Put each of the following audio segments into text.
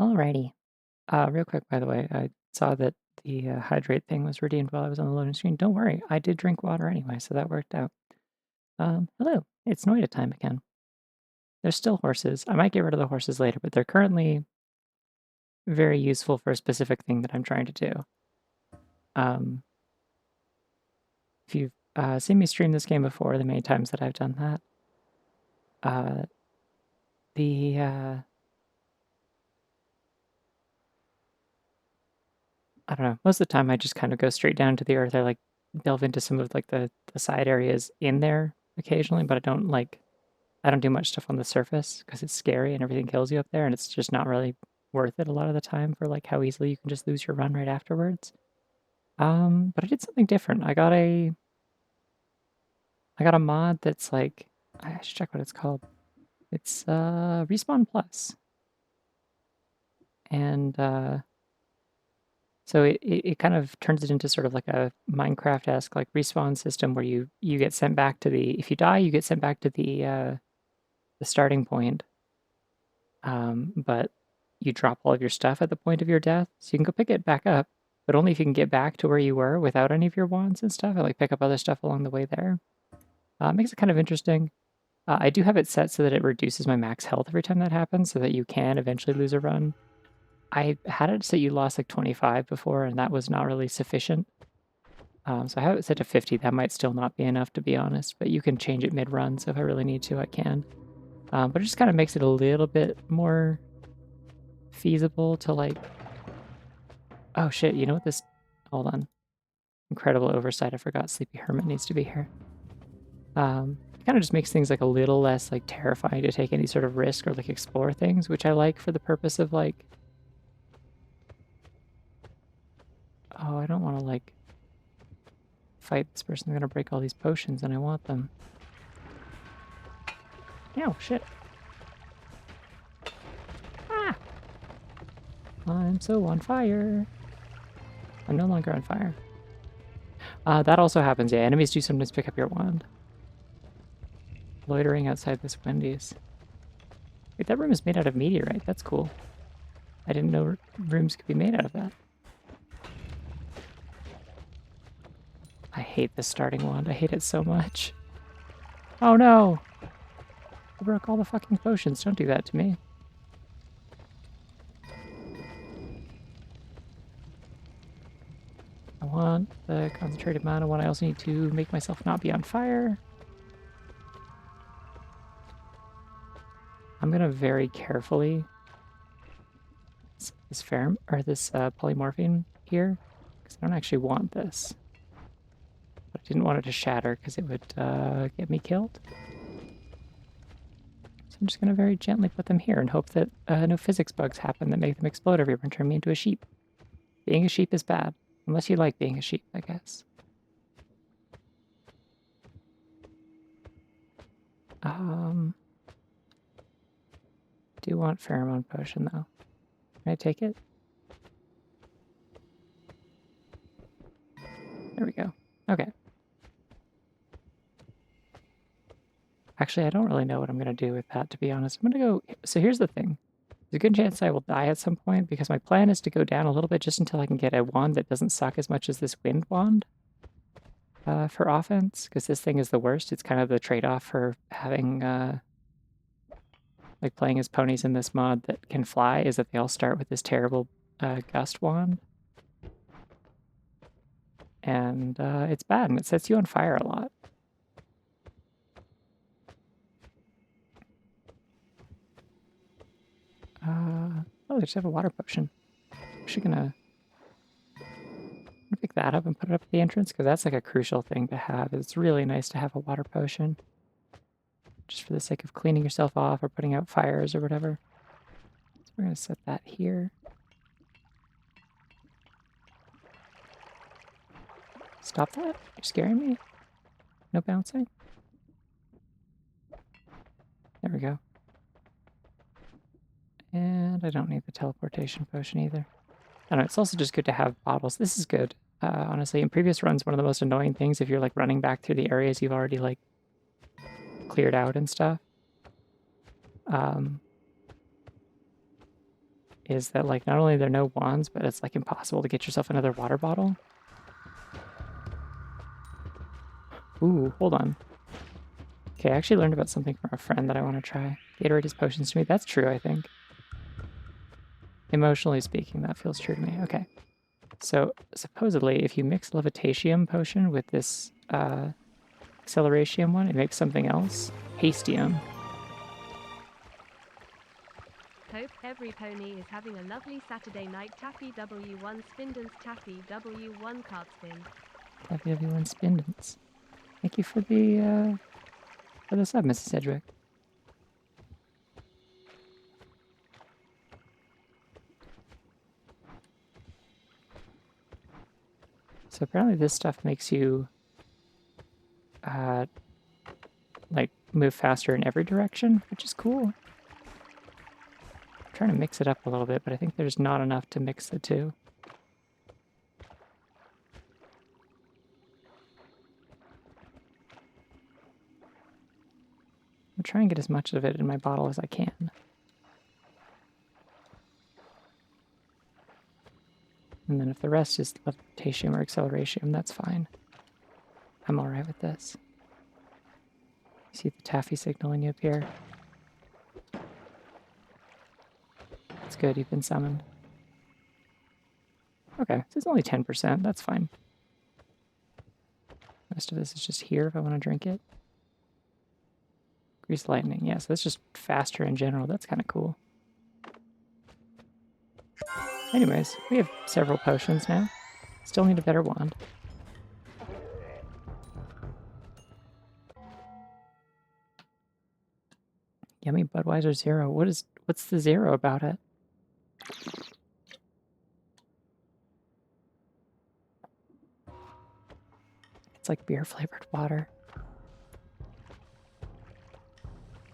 Alrighty. Real quick, by the way, I saw that the hydrate thing was redeemed while I was on the loading screen. Don't worry, I did drink water anyway, so that worked out. Hello, it's Noita time again. There's still horses. I might get rid of the horses later, but they're currently very useful for a specific thing that I'm trying to do. Um, if you've seen me stream this game before, the many times that I've done that, uh, the I don't know. Most of the time, I just kind of go straight down to the earth. I like delve into some of like the side areas in there occasionally, but I don't do much stuff on the surface because it's scary and everything kills you up there, and it's just not really worth it a lot of the time for like how easily you can just lose your run right afterwards. But I did something different. I got a mod that's like I should check what it's called. It's Respawn Plus, and so it kind of turns it into sort of like a Minecraft-esque like respawn system where you get sent back to the if you die you get sent back to the starting point, but you drop all of your stuff at the point of your death, so you can go pick it back up, but only if you can get back to where you were without any of your wands and stuff, and like pick up other stuff along the way there. Makes it kind of interesting. I do have it set so that it reduces my max health every time that happens, so that you can eventually lose a run. I had it so you lost like 25 before, and that was not really sufficient. So I have it set to 50. That might still not be enough, to be honest, but you can change it mid-run, so if I really need to, I can. But it just kind of makes it a little bit more feasible to like... Oh shit, you know what this... Hold on. Incredible oversight, I forgot Sleepy Hermit needs to be here. It kind of just makes things like a little less like terrifying to take any sort of risk or like explore things, which I like for the purpose of like... Oh, I don't want to like fight this person. They're gonna break all these potions and I want them. Ow, shit. Ah! I'm so on fire. I'm no longer on fire. That also happens, yeah. Enemies do sometimes pick up your wand. Loitering outside this Wendy's. Wait, that room is made out of meteorite. That's cool. I didn't know rooms could be made out of that. I hate this starting wand. I hate it so much. Oh no! I broke all the fucking potions. Don't do that to me. I want the concentrated mana one. I also need to make myself not be on fire. I'm gonna very carefully this polymorphine here, because I don't actually want this. But I didn't want it to shatter because it would get me killed. So I'm just gonna very gently put them here and hope that no physics bugs happen that make them explode everywhere and turn me into a sheep. Being a sheep is bad, unless you like being a sheep, I guess. Do want pheromone potion though. Can I take it? There we go. Okay. Actually, I don't really know what I'm going to do with that, to be honest. I'm going to go... So here's the thing. There's a good chance I will die at some point, because my plan is to go down a little bit just until I can get a wand that doesn't suck as much as this wind wand for offense, because this thing is the worst. It's kind of the trade-off for having... like playing as ponies in this mod that can fly, is that they all start with this terrible gust wand. And it's bad, and it sets you on fire a lot. Oh, they just have a water potion. I'm actually gonna pick that up and put it up at the entrance, because that's like a crucial thing to have. It's really nice to have a water potion, just for the sake of cleaning yourself off or putting out fires or whatever. So we're gonna set that here. Stop that. You're scaring me. No bouncing. There we go. And I don't need the teleportation potion either. I don't know, it's also just good to have bottles. This is good. Honestly, in previous runs, one of the most annoying things, if you're like running back through the areas you've already like cleared out and stuff, is that like not only are there no wands, but it's like impossible to get yourself another water bottle. Ooh, hold on. Okay, I actually learned about something from a friend that I want to try. Gatorade his potions to me. That's true, I think. Emotionally speaking, that feels true to me. Okay. So supposedly, if you mix Levitatium potion with this Acceleration one, it makes something else. Hastium. Hope every pony is having a lovely Saturday night. Taffy W1 Spindence, Taffy W1 card spin. Taffy W1 Spindence. Thank you for the sub, Mrs. Sedgwick. So apparently this stuff makes you like move faster in every direction, which is cool. I'm trying to mix it up a little bit, but I think there's not enough to mix the two. I'm trying to get as much of it in my bottle as I can. And then if the rest is levitation or acceleration, that's fine. I'm alright with this. You see the taffy signaling you up here? That's good, you've been summoned. Okay, so it's only 10%, that's fine. The rest of this is just here if I want to drink it. Grease lightning, yeah, so that's just faster in general, that's kind of cool. Anyways, we have several potions now. Still need a better wand. Yummy Budweiser Zero. What's the zero about it? It's like beer flavored water.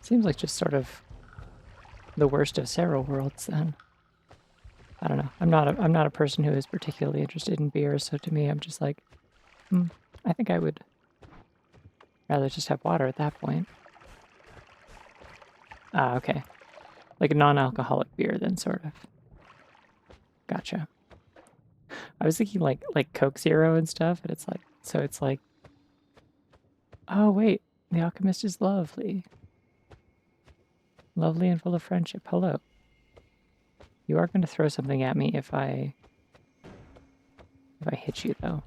Seems like just sort of the worst of Zero worlds then. I don't know. I'm not a person who is particularly interested in beer, so to me I'm just like, I think I would rather just have water at that point. Ah, okay. Like a non-alcoholic beer then, sort of. Gotcha. I was thinking like Coke Zero and stuff, and it's like, oh wait, the alchemist is lovely. Lovely and full of friendship. Hello. You are going to throw something at me if I hit you though.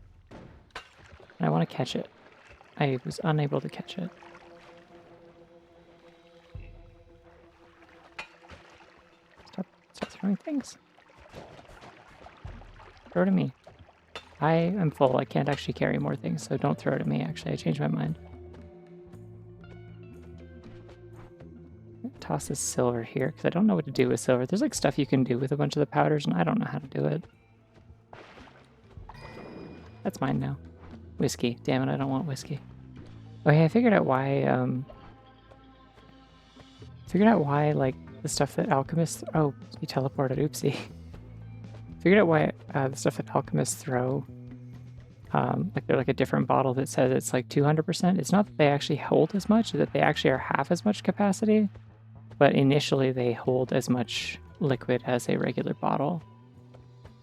And I want to catch it. I was unable to catch it. Stop throwing things. Throw it at me. I am full. I can't actually carry more things, so don't throw it at me. Actually, I changed my mind. Toss this silver here, because I don't know what to do with silver. There's like stuff you can do with a bunch of the powders, and I don't know how to do it. That's mine now. Whiskey. Damn it, I don't want whiskey. Okay, I figured out why, like, the stuff that alchemists... Oh, he teleported. Oopsie. Figured out why the stuff that alchemists throw, like they're like a different bottle that says it's like 200%. It's not that they actually hold as much, that they actually are half as much capacity, but initially they hold as much liquid as a regular bottle.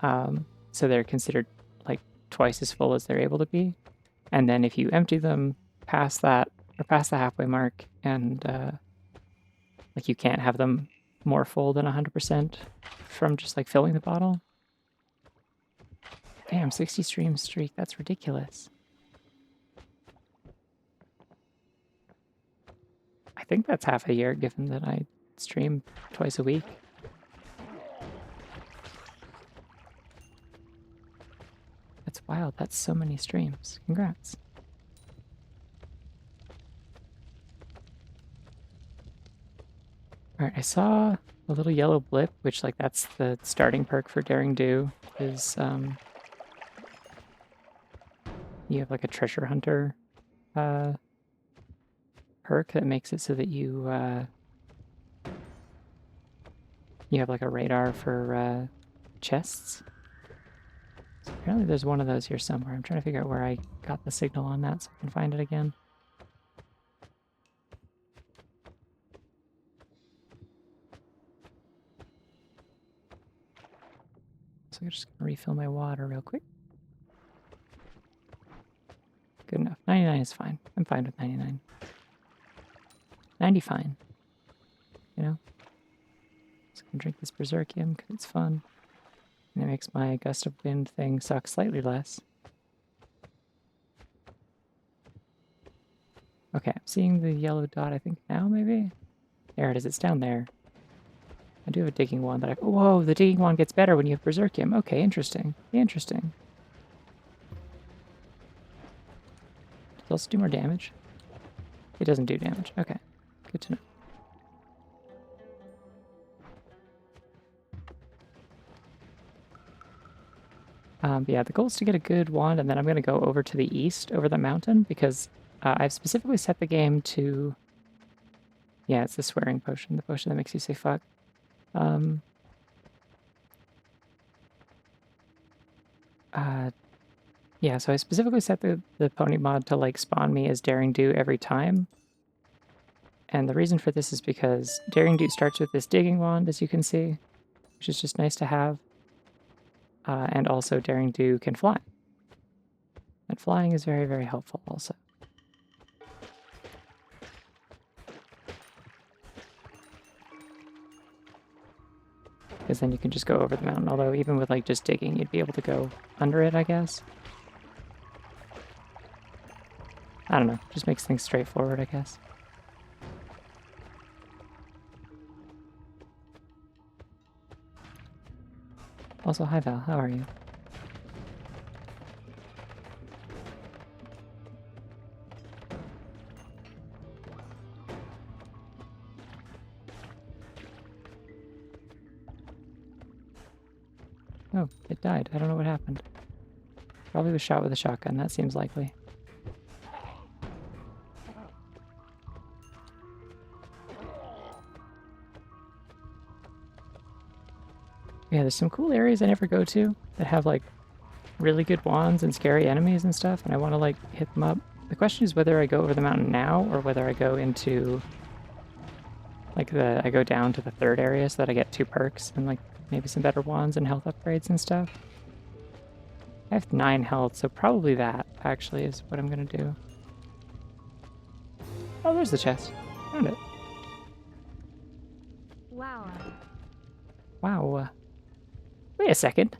So they're considered like twice as full as they're able to be. And then if you empty them past that, or past the halfway mark, and like you can't have them more full than 100% from just like filling the bottle. Damn, 60 stream streak, that's ridiculous. I think that's half a year, given that I stream twice a week. That's wild, that's so many streams. Congrats. Alright, I saw a little yellow blip, which, like, that's the starting perk for Daring Do, is, you have, like, a treasure hunter, perk that makes it so that you have, like, a radar for, chests. So apparently there's one of those here somewhere. I'm trying to figure out where I got the signal on that so I can find it again. So I'm just gonna refill my water real quick. Good enough. 99 is fine. I'm fine with 99. 90 fine. You know? Just gonna drink this Berserkium because it's fun. And it makes my gust of wind thing suck slightly less. Okay, I'm seeing the yellow dot, I think now maybe? There it is, it's down there. I do have a digging wand that I... Whoa, the digging wand gets better when you have Berserkium. Okay, interesting. Interesting. Does it also do more damage? It doesn't do damage. Okay, good to know. But yeah, the goal is to get a good wand, and then I'm going to go over to the east, over the mountain, because I've specifically set the game to... Yeah, it's the swearing potion, the potion that makes you say fuck. Yeah, so I specifically set the pony mod to like spawn me as Daring Do every time. And the reason for this is because Daring Do starts with this digging wand, as you can see, which is just nice to have. And also Daring Do can fly. And flying is very, very helpful also. Because then you can just go over the mountain, although even with like just digging, you'd be able to go under it, I guess. I don't know, just makes things straightforward, I guess. Also, hi Val, how are you? Oh, it died. I don't know what happened. Probably was shot with a shotgun, that seems likely. Yeah, there's some cool areas I never go to that have like really good wands and scary enemies and stuff, and I want to like hit them up. The question is whether I go over the mountain now or whether I go into like I go down to the third area so that I get 2 perks and like maybe some better wands and health upgrades and stuff. I have 9 health, so probably that actually is what I'm gonna do. Oh, there's the chest. Found it. Wow. Wow. Wait a second.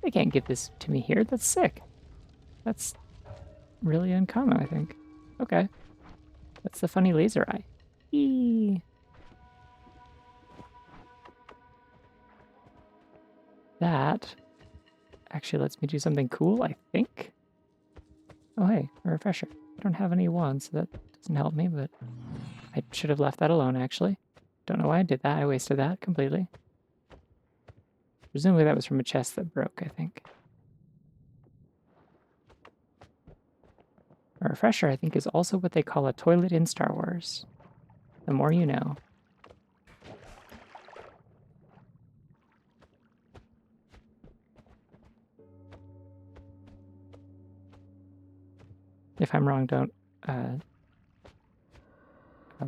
They can't give this to me here. That's sick. That's really uncommon, I think. Okay. That's the funny laser eye. Eee. That actually lets me do something cool, I think. Oh, hey, a refresher. I don't have any wands, so that doesn't help me, but I should have left that alone, actually. Don't know why I did that. I wasted that completely. Presumably that was from a chest that broke, I think. A refresher, I think, is also what they call a toilet in Star Wars. The more you know. If I'm wrong, don't...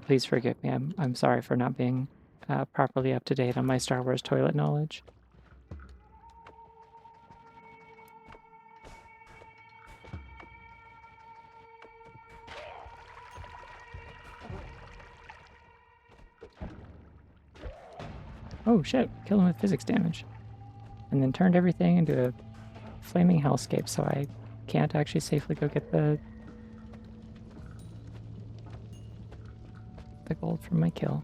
please forgive me. I'm sorry for not being properly up to date on my Star Wars toilet knowledge. Oh shit, kill him with physics damage. And then turned everything into a flaming hellscape, so I can't actually safely go get the gold from my kill.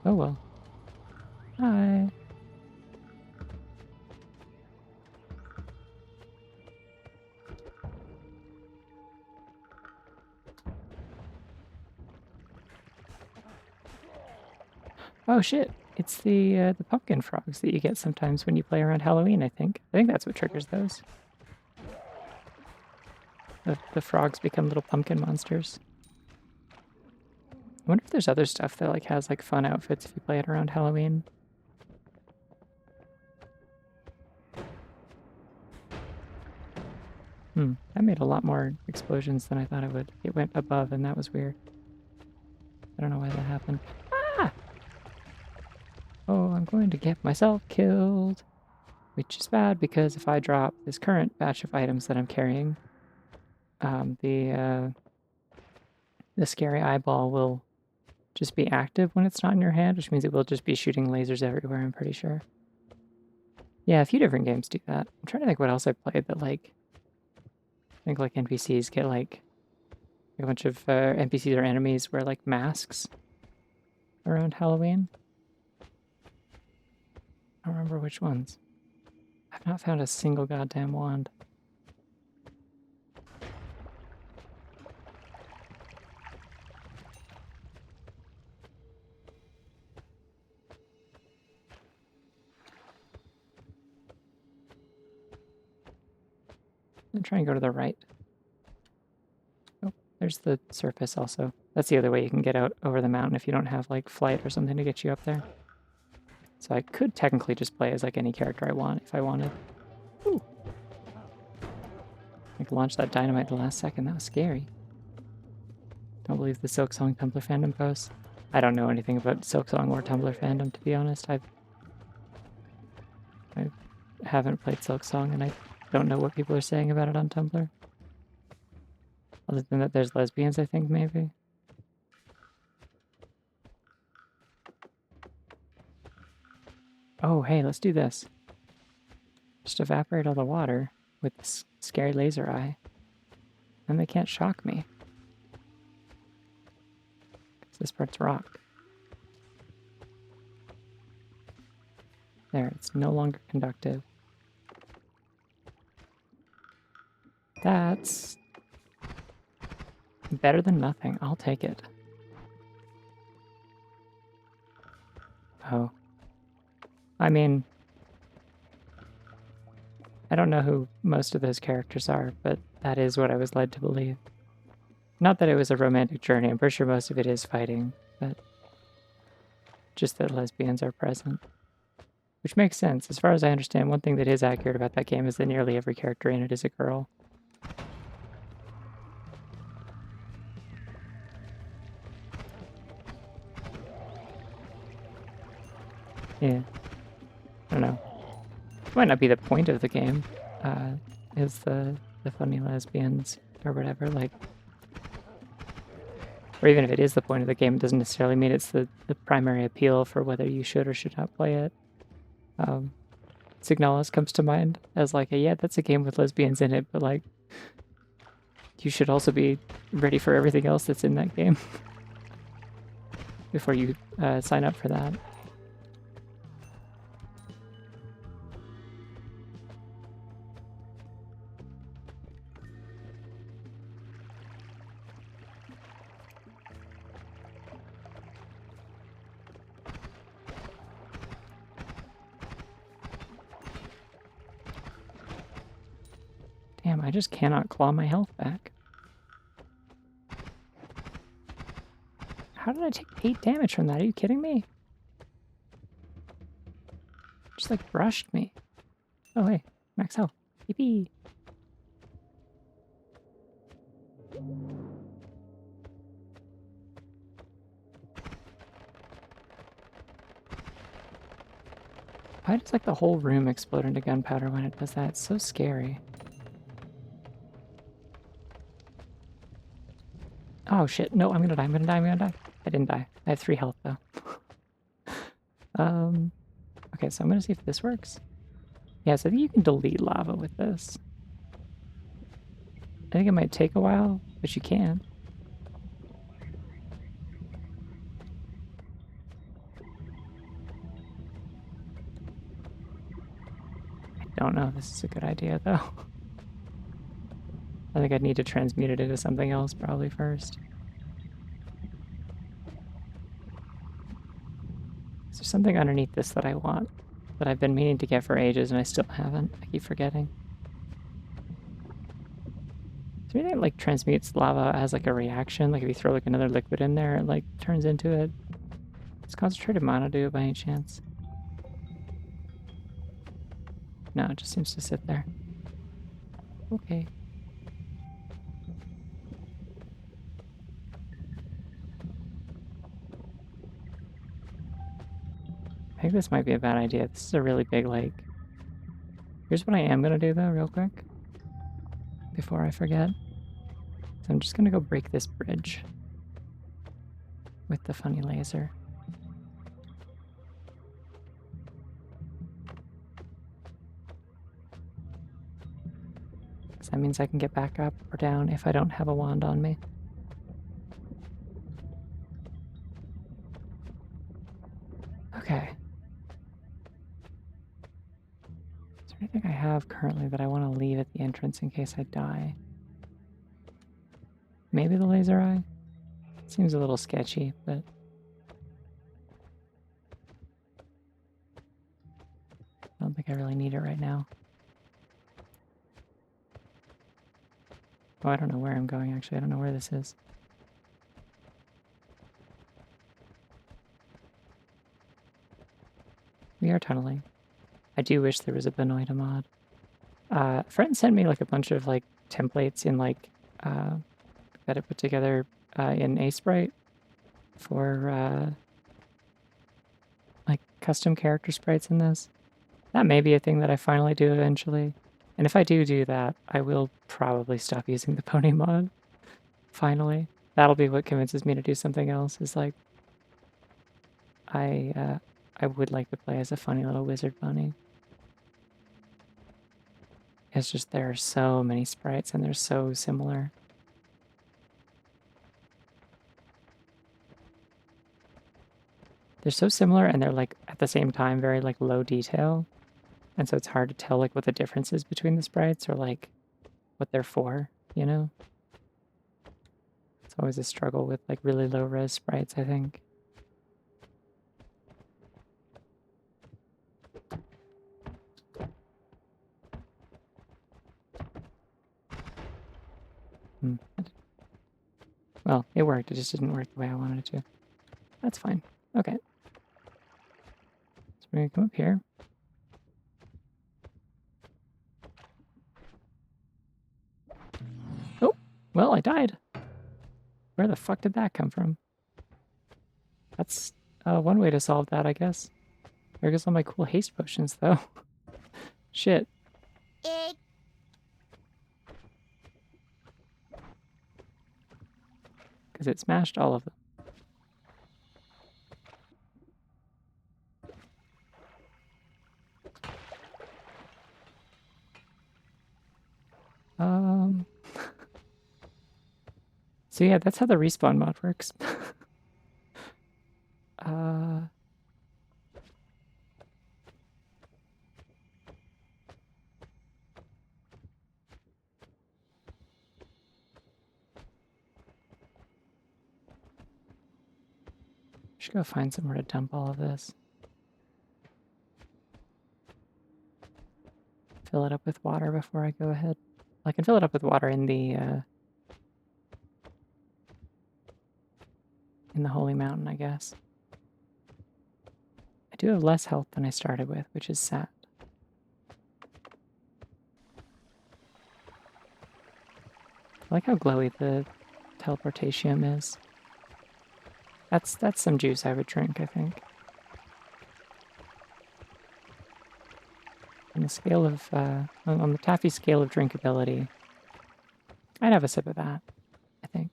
Oh well. Hi. Oh shit, it's the pumpkin frogs that you get sometimes when you play around Halloween, I think. I think that's what triggers those. The frogs become little pumpkin monsters. I wonder if there's other stuff that like has like fun outfits if you play it around Halloween. That made a lot more explosions than I thought it would. It went above and that was weird. I don't know why that happened. Ah! Oh, I'm going to get myself killed. Which is bad because if I drop this current batch of items that I'm carrying, the scary eyeball will just be active when it's not in your hand, which means it will just be shooting lasers everywhere, I'm pretty sure. Yeah, a few different games do that. I'm trying to think what else I played that, like, I think, like, NPCs get, like a bunch of NPCs or enemies wear, like, masks around Halloween. I don't remember which ones. I've not found a single goddamn wand. I'm trying to go to the right. Oh, there's the surface also. That's the other way you can get out over the mountain if you don't have, like, flight or something to get you up there. So I could technically just play as, like, any character I want if I wanted. Ooh. I could launch that dynamite at the last second. That was scary. Don't believe the Silk Song Tumblr fandom post. I don't know anything about Silk Song or Tumblr fandom, to be honest. I haven't played Silk Song, and I don't know what people are saying about it on Tumblr. Other than that, there's lesbians, I think, maybe. Oh, hey, let's do this. Just evaporate all the water with this scary laser eye. Then they can't shock me. Because this part's rock. There, it's no longer conductive. That's better than nothing. I'll take it. Oh. I mean, I don't know who most of those characters are, but that is what I was led to believe. Not that it was a romantic journey. I'm pretty sure most of it is fighting, but just that lesbians are present. Which makes sense. As far as I understand, one thing that is accurate about that game is that nearly every character in it is a girl. Yeah. I don't know. It might not be the point of the game, is the funny lesbians or whatever, like, or even if it is the point of the game, it doesn't necessarily mean it's the primary appeal for whether you should or should not play it. Signalis comes to mind as like, yeah, that's a game with lesbians in it, but like, you should also be ready for everything else that's in that game before you sign up for that. Damn, I just cannot claw my health back. How did I take 8 damage from that? Are you kidding me? Just like brushed me. Oh, hey, max health. Yippee. Why does like the whole room explode into gunpowder when it does that? It's so scary. Oh shit, no, I'm gonna die, I'm gonna die, I'm gonna die. I didn't die. I have 3 health though. Okay, so I'm gonna see if this works. Yeah, so I think you can delete lava with this. I think it might take a while, but you can. I don't know if this is a good idea though. I think I'd need to transmute it into something else probably first. Is there something underneath this that I want that I've been meaning to get for ages and I still haven't? I keep forgetting. Is there anything that like transmutes lava as like a reaction? Like if you throw like another liquid in there, it like turns into it. Does concentrated mana do it by any chance? No, it just seems to sit there. Okay. think this might be a bad idea. This is a really big lake. Here's what I am gonna do though, real quick, before I forget. So I'm just gonna go break this bridge with the funny laser. Because that means I can get back up or down if I don't have a wand on me. Okay. Is there anything I have currently that I want to leave at the entrance in case I die? Maybe the laser eye? Seems a little sketchy, but... I don't think I really need it right now. Oh, I don't know where I'm going, actually. I don't know where this is. We are tunneling. I do wish there was a Noita mod. A friend sent me like a bunch of like templates in like that I put together in Sprite for like custom character sprites in this. That may be a thing that I finally do eventually. And if I do that, I will probably stop using the pony mod. Finally. That'll be what convinces me to do something else, is like I would like to play as a funny little wizard bunny. It's just there are so many sprites and they're so similar. They're so similar and they're like at the same time very like low detail. And so it's hard to tell like what the difference is between the sprites or like what they're for, you know? It's always a struggle with like really low res sprites, I think. Well, it worked. It just didn't work the way I wanted it to. That's fine. Okay. So we're gonna come up here. Oh, well, I died. Where the fuck did that come from? That's one way to solve that, I guess. There goes all my cool haste potions, though. Shit. Because it smashed all of them. So yeah, that's how the respawn mod works. Should go find somewhere to dump all of this. Fill it up with water before I go ahead. I can fill it up with water in the Holy Mountain, I guess. I do have less health than I started with, which is sad. I like how glowy the teleportation is. That's some juice I would drink, I think. On the scale of on the taffy scale of drinkability, I'd have a sip of that, I think.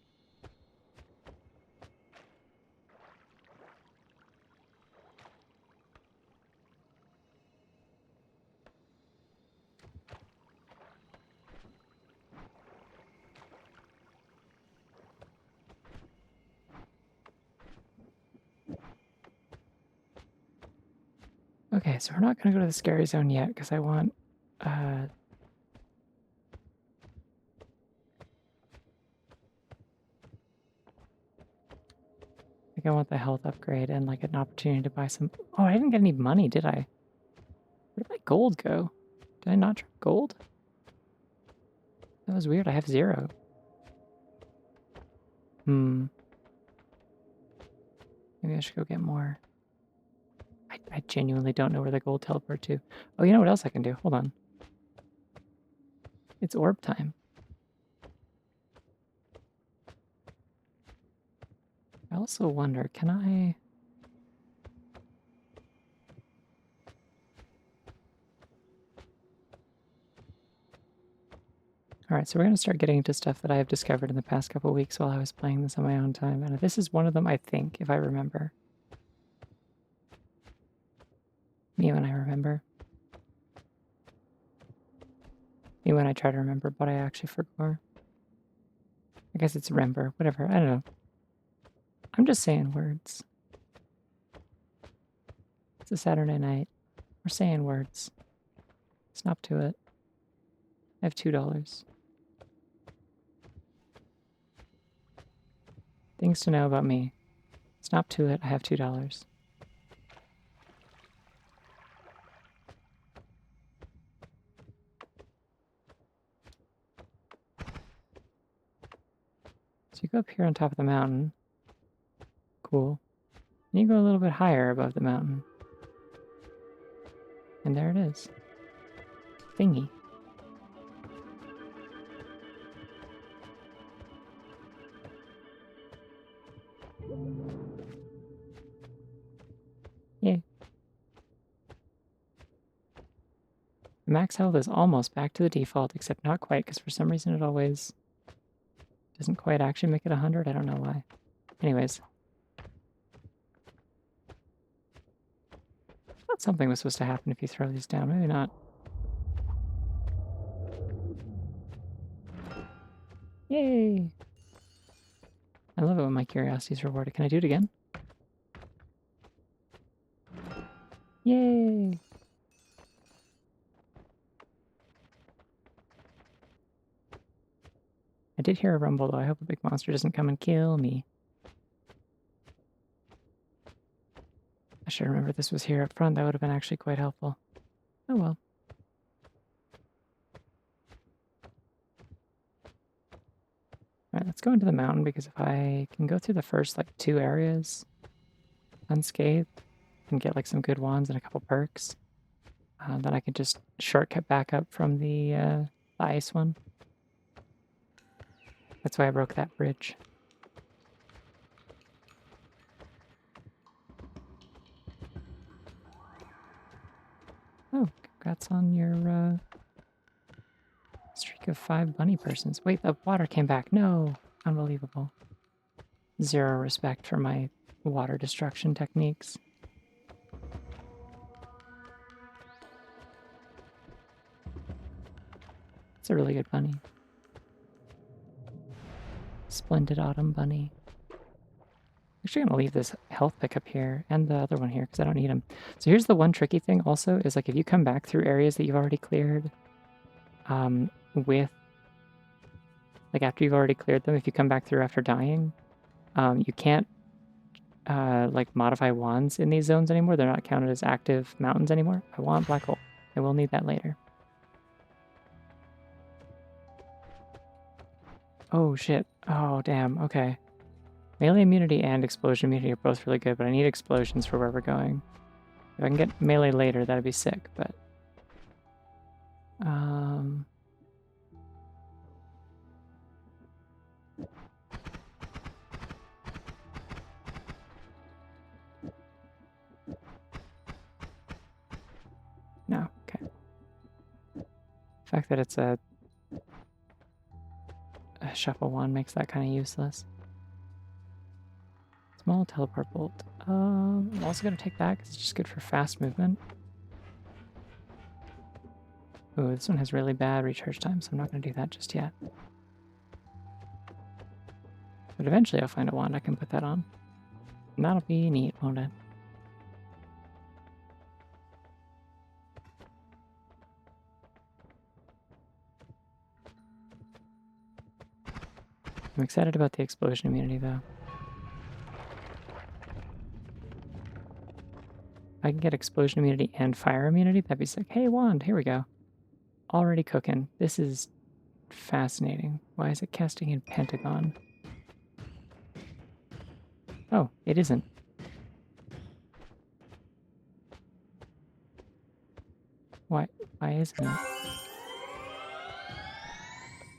Okay, so we're not gonna go to the scary zone yet because I want I think I want the health upgrade and like an opportunity to buy some. Oh, I didn't get any money, did I? Where did my gold go? Did I not drop gold? That was weird. I have 0. Maybe I should go get more. I genuinely don't know where the gold teleport to. Oh, you know what else I can do? Hold on. It's orb time. I also wonder, can I... Alright, so we're going to start getting into stuff that I have discovered in the past couple of weeks while I was playing this on my own time. And this is one of them, I think, if I remember. Me when I remember. Me when I try to remember, but I actually forgot. I guess it's remember, whatever, I don't know. I'm just saying words. It's a Saturday night. We're saying words. Snap to it. I have $2. Things to know about me. Snap to it, I have $2. So you go up here on top of the mountain. Cool. And you go a little bit higher above the mountain. And there it is. Thingy. Yay. The max health is almost back to the default, except not quite, because for some reason it always doesn't quite actually make it 100. I don't know why. Anyways. I thought something was supposed to happen if you throw these down. Maybe not. Yay! I love it when my curiosity is rewarded. Can I do it again? Yay! I did hear a rumble, though. I hope a big monster doesn't come and kill me. I should remember this was here up front. That would have been actually quite helpful. Oh well. Alright, let's go into the mountain, because if I can go through the first, like, 2 areas unscathed and get, like, some good wands and a couple perks, then I can just shortcut back up from the ice one. That's why I broke that bridge. Oh, congrats on your streak of 5 bunny persons. Wait, the water came back. No! Unbelievable. Zero respect for my water destruction techniques. It's a really good bunny. Splendid autumn bunny. Actually gonna leave this health pick up here and the other one here because I don't need them. So here's the one tricky thing also is like if you come back through areas that you've already cleared, with like after you've already cleared them, if you come back through after dying, you can't like modify wands in these zones anymore. They're not counted as active mountains anymore. I want black hole. I will need that later. Oh shit. Oh damn. Okay. Melee immunity and explosion immunity are both really good, but I need explosions for where we're going. If I can get melee later, that'd be sick, but... No, okay. The fact that it's a shuffle one makes that kind of useless. Small teleport bolt. I'm also going to take that because it's just good for fast movement. Ooh, this one has really bad recharge time, so I'm not going to do that just yet. But eventually I'll find a wand I can put that on. And that'll be neat, won't it? I'm excited about the explosion immunity, though. If I can get explosion immunity and fire immunity, that'd be sick. Hey, wand, here we go. Already cooking. This is fascinating. Why is it casting in Pentagon? Oh, it isn't. Why isn't it?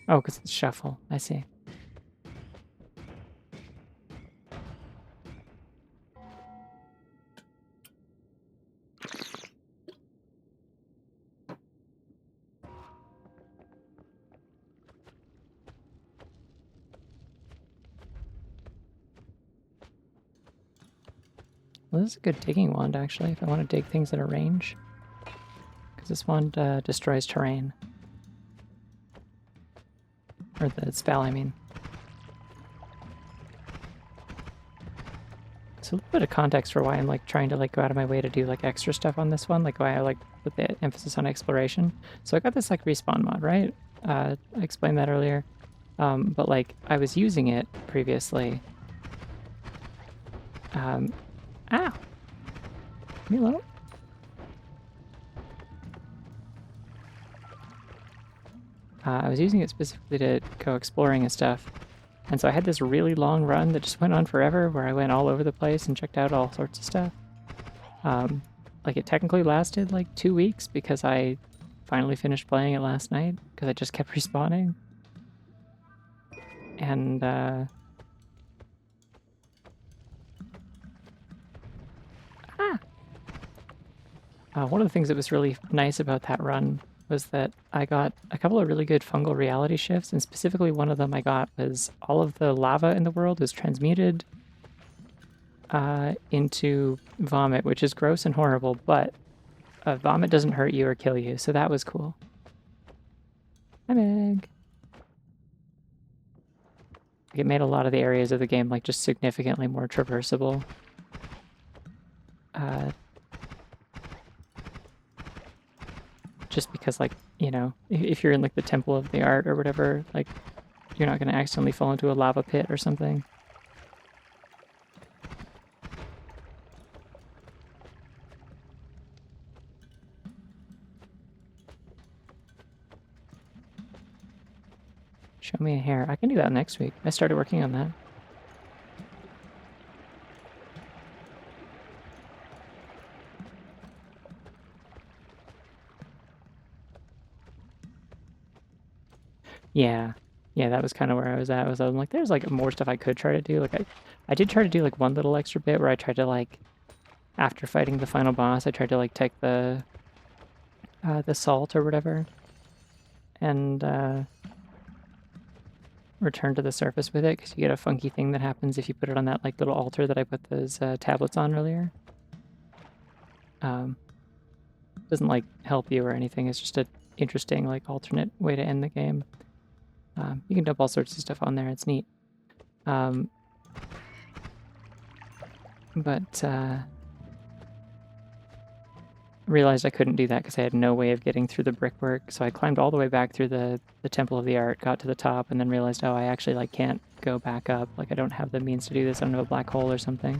Oh, because it's shuffle. I see. Well, this is a good digging wand, actually, if I want to dig things at a range. Because this wand destroys terrain. Or the spell, I mean. So a little bit of context for why I'm like trying to like go out of my way to do like extra stuff on this one, like why I like put the emphasis on exploration. So I got this like respawn mod, right? I explained that earlier. But like I was using it previously. Ow! Leave me alone. I was using it specifically to go exploring and stuff. And so I had this really long run that just went on forever where I went all over the place and checked out all sorts of stuff. Like it technically lasted like 2 weeks because I finally finished playing it last night because I just kept respawning. And one of the things that was really nice about that run was that I got a couple of really good fungal reality shifts, and specifically one of them I got was all of the lava in the world was transmuted into vomit, which is gross and horrible, but vomit doesn't hurt you or kill you, so that was cool. Hi, Meg. It made a lot of the areas of the game like just significantly more traversable. Just because, like, you know, if you're in like the Temple of the Art or whatever, like, you're not going to accidentally fall into a lava pit or something. Show me a hair. I can do that next week. I started working on that. Yeah. Yeah, that was kind of where I was at. I'm like, there's like more stuff I could try to do. Like I did try to do like one little extra bit where I tried to like, after fighting the final boss, I tried to like take the salt or whatever and return to the surface with it because you get a funky thing that happens if you put it on that like little altar that I put those tablets on earlier. Doesn't like help you or anything. It's just an interesting like alternate way to end the game. You can dump all sorts of stuff on there. It's neat. But realized I couldn't do that because I had no way of getting through the brickwork. So I climbed all the way back through the Temple of the Art, got to the top, and then realized, oh, I actually like can't go back up. Like I don't have the means to do this. I don't have a black hole or something.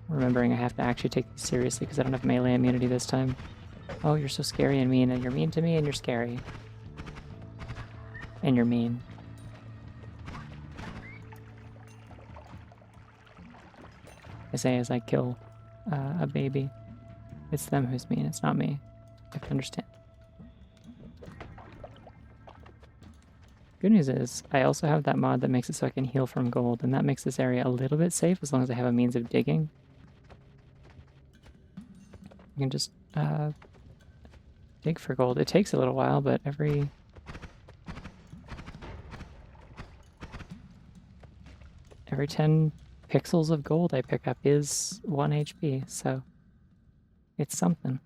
Remembering I have to actually take this seriously because I don't have melee immunity this time. Oh, you're so scary and mean, and you're mean to me, and you're scary. And you're mean. I say as I kill a baby. It's them who's mean, it's not me. You have to understand. Good news is, I also have that mod that makes it so I can heal from gold, and that makes this area a little bit safe as long as I have a means of digging. You can just dig for gold. It takes a little while, but every 10 pixels of gold I pick up is 1 HP, so it's something.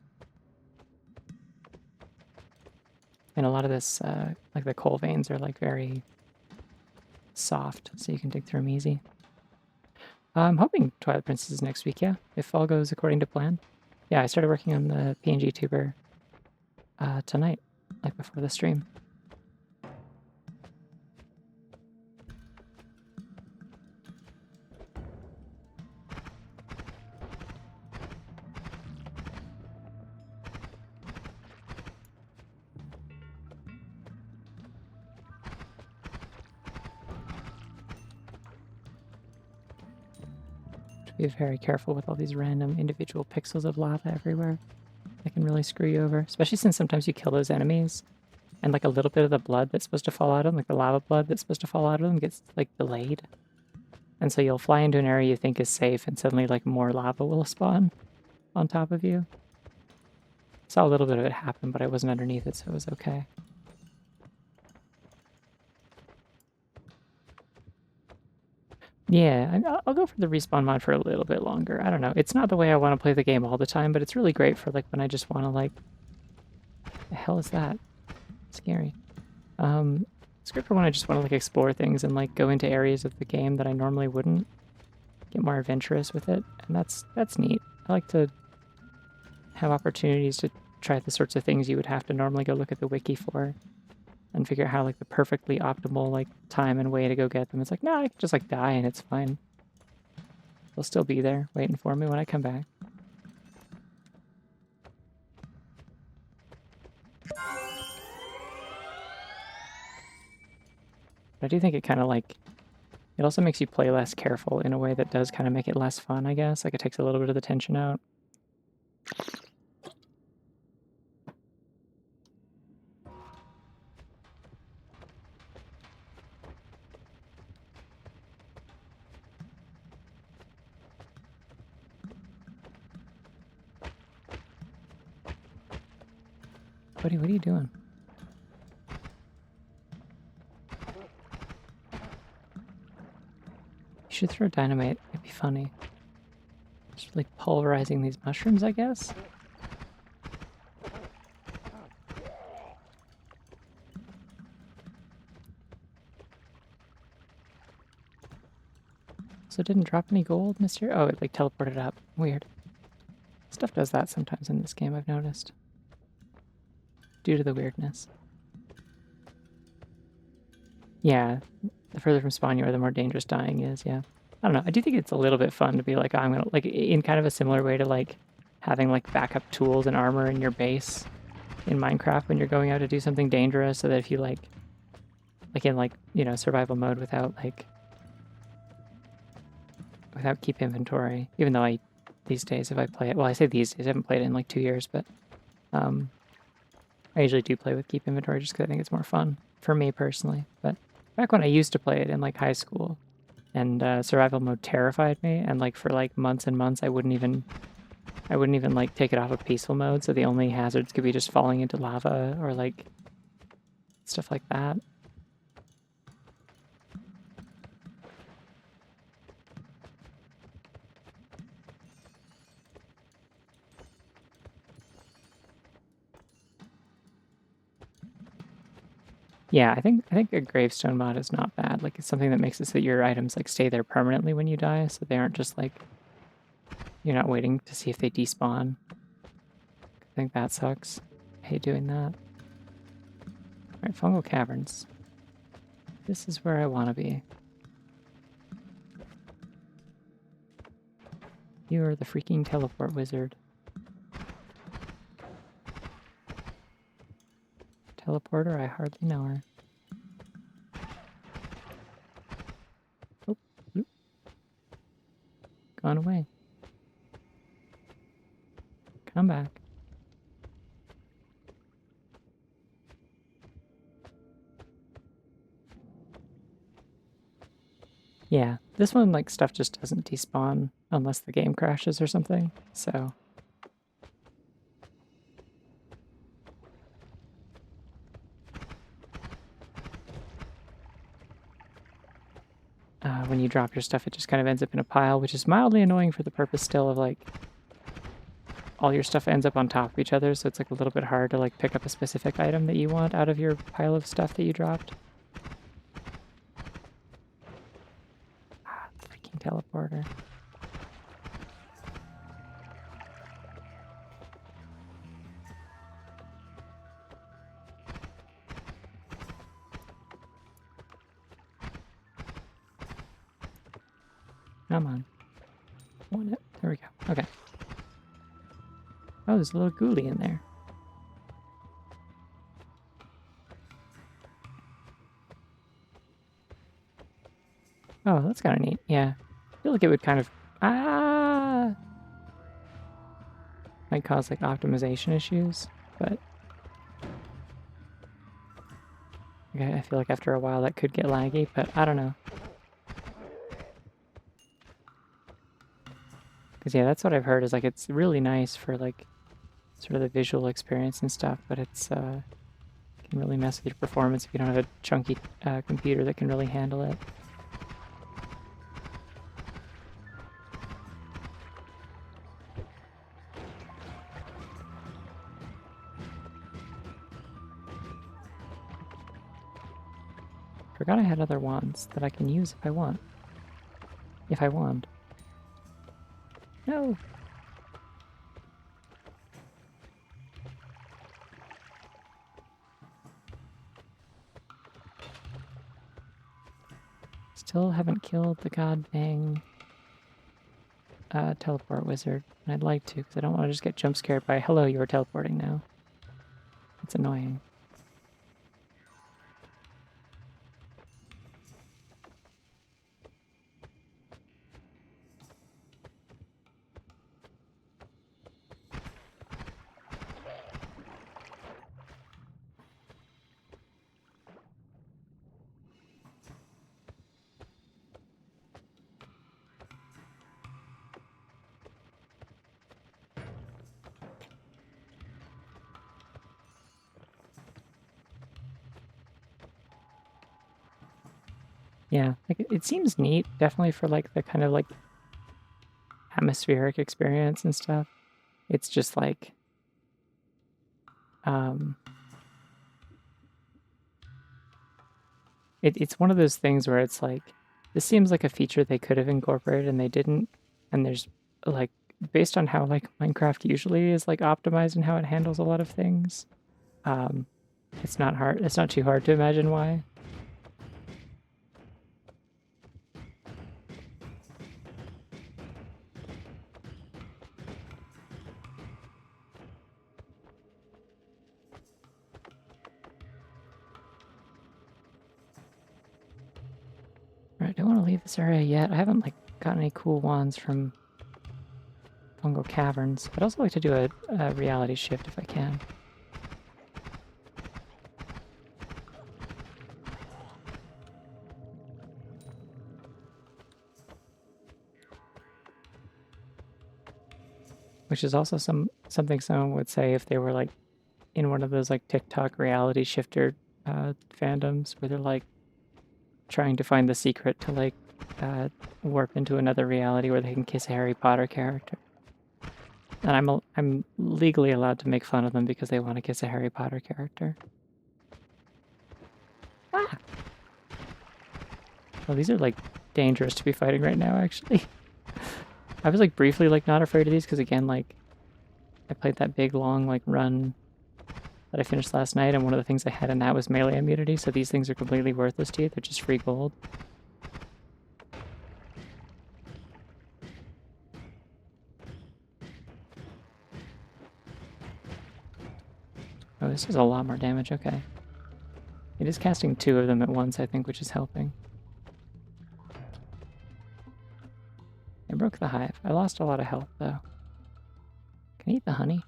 And a lot of this, like the coal veins are like very soft, so you can dig through them easy. I'm hoping Twilight Princess is next week, yeah, if all goes according to plan. Yeah, I started working on the PNG tuber tonight, like before the stream. Be very careful with all these random individual pixels of lava everywhere. They can really screw you over, especially since sometimes you kill those enemies and like a little bit of the blood that's supposed to fall out of them, like the lava blood that's supposed to fall out of them gets like delayed. And so you'll fly into an area you think is safe and suddenly like more lava will spawn on top of you. Saw a little bit of it happen, but I wasn't underneath it, so it was okay. Yeah, I'll go for the respawn mod for a little bit longer. I don't know. It's not the way I want to play the game all the time, but it's really great for like when I just want to like, the hell is that? Scary. It's great for when I just want to like explore things and like go into areas of the game that I normally wouldn't. Get more adventurous with it, and that's neat. I like to have opportunities to try the sorts of things you would have to normally go look at the wiki for and figure out how like the perfectly optimal like time and way to go get them. It's like, no, I can just like die and it's fine. They'll still be there waiting for me when I come back. But I do think it kind of like, it also makes you play less careful in a way that does kind of make it less fun, I guess. Like it takes a little bit of the tension out. Buddy, what are you doing? You should throw dynamite. It'd be funny. Just like pulverizing these mushrooms, I guess? So it didn't drop any gold, mister? Oh, it like teleported up. Weird. Stuff does that sometimes in this game, I've noticed. Due to the weirdness. Yeah, the further from spawn you are, the more dangerous dying is, yeah. I don't know, I do think it's a little bit fun to be like, oh, I'm gonna, like, in kind of a similar way to, like, having, like, backup tools and armor in your base in Minecraft when you're going out to do something dangerous, so that if you, like in, like, you know, survival mode without, like, without keep inventory, even though these days, if I play it, well, I say these days, I haven't played it in, like, 2 years, but, I usually do play with keep inventory just because I think it's more fun, for me personally, but back when I used to play it in, like, high school, and survival mode terrified me, and like for like months and months I wouldn't even like take it off of peaceful mode, so the only hazards could be just falling into lava or like stuff like that. Yeah, I think a gravestone mod is not bad. Like it's something that makes it so that your items like stay there permanently when you die, so they aren't just like you're not waiting to see if they despawn. I think that sucks. I hate doing that. Alright, fungal caverns. This is where I want to be. You are the freaking teleport wizard. Teleporter, I hardly know her. Oh, bloop. Gone away. Come back. Yeah, this one, like, stuff just doesn't despawn unless the game crashes or something, so... when you drop your stuff, it just kind of ends up in a pile, which is mildly annoying for the purpose still of, like, all your stuff ends up on top of each other, so it's, like, a little bit hard to, like, pick up a specific item that you want out of your pile of stuff that you dropped. Ah, freaking teleporter. Come on. Want it? There we go. Okay. Oh, there's a little ghoulie in there. Oh, that's kind of neat. Yeah. I feel like it would kind of... Ah! Might cause, like, optimization issues, but... Okay, I feel like after a while that could get laggy, but I don't know. Because, yeah, that's what I've heard is, like, it's really nice for, like, sort of the visual experience and stuff, but it's, can really mess with your performance if you don't have a chunky computer that can really handle it. forgot I had other wands that I can use if I want. If I want. No! Still haven't killed the god dang teleport wizard. And I'd like to, because I don't want to just get jump scared by, hello, you're teleporting now. It's annoying. Yeah, like it seems neat, definitely for like the kind of like atmospheric experience and stuff. It's just like um it's one of those things where it's like this seems like a feature they could have incorporated and they didn't. And there's like based on how like Minecraft usually is like optimized and how it handles a lot of things. Um it's not too hard to imagine why. Right, I don't want to leave this area yet. I haven't like gotten any cool wands from Fungal Caverns. I'd also like to do a reality shift if I can. Which is also something someone would say if they were like in one of those like TikTok reality shifter fandoms where they're like trying to find the secret to like uh, warp into another reality where they can kiss a Harry Potter character. And I'm legally allowed to make fun of them because they want to kiss a Harry Potter character. Ah! Well, these are like dangerous to be fighting right now, actually. I was like briefly like not afraid of these because again, like I played that big long like run that I finished last night, and one of the things I had in that was melee immunity, so these things are completely worthless to you. They're just free gold. Oh, this is a lot more damage, okay. It is casting 2 of them at once, I think, which is helping. I broke the hive. I lost a lot of health, though. Can I eat the honey?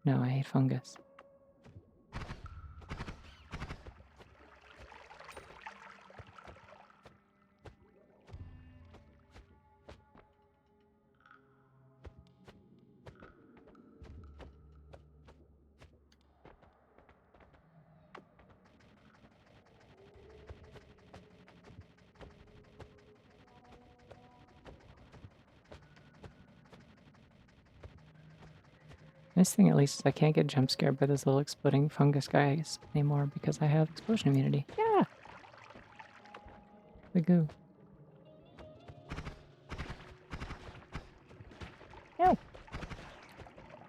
No, I hate fungus. Nice thing, at least, is I can't get jump scared by those little exploding fungus guys anymore because I have explosion immunity. Yeah! The goo. No!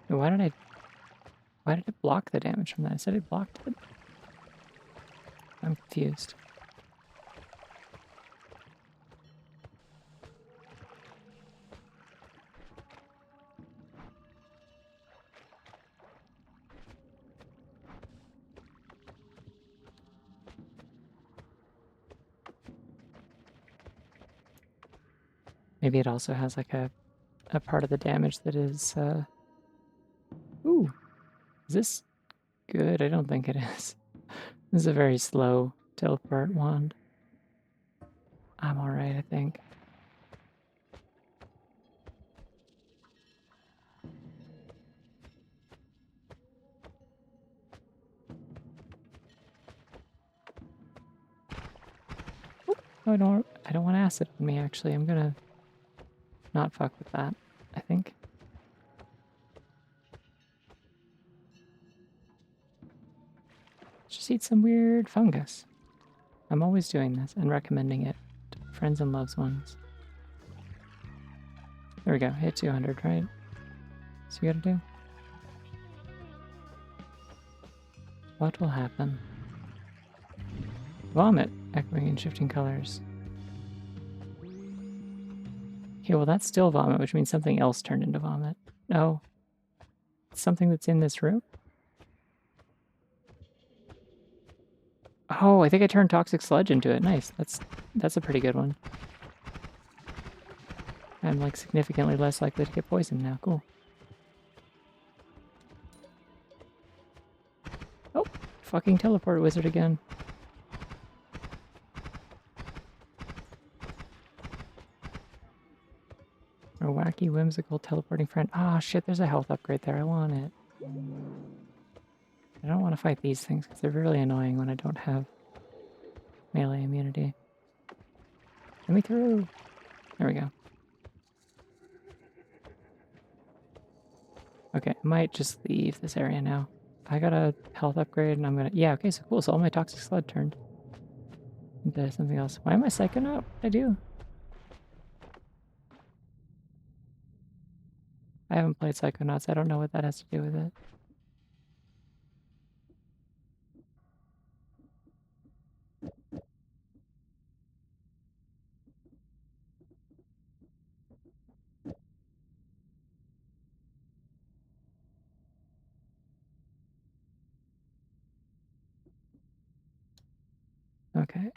Why did it block the damage from that? I said it blocked it. I'm confused. Maybe it also has like a part of the damage that is, Ooh, is this good? I don't think it is. This is a very slow teleport wand. I'm alright, I think. Oh, I don't want acid on me, actually. I'm gonna not fuck with that, I think. Just eat some weird fungus. I'm always doing this and recommending it to friends and loved ones. There we go. Hit 200, right? So you gotta do. What will happen? Vomit, echoing and shifting colors. Okay, well that's still vomit, which means something else turned into vomit. Oh. Something that's in this room? Oh, I think I turned toxic sludge into it. Nice. That's a pretty good one. I'm like significantly less likely to get poisoned now. Cool. Oh, fucking teleport wizard again. Our wacky, whimsical teleporting friend. Ah, shit, there's a health upgrade there. I want it. I don't want to fight these things because they're really annoying when I don't have melee immunity. Let me through. There we go. Okay, I might just leave this area now. I got a health upgrade and I'm gonna... Yeah, okay, so cool. So all my toxic sludge turned into something else. Why am I psyching up? What did I do? I haven't played Psychonauts. I don't know what that has to do with it. Okay.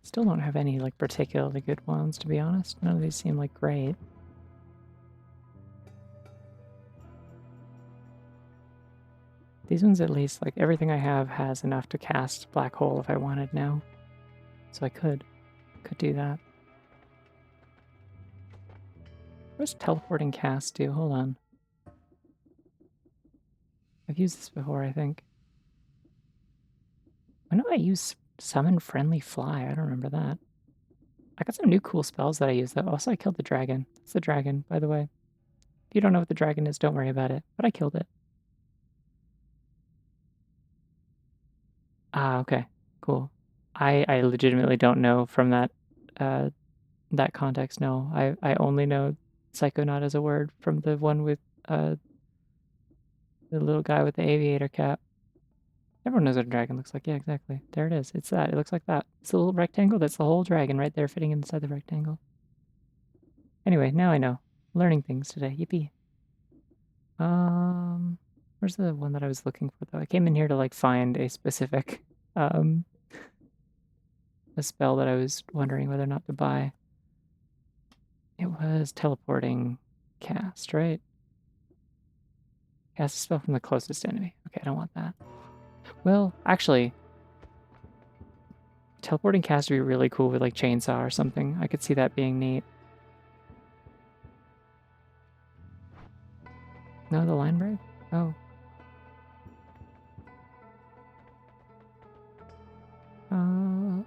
Still don't have any like particularly good ones, to be honest. None of these seem like great. These ones at least, like everything I have has enough to cast Black Hole if I wanted now. So I could do that. What does teleporting cast do? Hold on. I've used this before, I think. When do I use Summon Friendly Fly? I don't remember that. I got some new cool spells that I use, though. Also, I killed the dragon. It's the dragon, by the way. If you don't know what the dragon is, don't worry about it. But I killed it. Ah, okay. Cool. I legitimately don't know from uh, that context, no. I only know Psychonaut as a word from the one with the little guy with the aviator cap. Everyone knows what a dragon looks like. Yeah, exactly. There it is. It's that. It looks like that. It's a little rectangle. That's the whole dragon right there fitting inside the rectangle. Anyway, now I know. Learning things today. Yippee. Where's the one that I was looking for, though? I came in here to, like, find a specific, a spell that I was wondering whether or not to buy. It was teleporting cast, right? Cast a spell from the closest enemy. Okay, I don't want that. Well, actually, teleporting cast would be really cool with like chainsaw or something. I could see that being neat. No, the line break? Oh. Uh,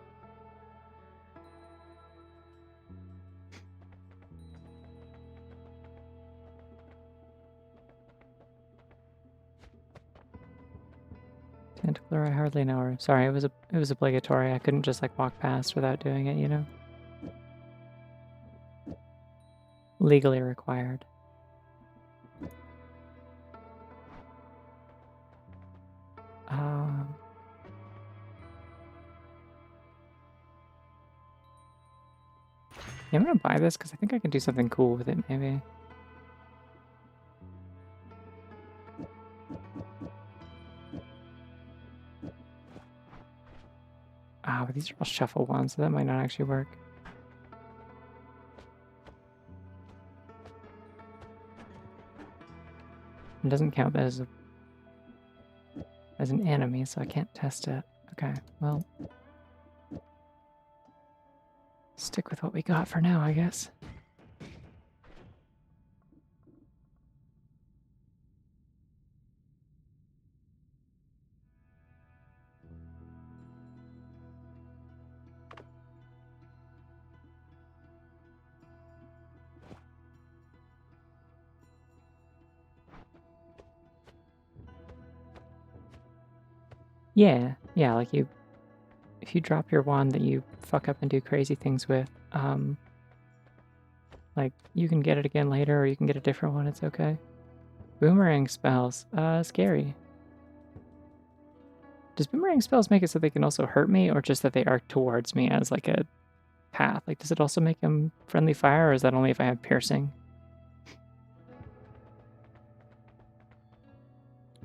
Tentacular, I hardly know her. Sorry, it was obligatory. I couldn't just like walk past without doing it, you know? Legally required. Um, yeah, I'm gonna buy this because I think I can do something cool with it, maybe. Ah, but these are all shuffle ones, so that might not actually work. It doesn't count as an enemy, so I can't test it. Okay, well, stick with what we got for now, I guess. Yeah, yeah, like if you drop your wand that you fuck up and do crazy things with, like you can get it again later or you can get a different one, it's okay. Boomerang spells, scary. Does boomerang spells make it so they can also hurt me or just that they arc towards me as like a path? Like does it also make them friendly fire or is that only if I have piercing?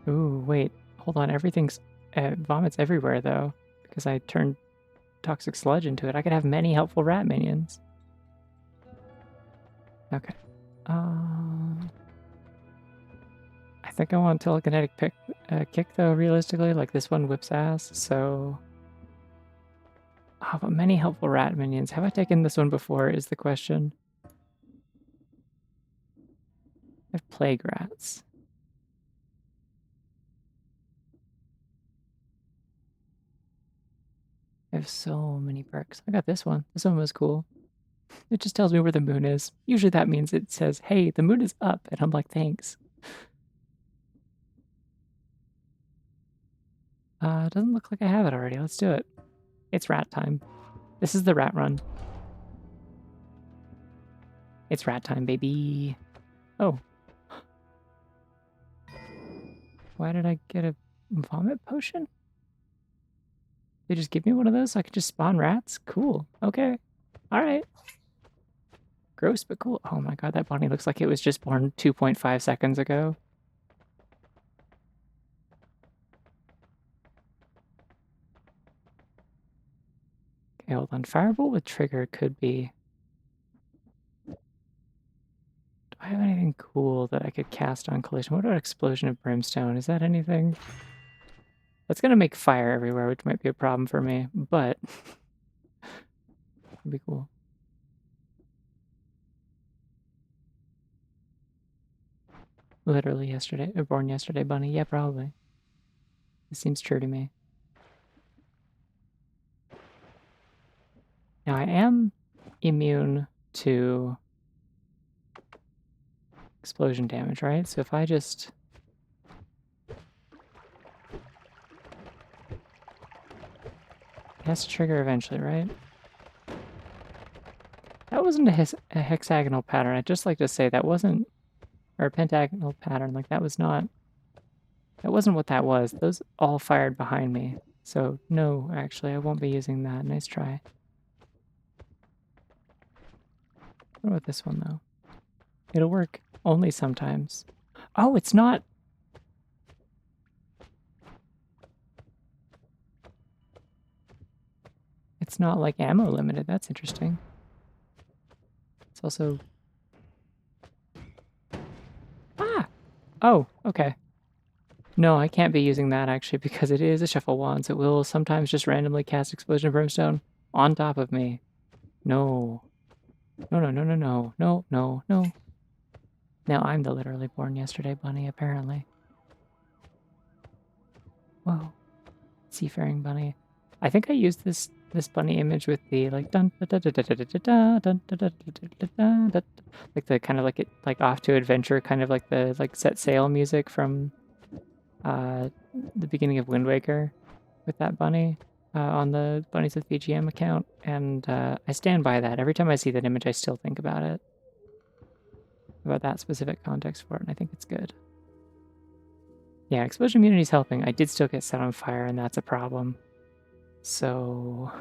Ooh, wait, hold on, everything's, vomits everywhere though, because I turned toxic sludge into it. I could have many helpful rat minions. Okay. I think I want telekinetic kick though, realistically. Like this one whips ass, so... Oh, but many helpful rat minions. Have I taken this one before is the question. I have plague rats. I have so many perks. I got this one. This one was cool. It just tells me where the moon is. Usually that means it says, hey, the moon is up. And I'm like, thanks. Doesn't look like I have it already. Let's do it. It's rat time. This is the rat run. It's rat time, baby. Oh. Why did I get a vomit potion? They just give me one of those so I can just spawn rats? Cool. Okay. Alright. Gross, but cool. Oh my god, that bunny looks like it was just born 2.5 seconds ago. Okay, hold on. Firebolt with trigger could be... Do I have anything cool that I could cast on collision? What about explosion of brimstone? Is that anything? That's gonna make fire everywhere, which might be a problem for me, but... it'd be cool. Literally yesterday, or born yesterday bunny. Yeah, probably. It seems true to me. Now I am immune to explosion damage, right? So if I just... It has to trigger eventually, right? That wasn't a hexagonal pattern. I'd just like to say that wasn't... Or a pentagonal pattern. Like, that was not... That wasn't what that was. Those all fired behind me. So, no, actually, I won't be using that. Nice try. What about this one, though? It'll work only sometimes. Oh, it's not... It's not, like, ammo limited. That's interesting. It's also... Ah! Oh, okay. No, I can't be using that, actually, because it is a shuffle wand, so it will sometimes just randomly cast Explosion of Brimstone on top of me. No. No, no, no, no, no. No, no, no. Now I'm the literally born yesterday bunny, apparently. Whoa. Seafaring bunny. I think I used this bunny image with the like dun da da da da da da da dun da da da da da da, like the kind of like it like off to adventure kind of like the like set sail music from the beginning of Wind Waker with that bunny on the Bunnies with VGM account, and I stand by that. Every time I see that image, I still think about that specific context for it, and I think it's good. Yeah, explosion immunity is helping. I did still get set on fire, and that's a problem. So...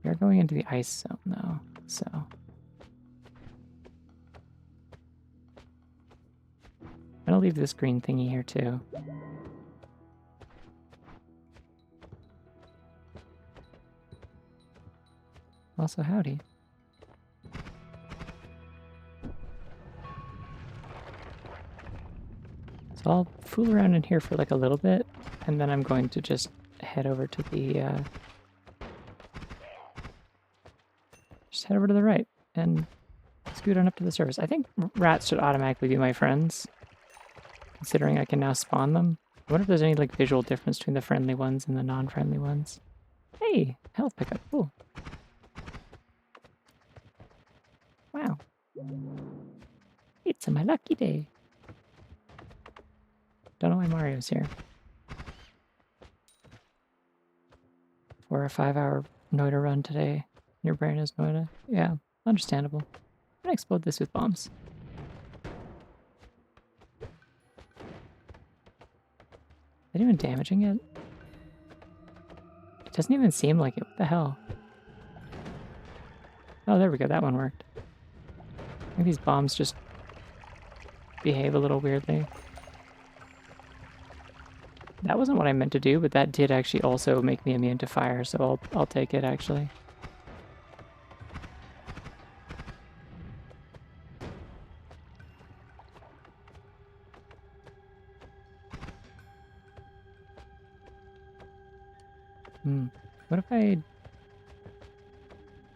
You're going into the ice zone, though, so... I'm gonna leave this green thingy here, too. Also, howdy. So I'll fool around in here for like a little bit, and then I'm going to just head over to the, just head over to the right, and scoot on up to the surface. I think rats should automatically be my friends, considering I can now spawn them. I wonder if there's any like visual difference between the friendly ones and the non-friendly ones. Hey, health pickup, cool. Wow. It's my lucky day. Don't know why Mario's here. For a 5-hour Noita run today. Your brain is Noita. Yeah, understandable. I'm gonna explode this with bombs. Is it even damaging it? It doesn't even seem like it. What the hell? Oh, there we go. That one worked. I think these bombs just behave a little weirdly. That wasn't what I meant to do, but that did actually also make me immune to fire, so I'll take it actually. What if I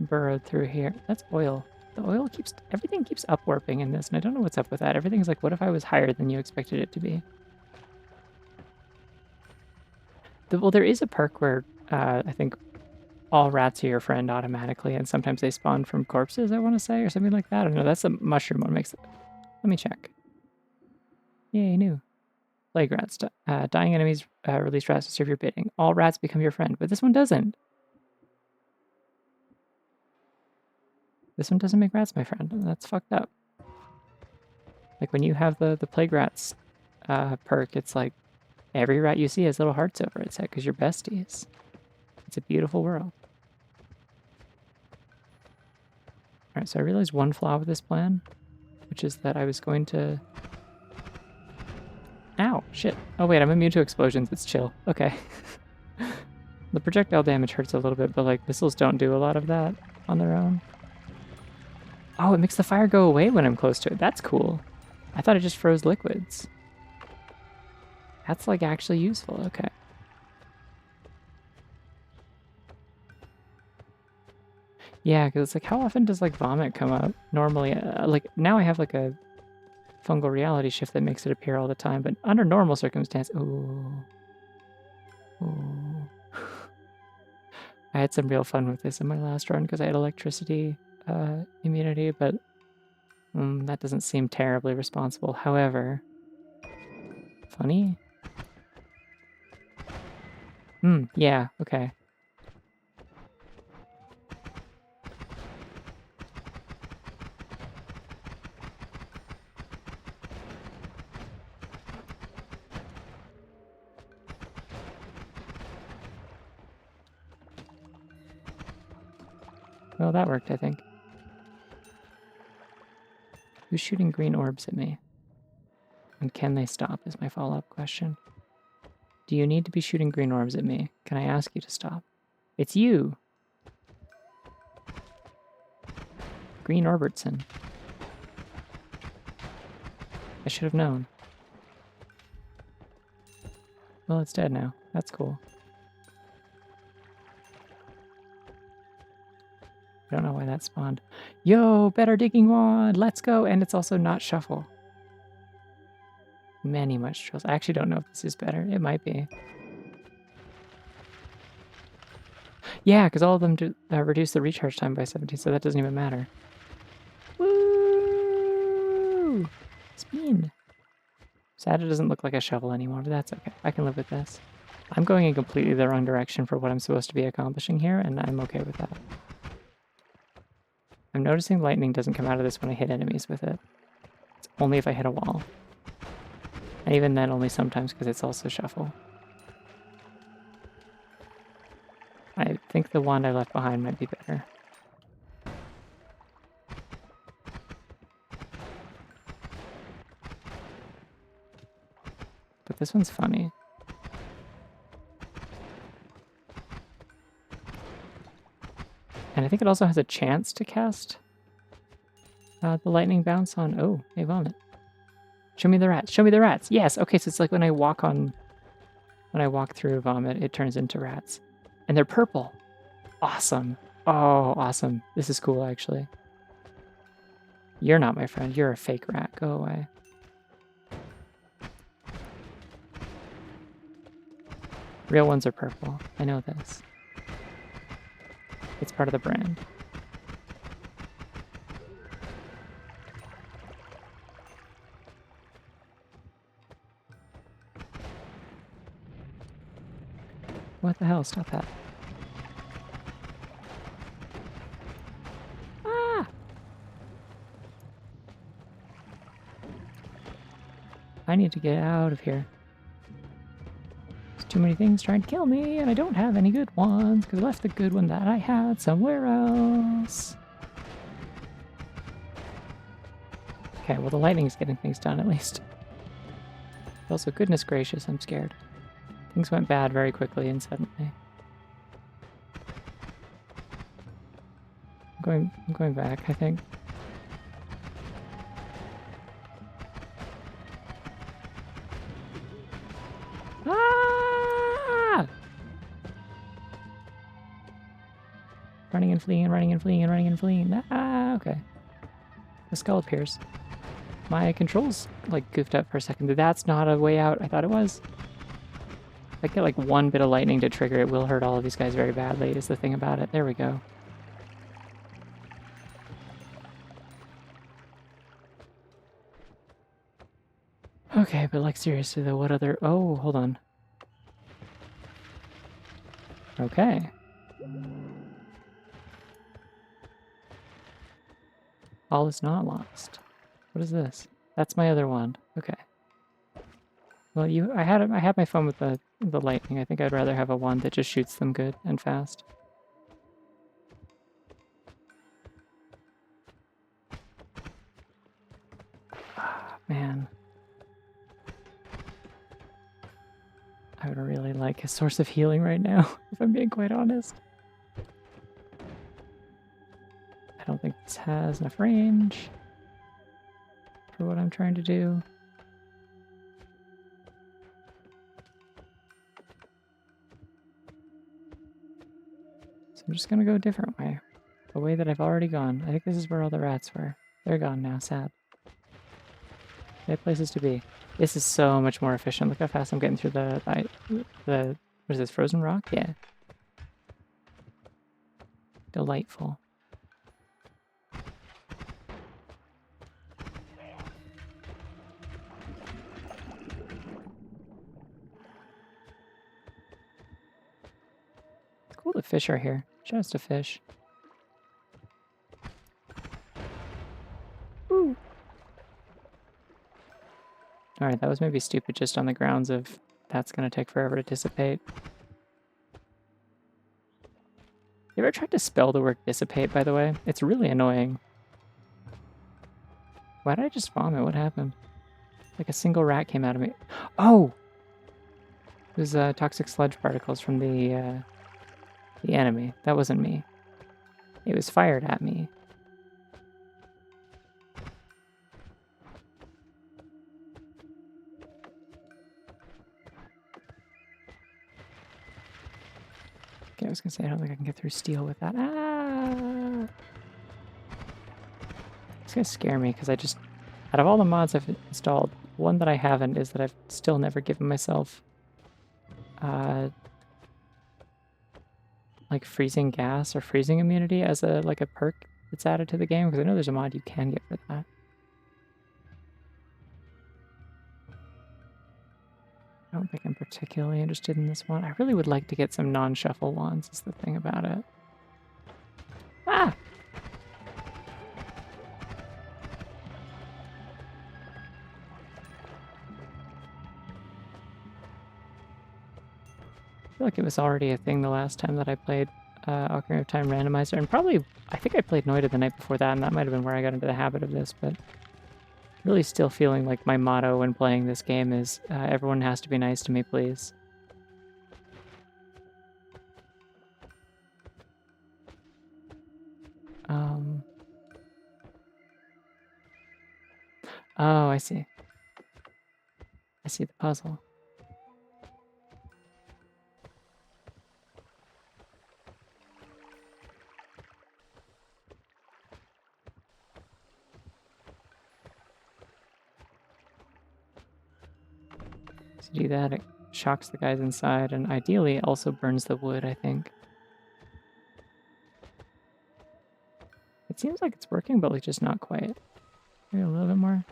burrowed through here? That's oil. The oil keeps, everything keeps upwarping in this, and I don't know what's up with that. Everything's like, what if I was higher than you expected it to be? Well, there is a perk where I think all rats are your friend automatically, and sometimes they spawn from corpses, I want to say, or something like that. I don't know. That's the mushroom one makes it. Let me check. Yay, new. Plague rats. Dying enemies release rats to serve your bidding. All rats become your friend, but this one doesn't. This one doesn't make rats my friend. That's fucked up. Like when you have the plague rats perk, it's like every rat you see has little hearts over its head because you're besties. It's a beautiful world. Alright, so I realized one flaw with this plan, which is that I was going to... Ow, shit. Oh wait, I'm immune to explosions, it's chill. Okay. The projectile damage hurts a little bit, but like missiles don't do a lot of that on their own. Oh, it makes the fire go away when I'm close to it. That's cool. I thought it just froze liquids. That's like actually useful, okay. Yeah, because it's like, how often does like vomit come up? Normally, like now I have like a fungal reality shift that makes it appear all the time, but under normal circumstances, ooh. I had some real fun with this in my last run because I had electricity immunity, but that doesn't seem terribly responsible. However, funny? Yeah, okay. Well, that worked, I think. Who's shooting green orbs at me? And can they stop is my follow-up question. Do you need to be shooting green orbs at me? Can I ask you to stop? It's you! Green Orbertson. I should have known. Well, it's dead now. That's cool. I don't know why that spawned. Yo, better digging wand! Let's go! And it's also not shuffle. Many much I actually don't know if this is better. It might be. Yeah, because all of them do, reduce the recharge time by 17, so that doesn't even matter. Woo! Spin! Sad it doesn't look like a shovel anymore, but that's okay. I can live with this. I'm going in completely the wrong direction for what I'm supposed to be accomplishing here, and I'm okay with that. I'm noticing lightning doesn't come out of this when I hit enemies with it. It's only if I hit a wall. And even then, only sometimes because it's also shuffle. I think the wand I left behind might be better. But this one's funny. And I think it also has a chance to cast the lightning bounce on... Oh, hey, vomit. Show me the rats. Show me the rats. Yes. Okay, so it's like when I walk through vomit, it turns into rats. And they're purple. Awesome. Oh, awesome. This is cool, actually. You're not my friend. You're a fake rat. Go away. Real ones are purple. I know this. It's part of the brand. What the hell? Stop that. Ah! I need to get out of here. There's too many things trying to kill me, and I don't have any good ones, because I left the good one that I had somewhere else. Okay, well the lightning's getting things done at least. Also, goodness gracious, I'm scared. Things went bad very quickly and suddenly. I'm going back, I think. Ah! Running and fleeing and running and fleeing and running and fleeing. Ah, okay. The skull appears. My controls, like, goofed up for a second. That's not a way out. I thought it was. If I get, like, one bit of lightning to trigger, it will hurt all of these guys very badly, is the thing about it. There we go. Okay, but, like, seriously, though, what other... Oh, hold on. Okay. All is not lost. What is this? That's my other wand. Okay. Well, I had my fun with the lightning. I think I'd rather have a wand that just shoots them good and fast. Ah, man. I would really like a source of healing right now, if I'm being quite honest. I don't think this has enough range for what I'm trying to do. So I'm just gonna go a different way. A way that I've already gone. I think this is where all the rats were. They're gone now, sad. They have places to be. This is so much more efficient. Look how fast I'm getting through what is this, frozen rock? Yeah. Delightful. It's cool that fish are here. Just a fish. Woo! Alright, that was maybe stupid just on the grounds of that's gonna take forever to dissipate. You ever tried to spell the word dissipate, by the way? It's really annoying. Why did I just vomit? What happened? Like a single rat came out of me. Oh! It was toxic sludge particles from the enemy. That wasn't me. It was fired at me. Okay, I was gonna say, I don't think I can get through steel with that. Ah! It's gonna scare me, because out of all the mods I've installed, one that I haven't is that I've still never given myself, like freezing gas or freezing immunity as a perk that's added to the game, because I know there's a mod you can get for that. I don't think I'm particularly interested in this one. I really would like to get some non-shuffle wands, is the thing about it. Ah! I feel like it was already a thing the last time that I played Ocarina of Time Randomizer, and probably, I think I played Noita the night before that, and that might have been where I got into the habit of this, but really still feeling like my motto when playing this game is everyone has to be nice to me, please. Oh, I see. I see the puzzle. To do that, it shocks the guys inside, and ideally it also burns the wood, I think. It seems like it's working, but like just not quite. Maybe a little bit more.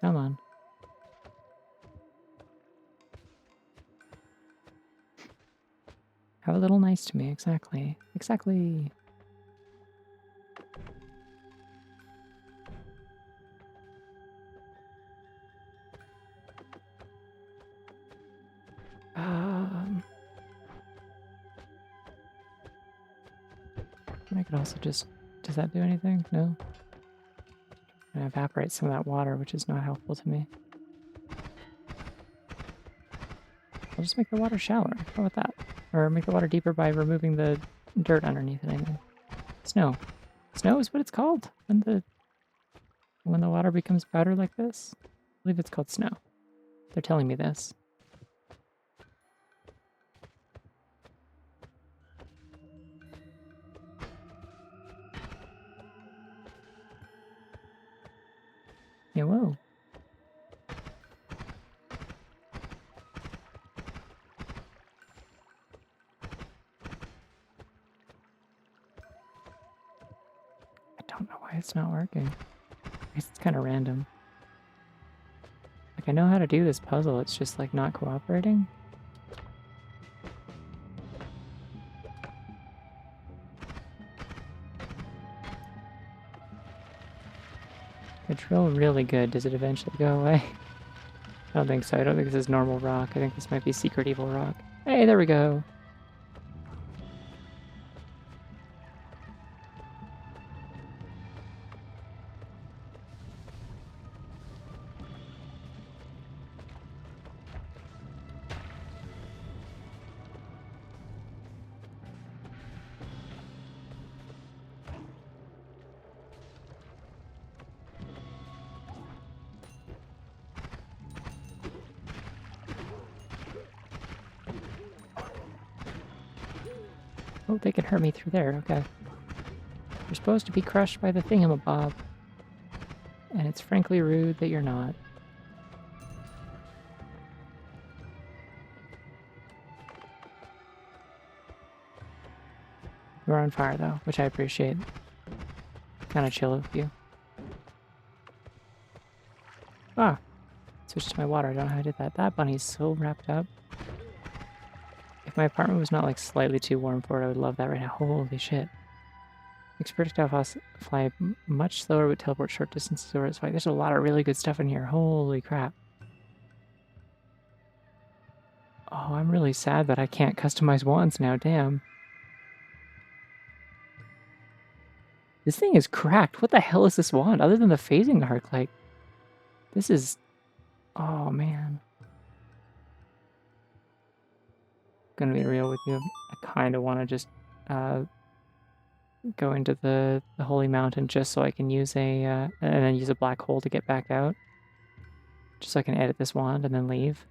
Come on. Have a little nice to me, exactly. Exactly. Um, I could also just... Does that do anything? No? I evaporate some of that water, which is not helpful to me. I'll just make the water shallower. How about that? Or make the water deeper by removing the dirt underneath it, I mean. Snow. Snow is what it's called when the water becomes powder like this. I believe it's called snow. They're telling me this. Yeah, whoa. I don't know why it's not working. I guess it's kind of random. Like, I know how to do this puzzle, it's just, like, not cooperating. I drill really good. Does it eventually go away? I don't think so. I don't think this is normal rock. I think this might be secret evil rock. Hey, there we go. Oh, they can hurt me through there. Okay. You're supposed to be crushed by the thingamabob. And it's frankly rude that you're not. You're on fire, though, which I appreciate. Kind of chill with you. Ah! Switched to my water. I don't know how I did that. That bunny's so wrapped up. If my apartment was not, like, slightly too warm for it, I would love that right now. Holy shit. Makes projectile fly much slower but teleport short distances over its flight. There's a lot of really good stuff in here. Holy crap. Oh, I'm really sad that I can't customize wands now. Damn. This thing is cracked. What the hell is this wand? Other than the phasing arc, like... This is... Oh, man. Gonna be real with you. I kind of want to just go into the Holy Mountain just so I can use a... and then use a black hole to get back out. Just so I can edit this wand and then leave.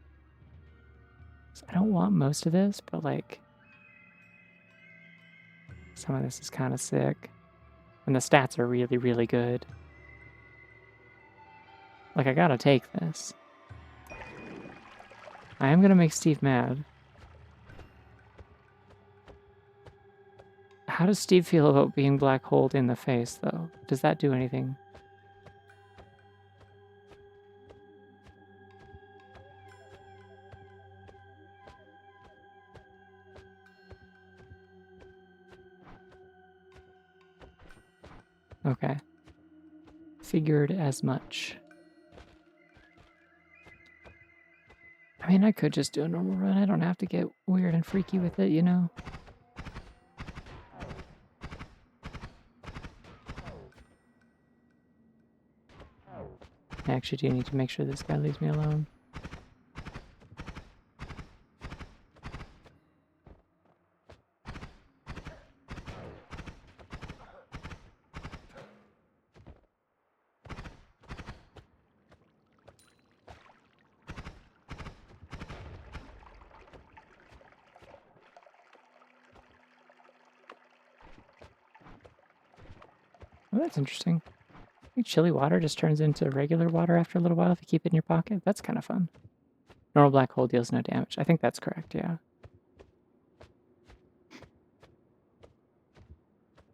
So I don't want most of this, but, like... Some of this is kind of sick. And the stats are really, really good. Like, I gotta take this. I am gonna make Steve mad. How does Steve feel about being black holed in the face, though? Does that do anything? Okay. Figured as much. I mean, I could just do a normal run. I don't have to get weird and freaky with it, you know? I actually do need to make sure this guy leaves me alone. Oh, that's interesting. I think chilly water just turns into regular water after a little while if you keep it in your pocket. That's kind of fun. Normal black hole deals no damage. I think that's correct, yeah.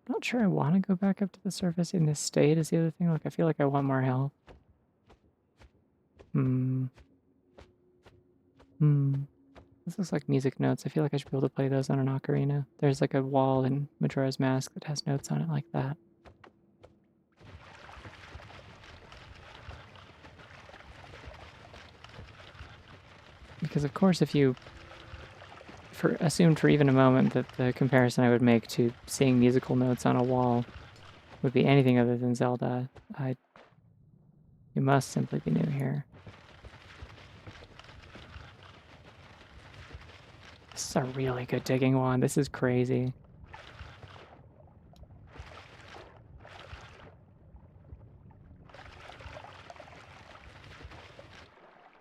Not sure I want to go back up to the surface in this state is the other thing. Like, I feel like I want more health. Hmm. This looks like music notes. I feel like I should be able to play those on an ocarina. There's like a wall in Majora's Mask that has notes on it like that. Because of course if you assumed for even a moment that the comparison I would make to seeing musical notes on a wall would be anything other than Zelda, you must simply be new here. This is a really good digging wand. This is crazy.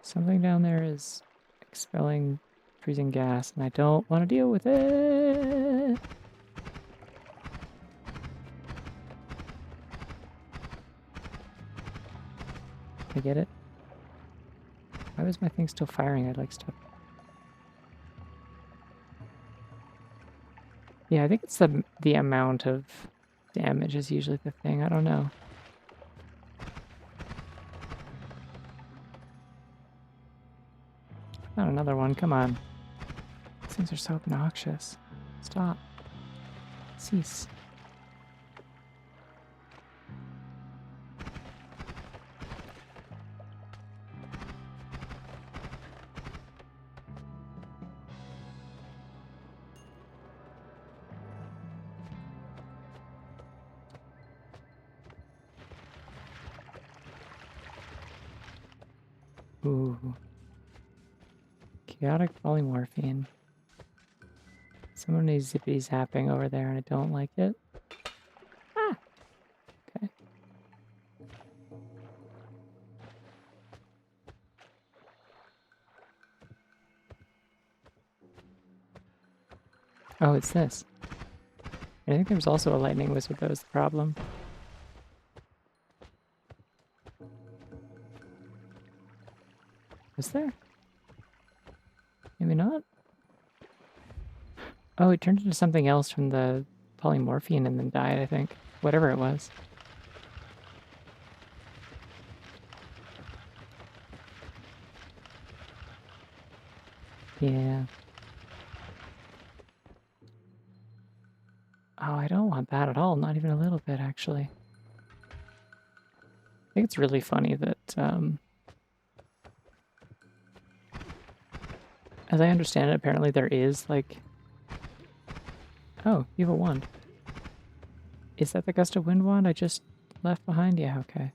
Something down there is expelling freezing gas, and I don't want to deal with it. I get it. Why was my thing still firing? I'd like stuff. Yeah, I think it's the amount of damage is usually the thing. I don't know. Not another one. Come on. These things are so obnoxious. Stop. Cease. Ooh. Chaotic polymorphine. Someone is zippity zapping over there and I don't like it. Ah! Okay. Oh, it's this. I think there was also a lightning wizard that was the problem. Was there? Maybe not? Oh, it turned into something else from the polymorphine and then died, I think. Whatever it was. Yeah. Oh, I don't want that at all. Not even a little bit, actually. I think it's really funny that, as I understand it, apparently there is, like... Oh, you have a wand. Is that the gust of wind wand I just left behind? Yeah, okay.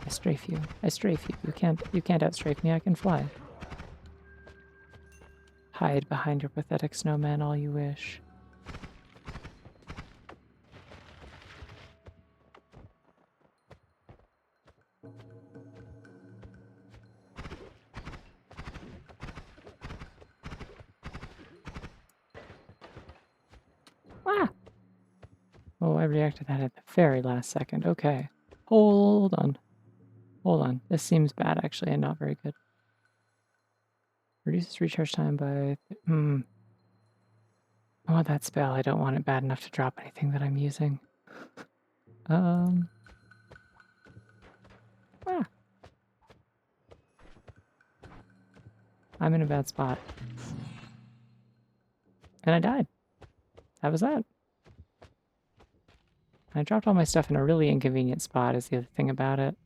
I strafe you. I strafe you. You can't outstrafe me. I can fly. Hide behind your pathetic snowman all you wish. Ah! Oh, I reacted that at the very last second. Okay. Hold on. Hold on. This seems bad, actually, and not very good. Reduces recharge time by... I want that spell. I don't want it bad enough to drop anything that I'm using. Ah. I'm in a bad spot. And I died. That was that. I dropped all my stuff in a really inconvenient spot is the other thing about it.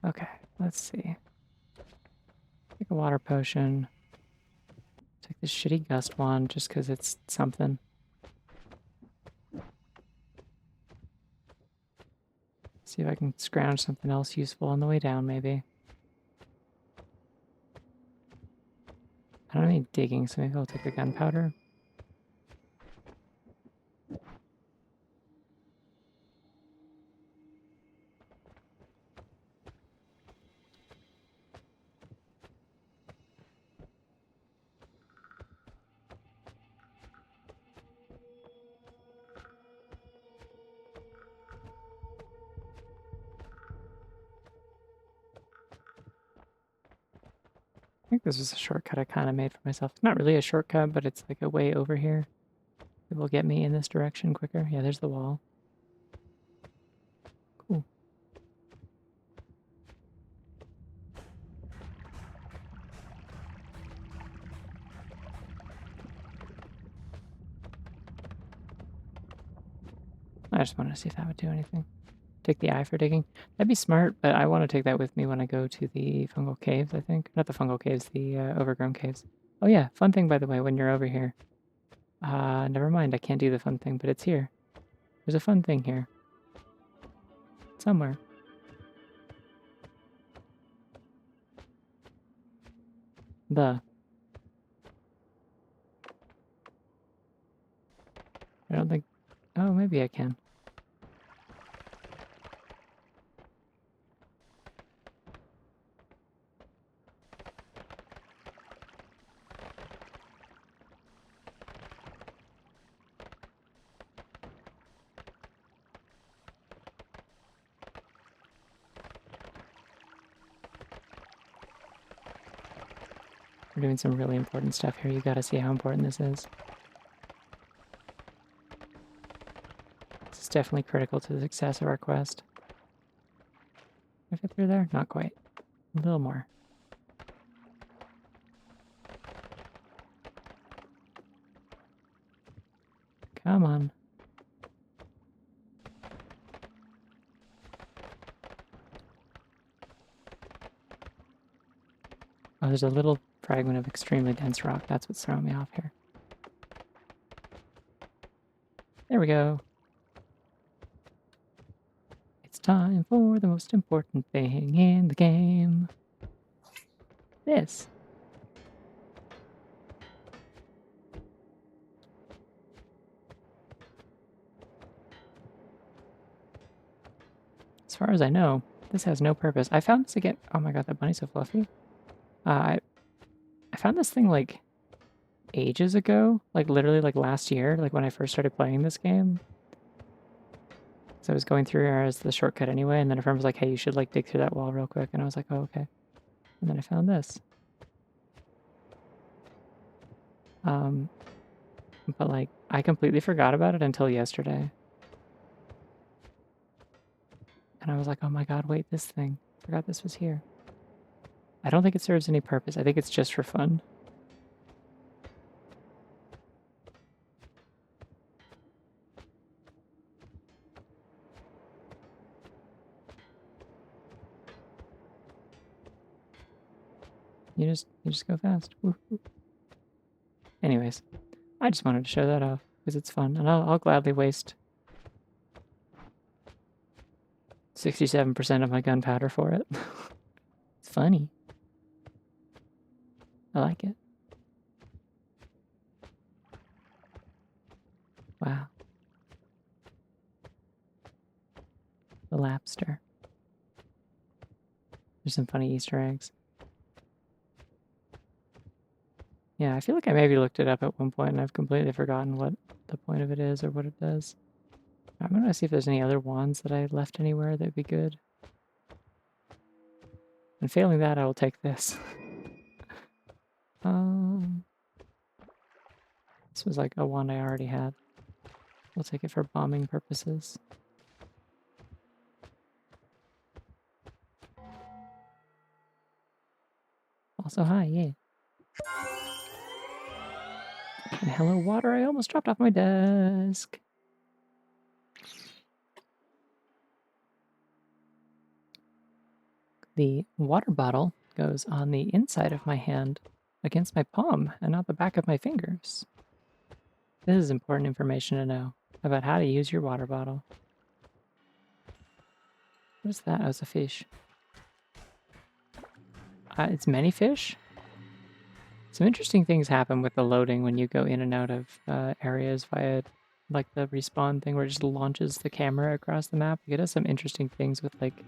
Okay, let's see. Take a water potion. Take this shitty gust wand just because it's something. See if I can scrounge something else useful on the way down, maybe. I don't have any digging, so maybe I'll take the gunpowder. I think this is a shortcut I kind of made for myself. It's not really a shortcut, but it's like a way over here. It will get me in this direction quicker. Yeah, there's the wall. Cool. I just wanted to see if that would do anything. Take the eye for digging. That'd be smart, but I want to take that with me when I go to the fungal caves, I think. Not the fungal caves, the overgrown caves. Oh yeah, fun thing, by the way, when you're over here. Never mind, I can't do the fun thing, but it's here. There's a fun thing here. Somewhere. The. I don't think... Oh, maybe I can. We're doing some really important stuff here. You gotta see how important this is. This is definitely critical to the success of our quest. Can I fit through there? Not quite. A little more. Come on. Oh, there's a little fragment of extremely dense rock. That's what's throwing me off here. There we go. It's time for the most important thing in the game. This. As far as I know, this has no purpose. I found this again. Oh my god, that bunny's so fluffy. I found this thing like ages ago, like literally like last year, like when I first started playing this game. So I was going through here as the shortcut anyway, and then a friend was like, hey, you should like dig through that wall real quick. And I was like, oh, okay. And then I found this. But like, I completely forgot about it until yesterday. And I was like, oh my god, wait, this thing. Forgot this was here. I don't think it serves any purpose. I think it's just for fun. You just go fast. Woo-hoo. Anyways, I just wanted to show that off because it's fun, and I'll gladly waste 67% of my gunpowder for it. It's funny. I like it. Wow. The Lapster. There's some funny Easter eggs. Yeah, I feel like I maybe looked it up at one point and I've completely forgotten what the point of it is or what it does. I'm gonna see if there's any other wands that I left anywhere that'd be good. And failing that, I will take this. This was like a wand I already had. We'll take it for bombing purposes. Also, hi, yeah. And hello, water. I almost dropped off my desk. The water bottle goes on the inside of my hand against my palm and not the back of my fingers. This is important information to know about how to use your water bottle. What is that? Oh, it's a fish. It's many fish? Some interesting things happen with the loading when you go in and out of areas via like the respawn thing where it just launches the camera across the map. It does some interesting things with like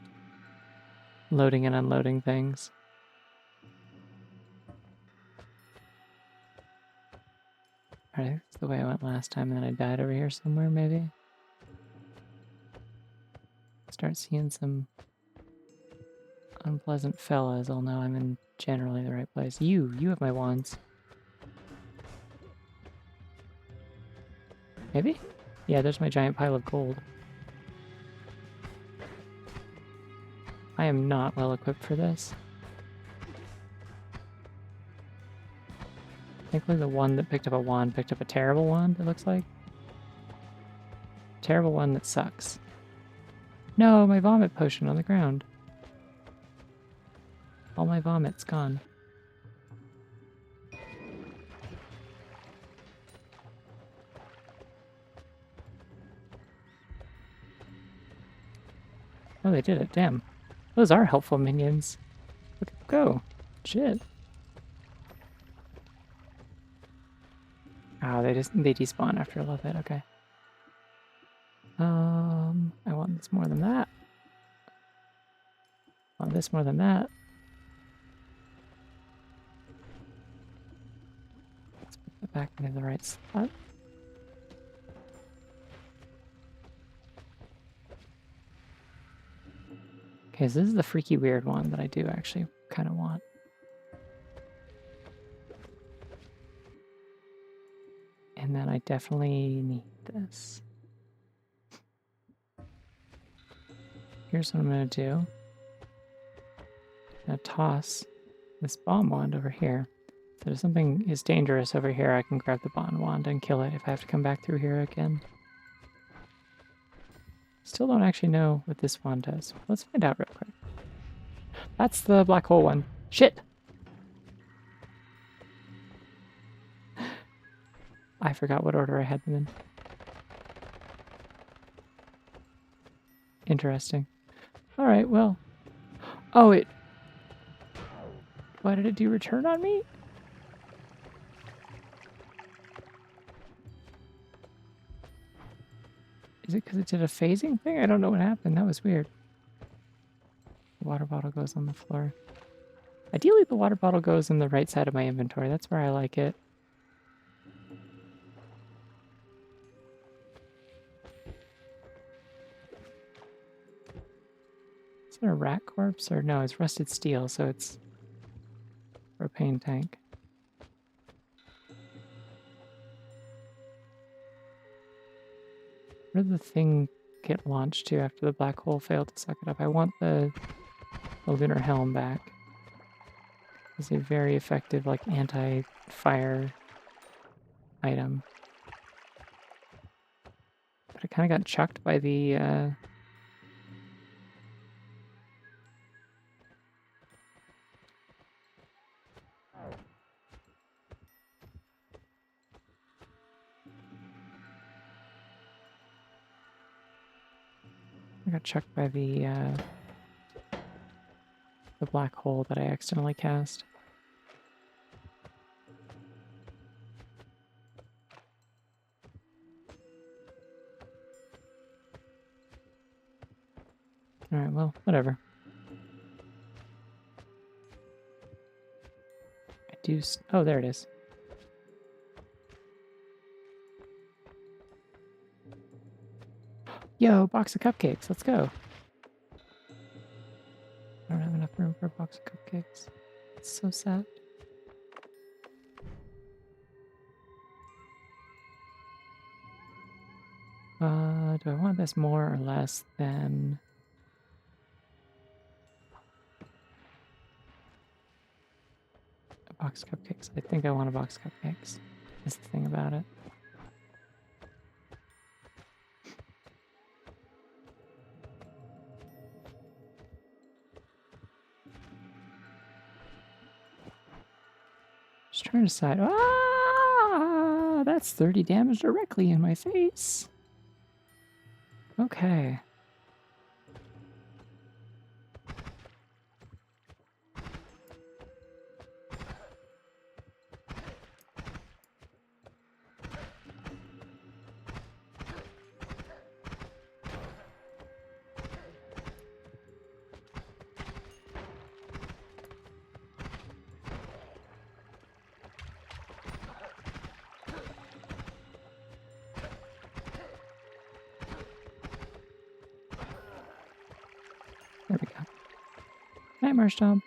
loading and unloading things. I think that's the way I went last time, and then I died over here somewhere, maybe. Start seeing some unpleasant fellas will know I'm in generally the right place. You have my wands. Maybe? Yeah, there's my giant pile of gold. I am not well equipped for this. Thankfully the one that picked up a wand picked up a terrible wand, it looks like. Terrible one that sucks. No, my vomit potion on the ground. All my vomit's gone. Oh, they did it. Damn. Those are helpful minions. Look at them go. Shit. Oh, they despawn after a little bit. Okay. I want this more than that. I want this more than that. Let's put that back into the right spot. Okay, so this is the freaky weird one that I do actually kind of want. And then I definitely need this. Here's what I'm going to do. I'm going to toss this bomb wand over here. So if something is dangerous over here, I can grab the bomb wand and kill it if I have to come back through here again. Still don't actually know what this wand does. Let's find out real quick. That's the black hole one. Shit! I forgot what order I had them in. Interesting. Alright, well. Oh, it... Why did it do return on me? Is it because it did a phasing thing? I don't know what happened. That was weird. The water bottle goes on the floor. Ideally, the water bottle goes in the right side of my inventory. That's where I like it. Is it a rat corpse? Or no, it's rusted steel, so it's propane tank. Where did the thing get launched to after the black hole failed to suck it up? I want the lunar helm back. It's a very effective, like, anti-fire item. But it kind of got chucked by the, the black hole that I accidentally cast. Alright, well, whatever. I do... Oh, there it is. Yo, box of cupcakes. Let's go. I don't have enough room for a box of cupcakes. It's so sad. Do I want this more or less than... a box of cupcakes? I think I want a box of cupcakes. That's the thing about it. Just trying to decide. Ah! That's 30 damage directly in my face. Okay. Night, Marshtomp.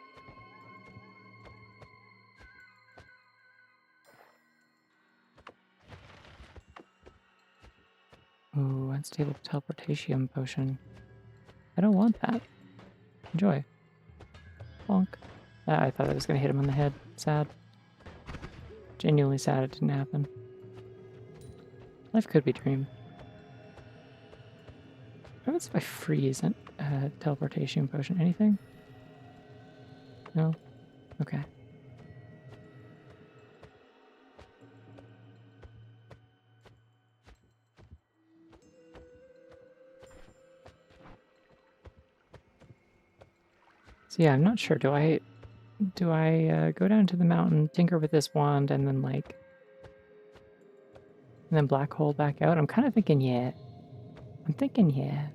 Ooh, unstable teleportation potion. I don't want that. Enjoy. Bonk. I thought I was gonna hit him on the head. Sad. Genuinely sad it didn't happen. Life could be dream. What happens if I freeze a teleportation potion? Anything? No? Okay. So yeah, I'm not sure. Do I go down to the mountain, tinker with this wand, and then black hole back out? I'm kind of thinking yeah. I'm thinking yeah.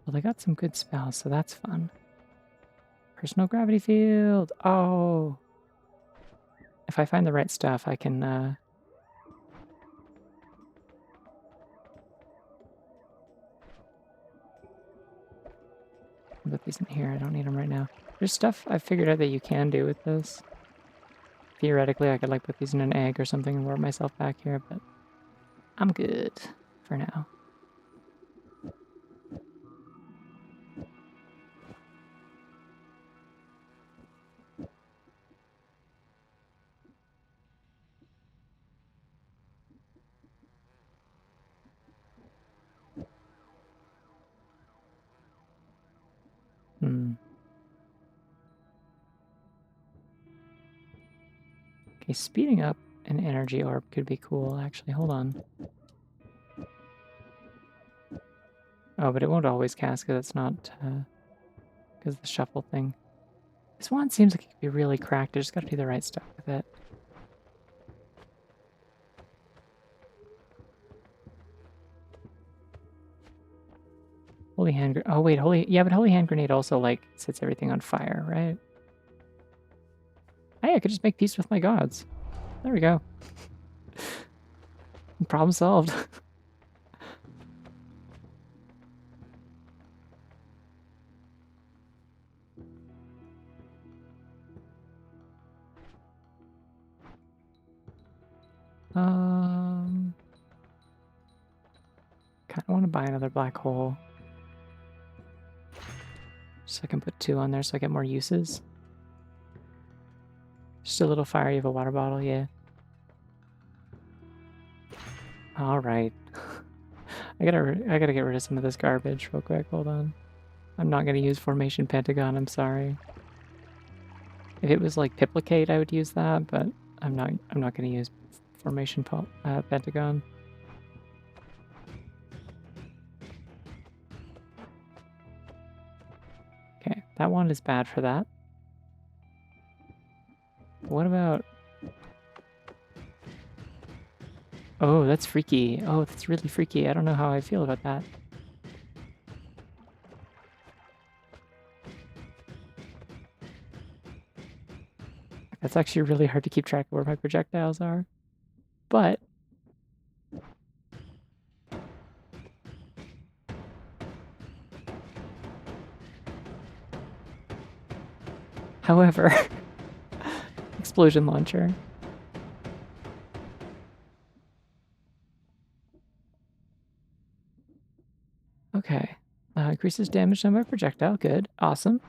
Well, they got some good spells, so that's fun. Personal gravity field. Oh. If I find the right stuff, I can put these in here. I don't need them right now. There's stuff I figured out that you can do with this. Theoretically, I could like put these in an egg or something and warp myself back here, but I'm good for now. Okay, speeding up an energy orb could be cool, actually. Hold on. Oh, but it won't always cast because it's not, because the shuffle thing. This one seems like it could be really cracked. I just gotta do the right stuff with it. Holy hand. Oh wait, yeah, but holy hand grenade also like sets everything on fire, right? Hey, I could just make peace with my gods. There we go. Problem solved. Kind of want to buy another black hole. So I can put 2 on there so I get more uses. Just a little fire, you have a water bottle, yeah. Alright. I gotta get rid of some of this garbage real quick, hold on. I'm not gonna use Formation Pentagon, I'm sorry. If it was like Piplicate, I would use that, but I'm not gonna use Formation Pentagon. Okay, that one is bad for that. What about... Oh, that's freaky. Oh, that's really freaky. I don't know how I feel about that. That's actually really hard to keep track of where my projectiles are. But... However... Explosion launcher. Okay. Increases damage done by projectile. Good. Awesome.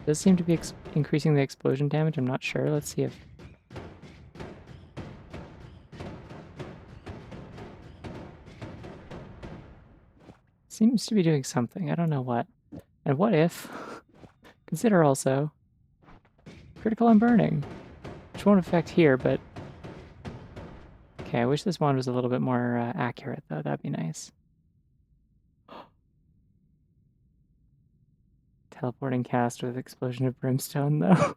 Does seem to be increasing the explosion damage. I'm not sure. Let's see if... Seems to be doing something. I don't know what. And what if... Consider also... Critical and burning. Which won't affect here, but... Okay, I wish this wand was a little bit more accurate, though. That'd be nice. Teleporting cast with explosion of brimstone, though.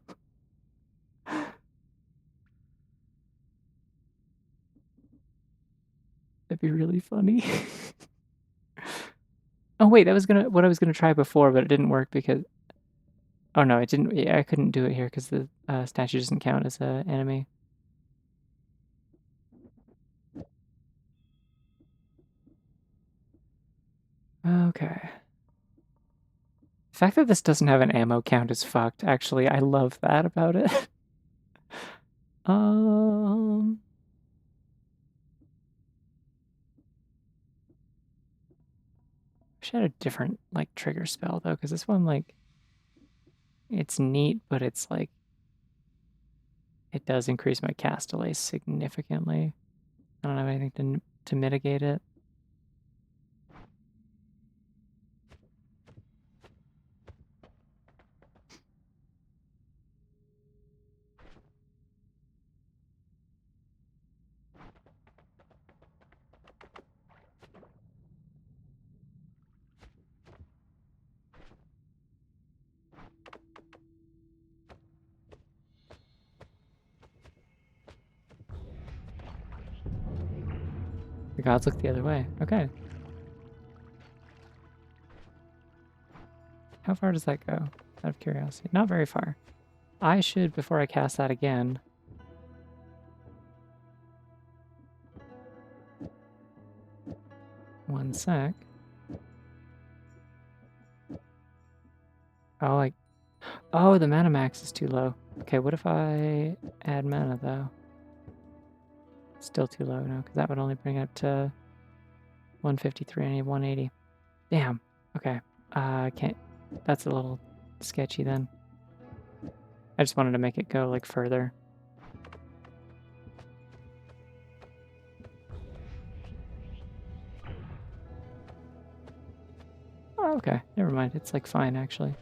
That'd be really funny. Oh wait, that was what I was gonna try before, but it didn't work because... Oh no, it didn't. Yeah, I couldn't do it here because the statue doesn't count as an enemy. Okay. The fact that this doesn't have an ammo count is fucked, actually. I love that about it. Um... Wish I had a different, like, trigger spell, though, because this one, like, it's neat, but it's, like, it does increase my cast delay significantly. I don't have anything to mitigate it. The gods look the other way. Okay. How far does that go? Out of curiosity. Not very far. I should, before I cast that again... One sec. Oh, like... Oh, the mana max is too low. Okay, what if I add mana, though? Still too low, no, because that would only bring it up to 153. I need 180. Damn. Okay. I can't... That's a little sketchy, then. I just wanted to make it go, like, further. Oh, okay. Never mind. It's, like, fine, actually.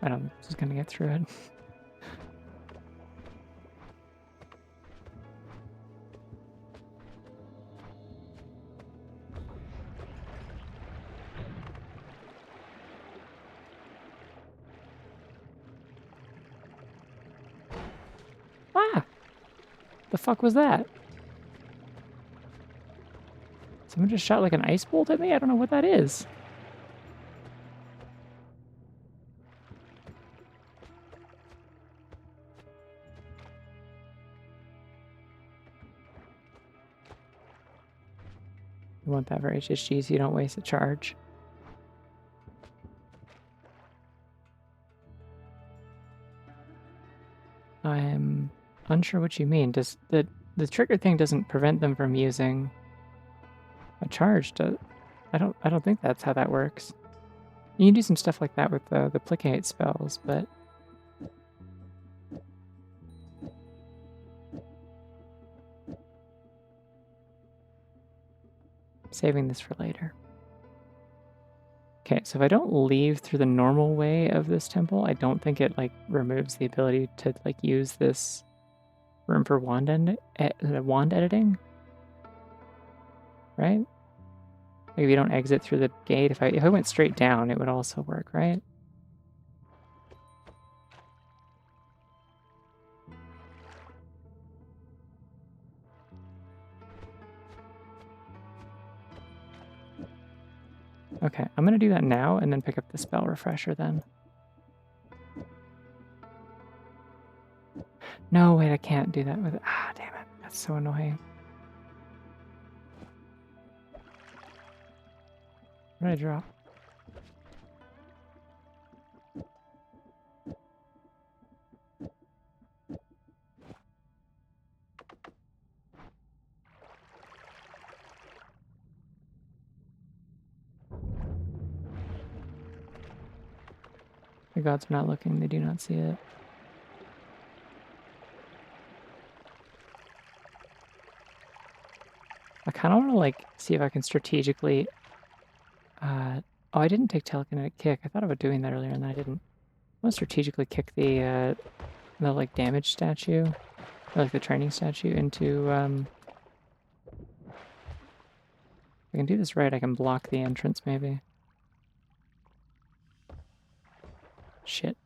I don't... Just gonna get through it. Ah! The fuck was that? Someone just shot, like, an ice bolt at me? I don't know what that is. You want that for HHG so you don't waste a charge. I'm unsure what you mean. Does the trigger thing doesn't prevent them from using a charge? I don't think that's how that works. You can do some stuff like that with the plicate spells, but I'm saving this for later. Okay, so if I don't leave through the normal way of this temple, I don't think it, like, removes the ability to, like, use this room for wand editing, right? Like, if you don't exit through the gate, if I went straight down, it would also work, right? Okay, I'm gonna do that now and then pick up the spell refresher then. No, wait, I can't do that with it. Ah, damn it. That's so annoying. What did I drop? The gods are not looking. They do not see it. I kind of want to, like, see if I can strategically... oh, I didn't take telekinetic kick. I thought about doing that earlier and I didn't. I want to strategically kick the like, damage statue, or, like, the training statue into, If I can do this right, I can block the entrance, maybe. Shit.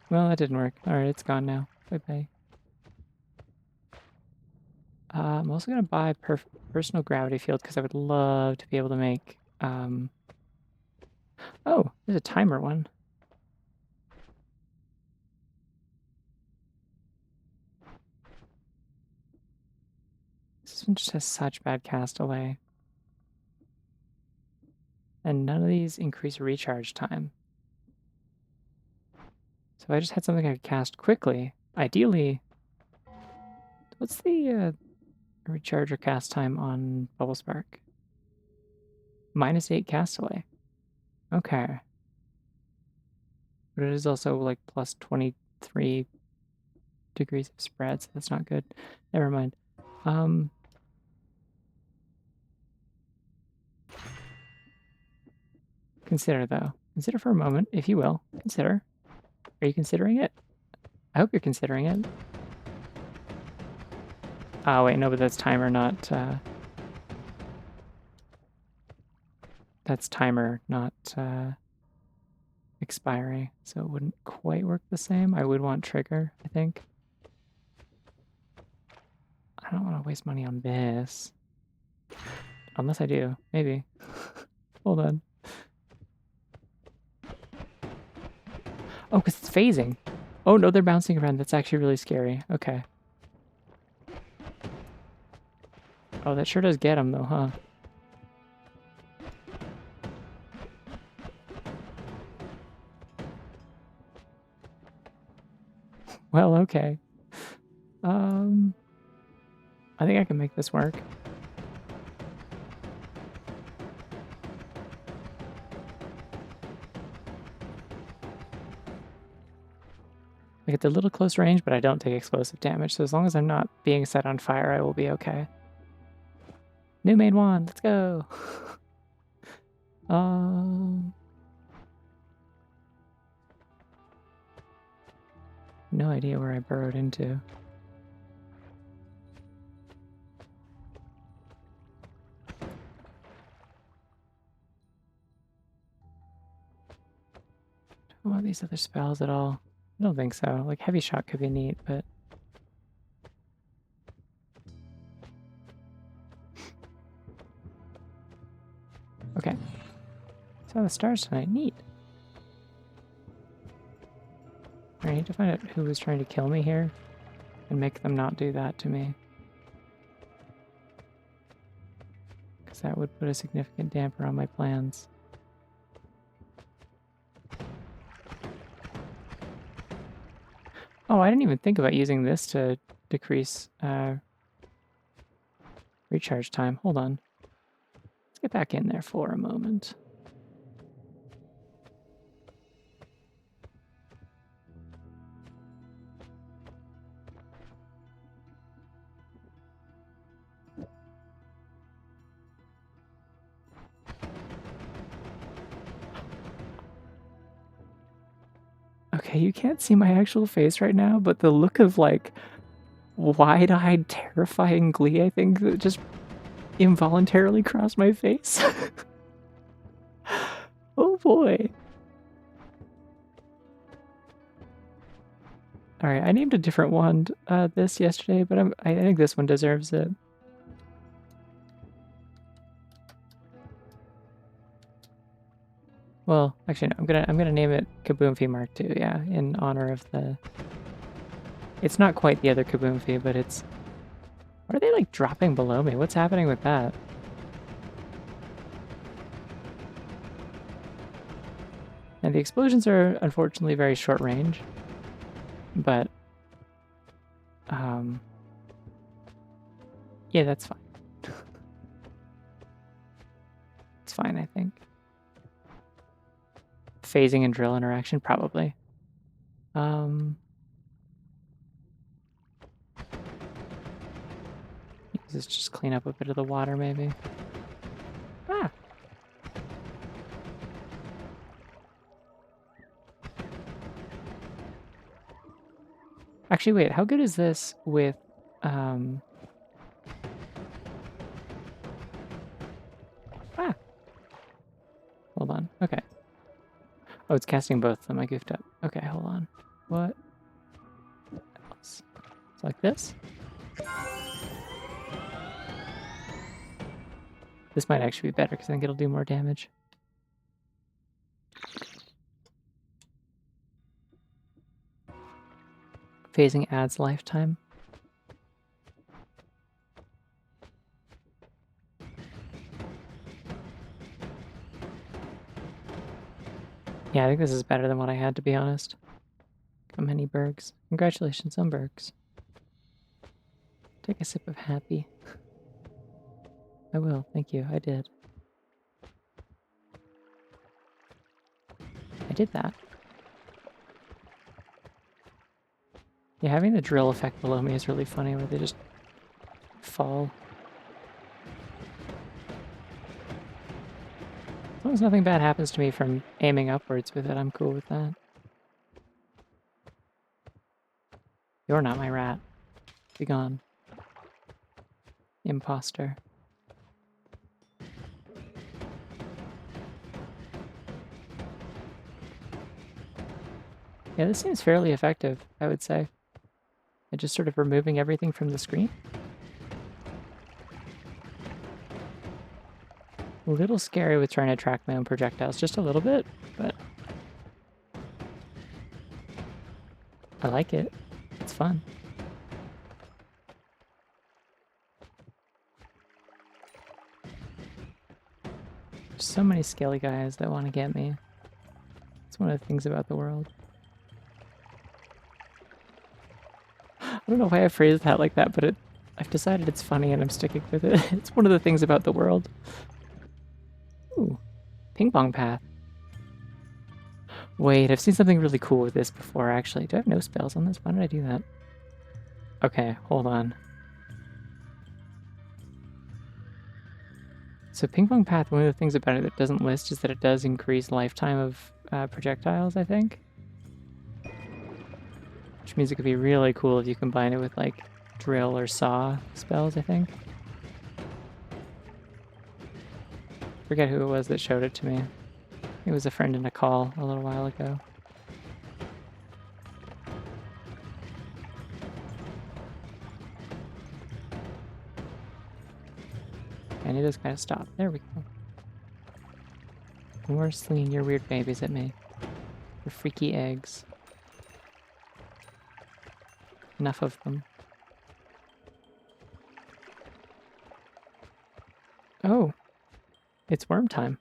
Well, that didn't work. Alright, it's gone now. Bye-bye. I'm also going to buy personal gravity field because I would love to be able to make... Oh, there's a timer one. This one just has such bad castaway. And none of these increase recharge time. So if I just had something I could cast quickly, ideally... What's the recharge or cast time on Bubble Spark? -8 castaway. Okay. But it is also like plus 23 degrees of spread, so that's not good. Never mind. Consider, though. Consider for a moment, if you will. Consider. Are you considering it? I hope you're considering it. Oh, wait, no, but that's timer, not... that's timer, not expiry, so it wouldn't quite work the same. I would want trigger, I think. I don't want to waste money on this. Unless I do. Maybe. Hold on. Oh, because it's phasing. Oh, no, they're bouncing around. That's actually really scary. Okay. Oh, that sure does get them, though, huh? Well, okay. I think I can make this work. I get a little close range, but I don't take explosive damage, so as long as I'm not being set on fire, I will be okay. New main wand, let's go! No idea where I burrowed into. Don't want these other spells at all. I don't think so. Like, heavy shot could be neat, but... Okay. Saw the stars tonight. Neat. I need to find out who was trying to kill me here and make them not do that to me. Because that would put a significant damper on my plans. Oh, I didn't even think about using this to decrease recharge time. Hold on. Let's get back in there for a moment. Okay, you can't see my actual face right now, but the look of, like, wide-eyed, terrifying glee, I think, that just involuntarily crossed my face. Oh boy. Alright, I named a different wand this yesterday, but I think this one deserves it. Well, actually, no, I'm gonna name it Kaboomfi Mark II, yeah, in honor of the... It's not quite the other Kaboomfi, but it's... What are they, like, dropping below me? What's happening with that? And the explosions are, unfortunately, very short range. But... yeah, that's fine. It's fine, I think. Phasing and drill interaction, probably. Let's just clean up a bit of the water, maybe. Ah! Actually, wait, how good is this with, Ah! Hold on, okay. Oh, it's casting both of them, I goofed up. Okay, hold on. What else? It's like this? This might actually be better, because I think it'll do more damage. Phasing adds lifetime. Yeah, I think this is better than what I had, to be honest. How many bergs? Congratulations on bergs. Take a sip of happy. I will, thank you, I did. I did that. Yeah, having the drill effect below me is really funny, where they just fall. As long as nothing bad happens to me from aiming upwards with it, I'm cool with that. You're not my rat. Be gone. Imposter. Yeah, this seems fairly effective, I would say. And just sort of removing everything from the screen. A little scary with trying to track my own projectiles, just a little bit, but I like it. It's fun. There's so many scaly guys that want to get me. It's one of the things about the world. I don't know why I phrased that like that, but I've decided it's funny and I'm sticking with it. It's one of the things about the world. Ooh, ping pong path. Wait, I've seen something really cool with this before, actually. Do I have no spells on this? Why did I do that? Okay, hold on. So ping pong path, one of the things about it that doesn't list is that it does increase lifetime of projectiles, I think. Which means it could be really cool if you combine it with like drill or saw spells, I think. Forget who it was that showed it to me. It was a friend in a call a little while ago. And it does kind of stop. There we go. More slinging your weird babies at me. Your freaky eggs. Enough of them. Oh, it's worm time.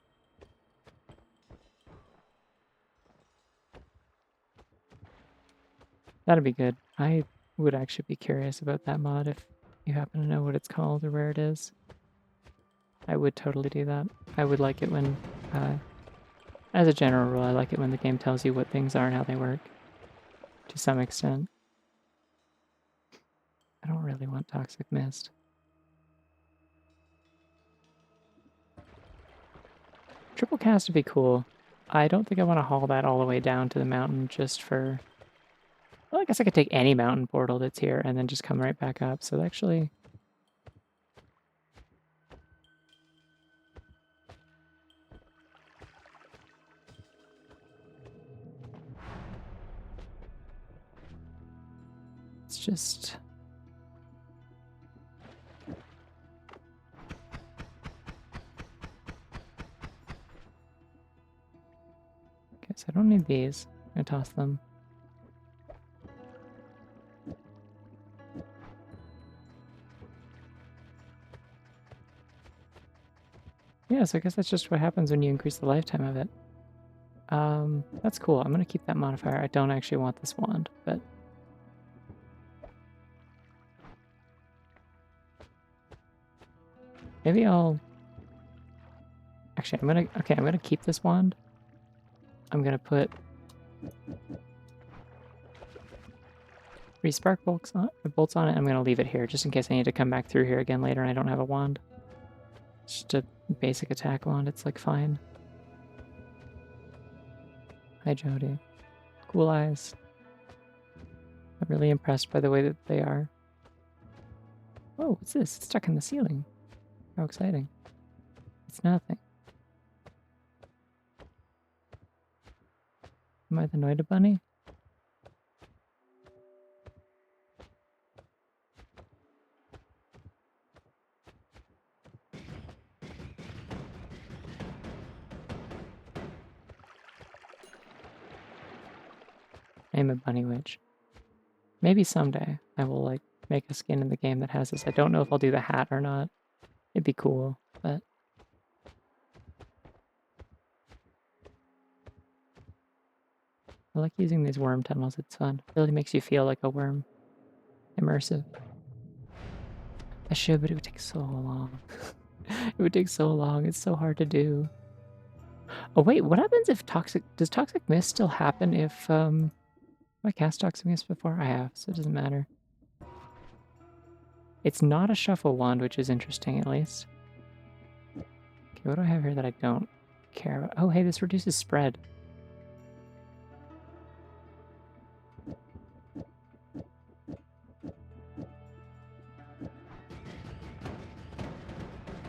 That'd be good. I would actually be curious about that mod if you happen to know what it's called or where it is. I would totally do that. I would like it when, as a general rule, I like it when the game tells you what things are and how they work. To some extent. I don't really want Toxic Mist. Triple cast would be cool. I don't think I want to haul that all the way down to the mountain just for... Well, I guess I could take any mountain portal that's here and then just come right back up. So actually... It's just... Okay, so I don't need these. I'm gonna toss them. Yeah, so I guess that's just what happens when you increase the lifetime of it. That's cool. I'm gonna keep that modifier. I don't actually want this wand, but... Maybe I'll... Actually, I'm gonna keep this wand. I'm gonna put 3 spark bolts on it. I'm gonna leave it here just in case I need to come back through here again later and I don't have a wand. It's just a basic attack wand. It's like fine. Hi, Jody. Cool eyes. I'm really impressed by the way that they are. Oh, what's this? It's stuck in the ceiling. How exciting. It's nothing. Am I the Noita bunny? I'm a bunny witch. Maybe someday I will like make a skin in the game that has this. I don't know if I'll do the hat or not. It'd be cool, but I like using these worm tunnels, it's fun. It really makes you feel like a worm. Immersive. I should, but it would take so long. It would take so long, it's so hard to do. Oh wait, what happens if does toxic mist still happen if, have I cast toxic mist before? I have, so it doesn't matter. It's not a shuffle wand, which is interesting at least. Okay, what do I have here that I don't care about? Oh hey, this reduces spread.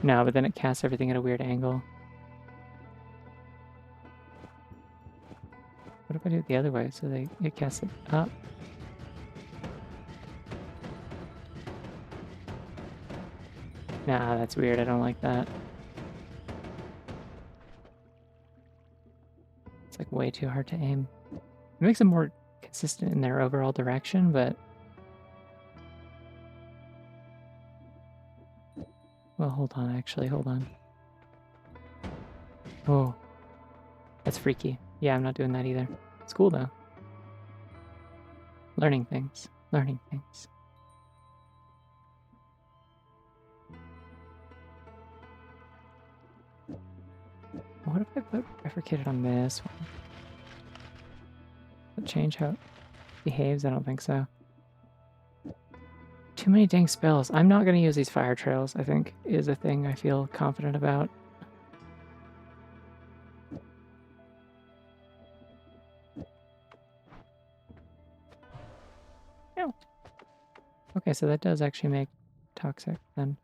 No, but then it casts everything at a weird angle. What if I do it the other way? So it casts it up. Nah, that's weird. I don't like that. It's like way too hard to aim. It makes it more consistent in their overall direction, but... Well, hold on, actually, hold on. Oh, that's freaky. Yeah, I'm not doing that either. It's cool, though. Learning things. Learning things. What if I put bifurcated on this one? Does it change how it behaves? I don't think so. Too many dang spells. I'm not going to use these fire trails, I think, is a thing I feel confident about. No. Okay, so that does actually make toxic then.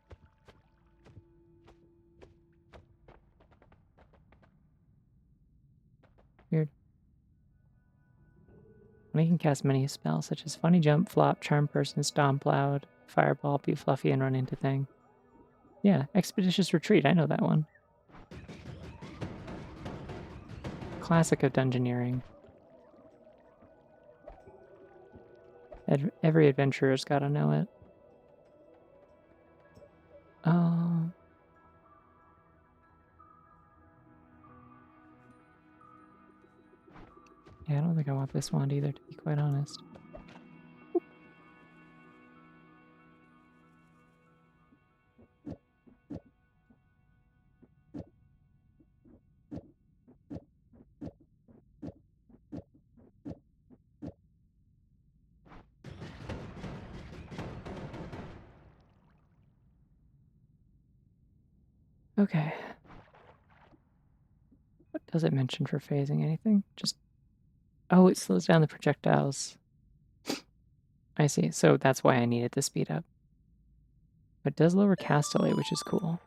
Weird. When you can cast many spells such as Funny Jump, Flop, Charm Person, Stomp Loud, Fireball, Be Fluffy, and Run Into Thing. Yeah, Expeditious Retreat, I know that one. Classic of Dungeoneering. Every adventurer's gotta know it. Oh. Yeah, I don't think I want this wand either, to be quite honest. Okay. What does it mention for phasing? Anything? Just... Oh, it slows down the projectiles. I see. So that's why I needed the speed up. But it does lower cast delay, which is cool.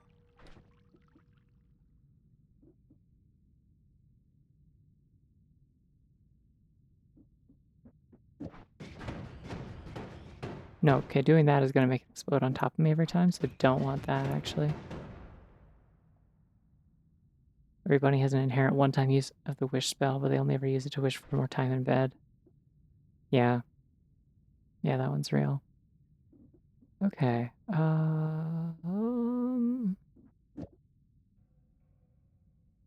No, okay, doing that is going to make it explode on top of me every time, so don't want that, actually. Everybody has an inherent one-time use of the wish spell, but they only ever use it to wish for more time in bed. Yeah. Yeah, that one's real. Okay.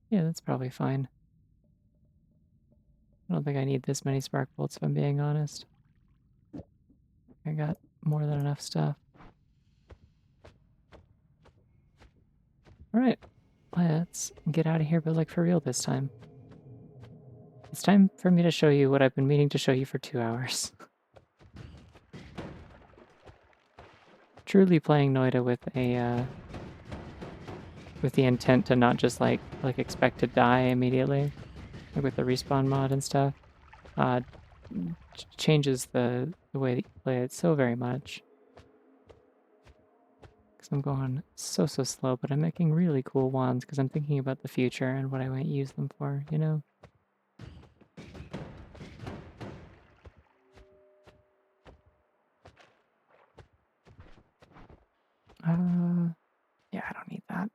Yeah, that's probably fine. I don't think I need this many spark bolts, if I'm being honest. I got more than enough stuff. Alright, let's get out of here, but like for real this time. It's time for me to show you what I've been meaning to show you for 2 hours. Truly playing Noita with the intent to not just like expect to die immediately, like with the respawn mod and stuff, uh, changes the way that you play it so very much. Because I'm going so slow, but I'm making really cool wands because I'm thinking about the future and what I might use them for, you know? Yeah, I don't need that.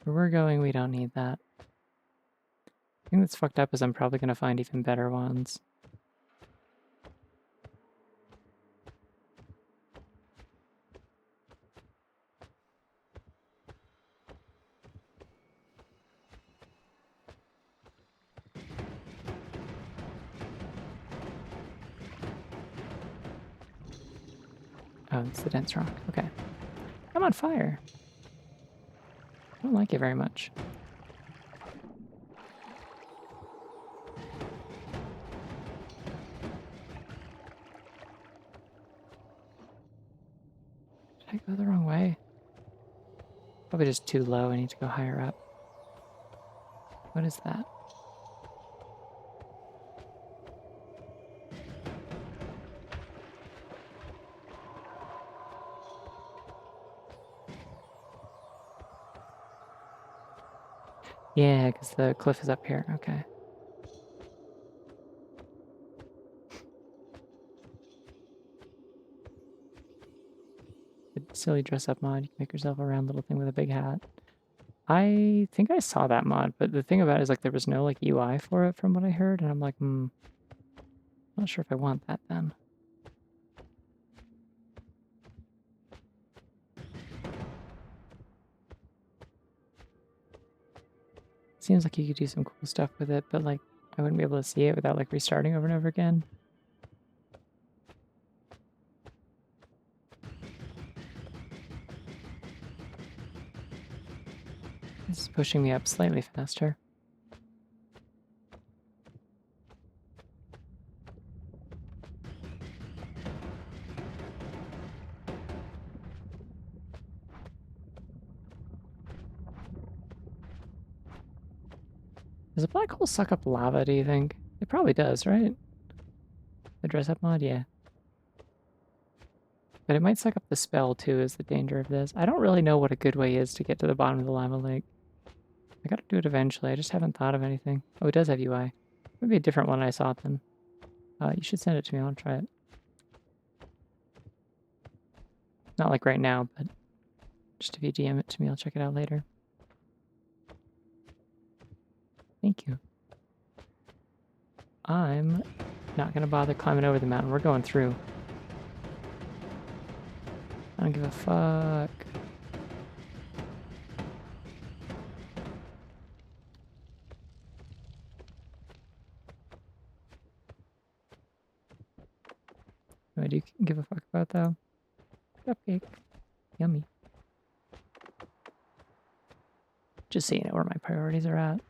Where we're going, we don't need that. The thing that's fucked up is I'm probably going to find even better ones. Oh, it's the dense rock. Okay. I'm on fire. I don't like it very much. Did I go the wrong way? Probably just too low. I need to go higher up. What is that? Yeah, because the cliff is up here. Okay. The silly dress up mod. You can make yourself a round little thing with a big hat. I think I saw that mod, but the thing about it is like there was no like UI for it from what I heard, and I'm like, not sure if I want that then. Seems like you could do some cool stuff with it, but like I wouldn't be able to see it without like restarting over and over again. This is pushing me up slightly faster. Does a black hole suck up lava, do you think? It probably does, right? The dress up mod, yeah. But it might suck up the spell too, is the danger of this. I don't really know what a good way is to get to the bottom of the lava lake. I gotta do it eventually. I just haven't thought of anything. Oh, it does have UI. Maybe a different one I saw then. You should send it to me. I want to try it. Not like right now, but just if you DM it to me, I'll check it out later. Thank you. I'm not gonna bother climbing over the mountain. We're going through. I don't give a fuck. What I do give a fuck about though? Cupcake. Yummy. Just so you know where my priorities are at.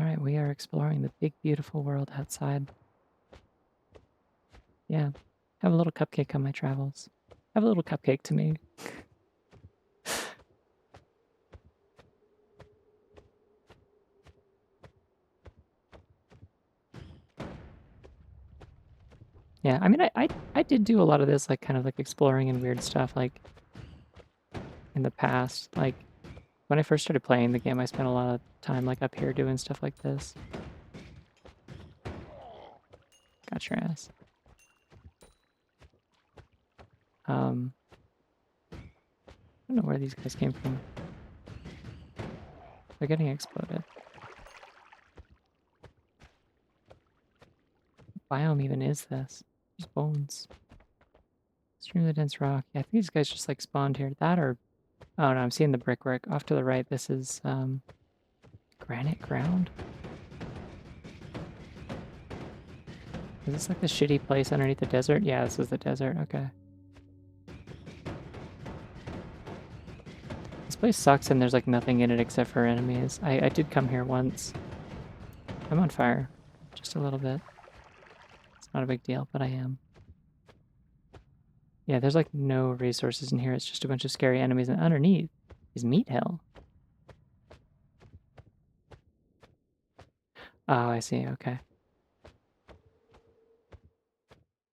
Alright, we are exploring the big, beautiful world outside. Yeah. Have a little cupcake on my travels. Have a little cupcake to me. Yeah, I mean, I did do a lot of this, like, kind of like exploring and weird stuff, like, in the past. Like, when I first started playing the game, I spent a lot of time, like, up here doing stuff like this. Got your ass. I don't know where these guys came from. They're getting exploded. What biome even is this? There's bones. Stream of the dense rock. Yeah, I think these guys just, like, spawned here. That or... Oh, no, I'm seeing the brickwork. Off to the right, this is, granite ground? Is this, like, the shitty place underneath the desert? Yeah, this is the desert. Okay. This place sucks and there's, like, nothing in it except for enemies. I did come here once. I'm on fire. Just a little bit. It's not a big deal, but I am. Yeah, there's, like, no resources in here. It's just a bunch of scary enemies, and underneath is meat hell. Oh, I see. Okay.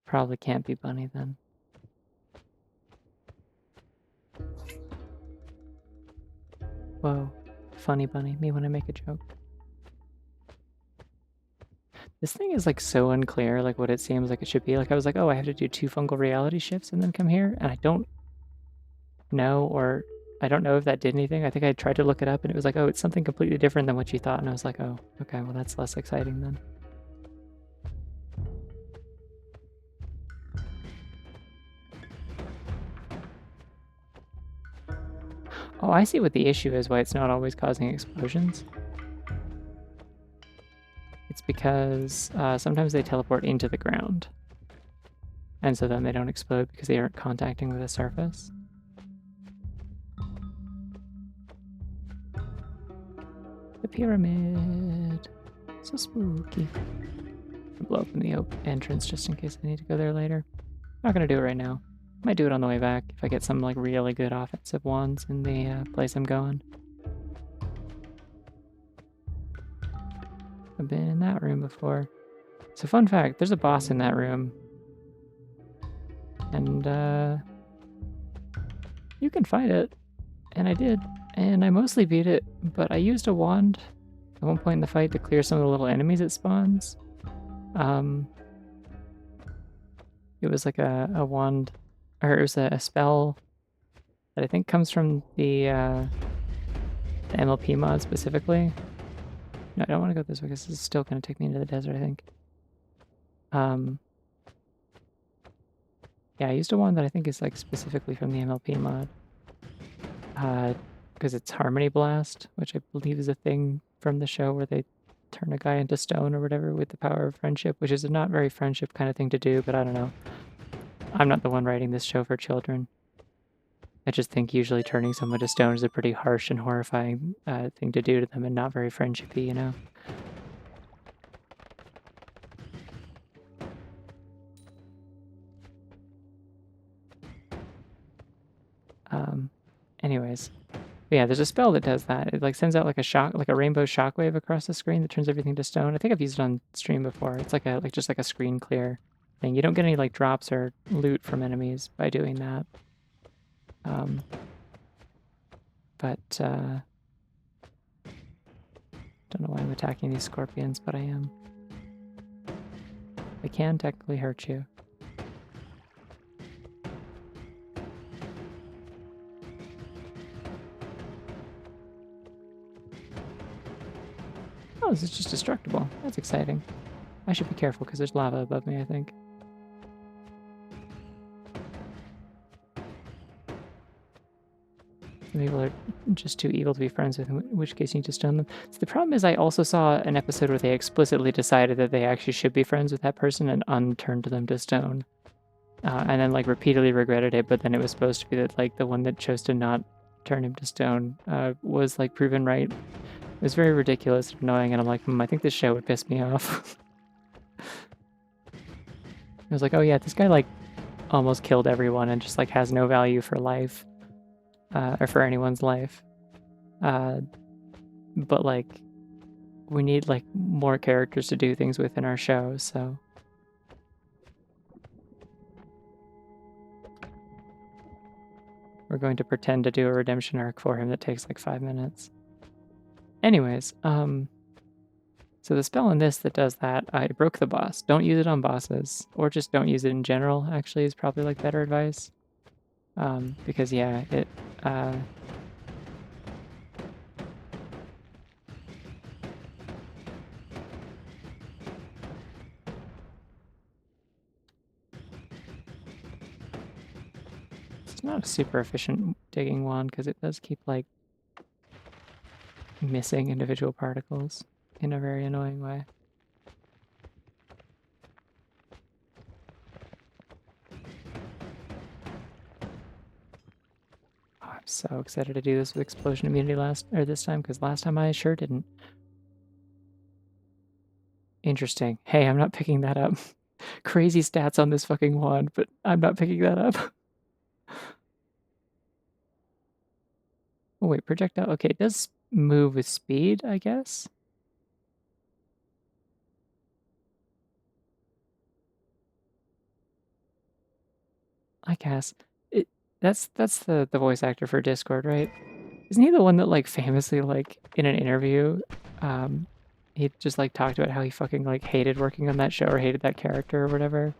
Probably can't be bunny then. Whoa. Funny bunny. Me when I make a joke. This thing is, like, so unclear, like, what it seems like it should be. Like, I was like, oh, I have to do 2 fungal reality shifts and then come here, and I don't know, or I don't know if that did anything. I think I tried to look it up, and it was like, oh, it's something completely different than what you thought, and I was like, oh, okay, well, that's less exciting then. Oh, I see what the issue is, why it's not always causing explosions. It's because sometimes they teleport into the ground. And so then they don't explode because they aren't contacting with the surface. The pyramid. So spooky. I'll blow open the entrance just in case I need to go there later. Not gonna do it right now. Might do it on the way back if I get some like really good offensive wands in the place I'm going. I've been in that room before. So fun fact, there's a boss in that room. And you can fight it. And I did. And I mostly beat it, but I used a wand at one point in the fight to clear some of the little enemies it spawns. It was like a wand, or it was a spell that I think comes from the MLP mod specifically. No, I don't want to go this way because this is still going to take me into the desert, I think. Yeah, I used a wand that I think is like specifically from the MLP mod. Because it's Harmony Blast, which I believe is a thing from the show where they turn a guy into stone or whatever with the power of friendship, which is a not very friendship kind of thing to do, but I don't know. I'm not the one writing this show for children. I just think usually turning someone to stone is a pretty harsh and horrifying thing to do to them and not very friendshipy, you know? Anyways. But yeah, there's a spell that does that. It like sends out like a rainbow shockwave across the screen that turns everything to stone. I think I've used it on stream before. It's like just like a screen clear thing. You don't get any like drops or loot from enemies by doing that. But don't know why I'm attacking these scorpions, but I am. They can technically hurt you. Oh, this is just destructible. That's exciting. I should be careful because there's lava above me, I think. Some people are just too evil to be friends with, in which case you need to stone them. So the problem is I also saw an episode where they explicitly decided that they actually should be friends with that person and unturned them to stone. And then like repeatedly regretted it, but then it was supposed to be that like the one that chose to not turn him to stone was like proven right. It was very ridiculous and annoying, and I'm like, I think this show would piss me off. I was like, oh yeah, this guy like almost killed everyone and just like has no value for life. Or for anyone's life. But like, we need like more characters to do things with in our show, so. We're going to pretend to do a redemption arc for him that takes like 5 minutes. Anyways, so the spell in this that does that, I broke the boss. Don't use it on bosses, or just don't use it in general, actually, is probably like better advice. Because yeah, it, it's not a super efficient digging wand because it does keep like missing individual particles in a very annoying way. Oh, I'm so excited to do this with explosion immunity this time because last time I sure didn't. Interesting. Hey, I'm not picking that up. Crazy stats on this fucking wand, but I'm not picking that up. Oh wait, projectile. Okay, it does move with speed, I guess. I guess. That's the voice actor for Discord, right? Isn't he the one that like famously like in an interview, he just like talked about how he fucking like hated working on that show or hated that character or whatever?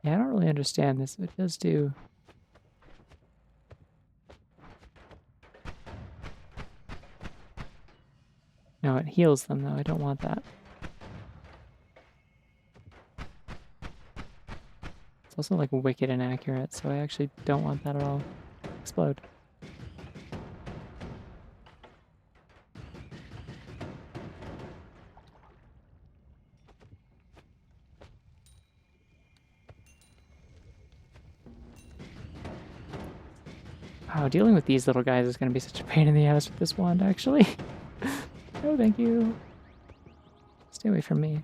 Yeah, I don't really understand this, but it does do. No, it heals them though. I don't want that. It's also like wicked inaccurate, so I actually don't want that at all. Explode. Oh, dealing with these little guys is going to be such a pain in the ass with this wand, actually. No, thank you. Stay away from me.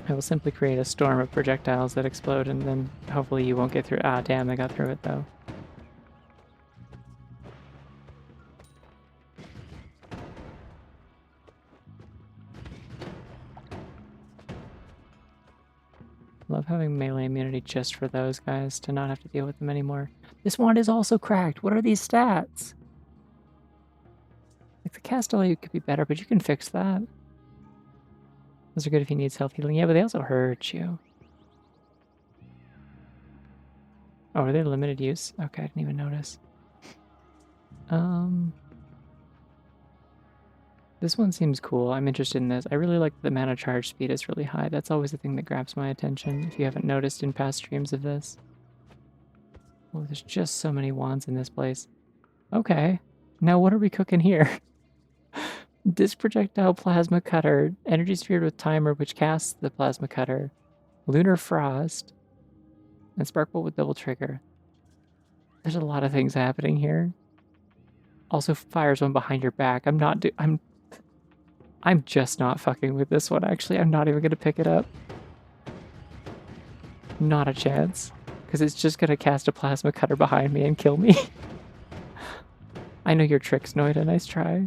I will simply create a storm of projectiles that explode, and then hopefully you won't get through. Ah, damn, I got through it, though. Love having melee immunity just for those guys, to not have to deal with them anymore. This wand is also cracked. What are these stats? Like, the cast value could be better, but you can fix that. Those are good if he needs health healing. Yeah, but they also hurt you. Oh, are they limited use? Okay, I didn't even notice. This one seems cool. I'm interested in this. I really like the mana charge speed is really high. That's always the thing that grabs my attention, if you haven't noticed in past streams of this. Oh, there's just so many wands in this place. Okay, now what are we cooking here? Disc projectile plasma cutter, energy sphere with timer which casts the plasma cutter, lunar frost, and sparkle with double trigger. There's a lot of things happening here. Also fires one behind your back. I'm just not fucking with this one, actually. I'm not even gonna pick it up. Not a chance. Because it's just gonna cast a plasma cutter behind me and kill me. I know your tricks, Noita. Nice try.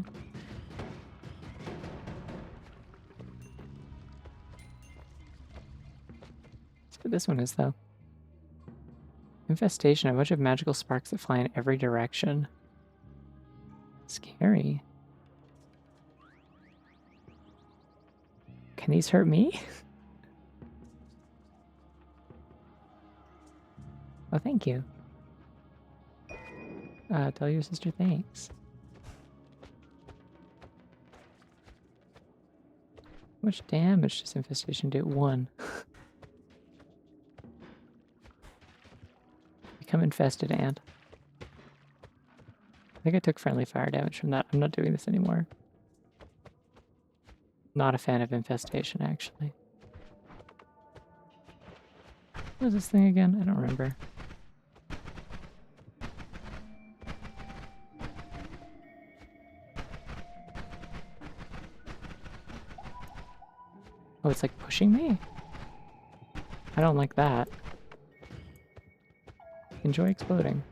Let's see what this one is, though. Infestation, a bunch of magical sparks that fly in every direction. Scary. Can these hurt me? Oh, thank you. Tell your sister thanks. How much damage does infestation do? 1. Become infested, ant. I think I took friendly fire damage from that. I'm not doing this anymore. Not a fan of infestation, actually. What is this thing again? I don't remember. Oh, it's like pushing me? I don't like that. Enjoy exploding.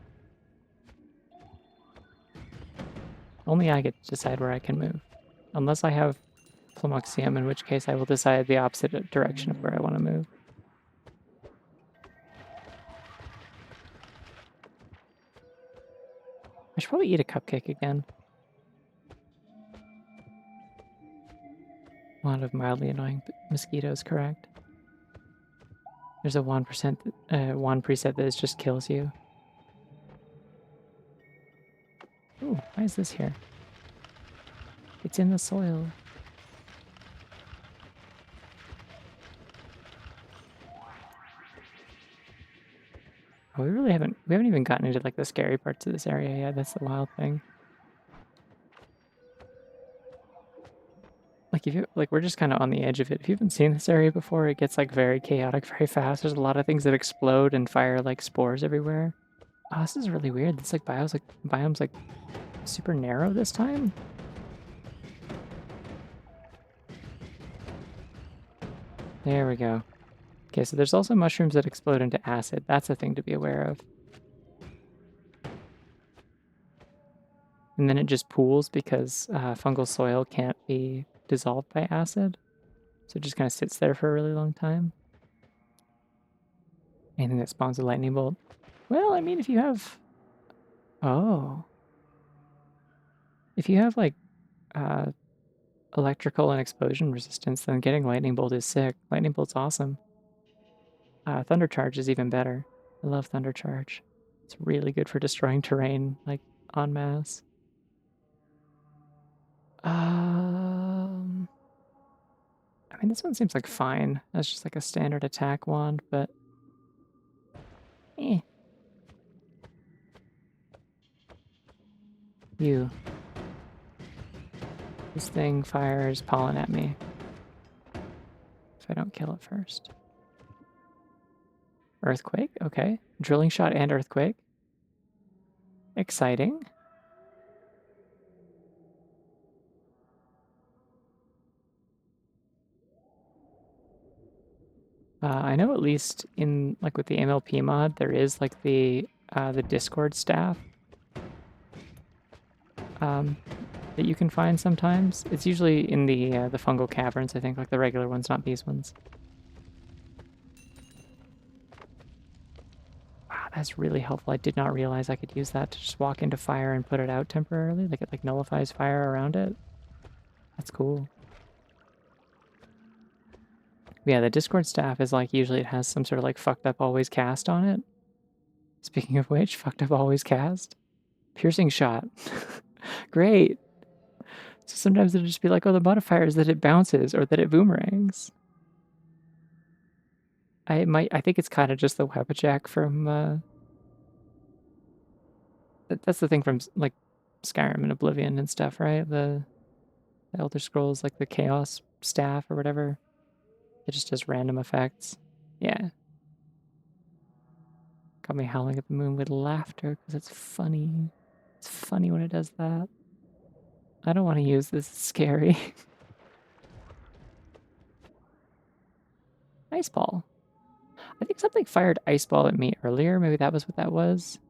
Only I get to decide where I can move. Unless I have Plumoxium, in which case I will decide the opposite direction of where I want to move. I should probably eat a cupcake again. A lot of mildly annoying mosquitoes, correct? There's a 1% one preset that just kills you. Ooh, why is this here? It's in the soil. Oh, we haven't even gotten into like the scary parts of this area yet. That's the wild thing. Like, if you like, we're just kind of on the edge of it. If you haven't seen this area before, it gets like very chaotic very fast. There's a lot of things that explode and fire like spores everywhere. Oh, this is really weird. This like biome's like super narrow this time. There we go. Okay, so there's also mushrooms that explode into acid. That's a thing to be aware of. And then it just pools because fungal soil can't be dissolved by acid. So it just kind of sits there for a really long time. Anything that spawns a lightning bolt. Well, I mean, if you have... Oh. If you have, like, electrical and explosion resistance, then getting lightning bolt is sick. Lightning bolt's awesome. Thunder charge is even better. I love thunder charge. It's really good for destroying terrain, like, en masse. I mean, this one seems like fine. That's just like a standard attack wand, but eh. You. This thing fires pollen at me if I don't kill it first. Earthquake, okay. Drilling shot and earthquake. Exciting. I know at least in like with the MLP mod, there is like the Discord staff that you can find sometimes. It's usually in the fungal caverns, I think, like the regular ones, not these ones. Wow, that's really helpful. I did not realize I could use that to just walk into fire and put it out temporarily. Like it like nullifies fire around it. That's cool. Yeah, the Discord staff is like usually it has some sort of like fucked up always cast on it. Speaking of which, fucked up always cast. Piercing shot. Great. So sometimes it'll just be like, oh, the modifier is that it bounces or that it boomerangs. I think it's kind of just the Webajack from that's the thing from like Skyrim and Oblivion and stuff, right? The Elder Scrolls, like the Chaos staff or whatever. It just does random effects. Yeah. Got me howling at the moon with laughter because it's funny. It's funny when it does that. I don't want to use this. It's scary. Ice ball. I think something fired ice ball at me earlier. Maybe that was what that was.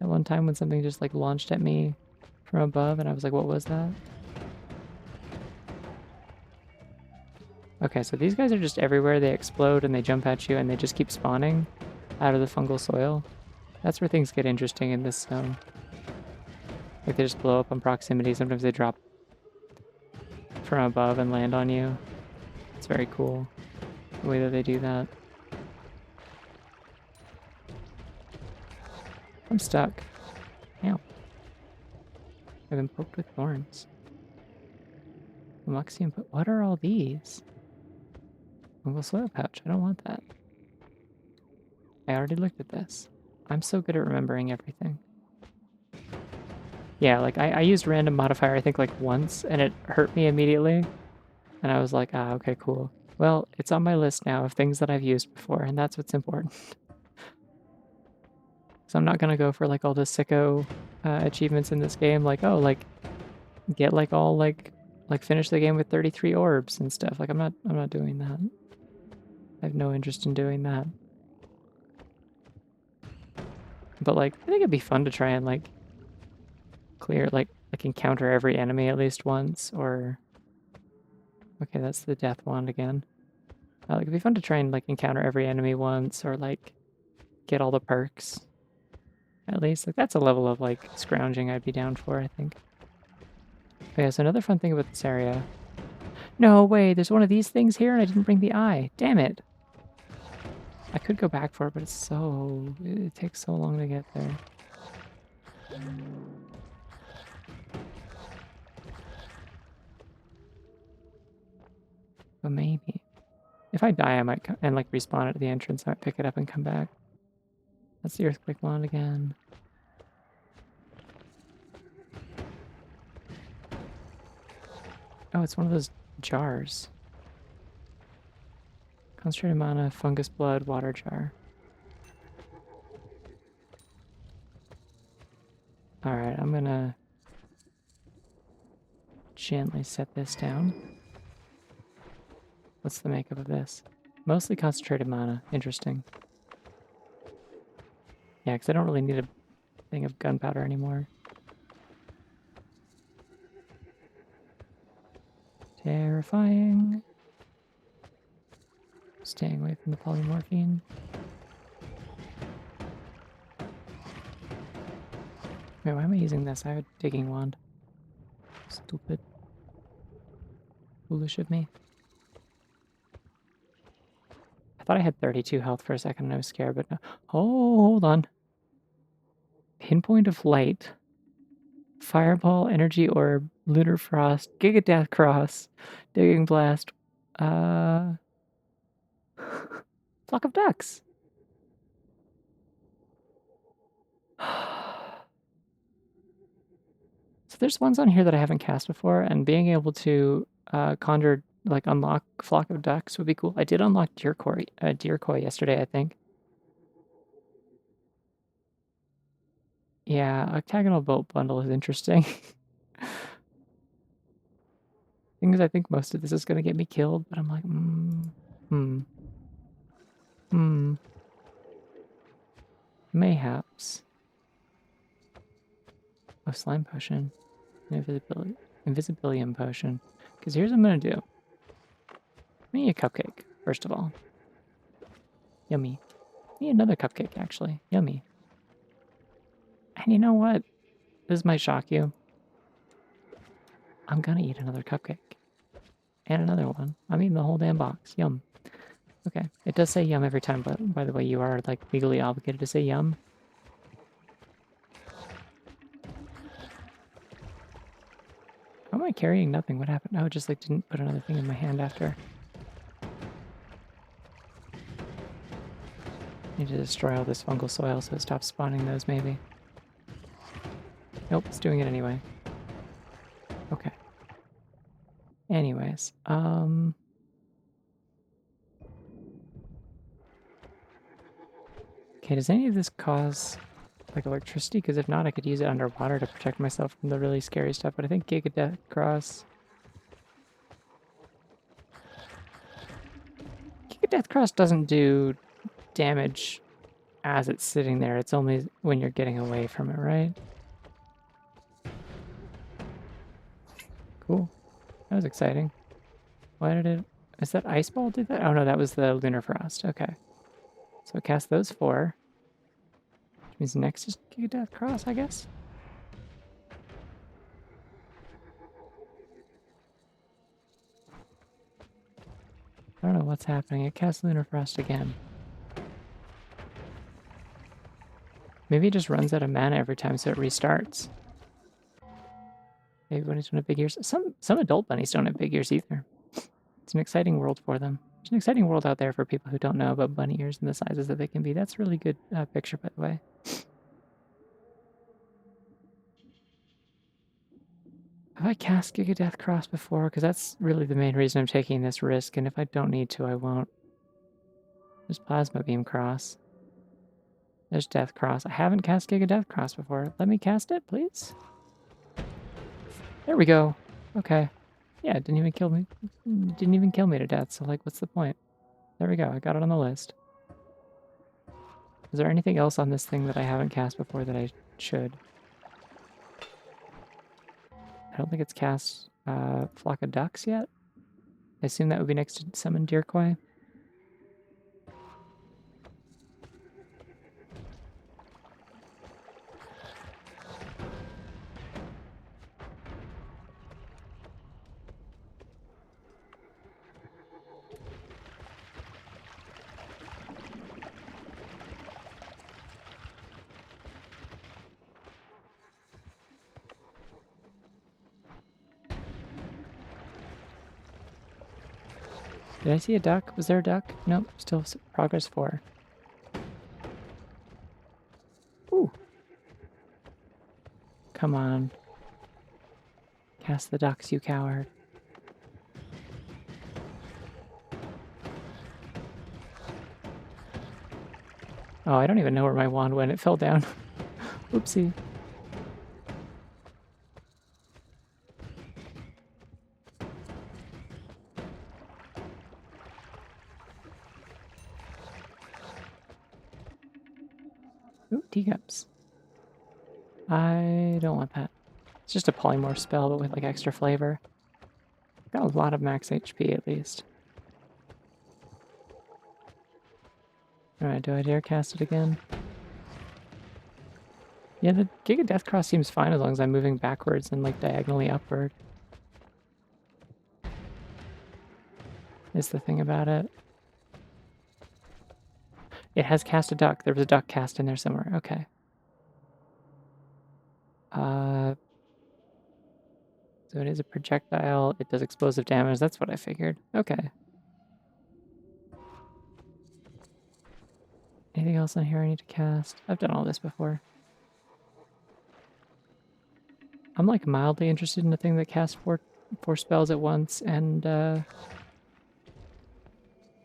At one time when something just like launched at me from above and I was like, what was that? Okay, so these guys are just everywhere. They explode and they jump at you and they just keep spawning out of the fungal soil. That's where things get interesting in this zone. Like they just blow up on proximity. Sometimes they drop from above and land on you. It's very cool the way that they do that. I'm stuck. Ow. I've been poked with thorns. Luxium, but what are all these? Fungal soil pouch. I don't want that. I already looked at this. I'm so good at remembering everything. Yeah, like I used random modifier I think like once and it hurt me immediately. And I was like, ah, okay, cool. Well, it's on my list now of things that I've used before, and that's what's important. So I'm not gonna go for like all the sicko achievements in this game, like, oh, like get like all like finish the game with 33 orbs and stuff. Like I'm not doing that. I have no interest in doing that. But like I think it'd be fun to try and like clear like encounter every enemy at least once, or okay, that's the death wand again. Like it'd be fun to try and like encounter every enemy once, or like get all the perks. At least like that's a level of like scrounging I'd be down for, I think. Okay, so another fun thing about this area. No way, there's one of these things here and I didn't bring the eye. Damn it. I could go back for it, but it takes so long to get there. But maybe. If I die, I might and like respawn at the entrance. I might pick it up and come back. That's the earthquake wand again. Oh, it's one of those jars. Concentrated mana, fungus blood, water jar. Alright, I'm gonna gently set this down. What's the makeup of this? Mostly concentrated mana. Interesting. Yeah, because I don't really need a thing of gunpowder anymore. Terrifying. Staying away from the polymorphine. Wait, why am I using this? I have a digging wand. Stupid. Foolish of me. I thought I had 32 health for a second and I was scared, but no. Oh, hold on. Pinpoint of light. Fireball, energy orb, Lunar Frost, Giga Death Cross, Digging Blast, uh, Flock of Ducks. So there's ones on here that I haven't cast before, and being able to conjure, like unlock Flock of Ducks would be cool. I did unlock Deercoy yesterday, I think. Yeah, Octagonal Boat Bundle is interesting. Thing is, I think most of this is gonna get me killed, but I'm like, hmm, mayhaps. Oh, Slime Potion, Invisibilium Potion. Because here's what I'm gonna do. I need a cupcake, first of all. Yummy. I need another cupcake, actually. Yummy. And you know what? This might shock you. I'm gonna eat another cupcake. And another one. I'm eating the whole damn box. Yum. Okay. It does say yum every time, but by the way, you are like legally obligated to say yum. How am I carrying nothing? What happened? Oh, just like didn't put another thing in my hand after. Need to destroy all this fungal soil so it stops spawning those, maybe. Nope, it's doing it anyway. Okay. Anyways, okay, does any of this cause like electricity? Because if not, I could use it underwater to protect myself from the really scary stuff. But I think Giga Death Cross. Giga Death Cross doesn't do damage as it's sitting there. It's only when you're getting away from it, right? Cool. That was exciting. Why did it... Is that Ice Ball did that? Oh no, that was the Lunar Frost. Okay. So I cast those 4. Which means next is Giga Death Cross, I guess? I don't know what's happening. It casts Lunar Frost again. Maybe it just runs out of mana every time, so it restarts. Maybe bunnies don't have big ears. Some adult bunnies don't have big ears either. It's an exciting world for them. There's an exciting world out there for people who don't know about bunny ears and the sizes that they can be. That's a really good picture, by the way. Have I cast Giga Death Cross before? Because that's really the main reason I'm taking this risk, and if I don't need to, I won't. There's Plasma Beam Cross. There's Death Cross. I haven't cast Giga Death Cross before. Let me cast it, please. There we go. Okay. Yeah, it didn't even kill me. It didn't even kill me to death, so like, what's the point? There we go. I got it on the list. Is there anything else on this thing that I haven't cast before that I should? I don't think it's cast Flock of Ducks yet. I assume that would be next to Summon Deercoy. Did I see a duck? Was there a duck? Nope, still progress 4. Ooh. Come on. Cast the ducks, you coward. Oh, I don't even know where my wand went. It fell down. Oopsie. Ooh, teacups. I don't want that. It's just a polymorph spell, but with like extra flavor. Got a lot of max HP at least. Alright, do I dare cast it again? Yeah, the Giga Death Cross seems fine as long as I'm moving backwards and like diagonally upward. Is the thing about it. It has cast a duck. There was a duck cast in there somewhere. Okay. So it is a projectile. It does explosive damage. That's what I figured. Okay. Anything else on here I need to cast? I've done all this before. I'm like mildly interested in a thing that casts four spells at once and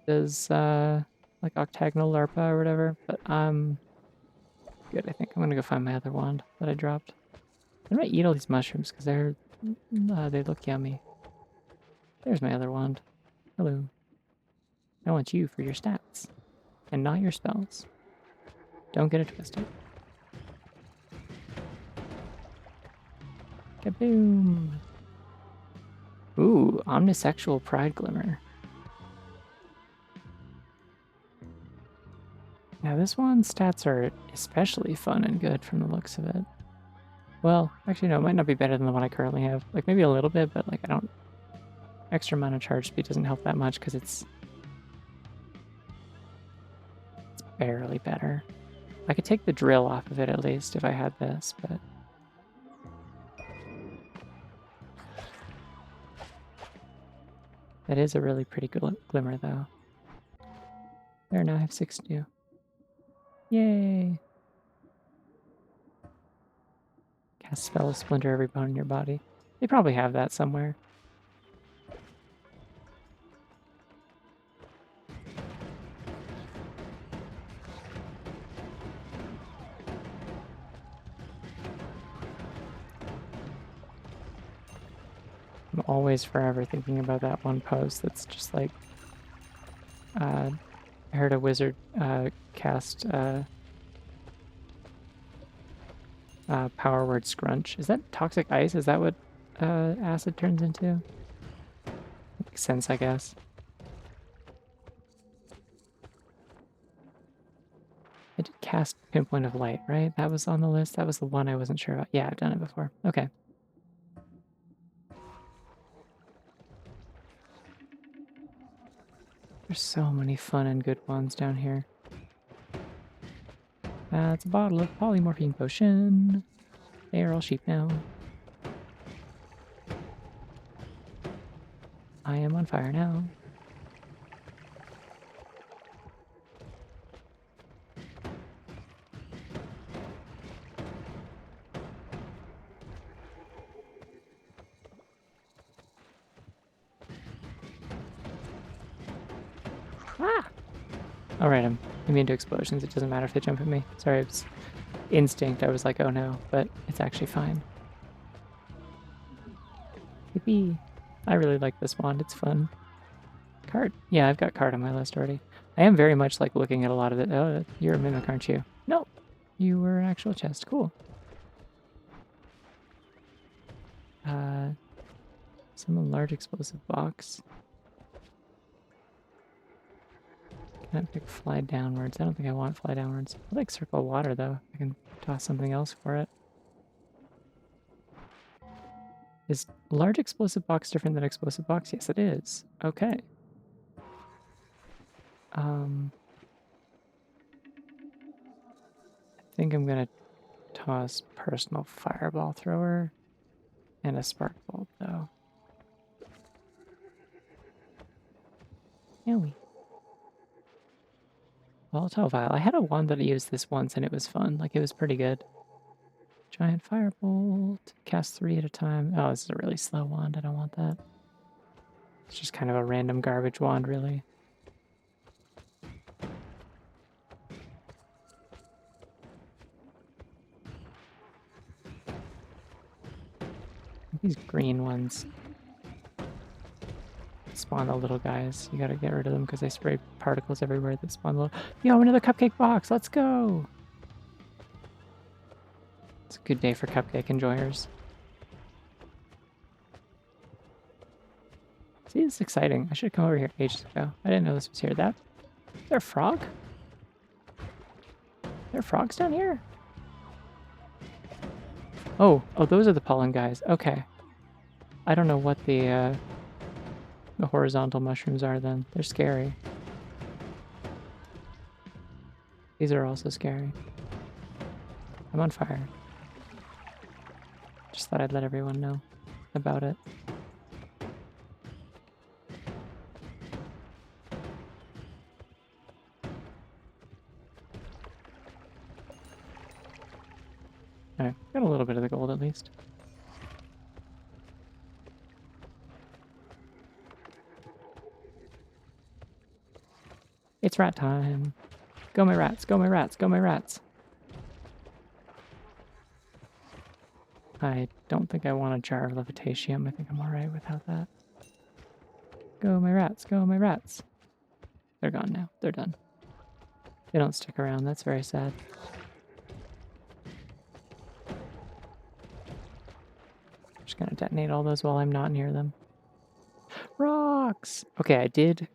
does like octagonal larpa or whatever. But I'm good. I think I'm gonna go find my other wand that I dropped. I'm gonna eat all these mushrooms because they look yummy. There's my other wand. Hello. I want you for your stats and not your spells. Don't get it twisted. Kaboom! Ooh, omnisexual pride glimmer. Now this one's stats are especially fun and good from the looks of it. Well, actually no, it might not be better than the one I currently have. Like maybe a little bit, but like I don't... Extra amount of charge speed doesn't help that much because it's barely better. I could take the drill off of it at least if I had this, but... That is a really pretty good glimmer though. There, now I have 6 to do. Yay! Cast spell of splinter every bone in your body. They probably have that somewhere. I'm always forever thinking about that one post that's just like, I heard a wizard cast power word scrunch. Is that toxic ice? Is that what acid turns into? Makes sense, I guess. I did cast pinpoint of light, right? That was on the list. That was the one I wasn't sure about. Yeah, I've done it before. Okay. There's so many fun and good ones down here. That's a bottle of polymorphine potion. They are all sheep now. I am on fire now. Ah! Alright, I'm immune to explosions. It doesn't matter if they jump at me. Sorry, it's instinct. I was like, oh no, but it's actually fine. Yippee. I really like this wand. It's fun. Card. Yeah, I've got card on my list already. I am very much like looking at a lot of it. Oh, you're a mimic, aren't you? No. You were an actual chest. Cool. Some large explosive box. Can I pick fly downwards? I don't think I want fly downwards. I like circle water though. I can toss something else for it. Is large explosive box different than explosive box? Yes, it is. Okay. I think I'm gonna toss personal fireball thrower and a spark bolt though. Yeah, volatile vial. I had a wand that I used this once and it was fun. Like it was pretty good. Giant firebolt. Cast 3 at a time. Oh, this is a really slow wand. I don't want that. It's just kind of a random garbage wand, really. These green ones spawn the little guys. You gotta get rid of them because they spray particles everywhere that spawn little... Yo, another cupcake box! Let's go! It's a good day for cupcake enjoyers. See, this is exciting. I should have come over here ages ago. I didn't know this was here. Is there a frog? There are frogs down here? Oh, those are the pollen guys. Okay. I don't know what the horizontal mushrooms are then. They're scary. These are also scary. I'm on fire. Just thought I'd let everyone know. about it. Alright, got a little bit of the gold at least. It's rat time. Go my rats, go my rats, go my rats. I don't think I want a jar of levitatium. I think I'm alright without that. Go my rats, go my rats. They're gone now. They're done. They don't stick around. That's very sad. Just gonna detonate all those while I'm not near them. Rocks! Okay, I did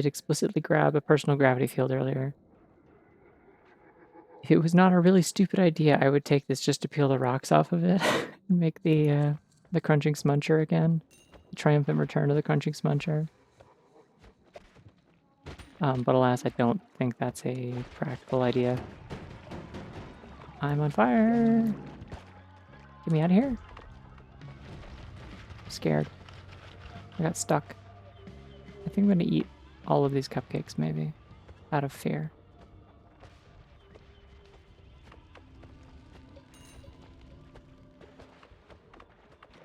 explicitly grab a personal gravity field earlier. If it was not a really stupid idea, I would take this just to peel the rocks off of it and make the crunching smuncher again. The triumphant return of the crunching smuncher. But alas, I don't think that's a practical idea. I'm on fire! Get me out of here. I'm scared. I got stuck. I think I'm gonna eat all of these cupcakes, maybe. Out of fear.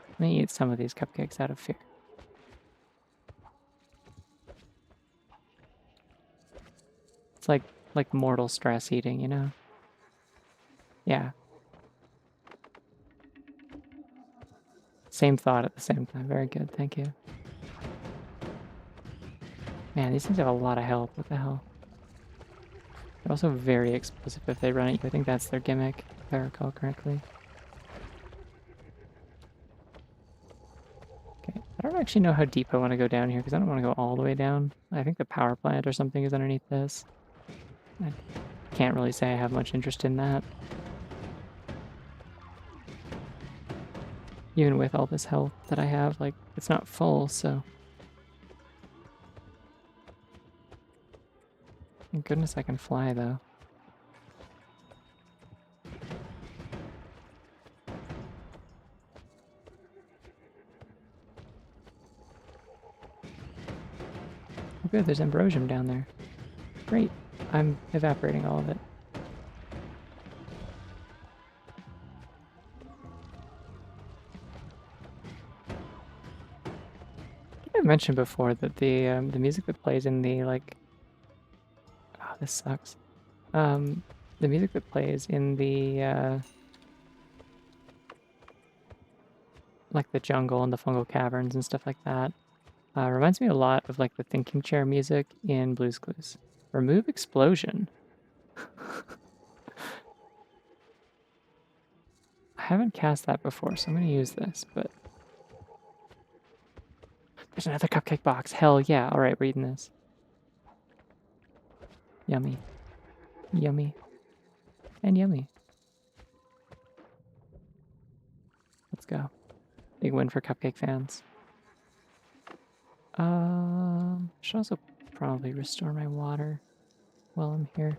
I'm gonna eat some of these cupcakes out of fear. It's like mortal stress eating, you know? Yeah. Same thought at the same time. Very good, thank you. Man, these things have a lot of health. What the hell? They're also very explosive if they run at you. I think that's their gimmick, if I recall correctly. Okay, I don't actually know how deep I want to go down here because I don't want to go all the way down. I think the power plant or something is underneath this. I can't really say I have much interest in that. Even with all this health that I have, like, it's not full, so... Thank goodness I can fly, though. Oh good, there's ambrosium down there. Great. I'm evaporating all of it. I think I've mentioned before that the music that plays in the, like... Oh, this sucks. The music that plays in the, like the jungle and the fungal caverns and stuff like that, reminds me a lot of like the thinking chair music in Blue's Clues. Remove explosion. I haven't cast that before, so I'm gonna use this, but... There's another cupcake box. Hell yeah. Alright, we're eating this. Yummy. Yummy. And yummy. Let's go. Big win for cupcake fans. Should also probably restore my water while I'm here.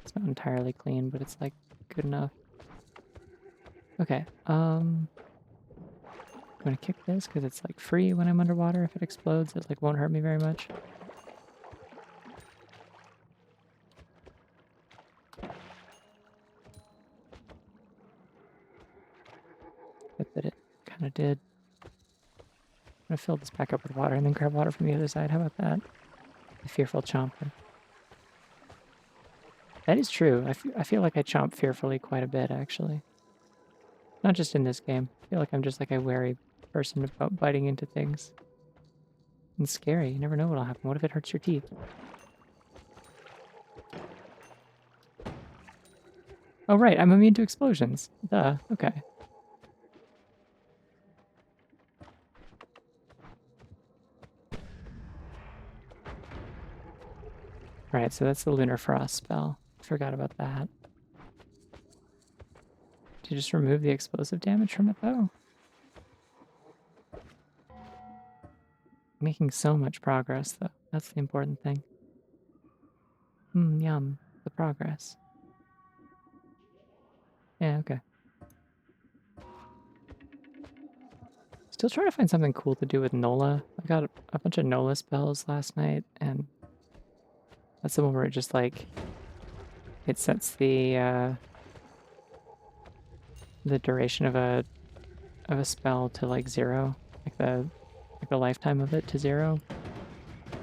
It's not entirely clean, but it's like good enough. Okay, I'm gonna kick this because it's like free when I'm underwater. If it explodes, it like won't hurt me very much. But it kind of did. I'm gonna fill this back up with water and then grab water from the other side. How about that? The fearful chomper. That is true. I feel like I chomp fearfully quite a bit, actually. Not just in this game. I feel like I'm just like a wary person about biting into things. It's scary. You never know what'll happen. What if it hurts your teeth? Oh, right. I'm immune to explosions. Duh. Okay. Right, so that's the Lunar Frost spell. Forgot about that. Did you just remove the explosive damage from it, though? Making so much progress, though. That's the important thing. Yum. The progress. Yeah, okay. Still trying to find something cool to do with Nola. I got a bunch of Nola spells last night, and that's the one where it just like it sets the duration of a spell to like 0, like the lifetime of it to 0,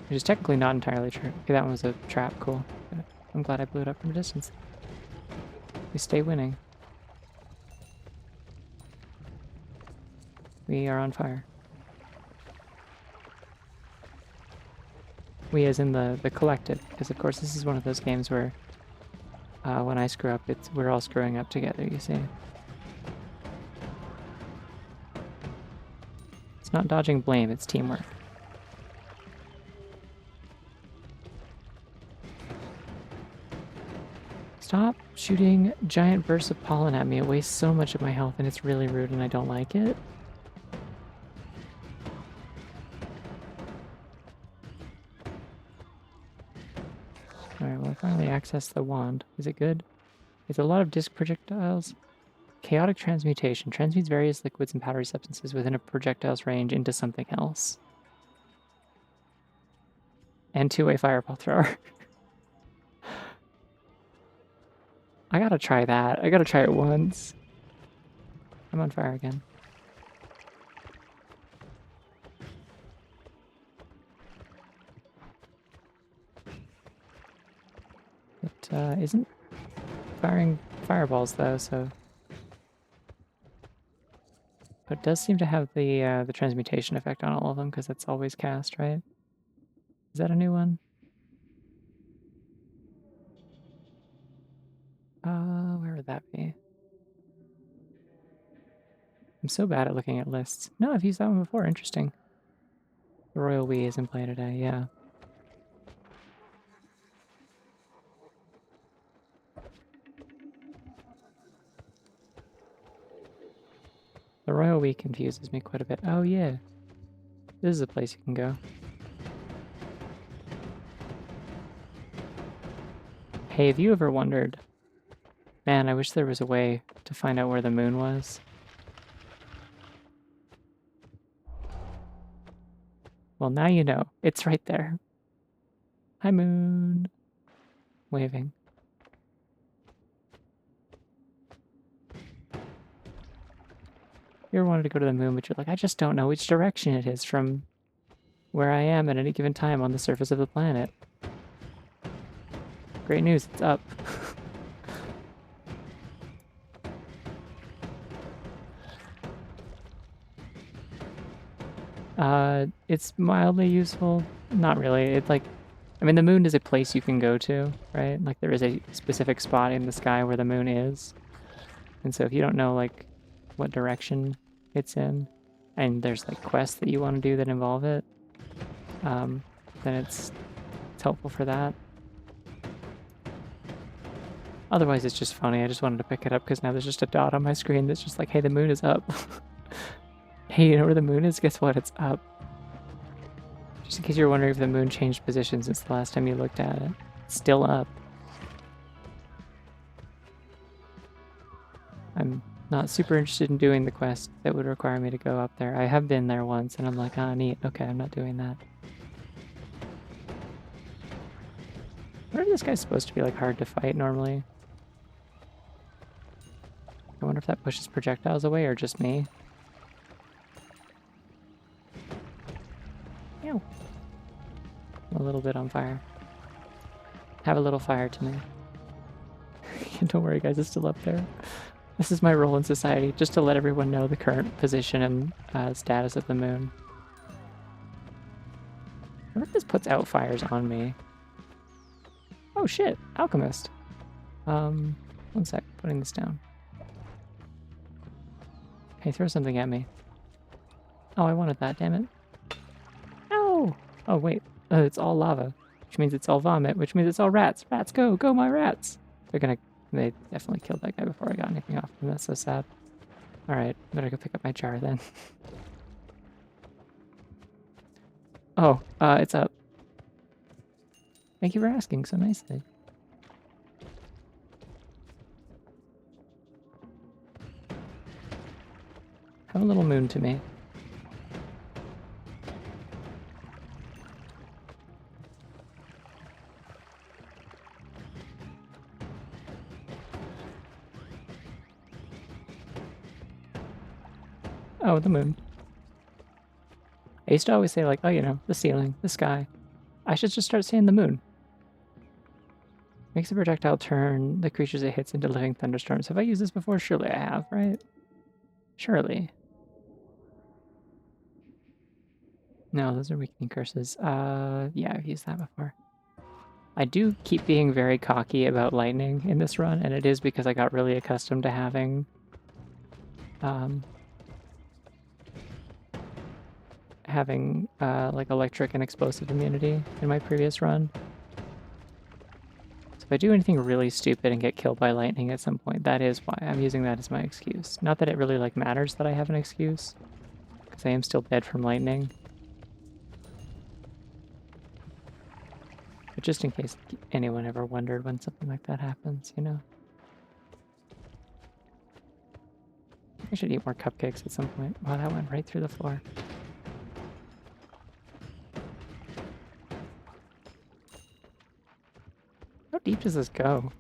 which is technically not entirely true. Okay, that one was a trap. Cool. Good. I'm glad I blew it up from a distance. We stay winning. We are on fire. We as in the collective, because of course this is one of those games where when I screw up, we're all screwing up together, you see. It's not dodging blame, it's teamwork. Stop shooting giant bursts of pollen at me. It wastes so much of my health and it's really rude and I don't like it. Alright, well I finally accessed the wand. Is it good? It's a lot of disc projectiles. Chaotic transmutation. Transmutes various liquids and powdery substances within a projectile's range into something else. And two-way fireball thrower. I gotta try that. I gotta try it once. I'm on fire again. It isn't firing fireballs though, so... But it does seem to have the transmutation effect on all of them, because it's always cast, right? Is that a new one? Where would that be? I'm so bad at looking at lists. No, I've used that one before. Interesting. The Royal We is in play today, yeah. The Royal We confuses me quite a bit. Oh, yeah. This is a place you can go. Hey, have you ever wondered... Man, I wish there was a way to find out where the moon was. Well, now you know. It's right there. Hi, moon. Waving. You ever wanted to go to the moon, but you're like, I just don't know which direction it is from where I am at any given time on the surface of the planet. Great news, it's up. It's mildly useful. Not really. It's like, I mean, the moon is a place you can go to, right? Like, there is a specific spot in the sky where the moon is. And so if you don't know, like, what direction it's in, and there's, like, quests that you want to do that involve it, then it's helpful for that. Otherwise, it's just funny. I just wanted to pick it up because now there's just a dot on my screen that's just like, hey, the moon is up. Hey, you know where the moon is? Guess what? It's up. Just in case you're wondering if the moon changed position since the last time you looked at it. It's still up. I'm not super interested in doing the quest that would require me to go up there. I have been there once and I'm like, ah, neat. Okay, I'm not doing that. I wonder if this guy's supposed to be like hard to fight normally. I wonder if that pushes projectiles away or just me. Ew. I'm a little bit on fire. Have a little fire to me. Don't worry guys, it's still up there. This is my role in society, just to let everyone know the current position and status of the moon. I wonder if this puts out fires on me. Oh shit, alchemist. One sec, putting this down. Hey, throw something at me. Oh, I wanted that, damn it. No! Oh wait, it's all lava, which means it's all vomit, which means it's all rats. Rats, go, go my rats! They definitely killed that guy before I got anything off him. That's so sad. Alright, better go pick up my jar then. Oh, it's up. Thank you for asking so nicely. Have a little moon to me. Oh, the moon. I used to always say, like, oh, you know, the ceiling, the sky. I should just start saying the moon. Makes a projectile turn the creatures it hits into living thunderstorms. Have I used this before? Surely I have, right? Surely. No, those are weakening curses. Yeah, I've used that before. I do keep being very cocky about lightning in this run, and it is because I got really accustomed to having like electric and explosive immunity in my previous run. So if I do anything really stupid and get killed by lightning at some point, that is why I'm using that as my excuse. Not that it really like matters that I have an excuse, because I am still dead from lightning. But just in case anyone ever wondered when something like that happens, you know? I should eat more cupcakes at some point. Wow, that went right through the floor. How deep does this go?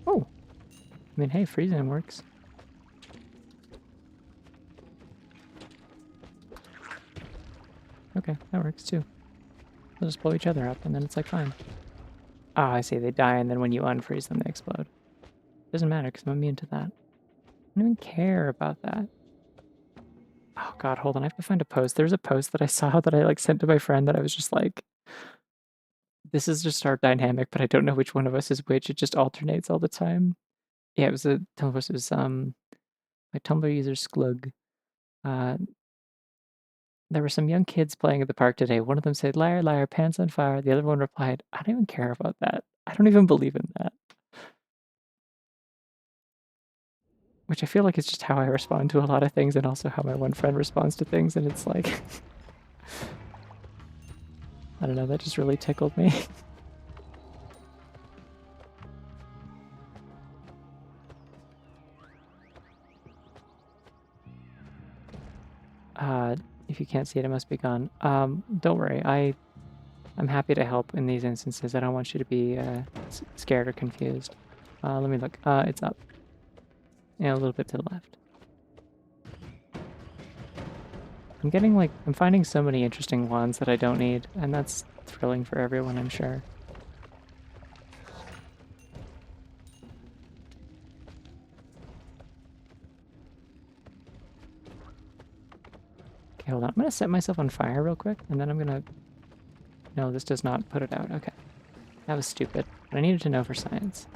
Oh! I mean, hey, freezing works. Okay, that works too. They'll just blow each other up and then it's like fine. Ah, I see, they die and then when you unfreeze them, they explode. Doesn't matter because I'm immune to that. I don't even care about that. Oh god, hold on, I have to find a post. There's a post that I saw that I like sent to my friend that I was just like, this is just our dynamic, but I don't know which one of us is which. It just alternates all the time. Yeah, it was a Tumblr. It was my Tumblr user Sklug. Uh, there were some young kids playing at the park today. One of them said, "Liar, liar, pants on fire." The other one replied, "I don't even care about that. I don't even believe in that." Which I feel like is just how I respond to a lot of things, and also how my one friend responds to things. And it's like, I don't know. That just really tickled me. If you can't see it, it must be gone. Don't worry. I'm happy to help in these instances. I don't want you to be scared or confused. Let me look. It's up. And a little bit to the left. I'm finding so many interesting wands that I don't need, and that's thrilling for everyone, I'm sure. Okay, hold on. I'm gonna set myself on fire real quick, and then I'm gonna... No, this does not put it out. Okay. That was stupid, but I needed to know for science.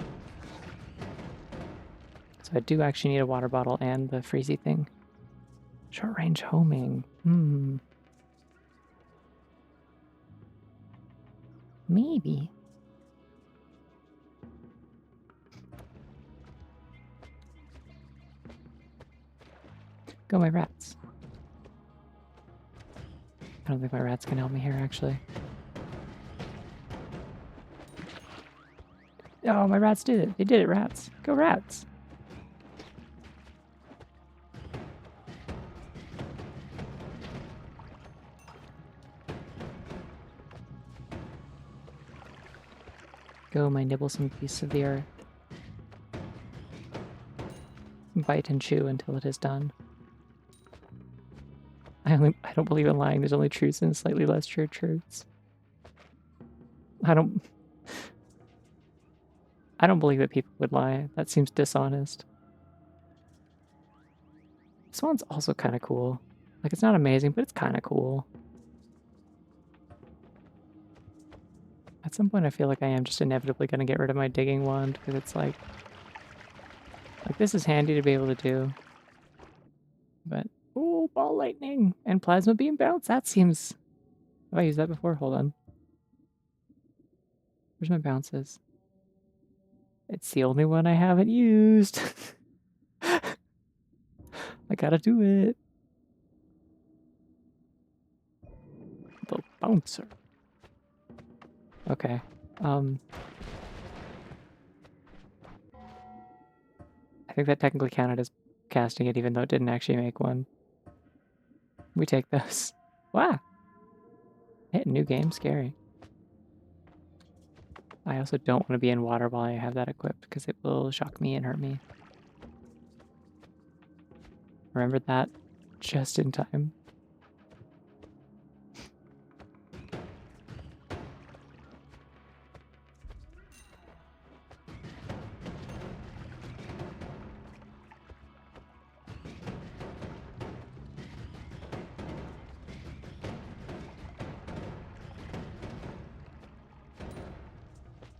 So I do actually need a water bottle and the freezy thing. Short range homing. Maybe. Go my rats. I don't think my rats can help me here, actually. Oh, my rats did it. They did it, rats. Go rats. Go, my nibblesome piece of the earth. Bite and chew until it is done. I don't believe in lying. There's only truths and slightly less true truths. I don't believe that people would lie. That seems dishonest. This one's also kind of cool. Like, it's not amazing, but it's kind of cool. At some point, I feel like I am just inevitably going to get rid of my digging wand, because it's like, this is handy to be able to do. But, ooh, ball lightning and plasma beam bounce. That seems... Have I used that before? Hold on. Where's my bounces? It's the only one I haven't used. I gotta do it. The bouncer. Okay. I think that technically counted as casting it, even though it didn't actually make one. We take those. Wow. Hit new game, scary. I also don't want to be in water while I have that equipped because it will shock me and hurt me. Remember that just in time.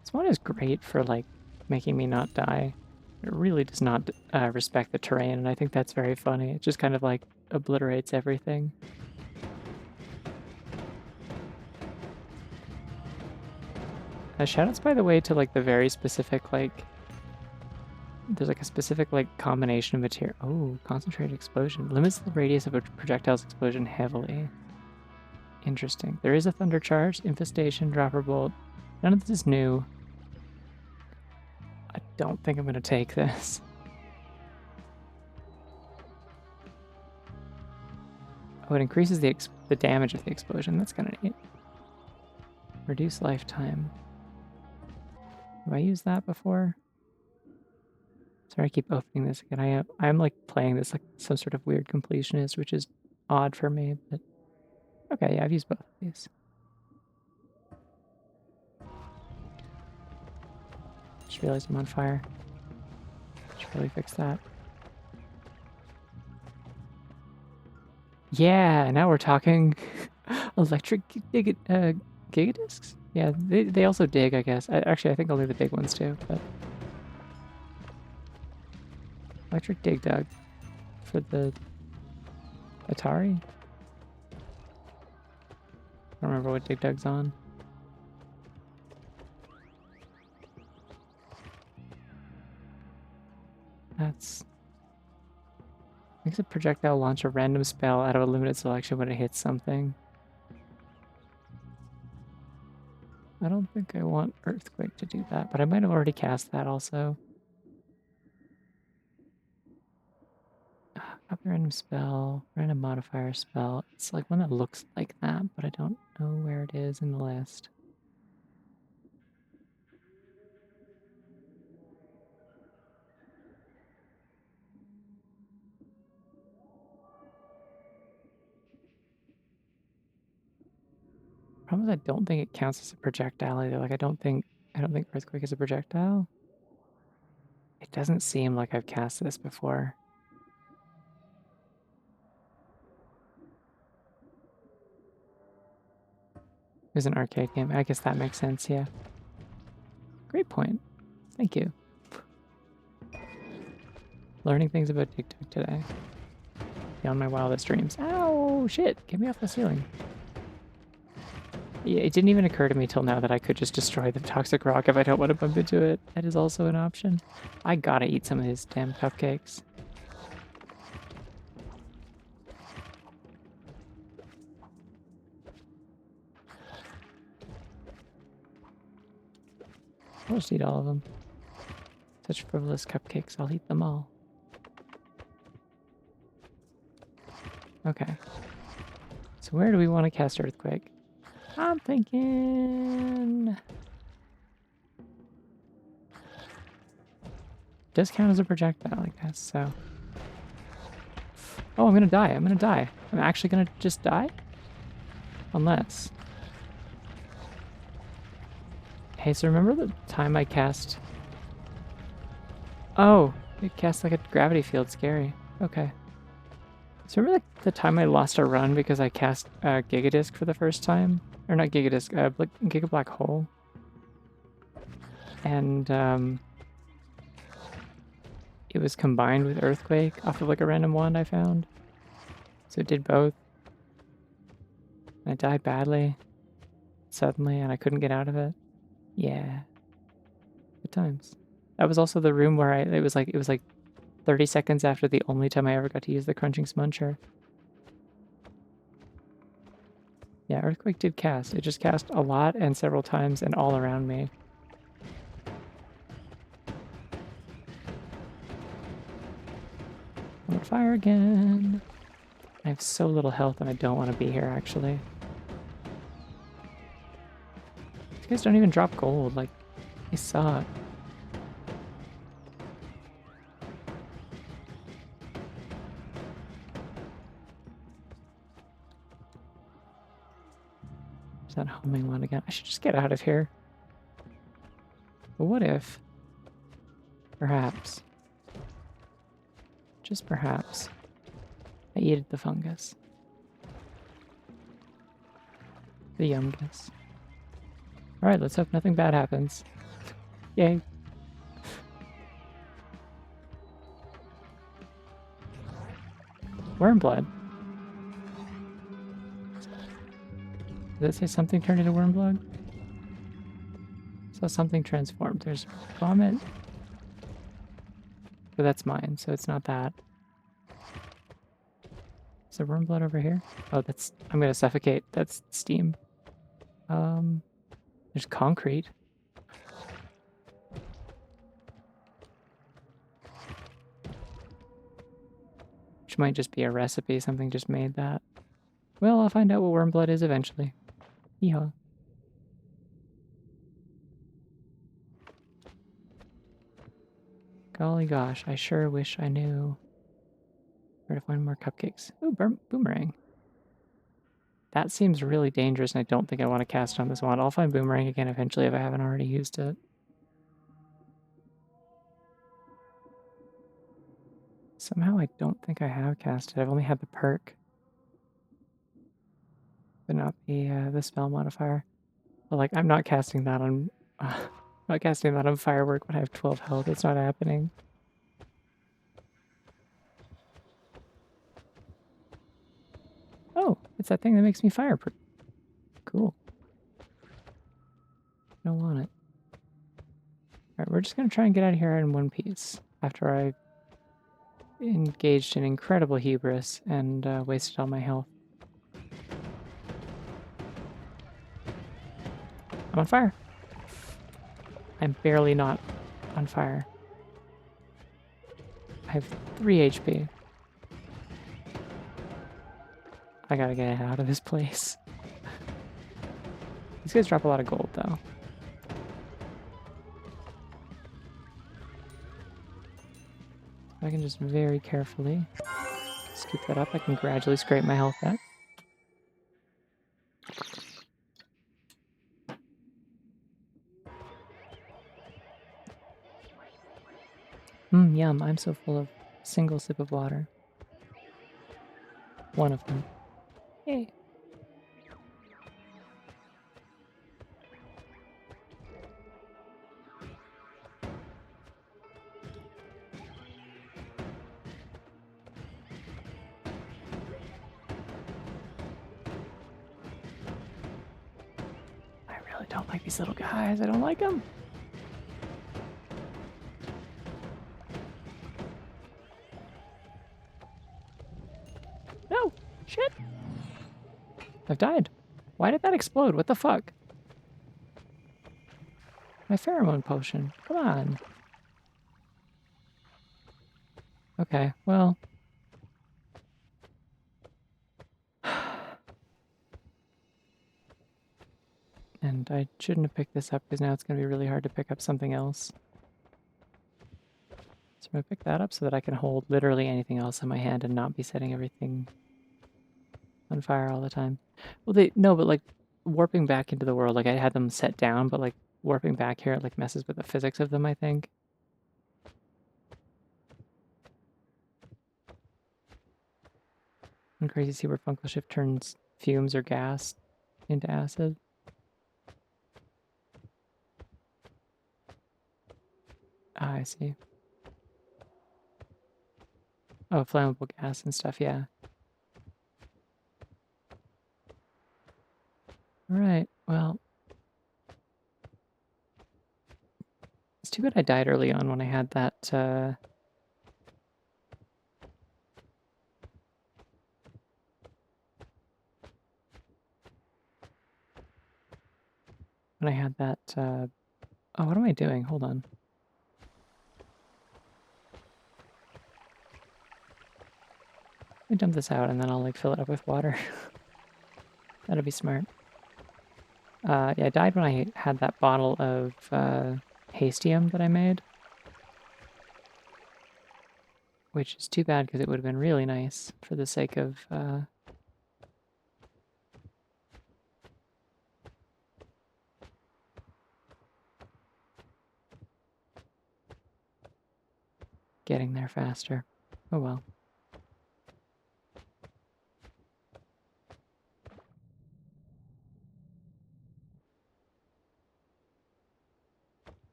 This one is great for like making me not die. It really does not respect the terrain, and I think that's very funny. It just kind of like obliterates everything. Shoutouts, by the way, to like the very specific like. There's like a specific like combination of material. Oh, concentrated explosion limits the radius of a projectile's explosion heavily. Interesting. There is a thunder charge, infestation, dropper bolt. None of this is new. I don't think I'm gonna take this. Oh, it increases the damage of the explosion. That's kind of neat. Reduce lifetime. Have I used that before? Sorry, I keep opening this again. I'm like playing this like some sort of weird completionist, which is odd for me, but okay, yeah, I've used both of these. Just realized I'm on fire. Should probably fix that. Yeah, now we're talking electric gigadiscs? Yeah, they also dig, I guess. Actually, I think only the big ones do, but electric dig dug for the Atari? I don't remember what dig dug's on. That's... Makes a projectile launch a random spell out of a limited selection when it hits something. I don't think I want Earthquake to do that, but I might have already cast that also. Copy random spell, random modifier spell. It's like one that looks like that, but I don't know where it is in the list. Problem is I don't think it counts as a projectile either. Like I don't think Earthquake is a projectile. It doesn't seem like I've cast this before. It was an arcade game. I guess that makes sense, yeah. Great point. Thank you. Learning things about TikTok today. Beyond my wildest dreams. Ow, shit, get me off the ceiling. Yeah, it didn't even occur to me till now that I could just destroy the toxic rock if I don't want to bump into it. That is also an option. I gotta eat some of these damn cupcakes. I'll just eat all of them. Such frivolous cupcakes, I'll eat them all. Okay. So where do we want to cast Earthquake? I'm thinking... Does count as a projectile, I guess, so... Oh, I'm gonna die, I'm gonna die. I'm actually gonna just die? Unless... Hey, so remember the time I cast... Oh, it cast like a gravity field, scary. Okay. So remember the time I lost a run because I cast Gigadisc for the first time? Or not Gigadisc, Giga Black Hole. And it was combined with Earthquake off of like a random wand I found. So it did both. And I died badly suddenly and I couldn't get out of it. Yeah. Good times. That was also the room where it was like 30 seconds after the only time I ever got to use the Crunching Smuncher. Yeah, Earthquake did cast. It just cast a lot and several times and all around me. I'm on fire again. I have so little health and I don't want to be here, actually. These guys don't even drop gold. Like, They suck. There's that homing one again. I should just get out of here. But what if, perhaps, just perhaps, I eated the fungus? The yumgus. Alright, let's hope nothing bad happens. Yay. Worm blood. Did it say something turned into worm blood? So something transformed. There's vomit. But that's mine, so it's not that. Is there worm blood over here? Oh, that's... I'm gonna suffocate. That's steam. There's concrete. Which might just be a recipe. Something just made that. Well, I'll find out what worm blood is eventually. Yeehaw. Golly gosh, I sure wish I knew where to find more cupcakes. Ooh, boomerang. That seems really dangerous, and I don't think I want to cast on this wand. I'll find boomerang again eventually if I haven't already used it. Somehow I don't think I have cast it. I've only had the perk, but not the spell modifier. But like, I'm not casting that on... not casting that on firework when I have 12 health. It's not happening. Oh, it's that thing that makes me fireproof. Cool. Don't want it. Alright, we're just gonna try and get out of here in one piece after I engaged in incredible hubris and wasted all my health. I'm on fire. I'm barely not on fire. I have 3 HP. I gotta get out of this place. These guys drop a lot of gold, though. I can just very carefully scoop that up. I can gradually scrape my health back. Yum. I'm so full of single sip of water. One of them. Yay. I really don't like these little guys. I don't like them. No! Shit! I've died. Why did that explode? What the fuck? My pheromone potion. Come on. Okay, well. And I shouldn't have picked this up because now it's going to be really hard to pick up something else. So I'm going to pick that up so that I can hold literally anything else in my hand and not be setting everything on fire all the time. Well, no, but like warping back into the world, like I had them set down, but like warping back here, it like messes with the physics of them, I think. And crazy to see where fungal shift turns fumes or gas into acid. Ah, I see. Oh, flammable gas and stuff, yeah. Alright, well. It's too bad I died early on when I had that, oh, what am I doing? Hold on. Let me dump this out and then I'll like fill it up with water. That'll be smart. Yeah, I died when I had that bottle of hastium that I made. Which is too bad because it would have been really nice for the sake of getting there faster. Oh well.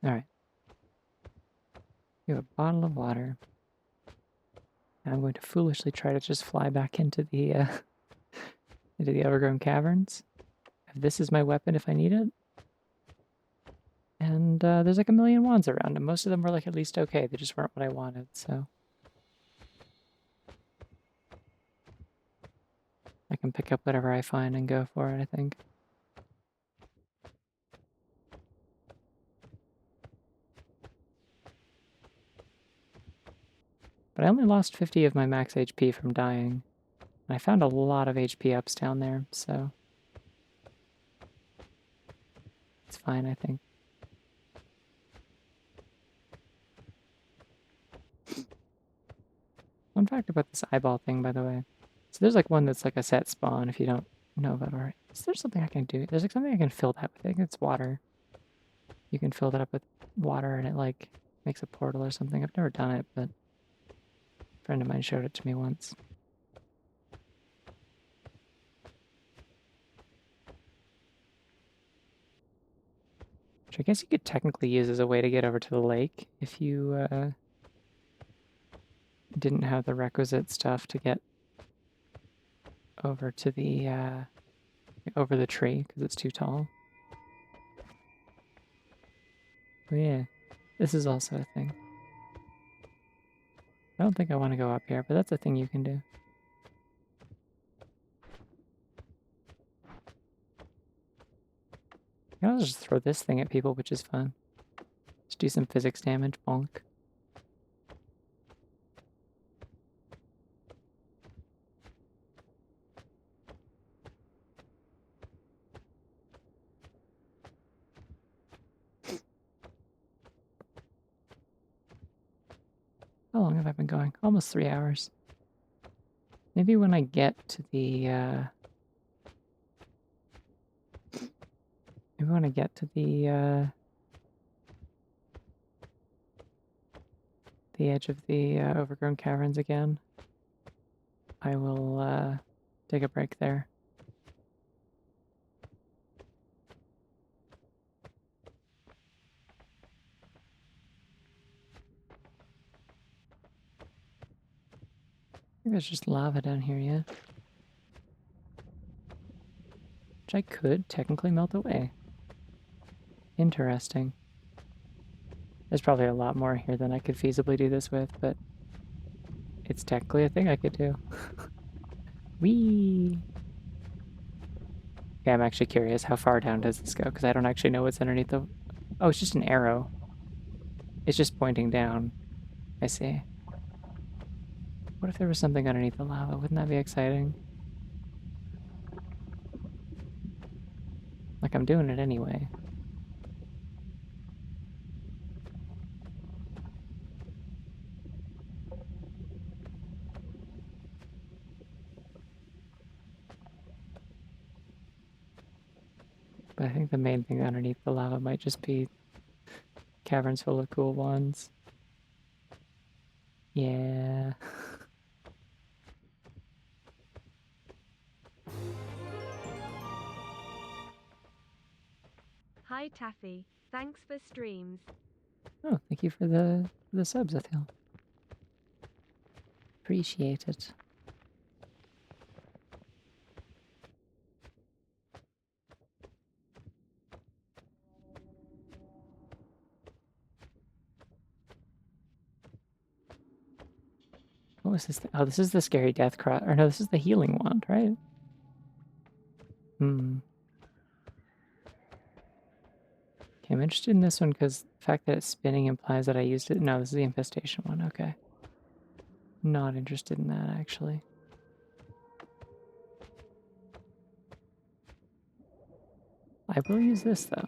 Alright. We have a bottle of water. And I'm going to foolishly try to just fly back into the overgrown caverns. If this is my weapon if I need it. And there's like a million wands around, and most of them were like at least okay. They just weren't what I wanted, so I can pick up whatever I find and go for it, I think. But I only lost 50 of my max HP from dying. And I found a lot of HP ups down there, so it's fine, I think. Fun fact about this eyeball thing, by the way. So there's like one that's like a set spawn if you don't know about it. Is there something I can do? There's like something I can fill that with. I think it's water. You can fill that up with water and it like makes a portal or something. I've never done it, but a friend of mine showed it to me once. Which I guess you could technically use as a way to get over to the lake if you didn't have the requisite stuff to get over to the over the tree because it's too tall. But yeah, this is also a thing. I don't think I want to go up here, but that's a thing you can do. I can also just throw this thing at people, which is fun. Just do some physics damage, bonk. How long have I been going? Almost 3 hours. Maybe when I get to the maybe when I get to the edge of the overgrown caverns again, I will take a break there. I think there's just lava down here, yeah. Which I could technically melt away. Interesting. There's probably a lot more here than I could feasibly do this with, but it's technically a thing I could do. Whee! Okay, I'm actually curious. How far down does this go? Because I don't actually know what's underneath the... Oh, it's just an arrow. It's just pointing down. I see. What if there was something underneath the lava? Wouldn't that be exciting? Like, I'm doing it anyway. But I think the main thing underneath the lava might just be caverns full of cool ones. Yeah. Hi Taffy, thanks for streams. Oh, thank you for the subs, I feel. Appreciate it. What was this? Oh, this is the scary death cross. Or no, this is the healing wand, right? Hmm. Okay, I'm interested in this one because the fact that it's spinning implies that I used it. No, this is the infestation one. Okay. Not interested in that, actually. I will use this though.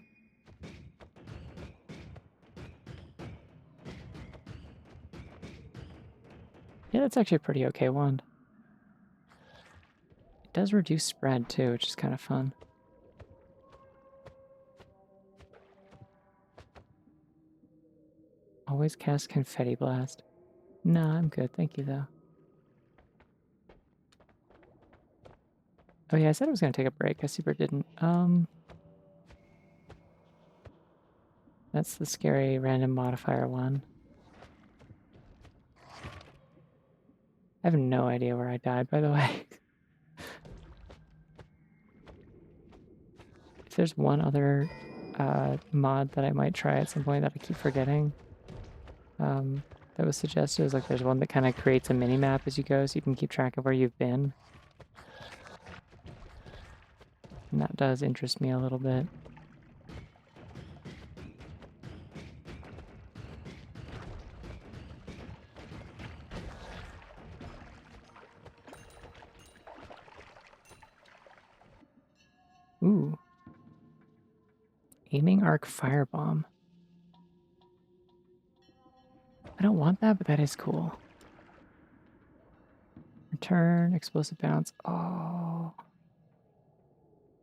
Yeah, that's actually a pretty okay wand. It does reduce spread too, which is kind of fun. Always cast Confetti Blast. Nah, I'm good. Thank you, though. Oh, yeah, I said I was going to take a break. I super didn't. That's the scary random modifier one. I have no idea where I died, by the way. If there's one other mod that I might try at some point that I keep forgetting, that was suggested, is like there's one that kind of creates a mini map as you go, so you can keep track of where you've been. And that does interest me a little bit. Ooh. Aiming arc firebomb. I don't want that, but that is cool. Return, explosive bounce. Oh.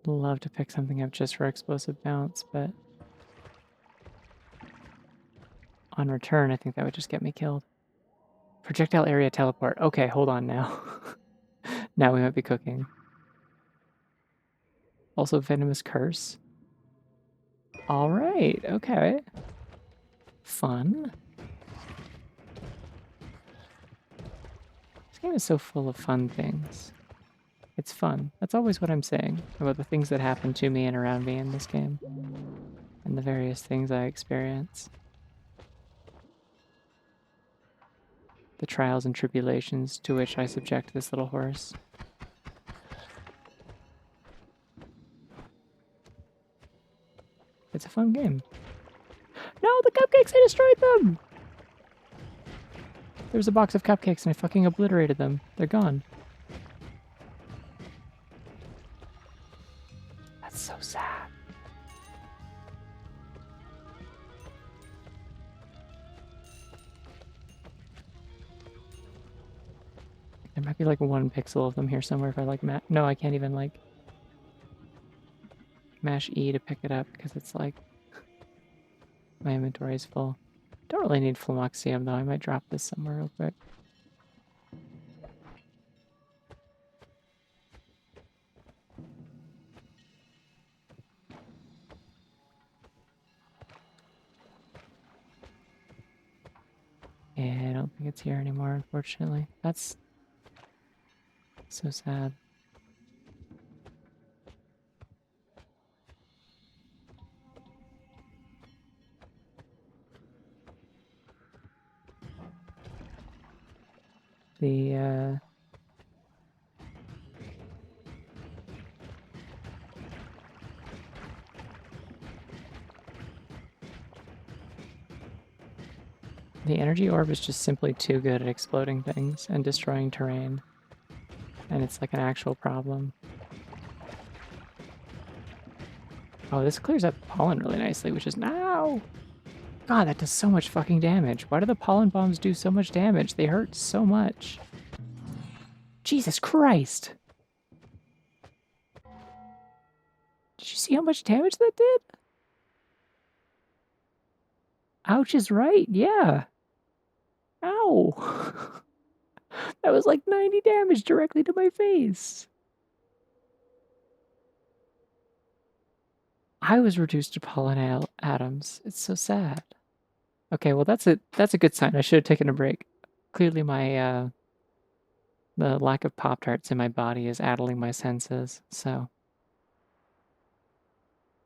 Love to pick something up just for explosive bounce, but on return, I think that would just get me killed. Projectile area teleport. Okay, hold on now. Now we might be cooking. Also, venomous curse. All right, okay. Fun. This game is so full of fun things. It's fun. That's always what I'm saying about the things that happen to me and around me in this game, and the various things I experience. The trials and tribulations to which I subject this little horse. It's a fun game. No, the cupcakes! I destroyed them! There was a box of cupcakes and I fucking obliterated them. They're gone. That's so sad. There might be like 1 pixel of them here somewhere if I like no, I can't even like mash E to pick it up because it's like my inventory is full. Don't really need Flumoxium though. I might drop this somewhere real quick. Yeah, I don't think it's here anymore, unfortunately. That's so sad. The the energy orb is just simply too good at exploding things and destroying terrain. And it's like an actual problem. Oh, this clears up pollen really nicely, which is now. God, that does so much fucking damage. Why do the pollen bombs do so much damage? They hurt so much. Jesus Christ. Did you see how much damage that did? Ouch is right, yeah. Ow. That was like 90 damage directly to my face. I was reduced to pollen atoms. It's so sad. Okay, well that's a good sign. I should have taken a break. Clearly my the lack of Pop-Tarts in my body is addling my senses, so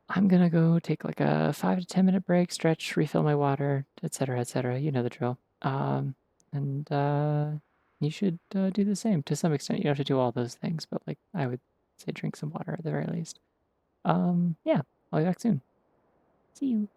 I'm gonna go take like a 5 to 10 minute break, stretch, refill my water, etc., etc. You know the drill. And you should do the same to some extent. You don't have to do all those things, but like I would say drink some water at the very least. Yeah, I'll be back soon. See you.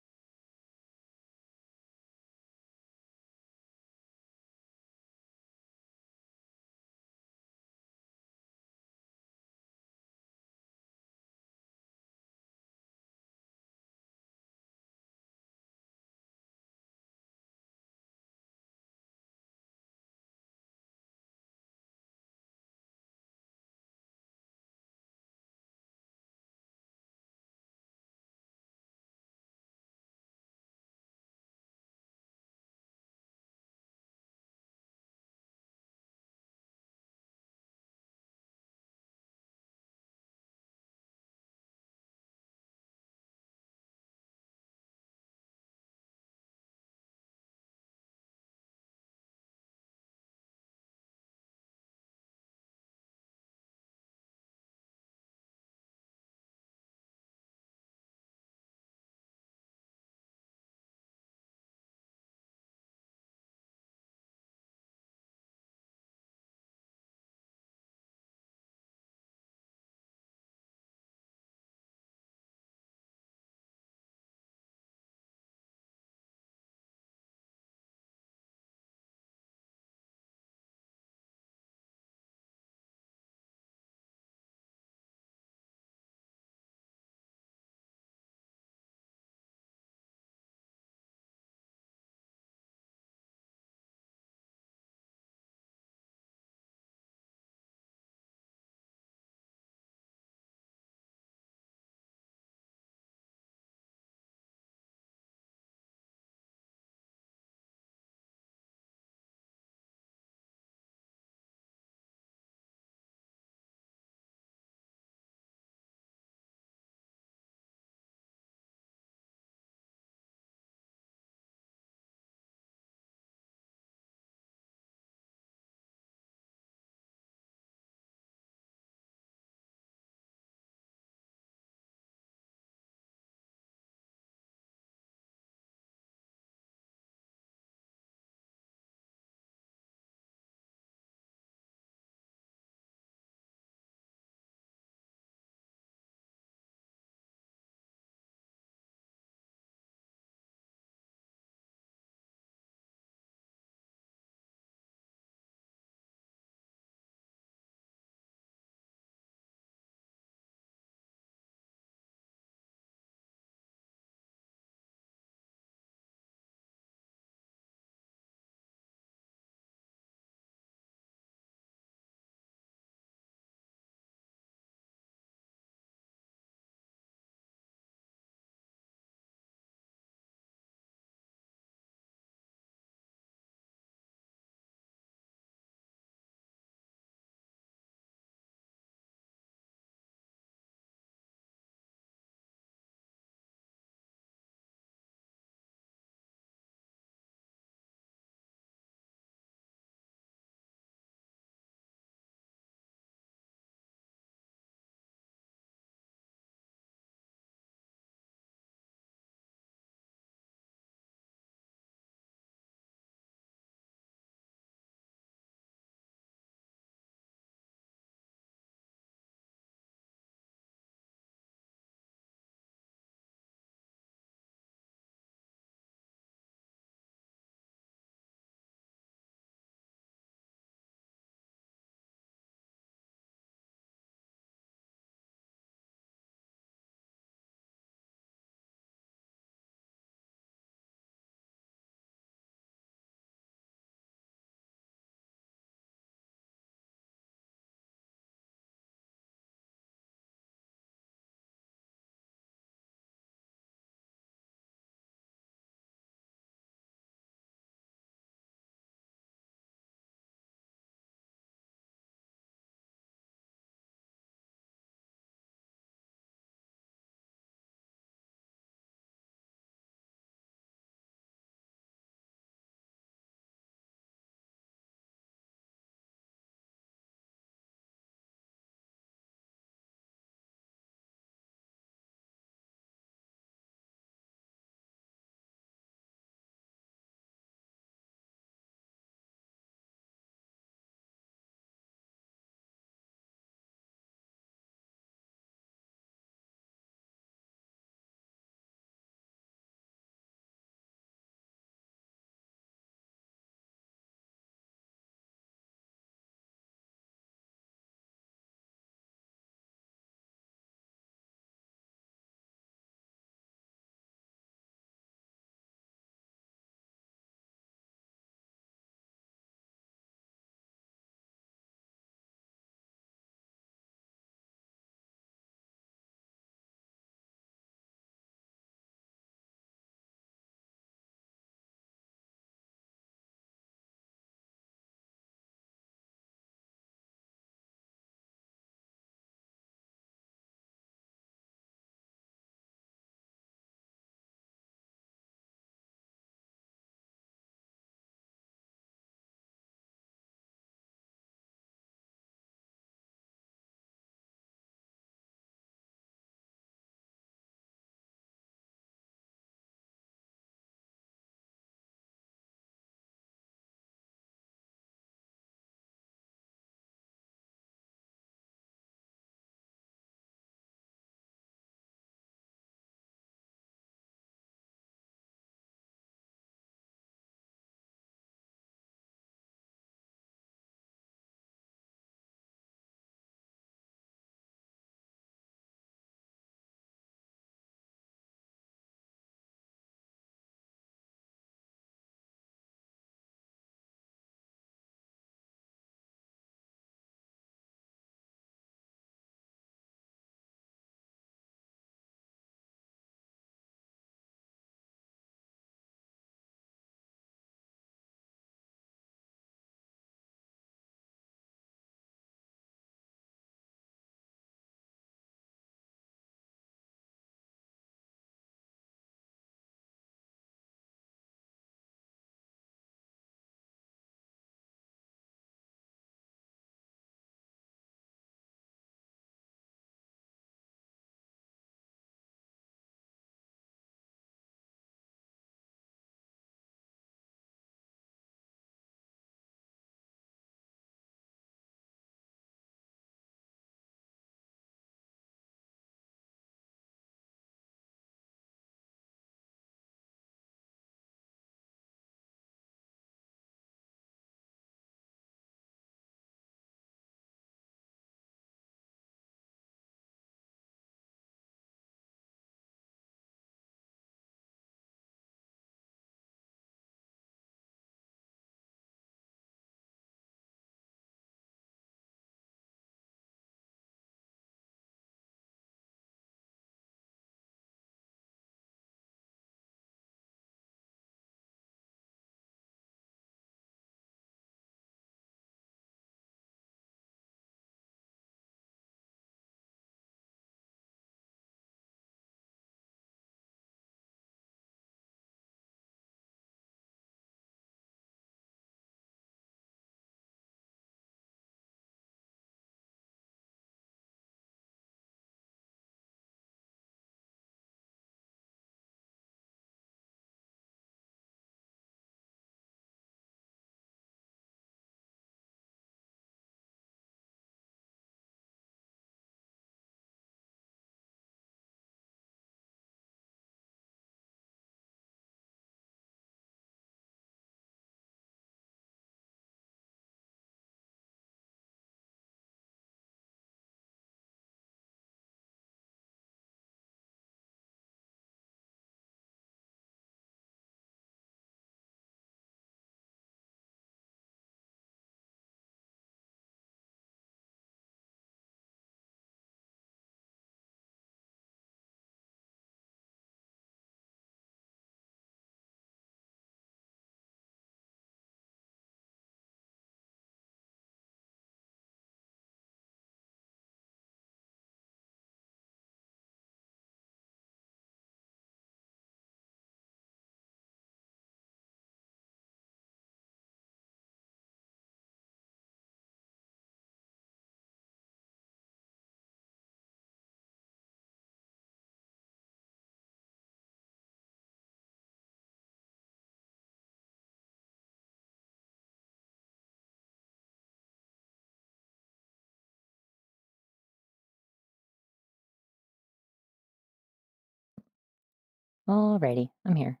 Alrighty, I'm here.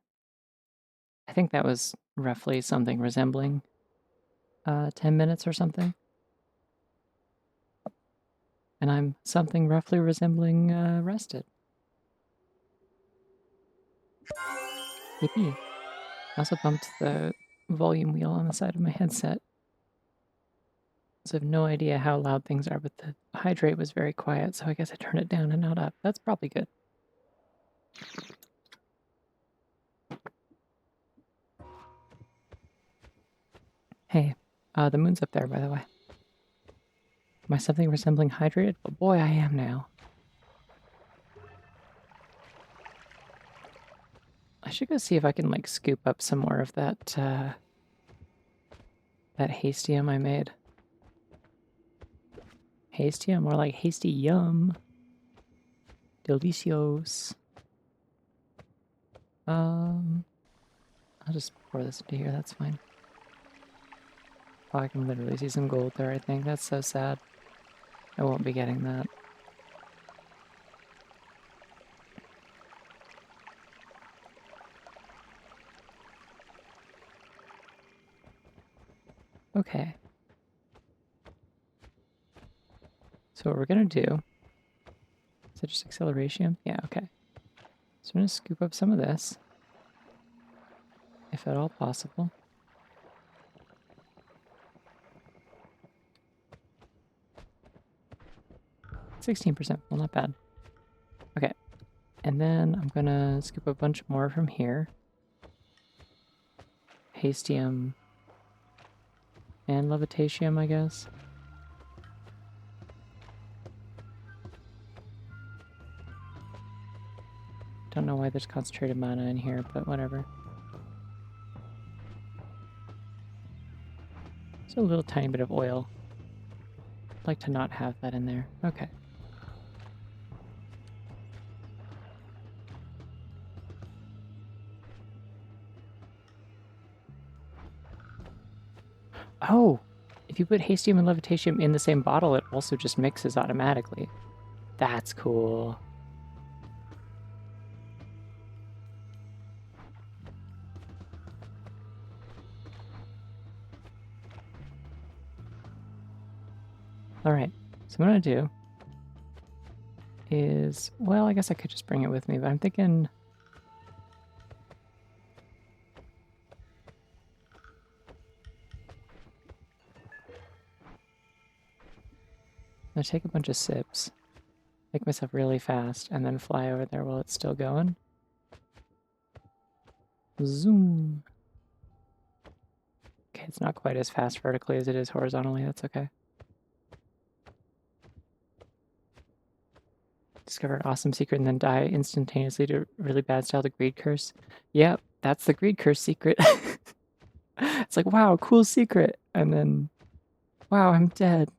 I think that was roughly something resembling 10 minutes or something. And I'm something roughly resembling rested. Yippee. I also bumped the volume wheel on the side of my headset. So I have no idea how loud things are, but the hydrate was very quiet, so I guess I turned it down and not up. That's probably good. Hey, the moon's up there, by the way. Am I something resembling hydrated? But boy, I am now. I should go see if I can, like, scoop up some more of that, that hastium I made. Hastium? More like hasty yum. Delicios. I'll just pour this into here, that's fine. Oh, I can literally see some gold there, I think. That's so sad. I won't be getting that. Okay. So what we're gonna do, is it just acceleration? Yeah, okay. So I'm gonna scoop up some of this, if at all possible. 16%, well, not bad. Okay, and then I'm gonna scoop a bunch more from here. Hastium and levitatium, I guess. Don't know why there's concentrated mana in here, but whatever. Just a little tiny bit of oil. I'd like to not have that in there. Okay. Oh! If you put hastium and levitatium in the same bottle, it also just mixes automatically. That's cool. Alright, so what I'm gonna do is, well, I guess I could just bring it with me, but I'm thinking... I'm gonna take a bunch of sips, make myself really fast, and then fly over there while it's still going. Zoom! Okay, it's not quite as fast vertically as it is horizontally, that's okay. Discover an awesome secret and then die instantaneously to really bad style, the greed curse. Yep, that's the greed curse secret. It's like, wow, cool secret. And then, wow, I'm dead.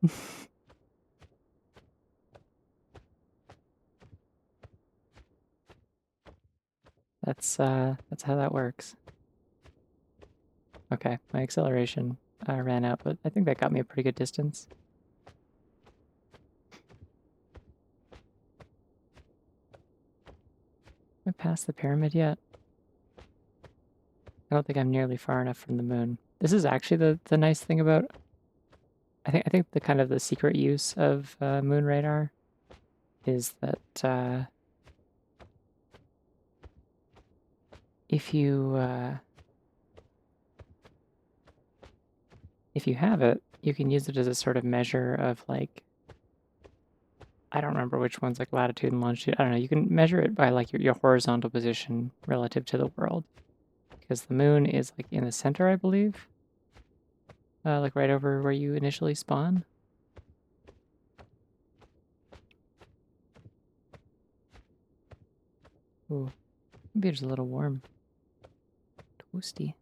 That's how that works. Okay, my acceleration ran out, but I think that got me a pretty good distance. Am I past the pyramid yet? I don't think I'm nearly far enough from the moon. This is actually the nice thing about... I think the kind of the secret use of moon radar is that if you have it, you can use it as a sort of measure of, like, I don't remember which one's like latitude and longitude. I don't know. You can measure it by like your horizontal position relative to the world, because the moon is like in the center, I believe, like right over where you initially spawn. Ooh, maybe it's a little warm. Toasty.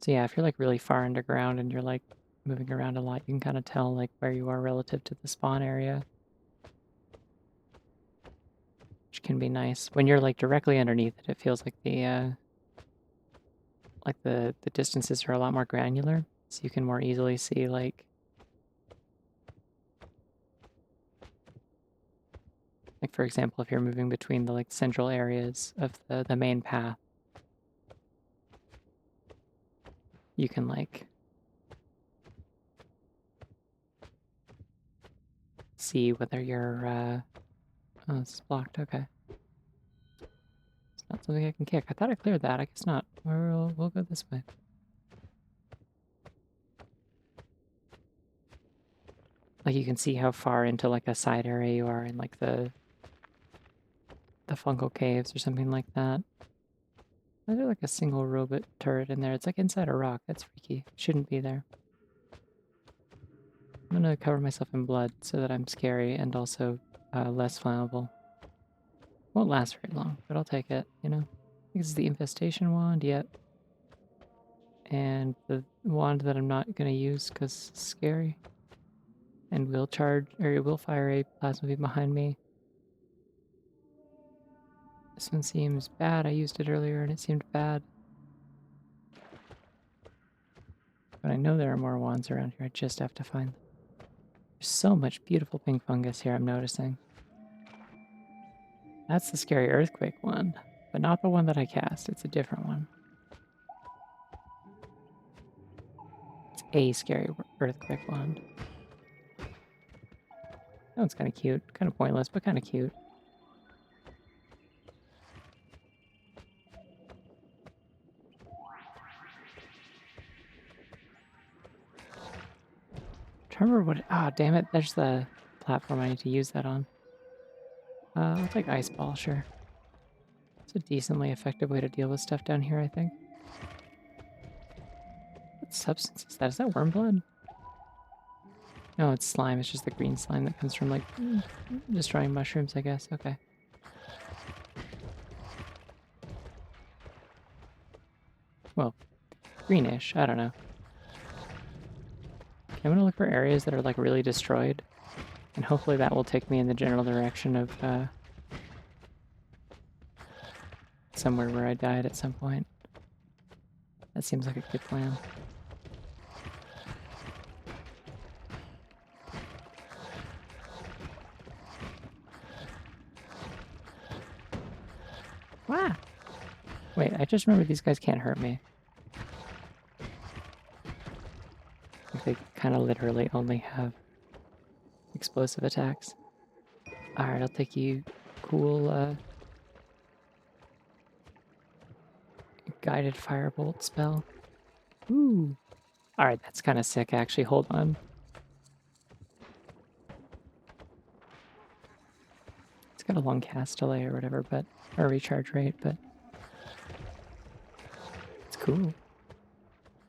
So yeah, if you're like really far underground and you're like moving around a lot, you can kind of tell like where you are relative to the spawn area, which can be nice. When you're like directly underneath it, it feels like the distances are a lot more granular. so you can more easily see, like for example, if you're moving between the like central areas of the main path, you can like see whether you're oh, it's blocked, okay. It's not something I can kick. I thought I cleared that. I guess not. We'll go this way. Like you can see how far into like a side area you are in like the fungal caves or something like that. Why is there like a single robot turret in there? It's like inside a rock. That's freaky. Shouldn't be there. I'm gonna cover myself in blood so that I'm scary and also less flammable. Won't last very long, but I'll take it, you know? This is the infestation wand, yep. And the wand that I'm not gonna use because it's scary. And will charge, or it will fire a plasma beam behind me. This one seems bad. I used it earlier and it seemed bad. But I know there are more wands around here. I just have to find them. There's so much beautiful pink fungus here, I'm noticing. That's the scary earthquake one, but not the one that I cast. It's a different one. It's a scary earthquake wand. That one's kind of cute. Kind of pointless, but kind of cute. Trying to remember what... Ah, damn it. There's the platform I need to use that on. I'll take Ice Ball, sure. It's a decently effective way to deal with stuff down here, I think. What substance is that? Is that worm blood? No, it's slime. It's just the green slime that comes from, like, destroying mushrooms, I guess. Okay. Well, greenish. I don't know. Okay, I'm gonna look for areas that are, like, really destroyed. And hopefully that will take me in the general direction of, somewhere where I died at some point. That seems like a good plan. Wow! Wait, I just remembered these guys can't hurt me. Like they kind of literally only have explosive attacks. Alright, I'll take you. Cool, guided firebolt spell. Ooh. Alright, that's kind of sick, actually. Hold on. It's got a long cast delay or whatever, or recharge rate, but it's cool.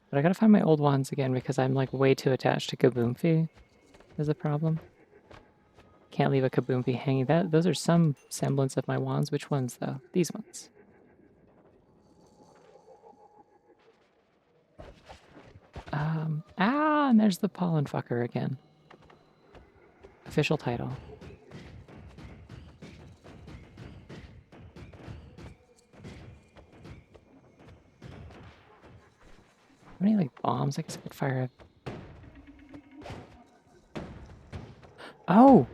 But I gotta find my old wands again because I'm like way too attached to Kaboomfi is the problem. Can't leave a Kaboomfi hanging. Those are some semblance of my wands. Which ones though? These ones. And there's the pollen fucker again. Official title. How many like bombs? I guess I could fire a... Oh!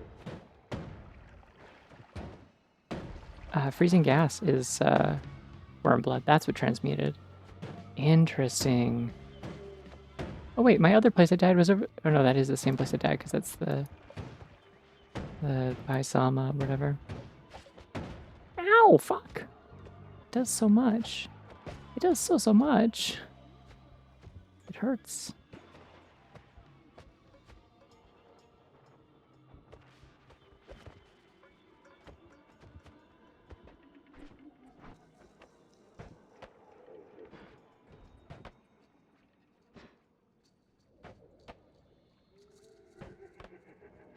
Freezing gas is worm blood. That's what transmuted. Interesting. Oh wait, my other place I died was over... Oh no, that is the same place I died because that's the Baisama, whatever. Ow! Fuck! It does so much. It does so much. It hurts.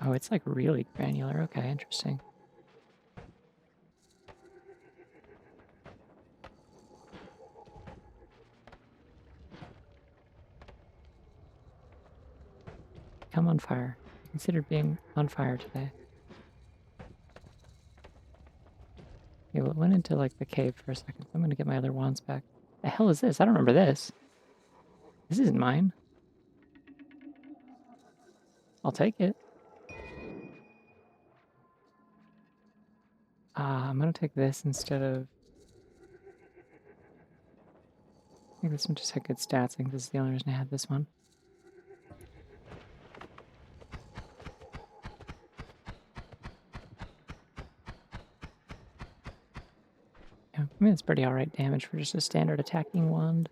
Oh, it's like really granular. Okay, interesting. Come on fire. Consider being on fire today. Okay, well, it went into like the cave for a second. I'm gonna get my other wands back. The hell is this? I don't remember this. This isn't mine. I'll take it. I'm gonna take this instead of... I think this one just had good stats. I think this is the only reason I had this one. Yeah, I mean, it's pretty alright damage for just a standard attacking wand.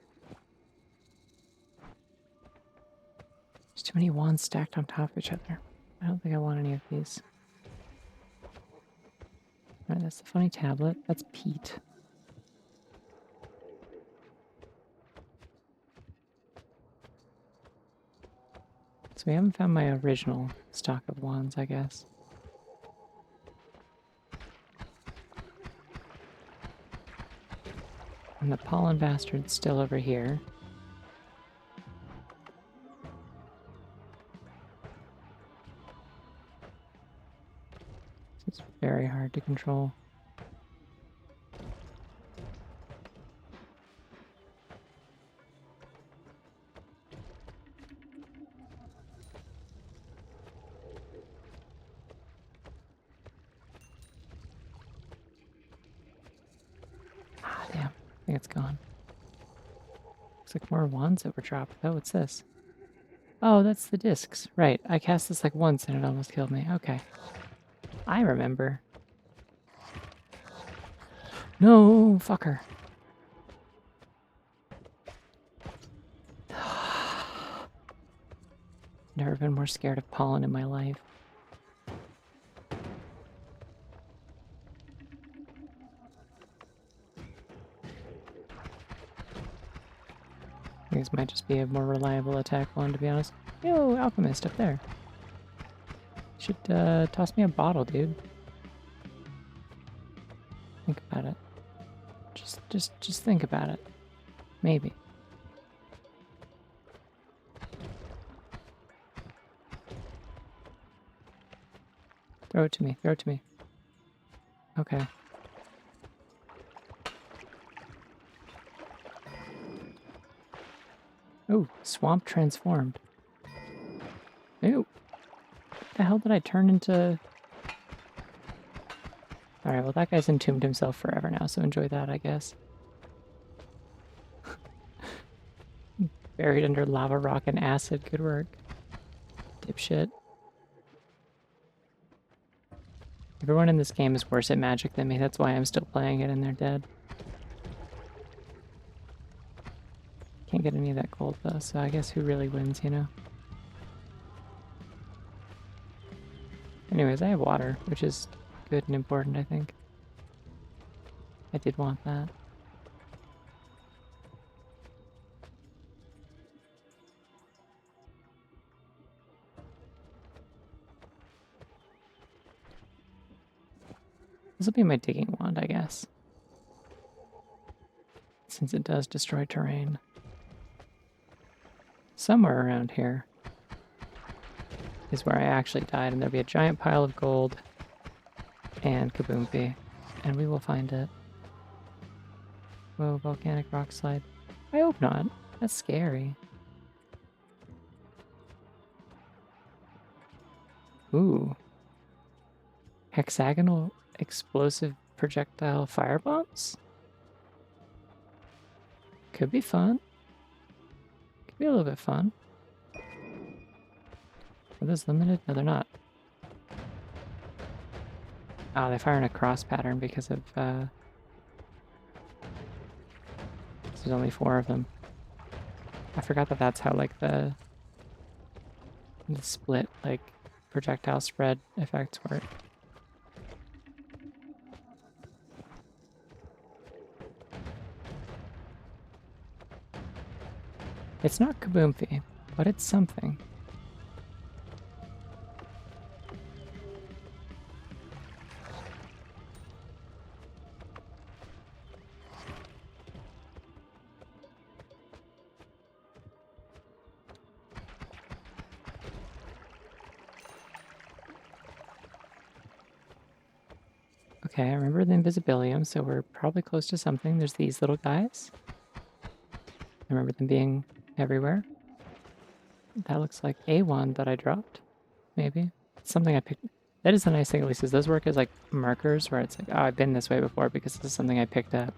There's too many wands stacked on top of each other. I don't think I want any of these. Alright, that's the funny tablet. That's Pete. So we haven't found my original stock of wands, I guess. And the pollen bastard's still over here. So it's very hard to control. Ah, damn. I think it's gone. Looks like more wands that were dropped. Oh, what's this? Oh, that's the discs. Right. I cast this like once and it almost killed me. Okay. I remember. No, fucker. Never been more scared of pollen in my life. I think this might just be a more reliable attack one, to be honest. Yo, alchemist up there. Should toss me a bottle, dude. Think about it. Just think about it. Maybe. Throw it to me. Throw it to me. Okay. Ooh, swamp transformed. Ew. What the hell did I turn into? Alright, well that guy's entombed himself forever now, so enjoy that, I guess. Buried under lava rock and acid. Good work. Dipshit. Everyone in this game is worse at magic than me. That's why I'm still playing it and they're dead. Can't get any of that gold though, so I guess who really wins, you know? Anyways, I have water, which is good and important, I think. I did want that. This will be my digging wand, I guess. Since it does destroy terrain. Somewhere around here is where I actually died, and there'll be a giant pile of gold and Kaboompi, and we will find it. Whoa, volcanic rock slide. I hope not. That's scary. Ooh. Hexagonal explosive projectile firebombs? Could be fun. Could be a little bit fun. Are those limited? No, they're not. Oh, they fire in a cross pattern because of, there's only 4 of them. I forgot that that's how, like, the split, like, projectile spread effects work. It's not Kaboomfi, but it's something. Okay, I remember the Invisibilium, so we're probably close to something. There's these little guys. I remember them being everywhere. That looks like a wand that I dropped. maybe. It's something I picked. That is the nice thing, at least, is those work as like markers where it's like, oh, I've been this way before because this is something I picked up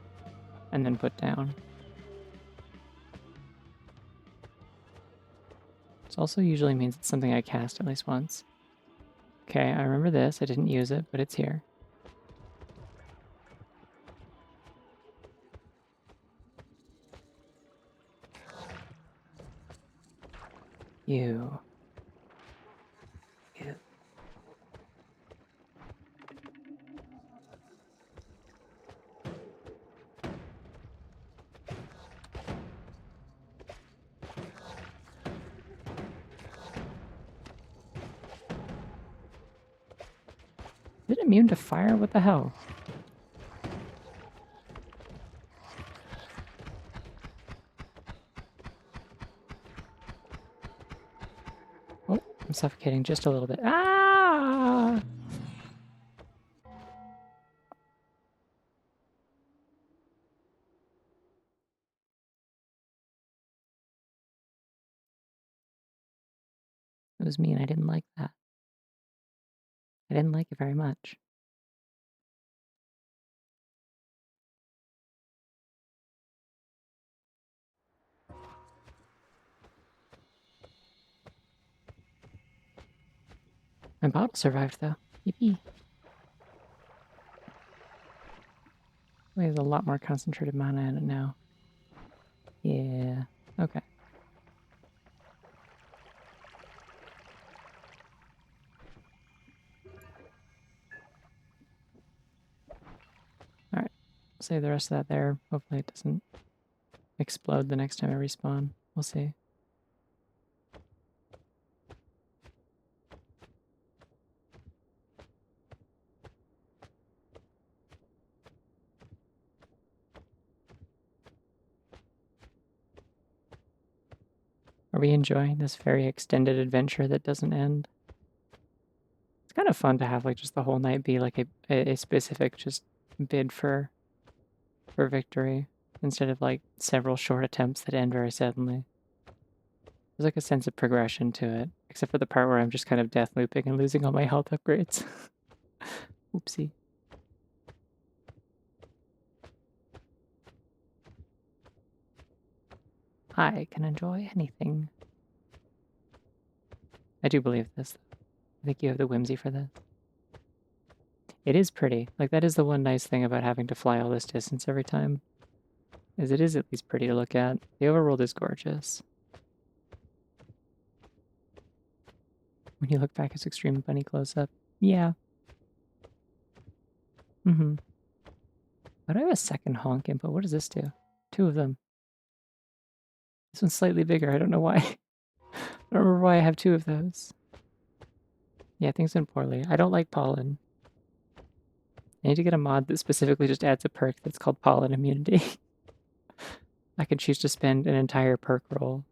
and then put down. This also usually means it's something I cast at least once. Okay, I remember this. I didn't use it, but it's here. You. You. Is it immune to fire? What the hell? Oh, I'm suffocating just a little bit. Ah! It was mean. I didn't like that. I didn't like it very much. My bottle survived, though. Yippee. We have a lot more concentrated mana in it now. Yeah. Okay. Alright. Save the rest of that there. Hopefully it doesn't explode the next time I respawn. We'll see. Are we enjoying this very extended adventure that doesn't end? It's kind of fun to have like just the whole night be like a specific just bid for victory instead of like several short attempts that end very suddenly. There's like a sense of progression to it, except for the part where I'm just kind of death looping and losing all my health upgrades. Oopsie. I can enjoy anything. I do believe this. I think you have the whimsy for this. It is pretty. Like, that is the one nice thing about having to fly all this distance every time, is it is at least pretty to look at. The overworld is gorgeous. When you look back, it's extreme bunny close-up. Yeah. Mm-hmm. Why do I have a second honk input? What does this do? Two of them. This one's slightly bigger. I don't know why. I don't remember why I have two of those. Yeah, things went poorly. I don't like pollen. I need to get a mod that specifically just adds a perk that's called pollen immunity. I could choose to spend an entire perk roll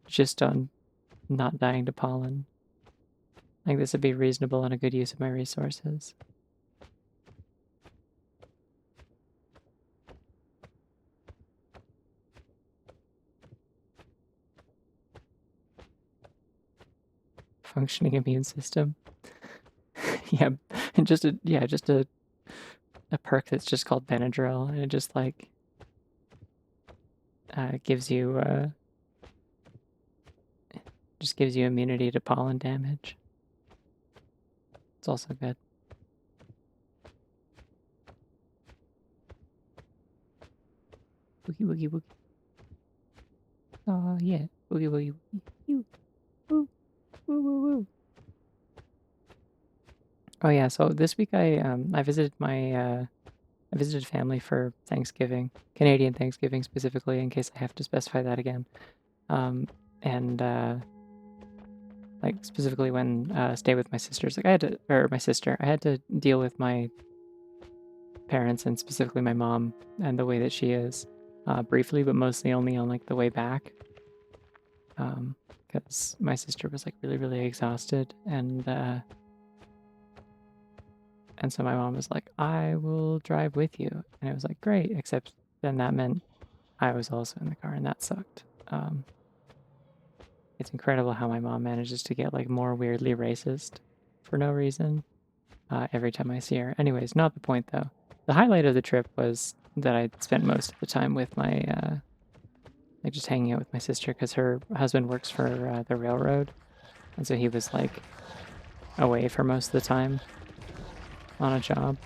just on not dying to pollen. I think this would be reasonable and a good use of my resources. Functioning immune system. Yeah, and just a perk that's just called Benadryl, and it just like gives you just gives you immunity to pollen damage. It's also good. Woogie woogie woogie. Oh yeah, woogie woogie woogie. Woo woo woo woo. Oh yeah, so this week I visited my I visited family for Thanksgiving, Canadian Thanksgiving specifically, in case I have to specify that again. And like specifically when stay with my sisters, like I had to, or my sister, I had to deal with my parents and specifically my mom and the way that she is, briefly, but mostly only on like the way back. Because my sister was like really exhausted, and so my mom was like, I will drive with you. And it was like, great, except then that meant I was also in the car, and that sucked. It's incredible how my mom manages to get like more weirdly racist for no reason every time I see her. Anyways, not the point though. The highlight of the trip was that I spent most of the time with my like just hanging out with my sister because her husband works for the railroad, and so he was like away for most of the time on a job.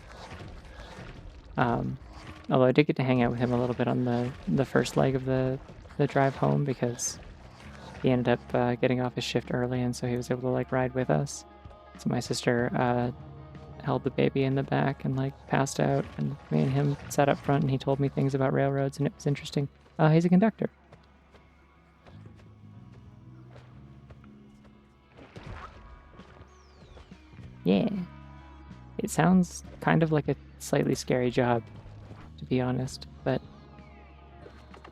Although I did get to hang out with him a little bit on the first leg of the drive home because he ended up getting off his shift early, and so he was able to like ride with us. So my sister held the baby in the back and like passed out, and me and him sat up front, and he told me things about railroads, and it was interesting. He's a conductor. Yeah. It sounds kind of like a slightly scary job, to be honest, but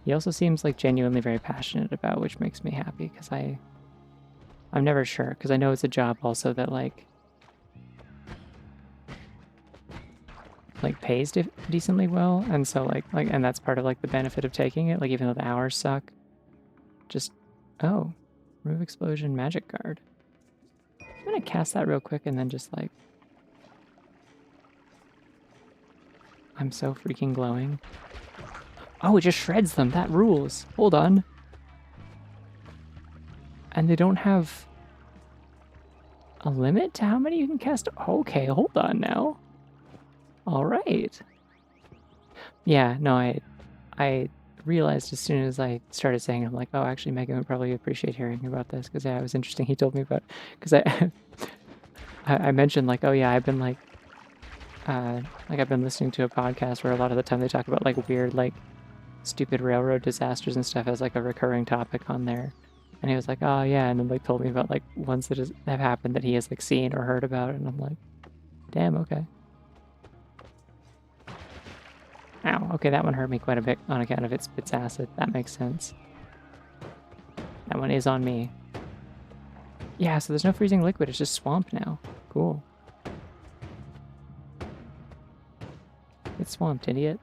he also seems like genuinely very passionate about, which makes me happy because I'm never sure because I know it's a job also that like pays decently well, and so and that's part of like the benefit of taking it, like even though the hours suck. Just remove explosion magic guard. I'm gonna cast that real quick and then just like I'm so freaking glowing. Oh, it just shreds them. That rules. Hold on. And they don't have a limit to how many you can cast? Okay, hold on now. All right. Yeah, no, I realized as soon as I started saying it, I'm like, oh, actually, Megan would probably appreciate hearing about this because yeah, it was interesting. He told me about because I mentioned like, oh yeah, I've been like I've been listening to a podcast where a lot of the time they talk about like weird like stupid railroad disasters and stuff as like a recurring topic on there. And he was like, oh yeah, and then like told me about like ones that have happened that he has like seen or heard about, and I'm like, damn, okay. Ow, okay, that one hurt me quite a bit on account of it spits acid. That makes sense. That one is on me. Yeah, so there's no freezing liquid, it's just swamp now. Cool. It's swamped, idiot.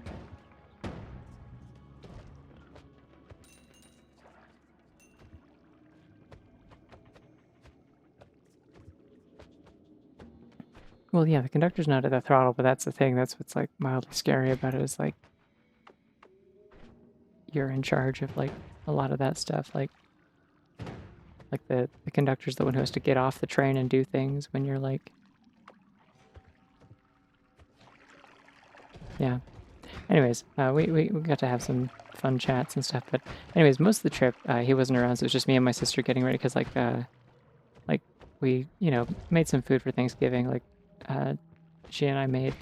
Well, yeah, the conductor's not at the throttle, but that's the thing. That's what's like mildly scary about it is like you're in charge of like a lot of that stuff. Like the conductor's the one who has to get off the train and do things when you're like, yeah. Anyways, we got to have some fun chats and stuff. But anyways, most of the trip he wasn't around, so it was just me and my sister getting ready because like we made some food for Thanksgiving. Like she and I made.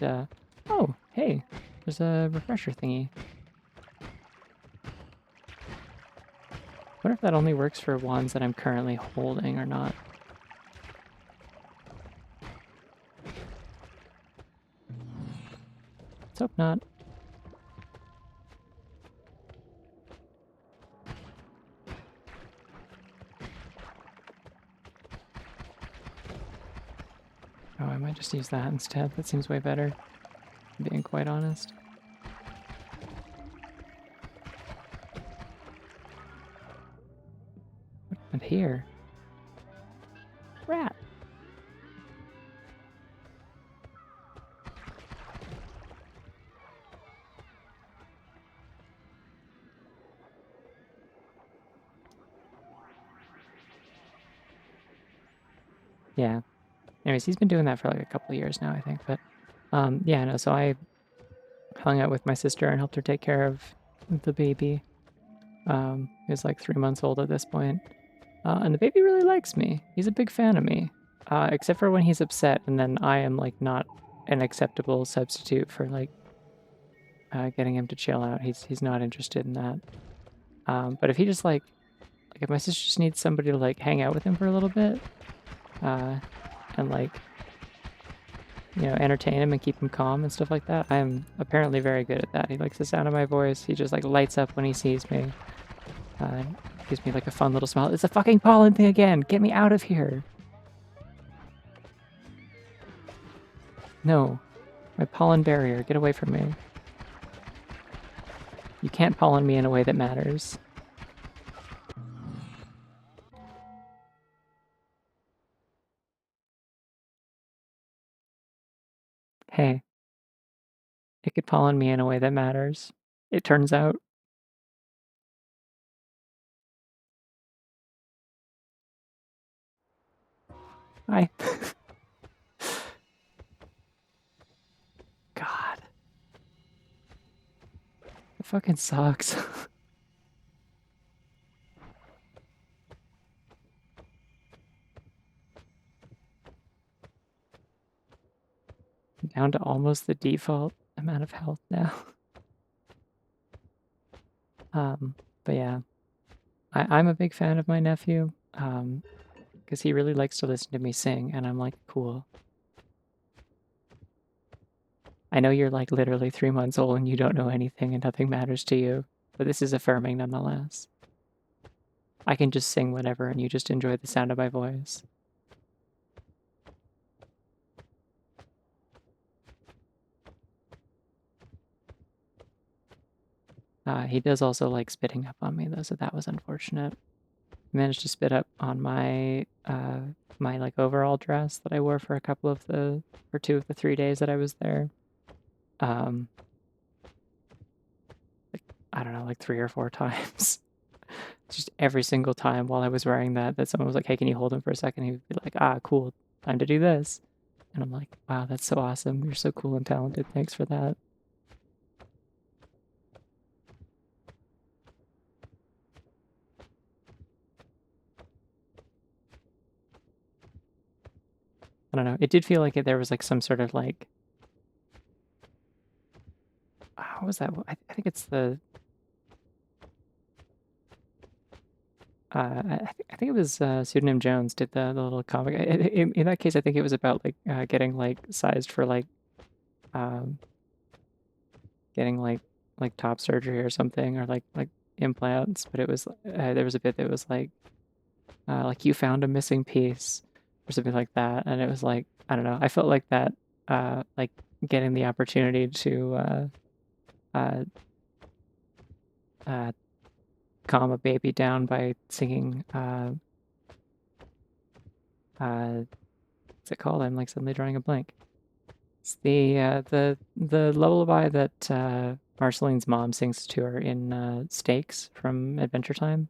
Oh, hey, there's a refresher thingy. I wonder if that only works for wands that I'm currently holding or not. Let's hope not. Oh, I might just use that instead. That seems way better, being quite honest. What happened here? Rat. Yeah. Anyways, he's been doing that for like a couple of years now, I think. But yeah, no, so I hung out with my sister and helped her take care of the baby. He's like 3 months old at this point. And the baby really likes me. He's a big fan of me. Except for when he's upset, and then I am like not an acceptable substitute for like getting him to chill out. He's not interested in that. But if he just like if my sister just needs somebody to like hang out with him for a little bit, and like entertain him and keep him calm and stuff like that, I am apparently very good at that. He likes the sound of my voice. He just like lights up when he sees me. Gives me like a fun little smile. It's a fucking pollen thing again. Get me out of here. No, my pollen barrier. Get away from me. You can't pollen me in a way that matters. Hey, it could pollen me in a way that matters. It turns out. I. God. It fucking sucks. I'm down to almost the default amount of health now. But yeah, I'm a big fan of my nephew, because he really likes to listen to me sing, and I'm like, cool. I know you're like literally 3 months old and you don't know anything and nothing matters to you, but this is affirming nonetheless. I can just sing whatever and you just enjoy the sound of my voice. He does also like spitting up on me though, so that was unfortunate. He managed to spit up on my my like overall dress that I wore for for 2 of the 3 days that I was there. Um, like, I don't know, like 3 or 4 times. Just every single time while I was wearing that someone was like, "Hey, can you hold him for a second?" He would be like, "Ah, cool, time to do this." And I'm like, "Wow, that's so awesome. You're so cool and talented. Thanks for that." I don't know. It did feel like there was like some sort of like, what was that? I think it's the I think it was Pseudonym Jones did the little comic. In that case, I think it was about like getting like sized for um, getting like top surgery or something, or like implants. But it was there was a bit that was like you found a missing piece or something like that, and it was like, I don't know. I felt like that like getting the opportunity to uh, uh, calm a baby down by singing what's it called? I'm like suddenly drawing a blank. It's the lullaby that Marceline's mom sings to her in Stakes from Adventure Time.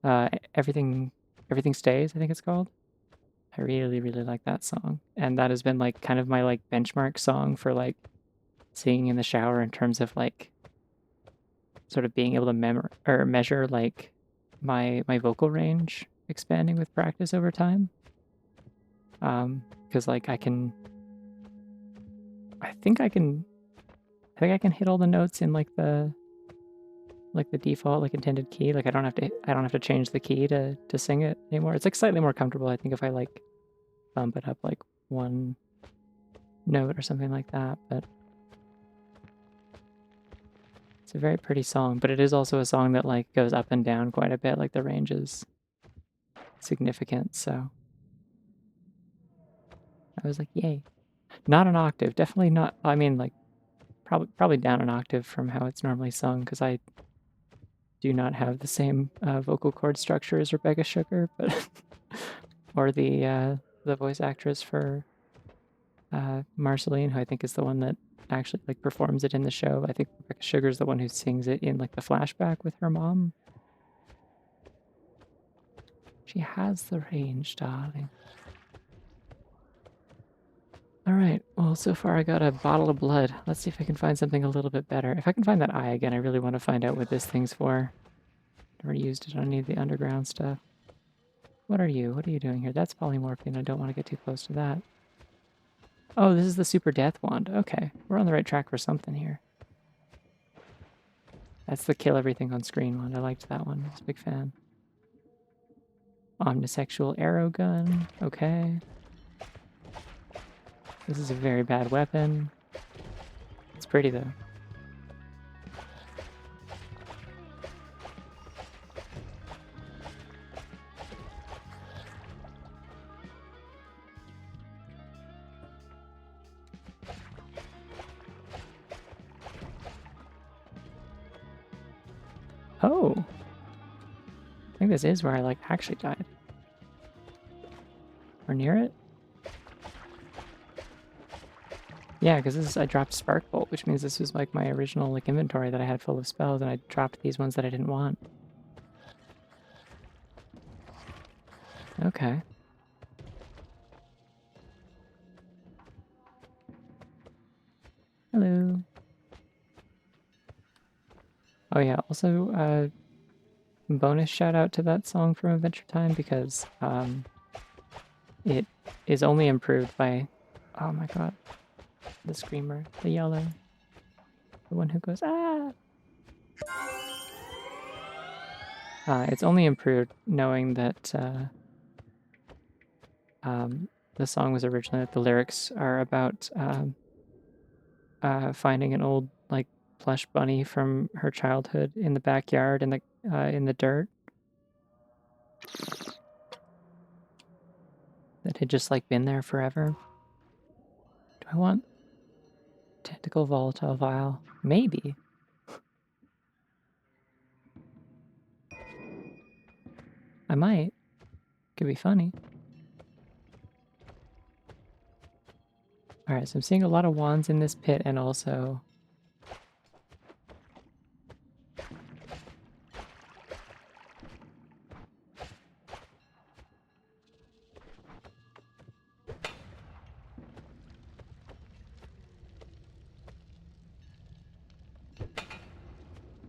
Everything Everything Stays, I think it's called. I really really like that song, and that has been like kind of my like benchmark song for like singing in the shower in terms of like sort of being able to measure like my vocal range expanding with practice over time. Because like I think I can I think I can hit all the notes in like the default like intended key. Like I don't have to change the key to sing it anymore. It's like slightly more comfortable, I think, if I like bump it up like one note or something like that. But it's a very pretty song. But it is also a song that like goes up and down quite a bit. Like the range is significant. So I was like, yay! Not an octave. Definitely not. I mean, like probably down an octave from how it's normally sung, because I do not have the same vocal cord structure as Rebecca Sugar, but or the voice actress for Marceline, who I think is the one that actually like performs it in the show. I think Rebecca Sugar is the one who sings it in like the flashback with her mom. She has the range, darling. All right. Well, so far I got a bottle of blood. Let's see if I can find something a little bit better. If I can find that eye again, I really want to find out what this thing's for. Never used it on any of the underground stuff. What are you? What are you doing here? That's polymorphine. I don't want to get too close to that. Oh, this is the super death wand. Okay. We're on the right track for something here. That's the kill everything on screen one. I liked that one. I was a big fan. Omnisexual arrow gun. Okay. This is a very bad weapon. It's pretty though. Oh. I think this is where I like actually died. Or near it? Yeah, because I dropped Spark Bolt, which means this was like my original like inventory that I had full of spells, and I dropped these ones that I didn't want. Okay. Hello. Oh yeah, also bonus shout out to that song from Adventure Time because it is only improved by, oh my god, the screamer, the yeller, the one who goes ah. It's only improved knowing that the song was originally, the lyrics are about finding an old like plush bunny from her childhood in the backyard in the dirt that had just like been there forever. Do I want tentacle volatile vial? Maybe. I might. Could be funny. All right, so I'm seeing a lot of wands in this pit, and also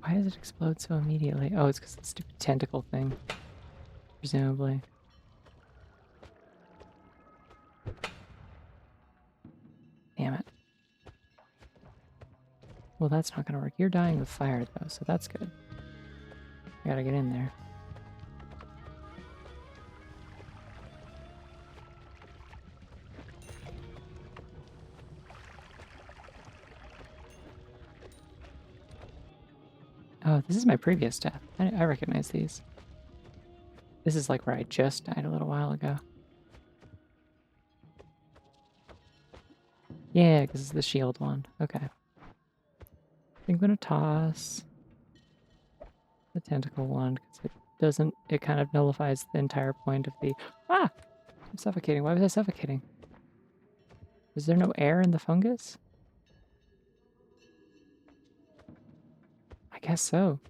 why does it explode so immediately? Oh, it's because of the stupid tentacle thing, presumably. Damn it. Well, that's not gonna work. You're dying with fire though, so that's good. I gotta get in there. Oh, this is my previous death. I recognize these. This is like where I just died a little while ago. Yeah, because it's the shield one. Okay. I think I'm gonna toss the tentacle one because it doesn't, it kind of nullifies the entire point of the, ah! I'm suffocating. Why was I suffocating? Is there no air in the fungus? I guess so.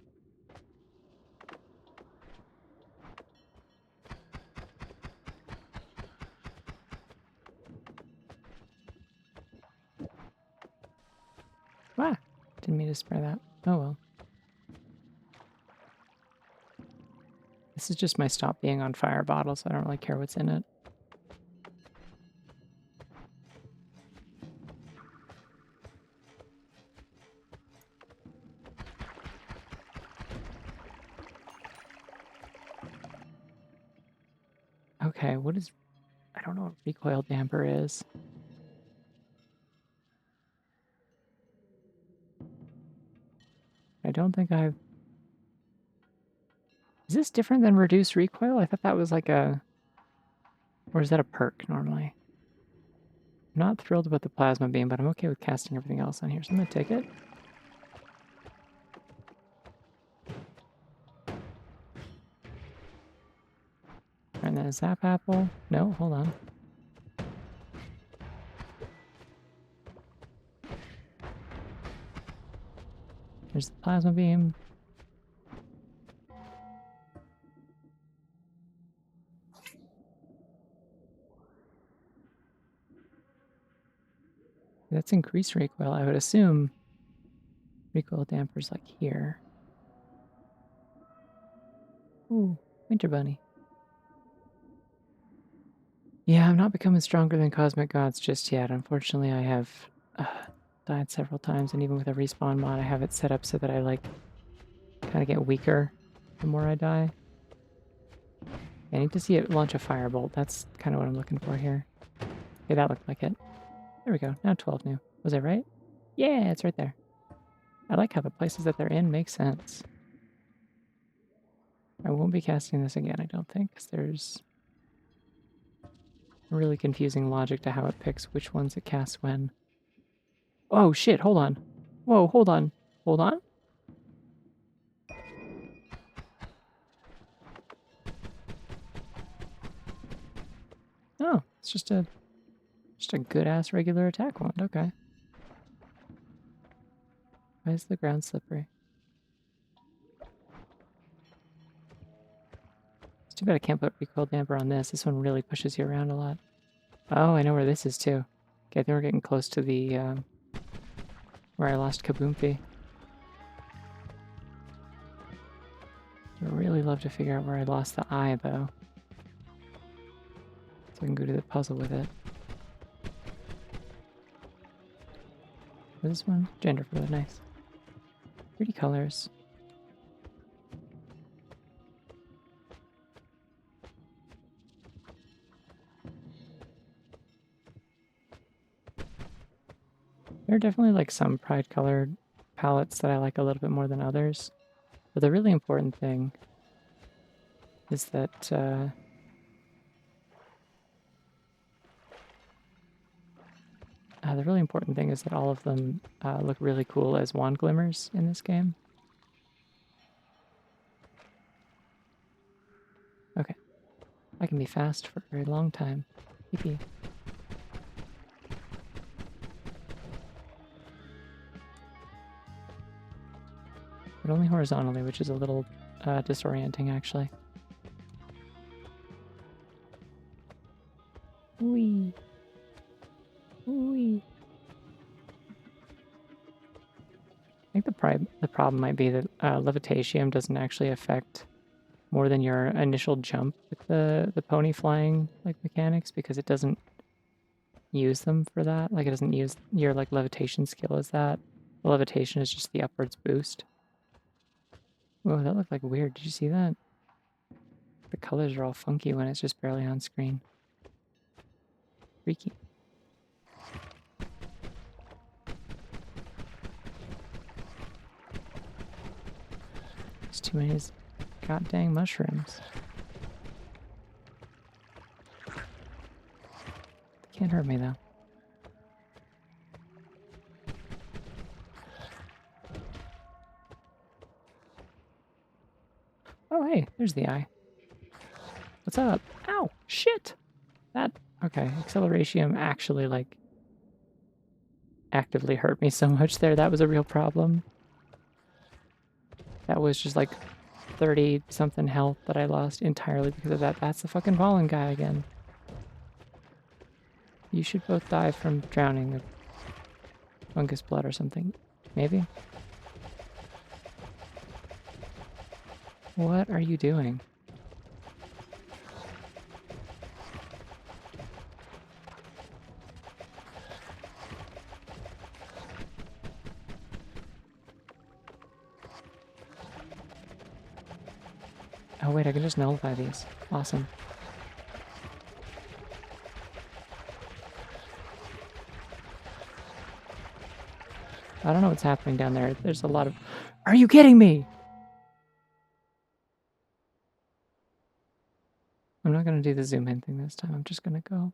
Ah! Didn't mean to spray that. Oh well. This is just my stop being on fire bottle, so I don't really care what's in it. Okay, what is... I don't know what recoil damper is. I don't think I've... Is this different than reduced recoil? I thought that was like a... Or is that a perk normally? I'm not thrilled about the plasma beam, but I'm okay with casting everything else on here, so I'm gonna take it. And then a zap apple. No, hold on. There's the plasma beam. That's increased recoil. I would assume recoil damper's like here. Ooh, winter bunny. Yeah, I'm not becoming stronger than cosmic gods just yet. Unfortunately, I have died several times, and even with a respawn mod, I have it set up so that I like kind of get weaker the more I die. I need to see it launch a firebolt. That's kind of what I'm looking for here. Okay, that looked like it. There we go. Now 12 new. Was I right? Yeah, it's right there. I like how the places that they're in make sense. I won't be casting this again, I don't think, because there's a really confusing logic to how it picks which ones it casts when. Oh shit, hold on. Whoa, hold on. Hold on. Oh, it's just a good ass regular attack wand. Okay. Why is the ground slippery? It's too bad I can't put recoil damper on this. This one really pushes you around a lot. Oh, I know where this is too. Okay, I think we're getting close to the where I lost Kaboompy. I'd really love to figure out where I lost the eye, though. So I can go do the puzzle with it. This one? Gender fluid, nice. Pretty colors. There are definitely like some pride colored palettes that I like a little bit more than others. But the really important thing is that all of them look really cool as wand glimmers in this game. Okay. I can be fast for a very long time. Yippee. But only horizontally, which is a little disorienting, actually. Whee! Whee! I think the problem might be that levitation doesn't actually affect more than your initial jump with the pony flying like mechanics, because it doesn't use them for that. Like, it doesn't use your like levitation skill as that. The levitation is just the upwards boost. Whoa, that looked like weird. Did you see that? The colors are all funky when it's just barely on screen. Freaky. There's too many god dang mushrooms. They can't hurt me though. Oh hey, there's the eye. What's up? Ow! Shit! That okay, acceleration actually like actively hurt me so much there. That was a real problem. That was just like 30 something health that I lost entirely because of that. That's the fucking pollen guy again. You should both die from drowning of fungus blood or something. Maybe? What are you doing? Oh wait, I can just nullify these. Awesome. I don't know what's happening down there. There's a lot of... Are you kidding me? I'm not going to do the zoom in thing this time. I'm just going to go.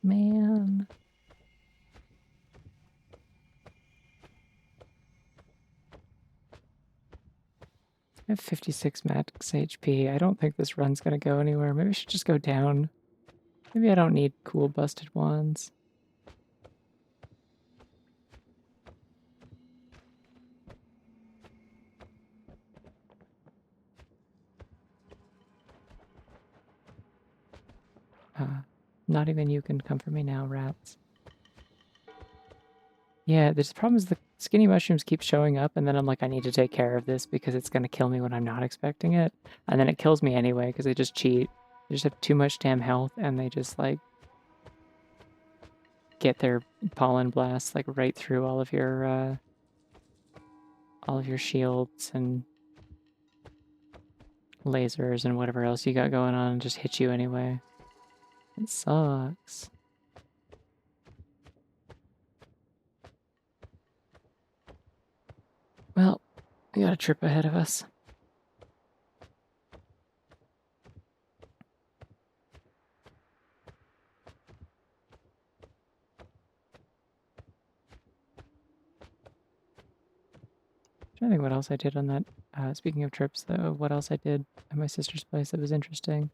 Man. I have 56 max HP. I don't think this run's going to go anywhere. Maybe I should just go down. Maybe I don't need cool busted wands. Not even you can come for me now, rats. Yeah, the problem is the skinny mushrooms keep showing up, and then I'm like, I need to take care of this because it's going to kill me when I'm not expecting it. And then it kills me anyway because they just cheat. They just have too much damn health, and they just, like, get their pollen blasts, like, right through all of your shields and lasers and whatever else you got going on and just hit you anyway. It sucks. Well, we got a trip ahead of us. I think what else I did on that. Speaking of trips, though, what else I did at my sister's place that was interesting.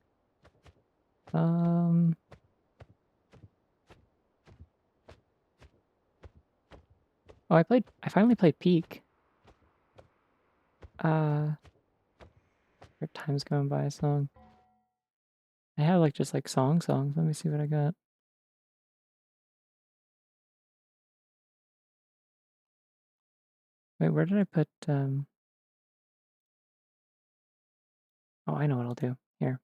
Oh, I finally played Peak. Our time's going by song. I have like just like songs. Let me see what I got. Wait, where did I put oh, I know what I'll do. Here.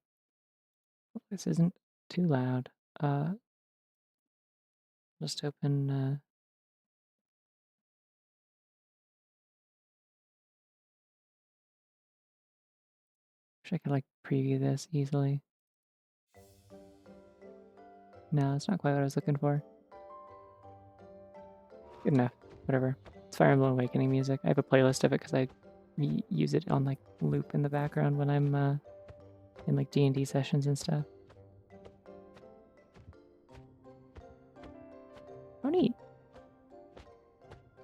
This isn't too loud. Just open wish I could like preview this easily. No, that's not quite what I was looking for. Good enough. Whatever. It's Fire Emblem Awakening music. I have a playlist of it because I use it on like loop in the background when I'm in like D&D sessions and stuff. Oh, neat.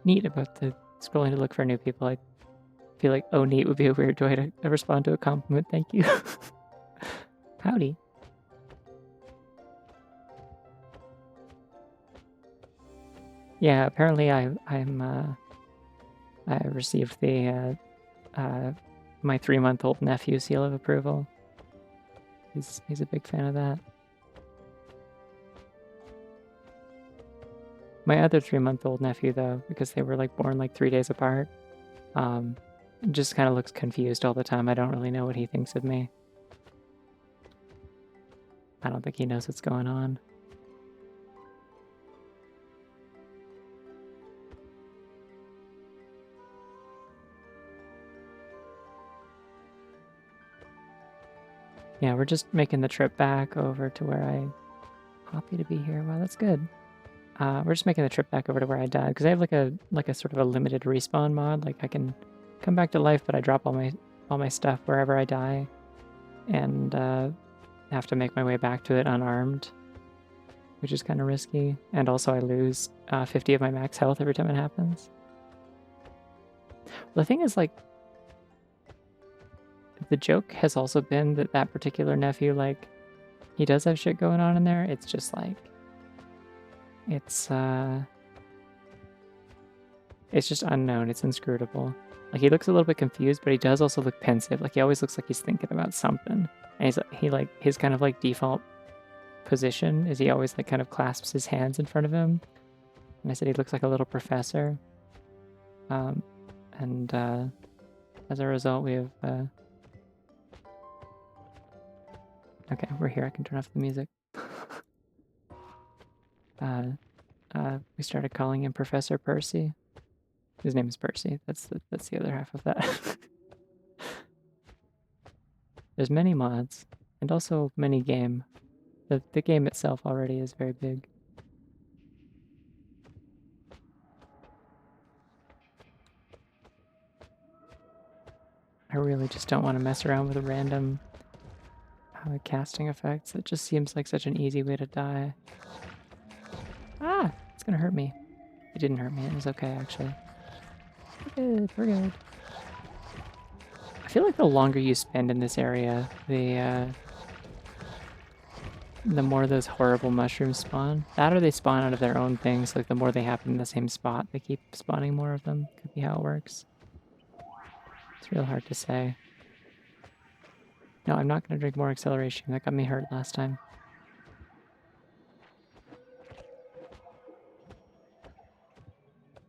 Neat about the scrolling to look for new people. I feel like oh, neat would be a weird way to respond to a compliment. Thank you. Howdy. Yeah, apparently I received the my 3-month-old nephew seal of approval. He's a big fan of that. My other 3-month-old nephew, though, because they were like born like 3 days apart, just kind of looks confused all the time. I don't really know what he thinks of me. I don't think he knows what's going on. Yeah, we're just making the trip back over to where I... Happy to be here. Wow, that's good. We're just making the trip back over to where I died because I have like a sort of a limited respawn mod. Like I can come back to life, but I drop all my stuff wherever I die, and have to make my way back to it unarmed, which is kind of risky. And also, I lose 50 of my max health every time it happens. Well, the thing is, like, the joke has also been that that particular nephew, like, he does have shit going on in there. It's just like, it's just unknown. It's inscrutable. Like, he looks a little bit confused, but he does also look pensive. Like, he always looks like he's thinking about something. And his kind of like default position is he always like kind of clasps his hands in front of him. And I said he looks like a little professor. And as a result, we have... Okay, we're here. I can turn off the music. We started calling him Professor Percy. His name is Percy. That's the other half of that. There's many mods, and also many game. The game itself already is very big. I really just don't want to mess around with random casting effects. It just seems like such an easy way to die. Ah! It's gonna hurt me. It didn't hurt me. It was okay, actually. We're good. We're good. I feel like the longer you spend in this area, the more those horrible mushrooms spawn. That or they spawn out of their own things. Like the more they happen in the same spot, they keep spawning more of them. Could be how it works. It's real hard to say. No, I'm not going to drink more acceleration. That got me hurt last time.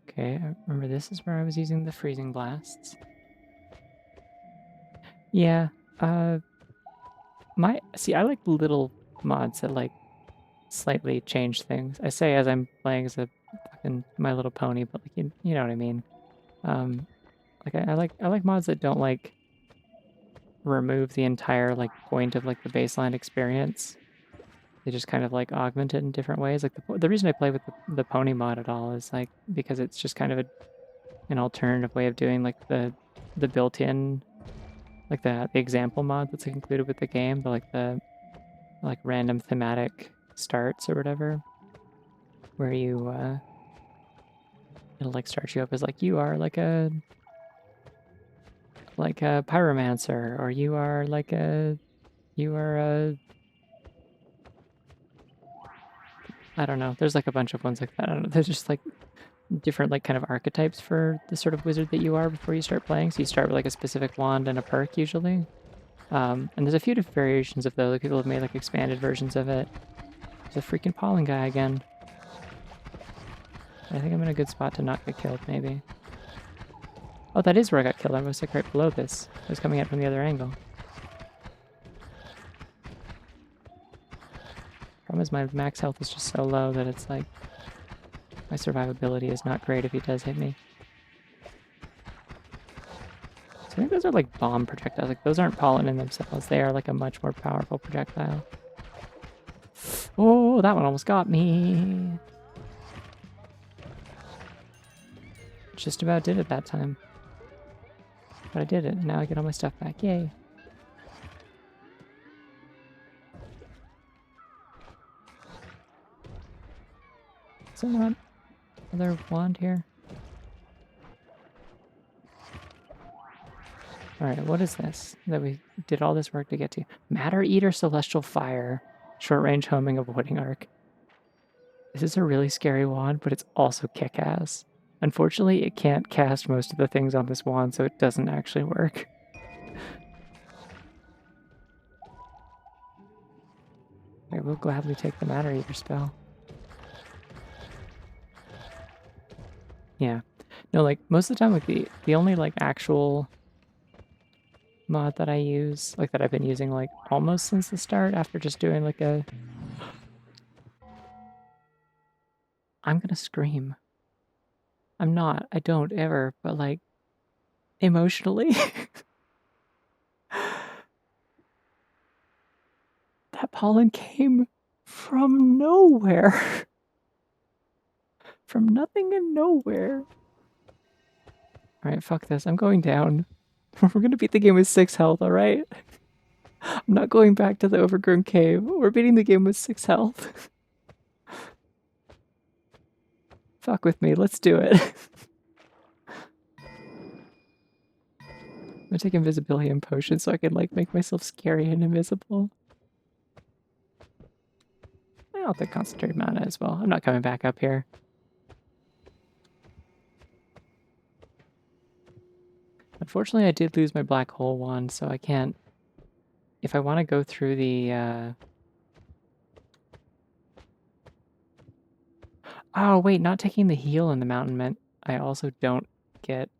Okay, I remember this is where I was using the freezing blasts. Yeah, I like little mods that like slightly change things. I say as I'm playing as a fucking My Little Pony, but like you know what I mean. Like I like mods that don't like remove the entire like point of like the baseline experience. They just kind of like augment it in different ways. Like the reason I play with the pony mod at all is like because it's just kind of an alternative way of doing like the built-in like the example mod that's like included with the game, but like the like random thematic starts or whatever, where you it'll like start you up as like you are like a pyromancer, or you are a I don't know. There's like a bunch of ones like that. I don't know. They're just like different like kind of archetypes for the sort of wizard that you are before you start playing. So you start with like a specific wand and a perk usually. And there's a few different variations of those. Like people have made like expanded versions of it. There's a freaking pollen guy again. I think I'm in a good spot to not get killed, maybe. Oh, that is where I got killed. I was like right below this. I was coming at from the other angle. Problem is my max health is just so low that it's like my survivability is not great if he does hit me. So I think those are like bomb projectiles. Like those aren't pollen in themselves. They are like a much more powerful projectile. Oh, that one almost got me. Just about did it that time. But I did it. Now I get all my stuff back. Yay. Is there not another wand here? Alright, what is this that we did all this work to get to? Matter Eater Celestial Fire. Short range homing avoiding arc. This is a really scary wand, but it's also kick-ass. Unfortunately, it can't cast most of the things on this wand, so it doesn't actually work. I will gladly take the Matter Eater spell. Yeah. No, like, most of the time, like, the only, like, actual mod that I use, like, that I've been using, like, almost since the start, after just doing, like, a... I'm gonna scream. I'm not. I don't ever, but, like, emotionally... that pollen came from nowhere. From nothing and nowhere. Alright, fuck this. I'm going down. We're gonna beat the game with 6 health, alright? I'm not going back to the overgrown cave. We're beating the game with 6 health. Fuck with me. Let's do it. I'm gonna take invisibility and potion so I can, like, make myself scary and invisible. I'll take concentrated mana as well. I'm not coming back up here. Unfortunately, I did lose my black hole wand, so I can't... If I want to go through the... Oh, wait, not taking the heal in the mountain meant I also don't get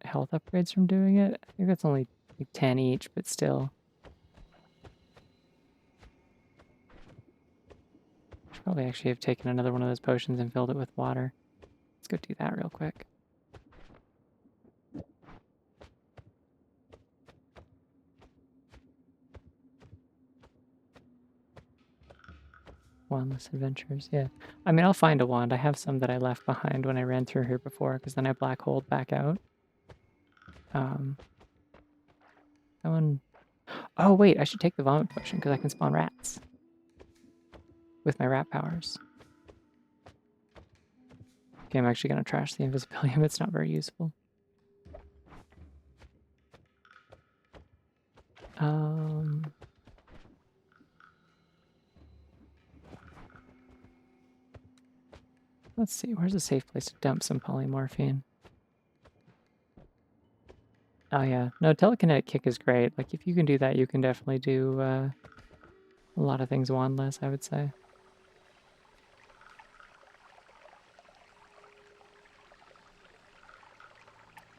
health upgrades from doing it. I think that's only like 10 each, but still. Should probably actually have taken another one of those potions and filled it with water. Let's go do that real quick. Wandless adventures, yeah. I mean, I'll find a wand. I have some that I left behind when I ran through here before, because then I black holed back out. That one... Oh, wait, I should take the vomit potion, because I can spawn rats. With my rat powers. Okay, I'm actually going to trash the invisibility. It's not very useful. Let's see, where's a safe place to dump some polymorphine? Oh yeah, no, telekinetic kick is great. Like, if you can do that, you can definitely do a lot of things wandless, I would say.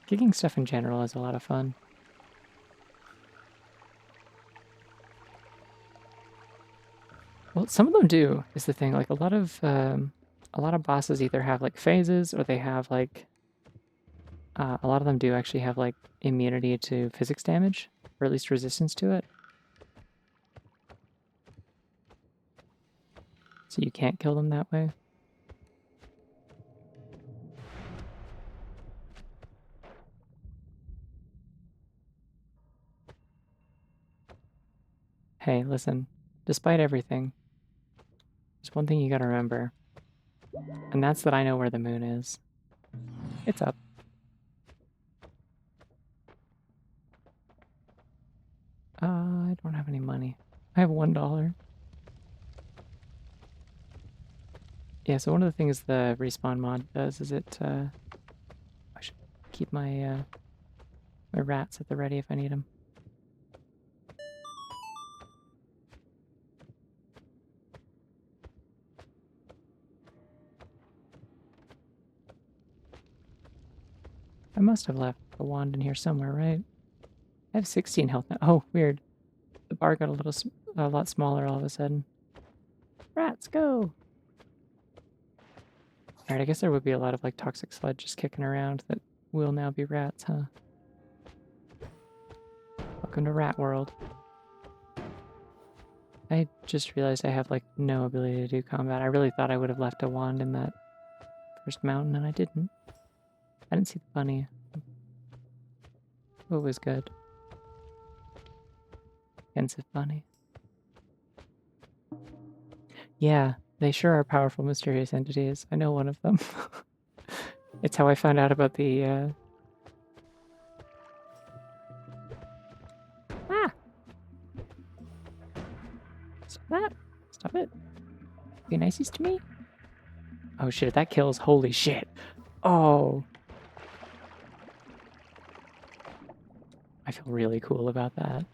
Kicking stuff in general is a lot of fun. Well, some of them do, is the thing. Like, a lot of bosses either have, like, phases, or they have, like... a lot of them do actually have, like, immunity to physics damage, or at least resistance to it. So you can't kill them that way. Hey, listen, despite everything, there's one thing you gotta remember, and that's that I know where the moon is. It's up. I don't have any money. I have $1. Yeah, so one of the things the respawn mod does is it, I should keep my my rats at the ready if I need them. I must have left the wand in here somewhere, right? I have 16 health now. Oh, weird. The bar got a lot smaller all of a sudden. Rats, go! Alright, I guess there would be a lot of like toxic sludge just kicking around that will now be rats, huh? Welcome to Rat World. I just realized I have like no ability to do combat. I really thought I would have left a wand in that first mountain and I didn't. I didn't see the bunny. Oh, it was good. Pensive bunny. Yeah, they sure are powerful, mysterious entities. I know one of them. It's how I found out about the, Ah! Stop that. Stop it. Be niceys to me. Oh shit, that kills. Holy shit. Oh. I feel really cool about that.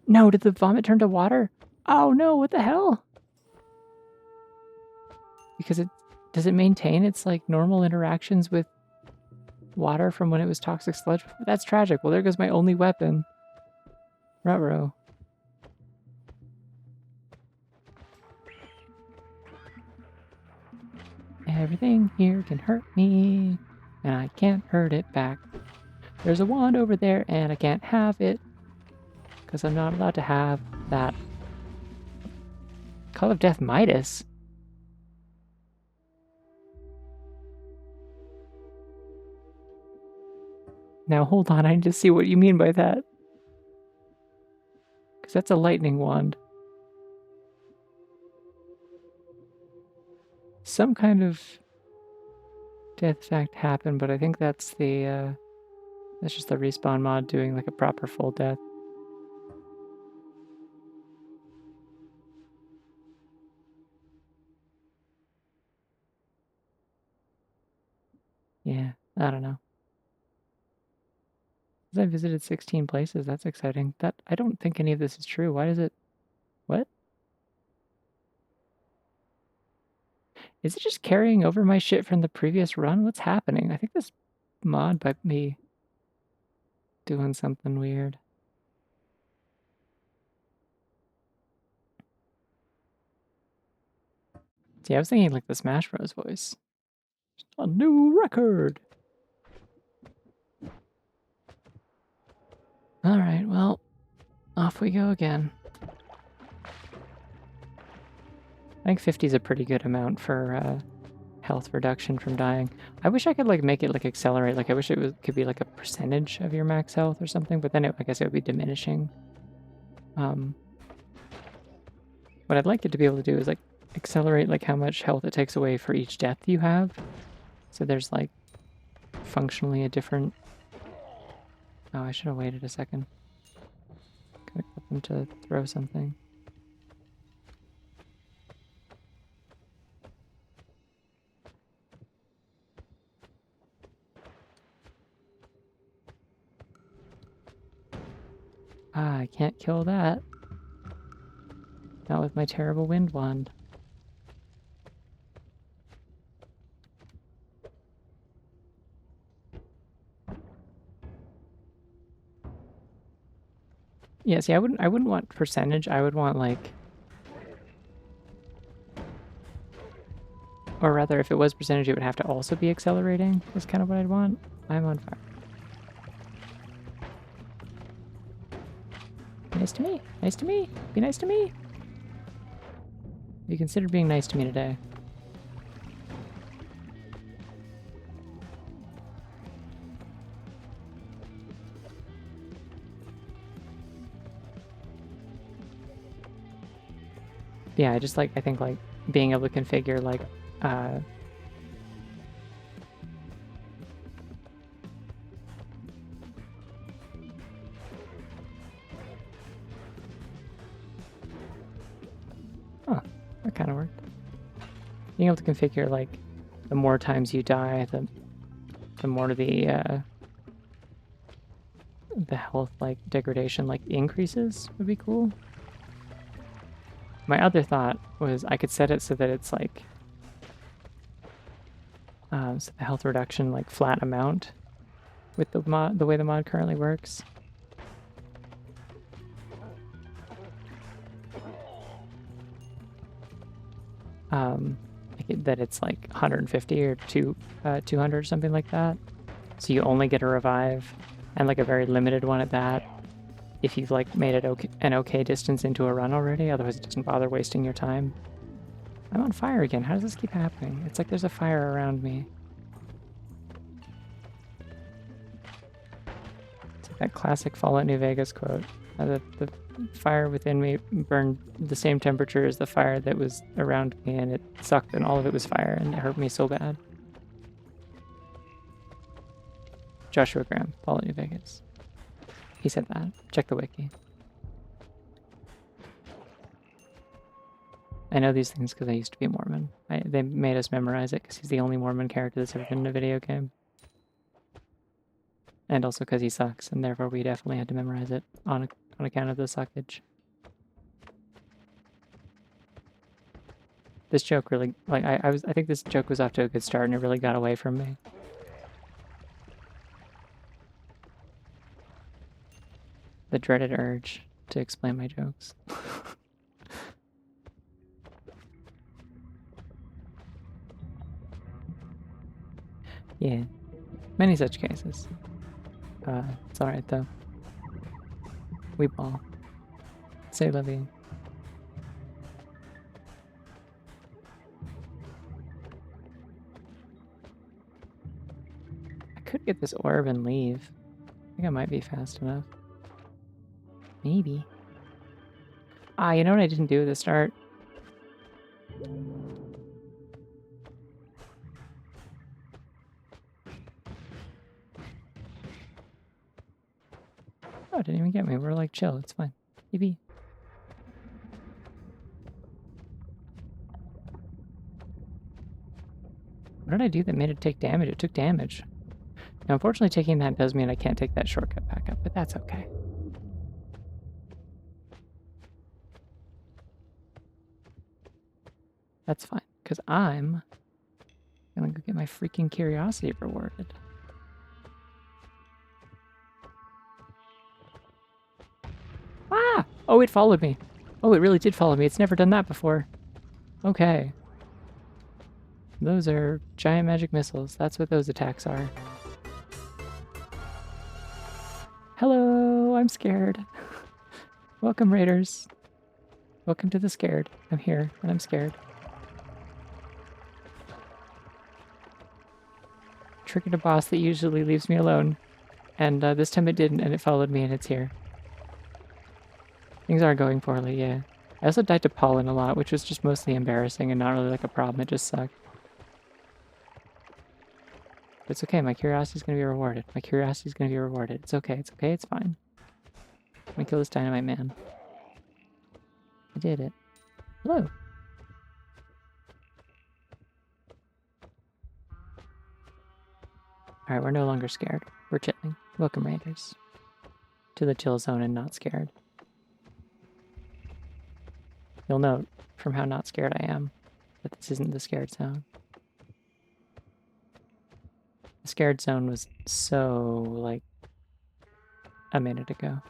No, did the vomit turn to water? Oh no, what the hell? Because does it maintain its like normal interactions with water from when it was toxic sludge? That's tragic. Well, there goes my only weapon. Ruh-roh. Everything here can hurt me, and I can't hurt it back. There's a wand over there, and I can't have it, because I'm not allowed to have that. Call of Death Midas? Now hold on, I need to see what you mean by that. Because that's a lightning wand. Some kind of death fact happened, but I think that's that's just the respawn mod doing like a proper full death. Yeah, I don't know. I visited 16 places. That's exciting. I don't think any of this is true. Why does it... What? Is it just carrying over my shit from the previous run? What's happening? I think this mod might be doing something weird. See, I was thinking like the Smash Bros. Voice. A new record! Alright, well, off we go again. I think 50 is a pretty good amount for health reduction from dying. I wish I could like make it like accelerate. Like I wish could be like a percentage of your max health or something, but then I guess it would be diminishing. What I'd like it to be able to do is like accelerate like how much health it takes away for each death you have. So there's like functionally a different... Oh, I should have waited a second. Could have got them to throw something. Ah, I can't kill that. Not with my terrible wind wand. Yeah, see, I wouldn't want percentage. I would want like... Or rather, if it was percentage, it would have to also be accelerating, is kind of what I'd want. I'm on fire. Nice to me. Nice to me. Be nice to me. You consider being nice to me today. Yeah, I think like being able to configure like oh, that kind of worked. being able to configure like the more times you die, the more the health like degradation like increases would be cool. My other thought was I could set it so that it's like so the health reduction like flat amount with the way the mod currently works. That it's like 150 or 200 or something like that. So you only get a revive, and like a very limited one at that, if you've like made it an okay distance into a run already. Otherwise, it doesn't bother wasting your time. I'm on fire again. How does this keep happening? It's like there's a fire around me. It's like that classic Fallout New Vegas quote. The fire within me burned the same temperature as the fire that was around me, and it sucked, and all of it was fire, and it hurt me so bad. Joshua Graham, Fallout New Vegas. He said that. Check the wiki. I know these things because I used to be a Mormon. They made us memorize it because he's the only Mormon character that's ever been in a video game. And also because he sucks, and therefore we definitely had to memorize it on account of the suckage. This joke really, like, I think this joke was off to a good start, and it really got away from me. The dreaded urge to explain my jokes. Yeah, many such cases. It's alright though. We ball. Say la vie. I could get this orb and leave. I think I might be fast enough. Maybe. Ah, you know what I didn't do at the start? Oh, it didn't even get me. We're like chill. It's fine. Yippee. What did I do that made it take damage? It took damage. Now, unfortunately, taking that does mean I can't take that shortcut back up, but that's okay. That's fine, because I'm gonna go get my freaking curiosity rewarded. Ah! Oh, it followed me. Oh, it really did follow me. It's never done that before. Okay. Those are giant magic missiles. That's what those attacks are. Hello, I'm scared. Welcome, raiders. Welcome to the scared. I'm here, and I'm scared. Triggered a boss that usually leaves me alone. And this time it didn't, and it followed me, and it's here. Things are going poorly, yeah. I also died to pollen a lot, which was just mostly embarrassing and not really like a problem. It just sucked. But it's okay. My curiosity's gonna be rewarded. My curiosity's gonna be rewarded. It's okay. It's okay. It's fine. I'm gonna kill this dynamite man. I did it. Hello. Alright, we're no longer scared. We're chilling. Welcome, raiders. To the chill zone and not scared. You'll note from how not scared I am that this isn't the scared zone. The scared zone was so, like, a minute ago.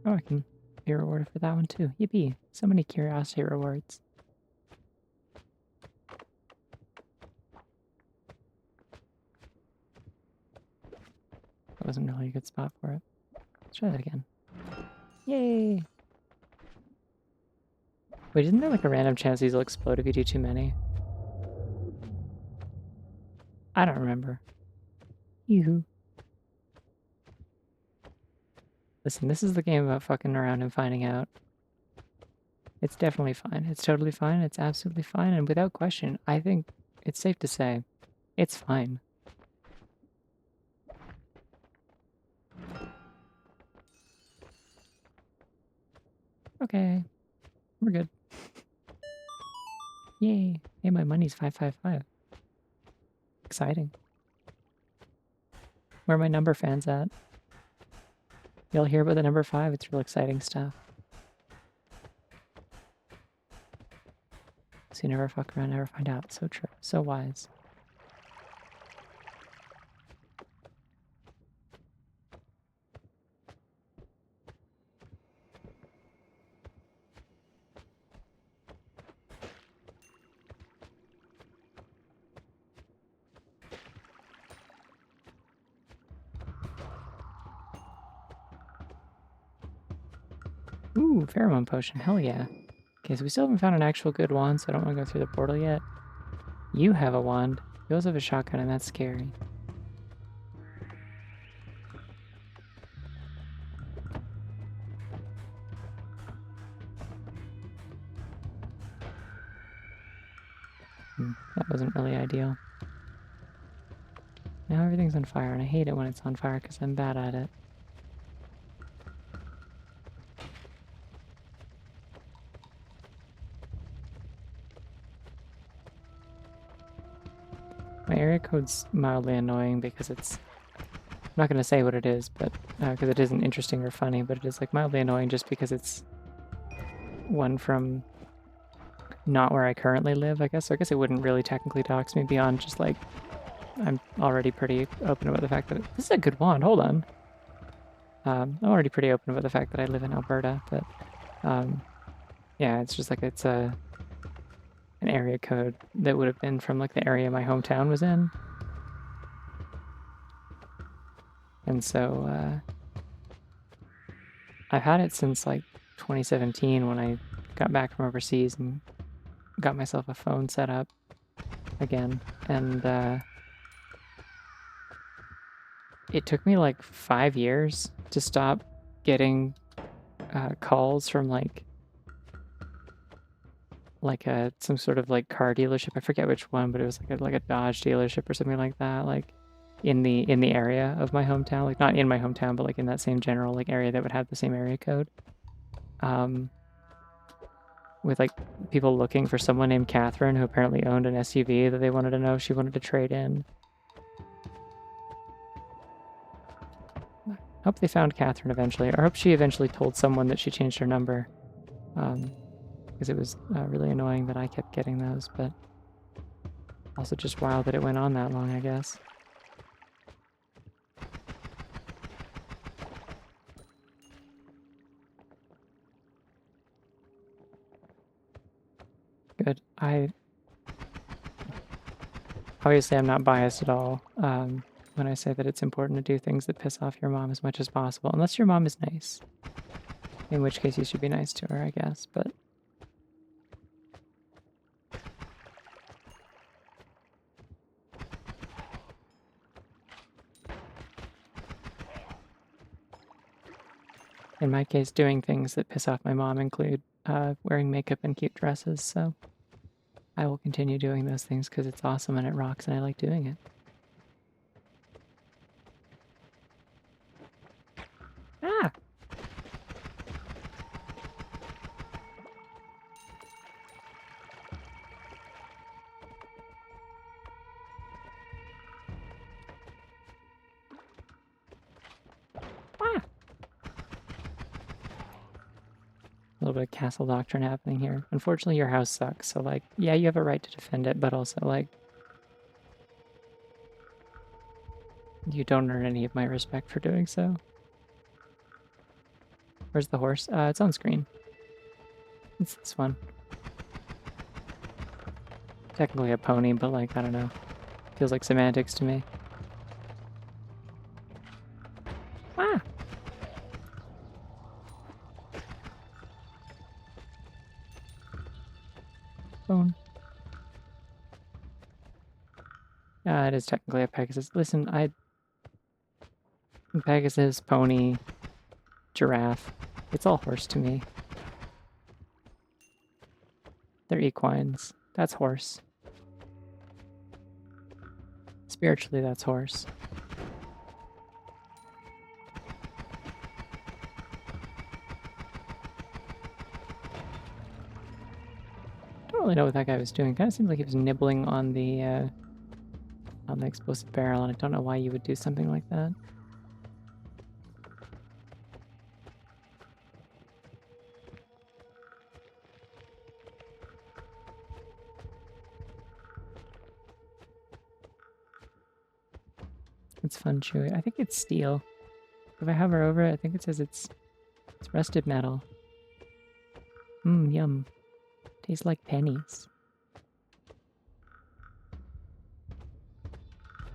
Oh, I can be rewarded for that one too. Yippee. So many curiosity rewards. That wasn't really a good spot for it. Let's try that again. Yay! Wait, isn't there like a random chance these will explode if you do too many? I don't remember. Yoo-hoo. Listen, this is the game about fucking around and finding out. It's definitely fine. It's totally fine. It's absolutely fine. And without question, I think it's safe to say it's fine. Okay, we're good. Yay. Hey, my money's 555. Exciting. Where are my number fans at? You'll hear about the number 5. It's real exciting stuff. So you never fuck around, never find out. So true. So wise. Ooh, pheromone potion. Hell yeah. Okay, so we still haven't found an actual good wand, so I don't want to go through the portal yet. You have a wand. You also have a shotgun, and that's scary. That wasn't really ideal. Now everything's on fire, and I hate it when it's on fire because I'm bad at it. My area code's mildly annoying because it's... I'm not going to say what it is, but because it isn't interesting or funny, but it is like mildly annoying just because it's one from not where I currently live, I guess. So I guess it wouldn't really technically dox me beyond just like I'm already pretty open about the fact that this is a good wand. Hold on. I'm already pretty open about the fact that I live in Alberta, but yeah, it's just like it's an area code that would have been from like the area my hometown was in. And so I've had it since like 2017 when I got back from overseas and got myself a phone set up again. And it took me like 5 years to stop getting calls from like some sort of like car dealership. I forget which one, but it was like a Dodge dealership or something like that. Like in the area of my hometown, like not in my hometown, but like in that same general like area that would have the same area code. With like people looking for someone named Catherine who apparently owned an SUV that they wanted to know if she wanted to trade in. Hope they found Catherine eventually. I hope she eventually told someone that she changed her number. Because it was really annoying that I kept getting those, but also just wild that it went on that long, I guess. Good. Obviously I'm not biased at all when I say that it's important to do things that piss off your mom as much as possible, unless your mom is nice. In which case you should be nice to her, I guess, but... In my case, doing things that piss off my mom include wearing makeup and cute dresses, so I will continue doing those things because it's awesome and it rocks and I like doing it. Ah! Ah! A little bit of castle doctrine happening here. Unfortunately, your house sucks, so like, yeah, you have a right to defend it, but also like, you don't earn any of my respect for doing so. Where's the horse? It's on screen. It's this one. Technically a pony, but like, I don't know. Feels like semantics to me. Ah! Bone. It is technically a Pegasus. Listen, Pegasus, pony, giraffe. It's all horse to me. They're equines. That's horse. Spiritually, that's horse. Don't really know what that guy was doing. Kind of seemed like he was nibbling on the explosive barrel, and I don't know why you would do something like that. It's fun chewy. I think it's steel. If I hover over it, I think it says it's rusted metal. Mmm, yum. Tastes like pennies.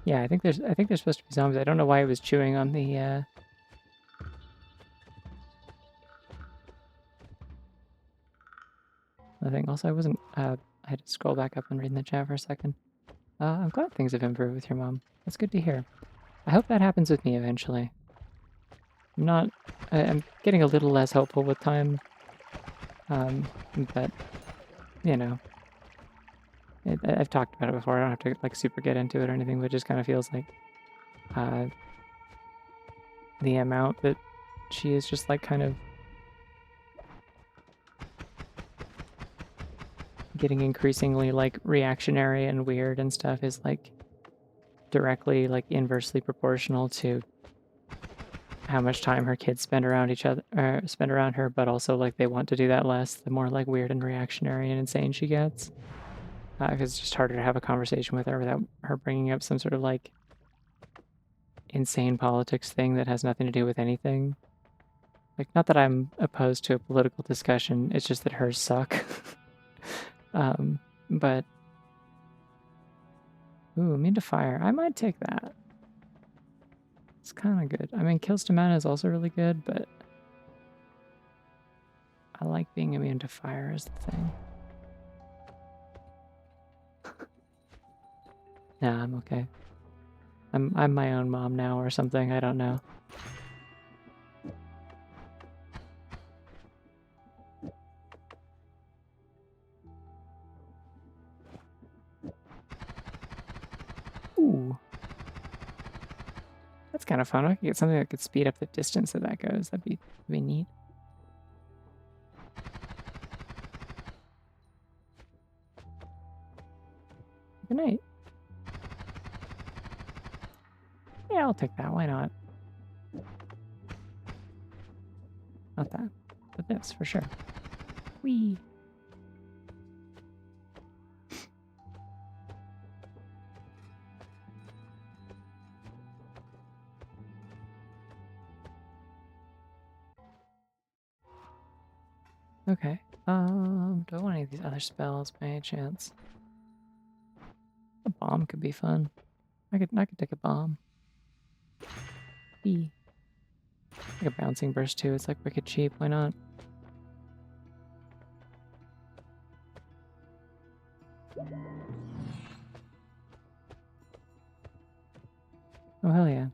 Yeah, I think there's supposed to be zombies. I don't know why it was chewing on the thing. Also, I wasn't I had to scroll back up and read in the chat for a second. I'm glad things have improved with your mom. That's good to hear. I hope that happens with me eventually. I'm getting a little less hopeful with time. But you know, I've talked about it before. I don't have to like super get into it or anything, but it just kind of feels like uh, the amount that she is just like kind of getting increasingly like reactionary and weird and stuff is like directly like inversely proportional to how much time her kids spend around each other, spend around her, but also like they want to do that less the more like weird and reactionary and insane she gets. Because it's just harder to have a conversation with her without her bringing up some sort of like insane politics thing that has nothing to do with anything. Like, not that I'm opposed to a political discussion, it's just that hers suck. But ooh, immune to fire. I might take that. It's kind of good. I mean, kills to mana is also really good, but I like being immune to fire as the thing. Nah, I'm okay. I'm my own mom now or something. I don't know. Ooh, that's kind of fun. I could get something that could speed up the distance that goes. That'd be neat. Good night. Yeah, I'll take that. Why not? Not that, but this for sure. Whee! Okay. Do I want any of these other spells by any chance? A bomb could be fun. I could take a bomb. B. Like a bouncing burst too. It's like wicked cheap. Why not? Oh hell yeah.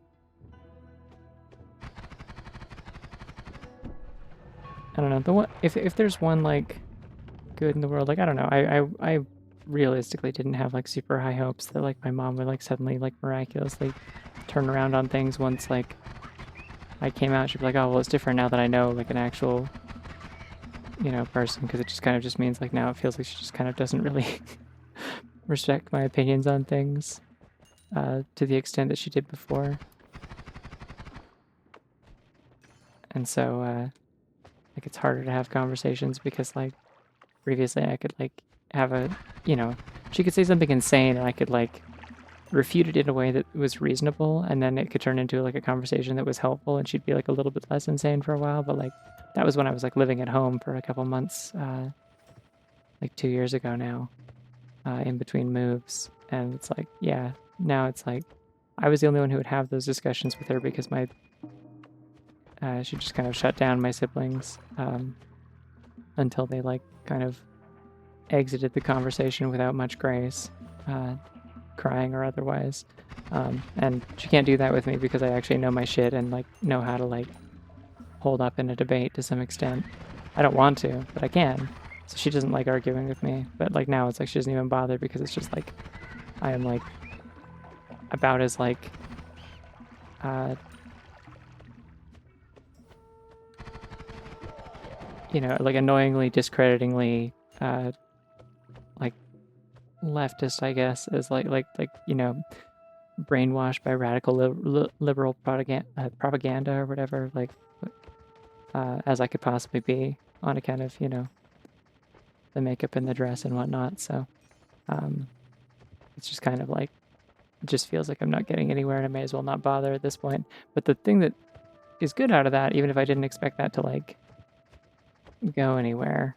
I don't know. The one if there's one like good in the world, like I don't know. I realistically didn't have like super high hopes that like my mom would like suddenly like miraculously turn around on things once like I came out. She'd be like, oh well, it's different now that I know like an actual person, because it just kind of just means like now it feels like she just kind of doesn't really respect my opinions on things to the extent that she did before. And so like it's harder to have conversations because like previously I could like have she could say something insane and I could like refute it in a way that was reasonable, and then it could turn into like a conversation that was helpful, and she'd be like a little bit less insane for a while. But like that was when I was like living at home for a couple months, like 2 years ago now, in between moves. And it's like, yeah, now it's like I was the only one who would have those discussions with her because she just kind of shut down my siblings until they like kind of exited the conversation without much grace. crying or otherwise. And she can't do that with me because I actually know my shit and like know how to like hold up in a debate to some extent. I don't want to, but I can. So she doesn't like arguing with me. But like now it's like she doesn't even bother because it's just like I am like about as like you know, like annoyingly, discreditingly like leftist, I guess, as like you know, brainwashed by radical liberal propaganda or whatever, like as I could possibly be on account of, you know, the makeup and the dress and whatnot. So it's just kind of like, it just feels like I'm not getting anywhere and I may as well not bother at this point. But the thing that is good out of that, even if I didn't expect that to like go anywhere,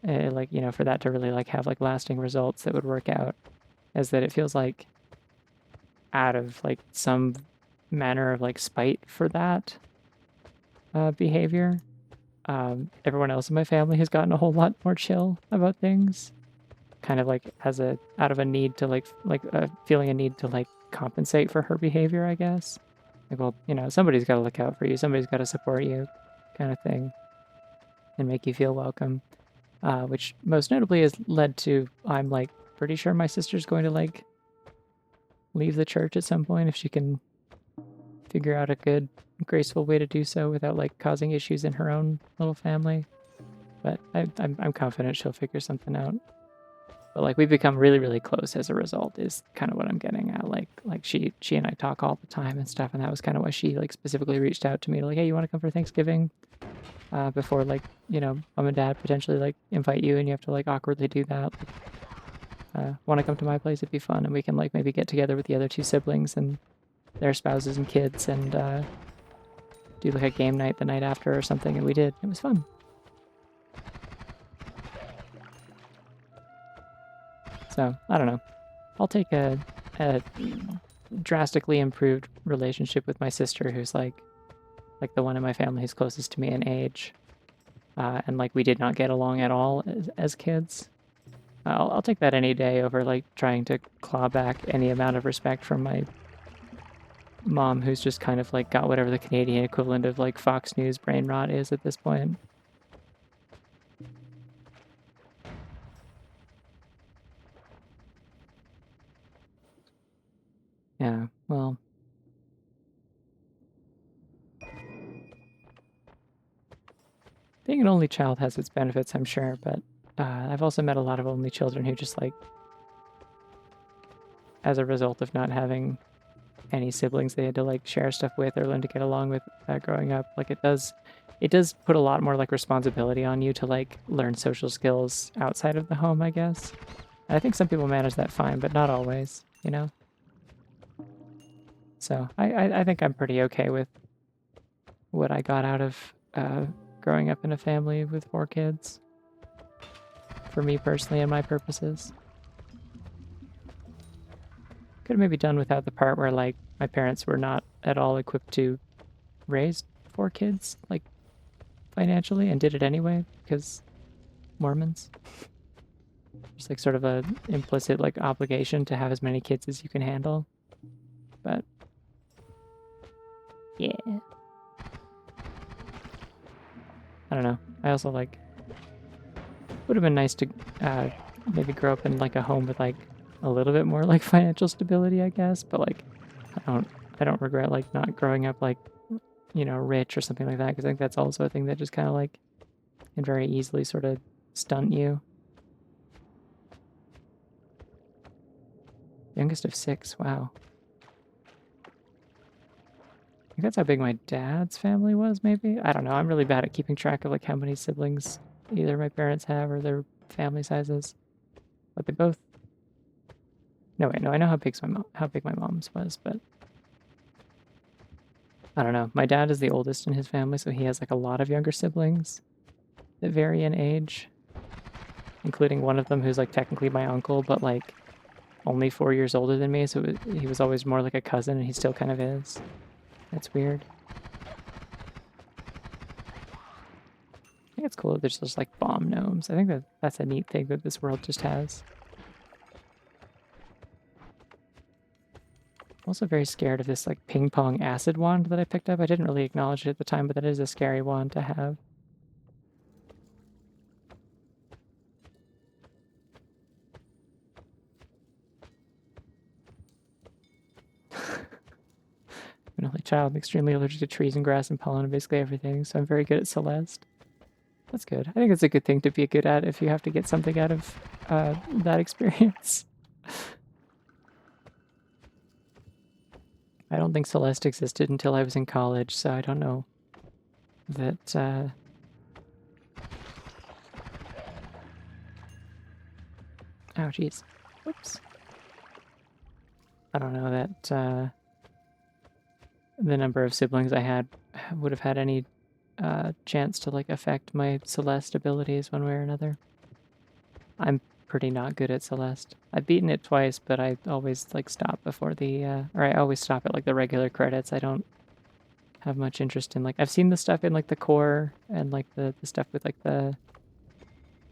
like, you know, for that to really like have like lasting results that would work out, is that it feels like out of like some manner of like spite for that behavior, everyone else in my family has gotten a whole lot more chill about things, kind of like as a out of a need to feeling a need to like compensate for her behavior, I guess. Like, well, you know, somebody's got to look out for you, somebody's got to support you, kind of thing, and make you feel welcome. Which most notably has led to, I'm like pretty sure my sister's going to like leave the church at some point if she can figure out a good, graceful way to do so without like causing issues in her own little family. But I'm confident she'll figure something out. But like we've become really, really close as a result is kind of what I'm getting at. Like she and I talk all the time and stuff, and that was kind of why she like specifically reached out to me to like, hey, you want to come for Thanksgiving? Before like, you know, mom and dad potentially like invite you and you have to like awkwardly do that. Like, want to come to my place? It'd be fun, and we can like maybe get together with the other two siblings and their spouses and kids and do like a game night the night after or something. And we did. It was fun. So I don't know. I'll take a drastically improved relationship with my sister, who's like the one in my family who's closest to me in age, and like we did not get along at all as kids. I'll take that any day over like trying to claw back any amount of respect from my mom, who's just kind of like got whatever the Canadian equivalent of like Fox News brain rot is at this point. Yeah, well, being an only child has its benefits, I'm sure, but I've also met a lot of only children who just like, as a result of not having any siblings they had to like share stuff with or learn to get along with growing up, like it does put a lot more like responsibility on you to like learn social skills outside of the home, I guess. And I think some people manage that fine, but not always, you know? So I think I'm pretty okay with what I got out of growing up in a family with 4 kids, for me personally and my purposes. Could have maybe done without the part where like my parents were not at all equipped to raise 4 kids like financially and did it anyway because Mormons. There's like sort of a implicit like obligation to have as many kids as you can handle. But yeah, I don't know. I also like would have been nice to maybe grow up in like a home with like a little bit more like financial stability, I guess. But like I don't regret like not growing up like, you know, rich or something like that, because I think that's also a thing that just kind of like can very easily sort of stunt you. Youngest of 6, wow. I think that's how big my dad's family was, maybe? I don't know. I'm really bad at keeping track of like how many siblings either my parents have or their family sizes. But they both. No, wait, no, I know how big my mom's was, but I don't know. My dad is the oldest in his family, so he has like a lot of younger siblings that vary in age, including one of them who's like technically my uncle, but like only 4 years older than me, so he was always more like a cousin, and he still kind of is. That's weird. I think it's cool that there's just like bomb gnomes. I think that's a neat thing that this world just has. I'm also very scared of this like ping pong acid wand that I picked up. I didn't really acknowledge it at the time, but that is a scary wand to have. I'm an only child. I'm extremely allergic to trees and grass and pollen and basically everything, so I'm very good at Celeste. That's good. I think it's a good thing to be good at if you have to get something out of that experience. I don't think Celeste existed until I was in college, so I don't know that. Oh, jeez. Whoops. I don't know that the number of siblings I had would have had any chance to like affect my Celeste abilities one way or another. I'm pretty not good at Celeste. I've beaten it twice, but I always like stop before the or I always stop at like the regular credits. I don't have much interest in like I've seen the stuff in like the core and like the stuff with like the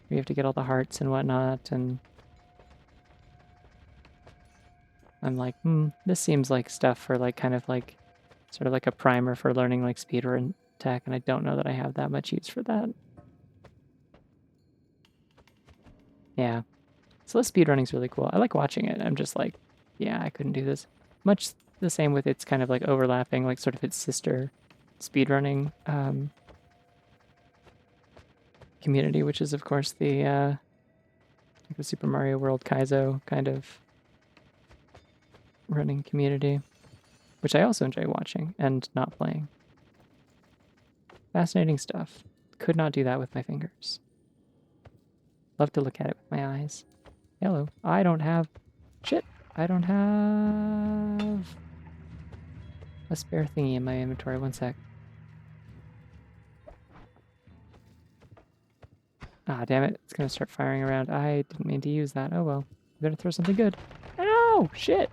you have to get all the hearts and whatnot, and I'm like, this seems like stuff for like kind of like sort of like a primer for learning like speedrun tech, and I don't know that I have that much use for that. Yeah. So the speedrunning's really cool. I like watching it. I'm just like, yeah, I couldn't do this. Much the same with its kind of like overlapping, like sort of its sister speedrunning community, which is of course like the Super Mario World Kaizo kind of running community, which I also enjoy watching and not playing. Fascinating stuff. Could not do that with my fingers. Love to look at it with my eyes. Hello. I don't have... Shit. I don't have a spare thingy in my inventory. One sec. Ah, damn it. It's going to start firing around. I didn't mean to use that. Oh well. Better throw something good. Ow! Shit!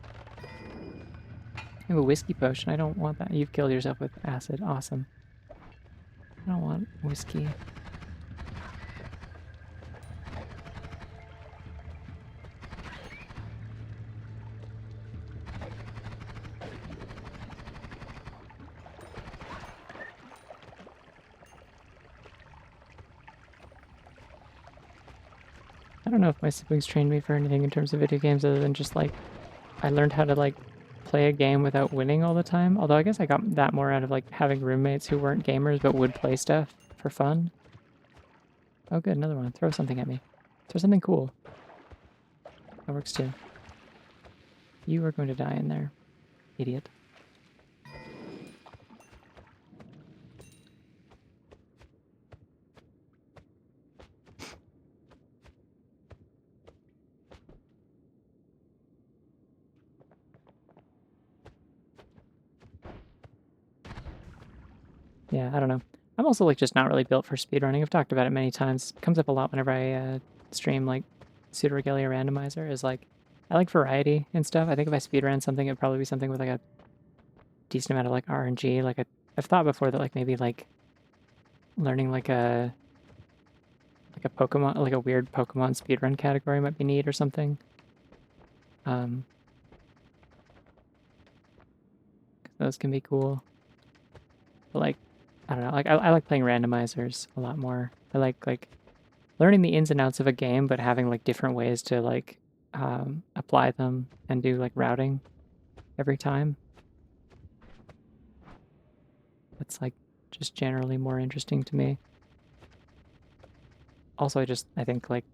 I have a whiskey potion. I don't want that. You've killed yourself with acid. Awesome. I don't want whiskey. I don't know if my siblings trained me for anything in terms of video games other than just like I learned how to like play a game without winning all the time. Although I guess I got that more out of like having roommates who weren't gamers but would play stuff for fun. Oh good, another one. Throw something at me. Throw something cool. That works too. You are going to die in there, idiot. Yeah, I don't know. I'm also like just not really built for speedrunning. I've talked about it many times. It comes up a lot whenever I stream like pseudo regalia randomizer. Is like I like variety and stuff. I think if I speedrun something, it'd probably be something with like a decent amount of like RNG. I've thought before that like maybe like learning like a Pokemon, like a weird Pokemon speedrun category might be neat or something. 'Cause those can be cool. But like, I don't know. Like I like playing randomizers a lot more. I like learning the ins and outs of a game, but having like different ways to like apply them and do like routing every time. That's like just generally more interesting to me. Also, I think like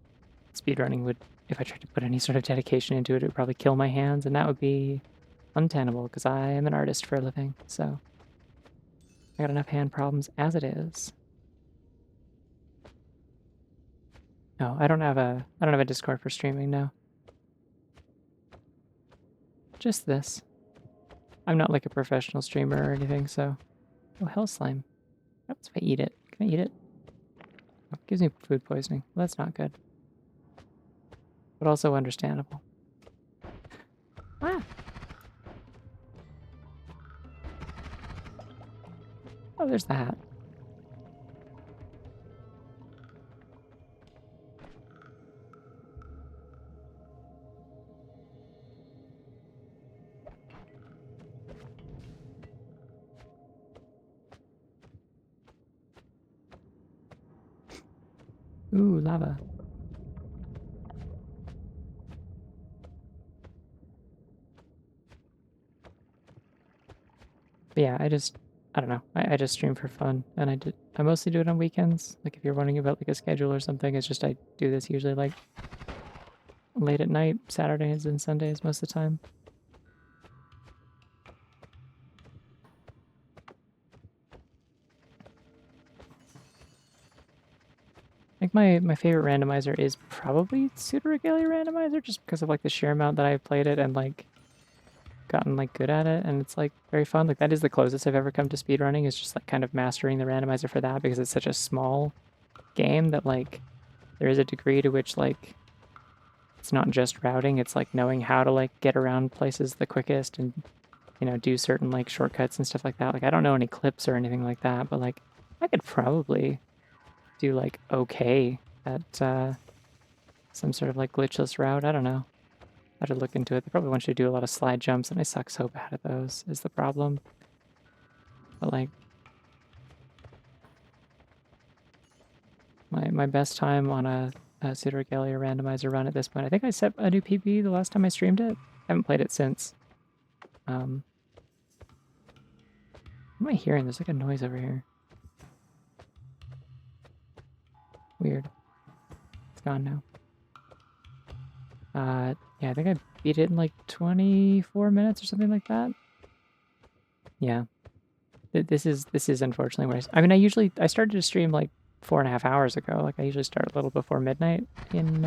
speedrunning would, if I tried to put any sort of dedication into it, it would probably kill my hands, and that would be untenable because I am an artist for a living. So I got enough hand problems as it is. No, I don't have a Discord for streaming, no. Just this. I'm not like a professional streamer or anything, so. Oh, hell slime. What happens if I eat it? Can I eat it? Oh, it gives me food poisoning. Well, that's not good. But also understandable. Ah! Oh, there's the hat. Ooh, lava. But yeah, I don't know. I just stream for fun, and I mostly do it on weekends. Like if you're wondering about like a schedule or something, it's just I do this usually like late at night, Saturdays and Sundays most of the time. I think my favorite randomizer is probably Pseudo Regalia randomizer, just because of like the sheer amount that I've played it and like gotten like good at it, and it's like very fun. Like that is the closest I've ever come to speedrunning, is just like kind of mastering the randomizer for that, because it's such a small game that like there is a degree to which like it's not just routing, it's like knowing how to like get around places the quickest and do certain like shortcuts and stuff like that. Like I don't know any clips or anything like that, but like I could probably do like okay at some sort of like glitchless route. I don't know. I should look into it. They probably want you to do a lot of slide jumps, and I suck so bad at those, is the problem. But like my best time on a Pseudo Regalia randomizer run at this point, I think I set a new PB the last time I streamed it. I haven't played it since. What am I hearing? There's like a noise over here. Weird. It's gone now. Yeah, I think I beat it in like 24 minutes or something like that. Yeah. This is unfortunately where I mean, I started to stream like 4.5 hours ago. Like I usually start a little before midnight in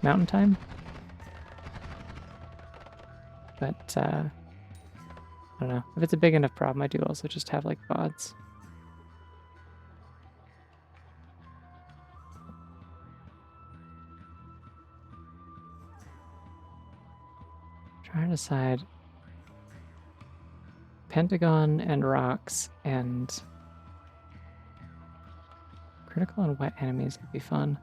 Mountain Time. But I don't know. If it's a big enough problem, I do also just have like VODs. Trying to decide Pentagon and rocks and critical and wet enemies could be fun.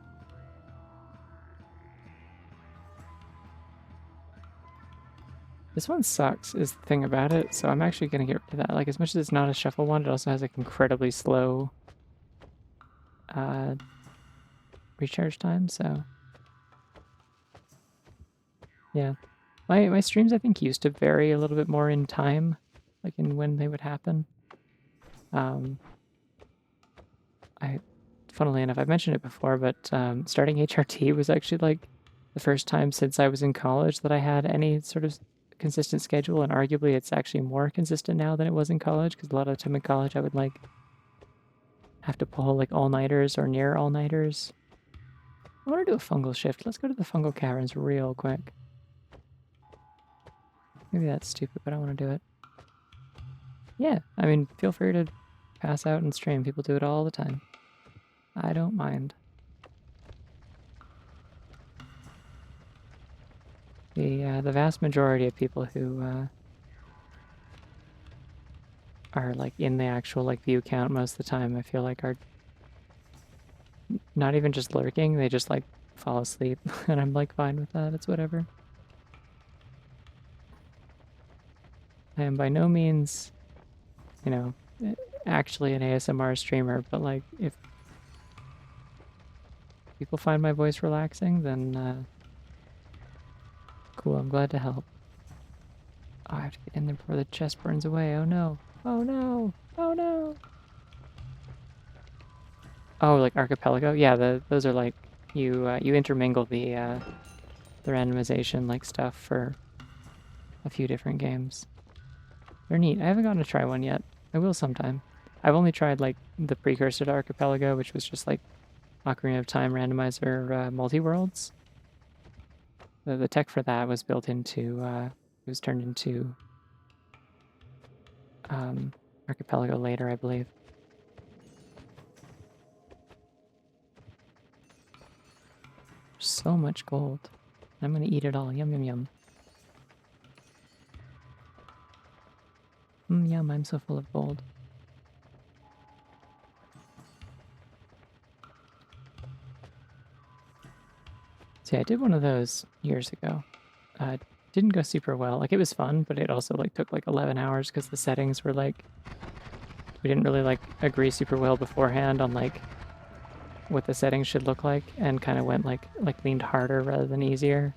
This one sucks is the thing about it, so I'm actually going to get rid of that. Like, as much as it's not a shuffle one, it also has like incredibly slow recharge time, so yeah. My streams, I think, used to vary a little bit more in time, like in when they would happen. Funnily enough, I've mentioned it before, but starting HRT was actually like the first time since I was in college that I had any sort of consistent schedule, and arguably it's actually more consistent now than it was in college, because a lot of the time in college I would like have to pull like all-nighters or near all-nighters. I want to do a fungal shift. Let's go to the fungal caverns real quick. Maybe that's stupid, but I want to do it. Yeah, I mean, feel free to pass out and stream. People do it all the time. I don't mind. The vast majority of people who are like in the actual like view count most of the time, I feel like are not even just lurking, they just like fall asleep, and I'm like fine with that. It's whatever. I am by no means, you know, actually an ASMR streamer, but like if people find my voice relaxing, then cool, I'm glad to help. Oh, I have to get in there before the chest burns away. Oh no. Oh no. Oh no. Oh, like Archipelago? Yeah, those are like you intermingle the randomization like stuff for a few different games. They're neat. I haven't gotten to try one yet. I will sometime. I've only tried like the precursor to Archipelago, which was just like Ocarina of Time randomizer multi-worlds. The tech for that was built into it was turned into Archipelago later, I believe. So much gold. I'm gonna eat it all. Yum yum yum. Yum, I'm so full of gold. See, I did one of those years ago. Didn't go super well. Like, it was fun, but it also, like, took, like, 11 hours because the settings were, like... We didn't really, like, agree super well beforehand on, like, what the settings should look like and kind of went like leaned harder rather than easier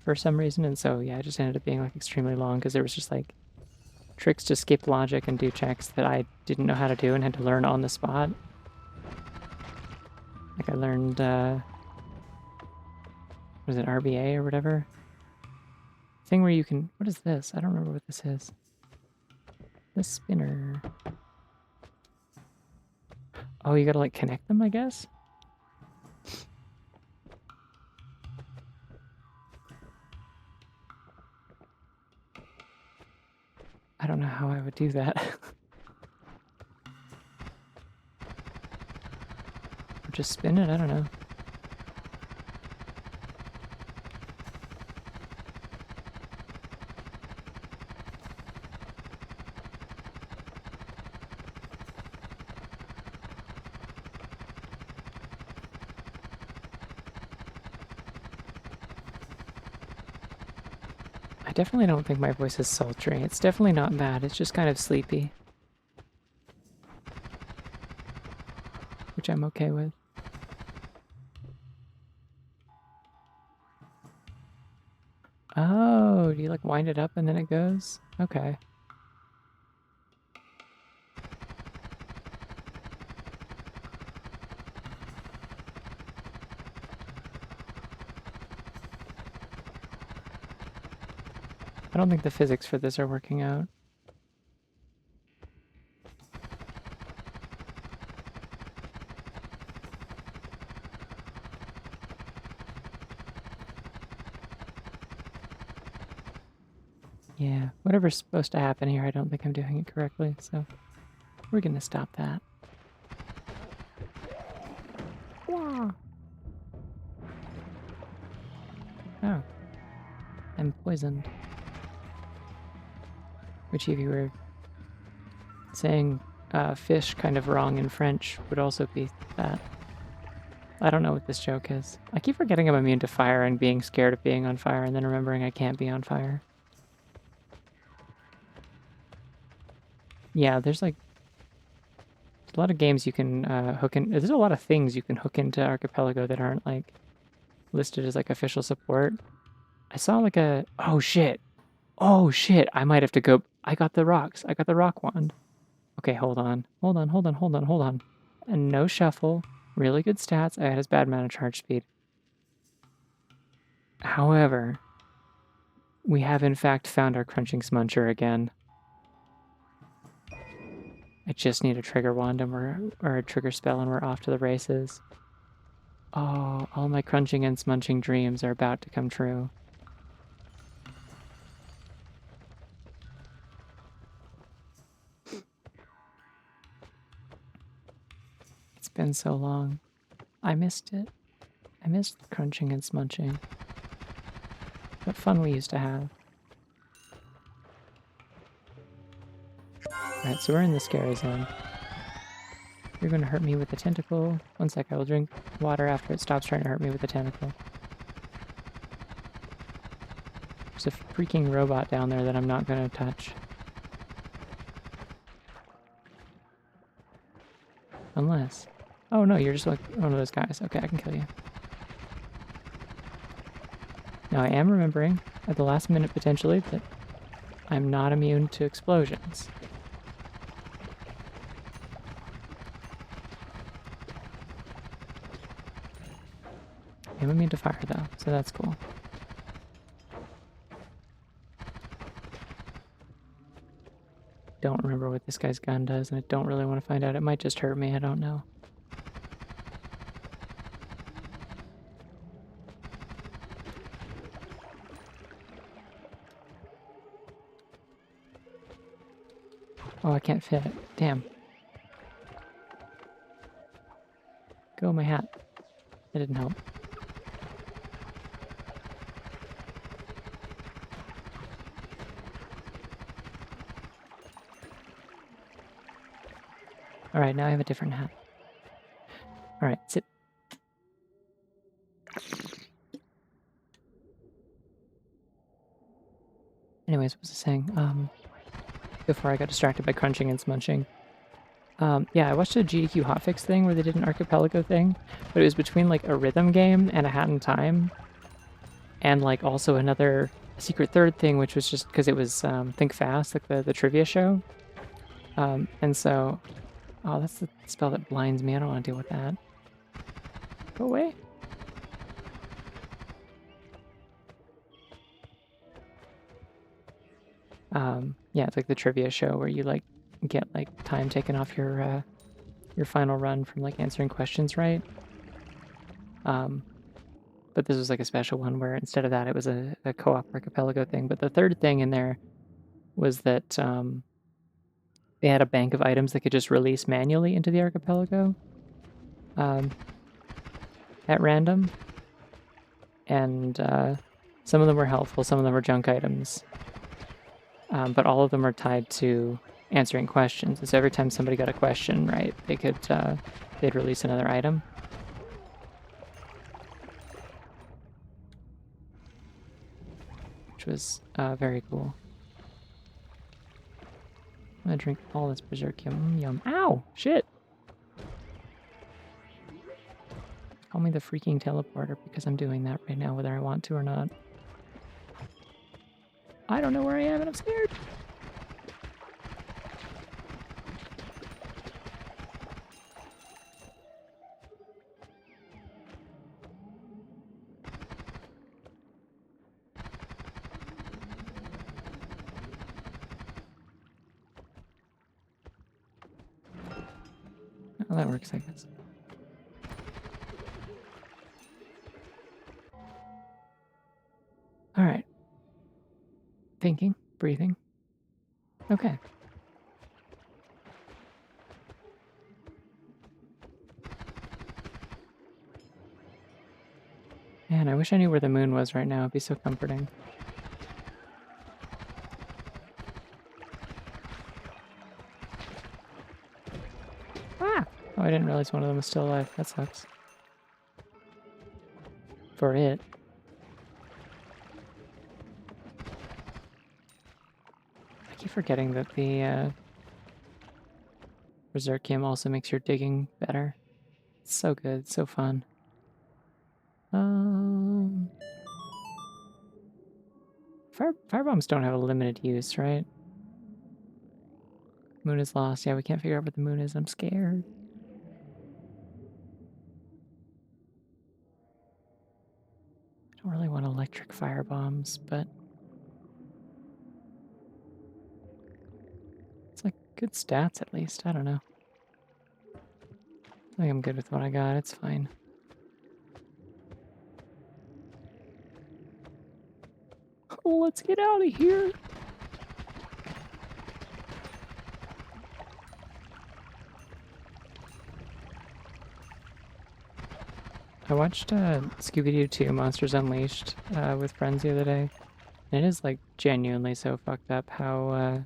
for some reason. And so yeah, it just ended up being like extremely long because there was just like tricks to skip logic and do checks that I didn't know how to do and had to learn on the spot. Like I learned, was it RBA or whatever? Thing where you can, what is this? I don't remember what this is. The spinner. Oh, you gotta like connect them, I guess? I don't know how I would do that. Or just spin it, I don't know. I definitely don't think my voice is sultry. It's definitely not bad. It's just kind of sleepy. Which I'm okay with. Oh, do you like wind it up and then it goes? Okay. I don't think the physics for this are working out. Yeah, whatever's supposed to happen here, I don't think I'm doing it correctly, so we're gonna stop that. Wah. Oh, I'm poisoned. Which, if you were saying fish kind of wrong in French, would also be that. I don't know what this joke is. I keep forgetting I'm immune to fire and being scared of being on fire, and then remembering I can't be on fire. Yeah, there's like a lot of games you can hook in. There's a lot of things you can hook into Archipelago that aren't like listed as like official support. I saw like a, oh shit, I might have to go. I got the rocks. I got the rock wand. Okay, hold on. And no shuffle. Really good stats. I had his bad mana charge speed. However, we have in fact found our crunching smuncher again. I just need a trigger wand and or a trigger spell and we're off to the races. Oh, all my crunching and smunching dreams are about to come true. It's been so long. I missed it. I missed the crunching and smunching. What fun we used to have. Alright, so we're in the scary zone. You're gonna hurt me with the tentacle. One sec, I will drink water after it stops trying to hurt me with the tentacle. There's a freaking robot down there that I'm not gonna touch. Unless... Oh no, you're just like one of those guys. Okay, I can kill you. Now I am remembering, at the last minute potentially, that I'm not immune to explosions. I'm immune to fire though, so that's cool. Don't remember what this guy's gun does, and I don't really want to find out. It might just hurt me, I don't know. Oh, I can't fit it. Damn. Go, my hat. That didn't help. Alright, now I have a different hat. Alright, sit. Anyways, what was I saying? Before I got distracted by crunching and smunching. Yeah, I watched a GDQ hotfix thing where they did an archipelago thing, but it was between like a rhythm game and a Hat in Time, and like also another secret third thing, which was just because it was Think Fast, like the trivia show. And so, oh, that's the spell that blinds me. I don't want to deal with that. Go away. Yeah, it's like the trivia show where you like get like time taken off your final run from like answering questions right. But this was like a special one where instead of that, it was a co-op archipelago thing. But the third thing in there was that they had a bank of items that could just release manually into the archipelago at random, and some of them were helpful, some of them were junk items, but all of them are tied to answering questions. And so every time somebody got a question right, they'd release another item. Which was very cool. I'm gonna drink all this berserk yum yum. Ow! Shit! Call me the freaking teleporter because I'm doing that right now whether I want to or not. I don't know where I am and I'm scared. Oh, that works, I guess. All right. Thinking, breathing. Okay. Man, I wish I knew where the moon was right now. It'd be so comforting. Ah! Oh, I didn't realize one of them was still alive. That sucks. For it. I keep forgetting that the Berserkium also makes your digging better. It's so good, so fun. Firebombs don't have a limited use, right? Moon is lost. Yeah, we can't figure out where the moon is. I'm scared. I don't really want electric firebombs, but it's like good stats at least. I don't know. I think I'm good with what I got. It's fine. Oh, let's get out of here. I watched Scooby-Doo 2 Monsters Unleashed with friends the other day. And it is like genuinely so fucked up how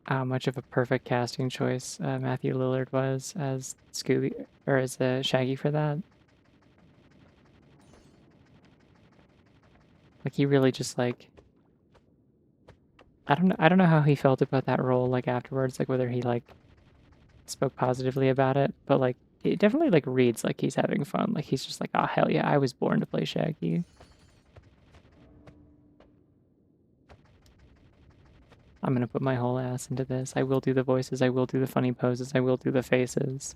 much of a perfect casting choice Matthew Lillard was as Scooby or as Shaggy for that. Like he really just like I don't know how he felt about that role like afterwards, like whether he like spoke positively about it, but like it definitely like reads like he's having fun. Like he's just like, oh hell yeah, I was born to play Shaggy. I'm gonna put my whole ass into this. I will do the voices, I will do the funny poses, I will do the faces.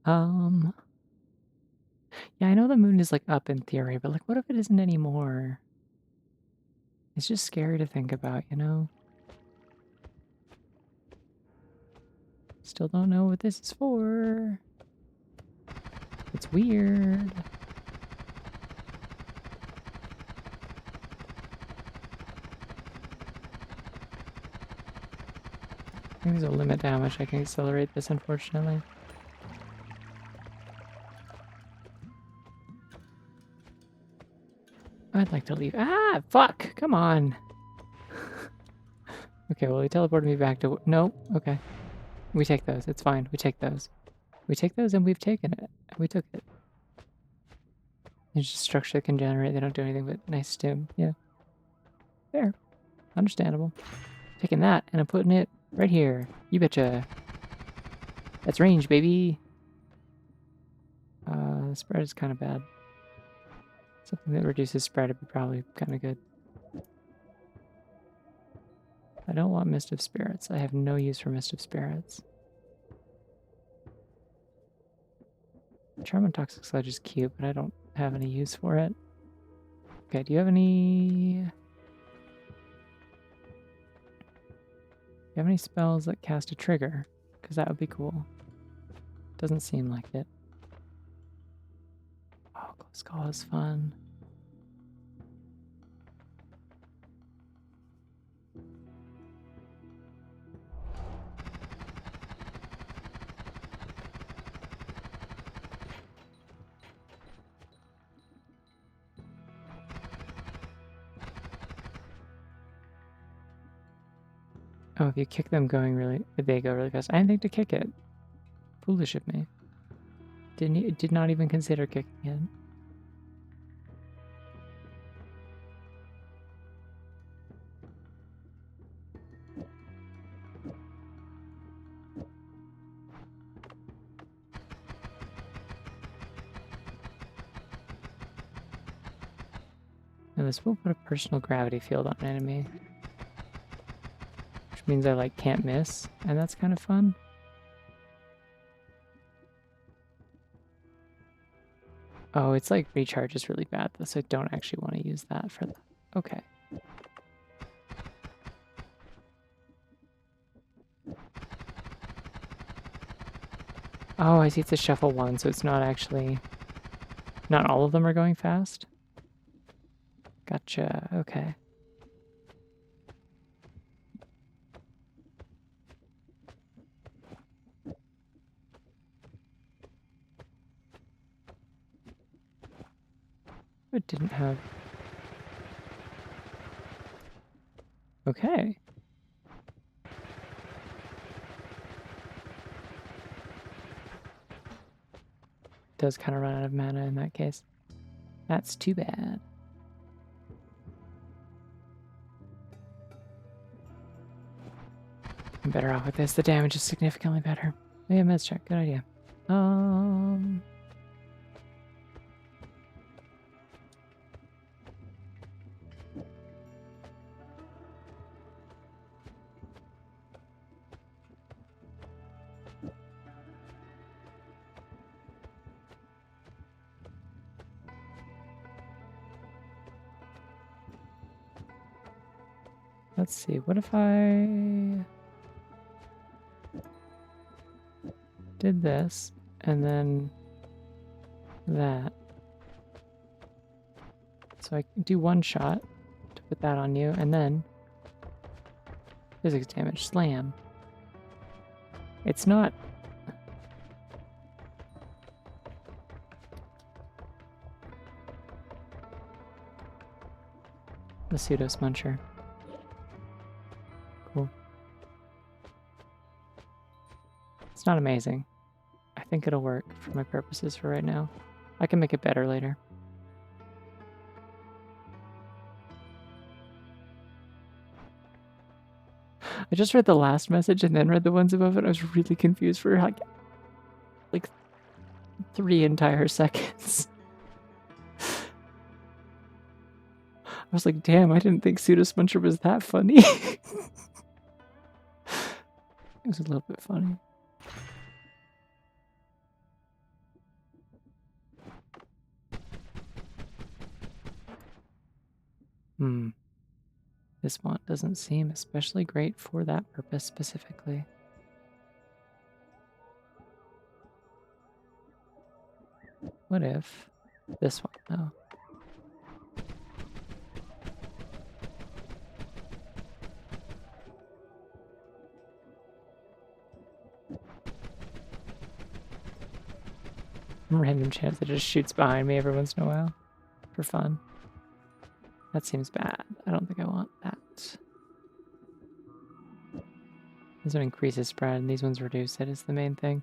Um, yeah, I know the moon is like up in theory, but like what if it isn't anymore? It's just scary to think about, you know? Still don't know what this is for. It's weird. I think there's a limit to how much I can accelerate this, unfortunately. I'd like to leave. Ah, fuck! Come on. Okay, well, he teleported me back to... No, okay. We take those. It's fine. We take those. We take those and we've taken it. We took it. It's just structure that can generate. They don't do anything but nice stim. Yeah. Fair. Understandable. Taking that and I'm putting it right here. You betcha. That's range, baby. The spread is kind of bad. Something that reduces spread would be probably kind of good. I don't want Mist of Spirits. I have no use for Mist of Spirits. Charm on Toxic Sludge is cute, but I don't have any use for it. Okay, do you have any... Do you have any spells that cast a trigger? Because that would be cool. Doesn't seem like it. Oh, Close Call is fun. Oh, if you kick them they go really fast. I didn't think to kick it. Foolish of me. Did not even consider kicking it. Now this will put a personal gravity field on an enemy. Which means I like can't miss, and that's kind of fun. Oh, it's like recharge is really bad though, so I don't actually want to use that for the... Okay. Oh, I see it's a shuffle one, so it's not actually... Not all of them are going fast? Gotcha, okay. It didn't have... Okay. Does kind of run out of mana in that case. That's too bad. I'm better off with this. The damage is significantly better. Oh, yeah, meds check. Good idea. Let's see. What if I did this and then that? So I can do one shot to put that on you, and then physics damage, slam. It's not... the pseudo smuncher. Cool. It's not amazing. I think it'll work for my purposes for right now. I can make it better later. I just read the last message and then read the ones above it. I was really confused for like 3 entire seconds. I was like, damn, I didn't think Pseudo Smuncher was that funny. It was a little bit funny. This one doesn't seem especially great for that purpose specifically. What if this one, though? Random chance that just shoots behind me every once in a while for fun. That seems bad. I don't think I want that. This one increases spread, and these ones reduce it is the main thing.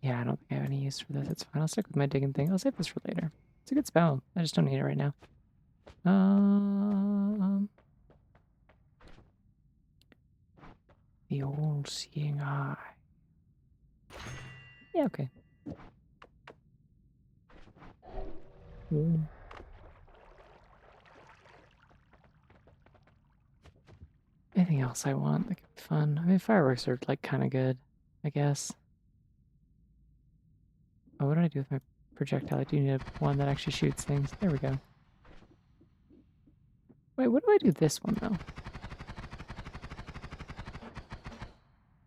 Yeah, I don't think I have any use for this. It's fine. I'll stick with my digging thing. I'll save this for later. It's a good spell. I just don't need it right now. The old seeing eye. Yeah, okay. Anything else I want that could be fun? I mean, fireworks are like kind of good, I guess. Oh, what did I do with my projectile? I do need one that actually shoots things. There we go. Wait, what do I do this one though?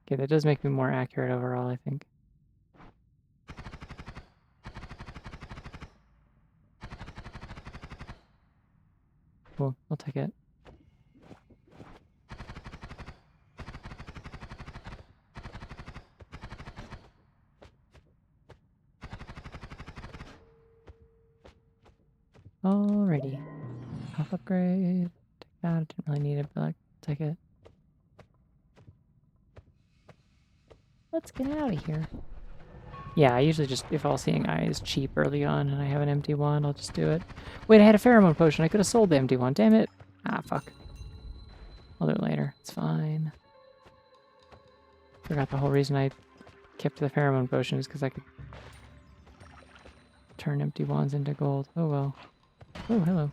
Okay, that does make me more accurate overall, I think. Cool, I'll take it. Alrighty. Health upgrade. Take that. I didn't really need it, but I'll take it. Let's get out of here. Yeah, I usually just, if all seeing eye is cheap early on and I have an empty wand, I'll just do it. Wait, I had a pheromone potion. I could have sold the empty one. Damn it. Ah, fuck. I'll do it later. It's fine. Forgot the whole reason I kept the pheromone potion is because I could turn empty wands into gold. Oh well. Oh, hello.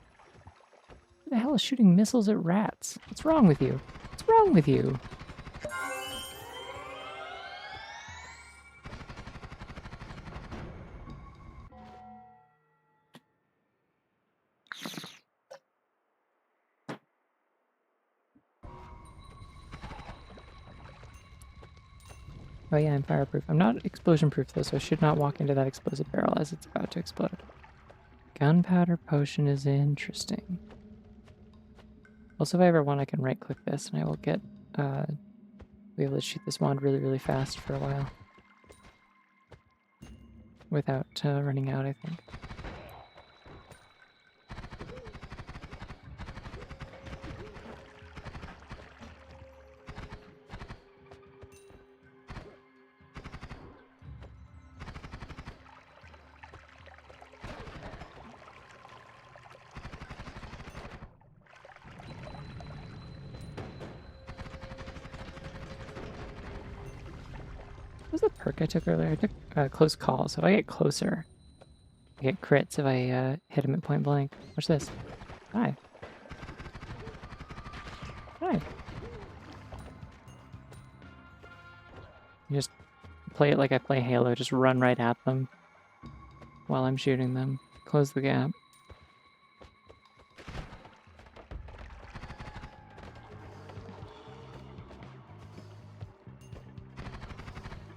Who the hell is shooting missiles at rats? What's wrong with you? What's wrong with you? Oh yeah, I'm fireproof. I'm not explosion proof though, so I should not walk into that explosive barrel as it's about to explode. Gunpowder potion is interesting. Also, if I ever want, I can right click this and I will get, be able to shoot this wand really, really fast for a while. Without running out, I think. What was the perk I took earlier? I took close call, so if I get closer, I get crits if I hit him at point blank. What's this? Hi. Hi. You just play it like I play Halo, just run right at them while I'm shooting them. Close the gap.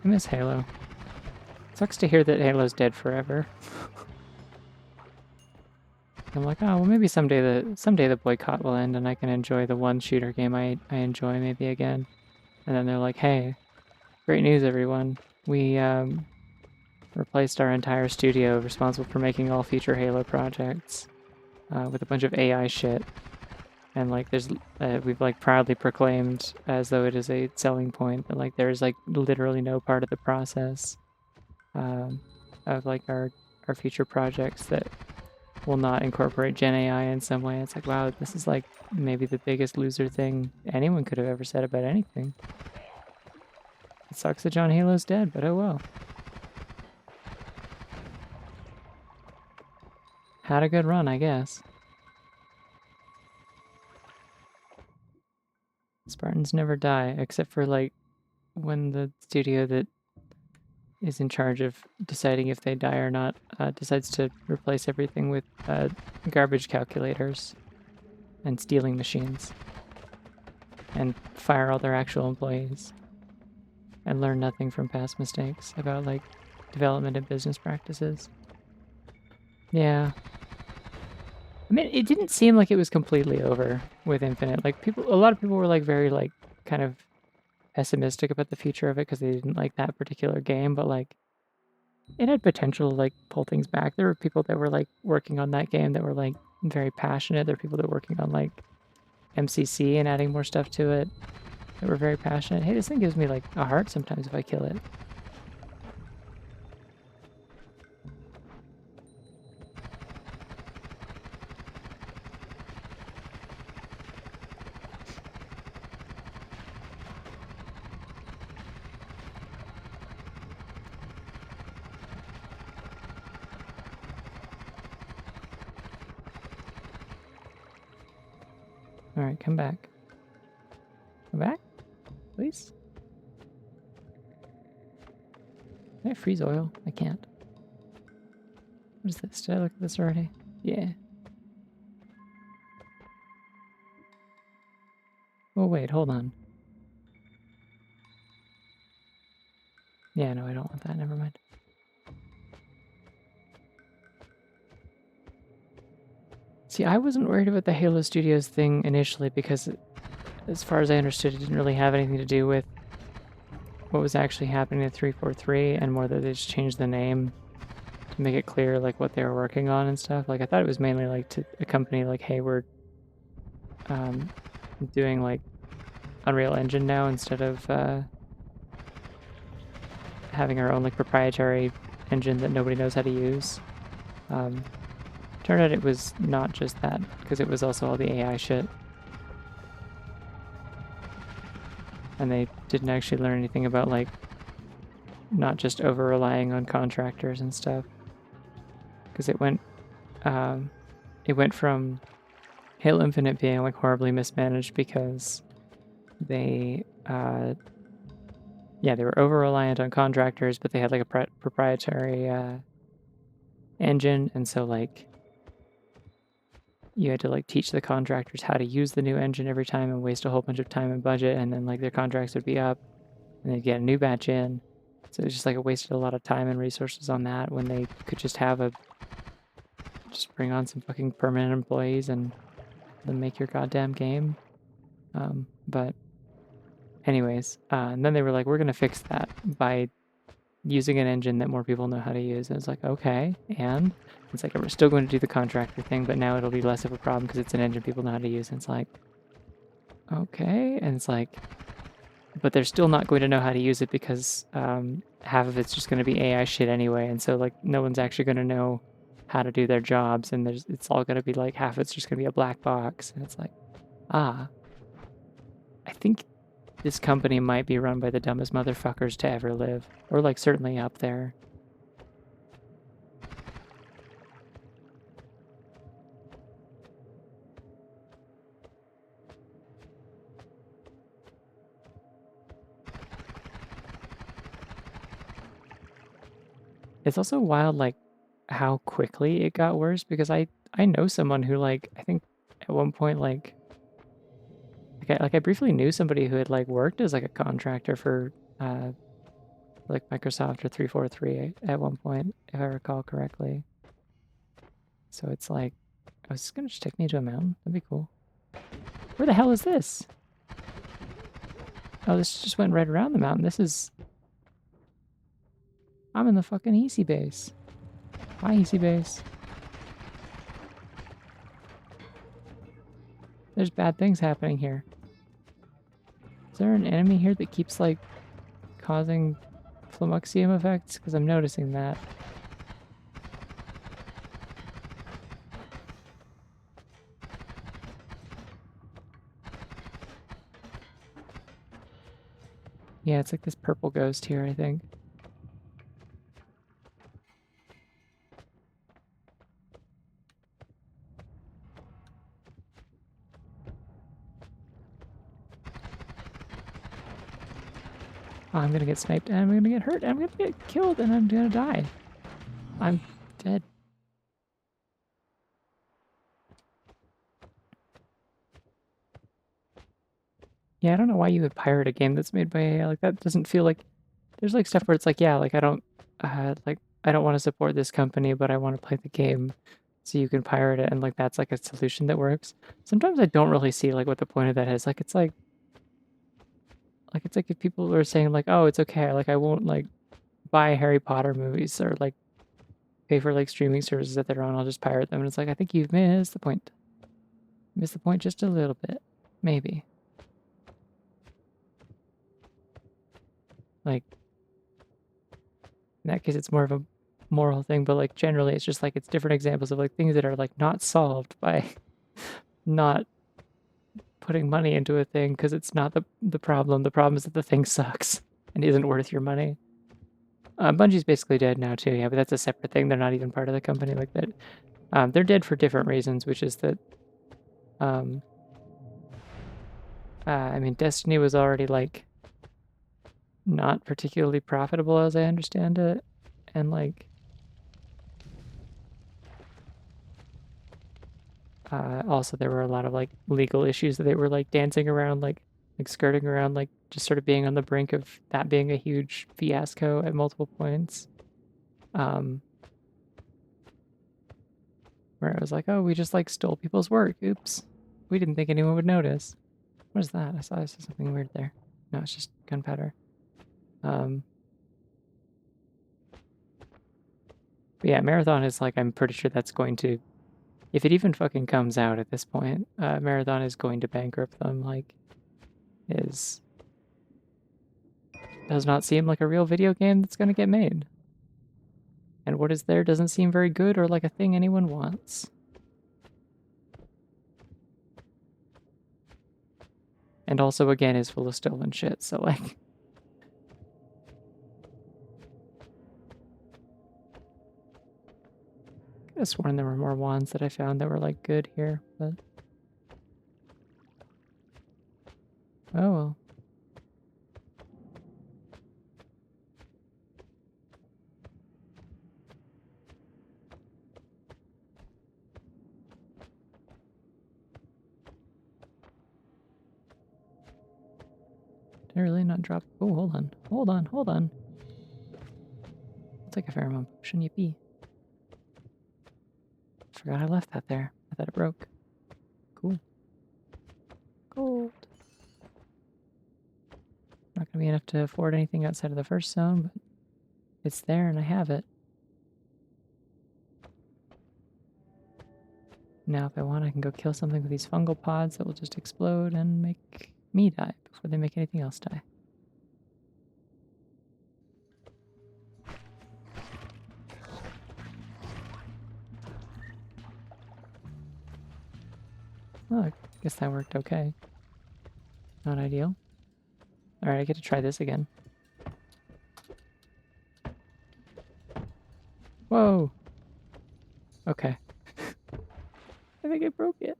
I miss Halo. Sucks to hear that Halo's dead forever. I'm like, oh well, maybe someday the boycott will end and I can enjoy the one shooter game I enjoy maybe again. And then they're like, hey, great news everyone. We replaced our entire studio responsible for making all future Halo projects with a bunch of AI shit. And like there's we've like proudly proclaimed as though it is a selling point that like there's like literally no part of the process of like our future projects that will not incorporate Gen AI in some way. It's like, wow, this is like maybe the biggest loser thing anyone could have ever said about anything. It sucks that John Halo's dead, but oh well. Had a good run, I guess. Spartans never die, except for like when the studio that is in charge of deciding if they die or not decides to replace everything with garbage calculators and stealing machines and fire all their actual employees and learn nothing from past mistakes about like development and business practices. Yeah. I mean, it didn't seem like it was completely over with Infinite. Like a lot of people were like very like kind of pessimistic about the future of it because they didn't like that particular game, but like it had potential to like pull things back. There were people that were like working on that game that were like very passionate. There were people that were working on like MCC and adding more stuff to it that were very passionate. Hey, this thing gives me like a heart sometimes if I kill it. All right, come back. Come back, please. Can I freeze oil? I can't. What is this? Did I look at this already? Yeah. Oh, wait, hold on. Yeah, no, I don't want that. Never mind. See, I wasn't worried about the Halo Studios thing initially because, as far as I understood, it didn't really have anything to do with what was actually happening at 343 and more that they just changed the name to make it clear, like, what they were working on and stuff. Like, I thought it was mainly, like, to a company like, hey, we're doing, like, Unreal Engine now instead of having our own, like, proprietary engine that nobody knows how to use. Turned out it was not just that, because it was also all the AI shit. And they didn't actually learn anything about, like, not just over-relying on contractors and stuff. Because it went from Halo Infinite being, like, horribly mismanaged because they, yeah, they were over-reliant on contractors, but they had, like, a proprietary engine, and so, like, you had to like teach the contractors how to use the new engine every time and waste a whole bunch of time and budget, and then like their contracts would be up and they'd get a new batch in. So it was just like it wasted a lot of time and resources on that when they could just just bring on some fucking permanent employees and then make your goddamn game. But anyways, and then they were like, we're gonna fix that by using an engine that more people know how to use. And it's like, okay, and it's like we're still going to do the contractor thing, but now it'll be less of a problem because it's an engine people know how to use. And it's like, okay, and it's like, but they're still not going to know how to use it because half of it's just going to be AI shit anyway, and so like no one's actually going to know how to do their jobs, and it's all going to be like half it's just going to be a black box, and it's like, I think this company might be run by the dumbest motherfuckers to ever live, or like certainly up there. It's also wild, like, how quickly it got worse because I know someone who, like, I think at one point, like I briefly knew somebody who had, like, worked as, like, a contractor for, like, Microsoft or 343 at one point, if I recall correctly. So it's like, I was just gonna just take me to a mountain. That'd be cool. Where the hell is this? Oh, this just went right around the mountain. I'm in the fucking easy base. Hi, easy base. There's bad things happening here. Is there an enemy here that keeps, like, causing flummoxium effects? Because I'm noticing that. Yeah, it's like this purple ghost here, I think. Oh, I'm gonna get sniped, and I'm gonna get hurt, and I'm gonna get killed, and I'm gonna die. I'm dead. Yeah, I don't know why you would pirate a game that's made by AI. Like, that doesn't feel like... There's, like, stuff where it's like, yeah, like, I don't want to support this company, but I want to play the game. So you can pirate it, and like that's like a solution that works. Sometimes I don't really see like what the point of that is. Like it's like if people are saying like, oh, it's okay, like I won't like buy Harry Potter movies or like pay for like streaming services that they're on. I'll just pirate them. And it's like I think you've missed the point. Missed the point just a little bit, maybe. Like in that case, it's more of a moral thing, but like generally, it's just like it's different examples of like things that are like not solved by not putting money into a thing because it's not the problem. The problem is that the thing sucks and isn't worth your money. Bungie's basically dead now too, yeah, but that's a separate thing. They're not even part of the company like that. They're dead for different reasons, which is that, um, I mean, Destiny was already like not particularly profitable as I understand it, and like, also there were a lot of like legal issues that they were like dancing around, like skirting around, like just sort of being on the brink of that being a huge fiasco at multiple points. Um, where I was like, oh, we just like stole people's work. Oops. We didn't think anyone would notice. What is that? I saw something weird there. No, it's just gunpowder. But yeah, Marathon is like, I'm pretty sure that's going to, if it even fucking comes out at this point, Marathon is going to bankrupt them. Like, does not seem like a real video game that's going to get made. And what is there doesn't seem very good or like a thing anyone wants. And also, again, is full of stolen shit, so like... I could have sworn there were more wands that I found that were like good here, but... Oh well. Did I really not drop... Oh, hold on. Hold on, hold on. I'll take a pheromone potion, yippee. Forgot I left that there. I thought it broke. Cool. Gold. Not gonna be enough to afford anything outside of the first zone, but it's there and I have it. Now if I want, I can go kill something with these fungal pods that will just explode and make me die before they make anything else die. Oh, I guess that worked okay. Not ideal. Alright, I get to try this again. Whoa! Okay. I think I broke it.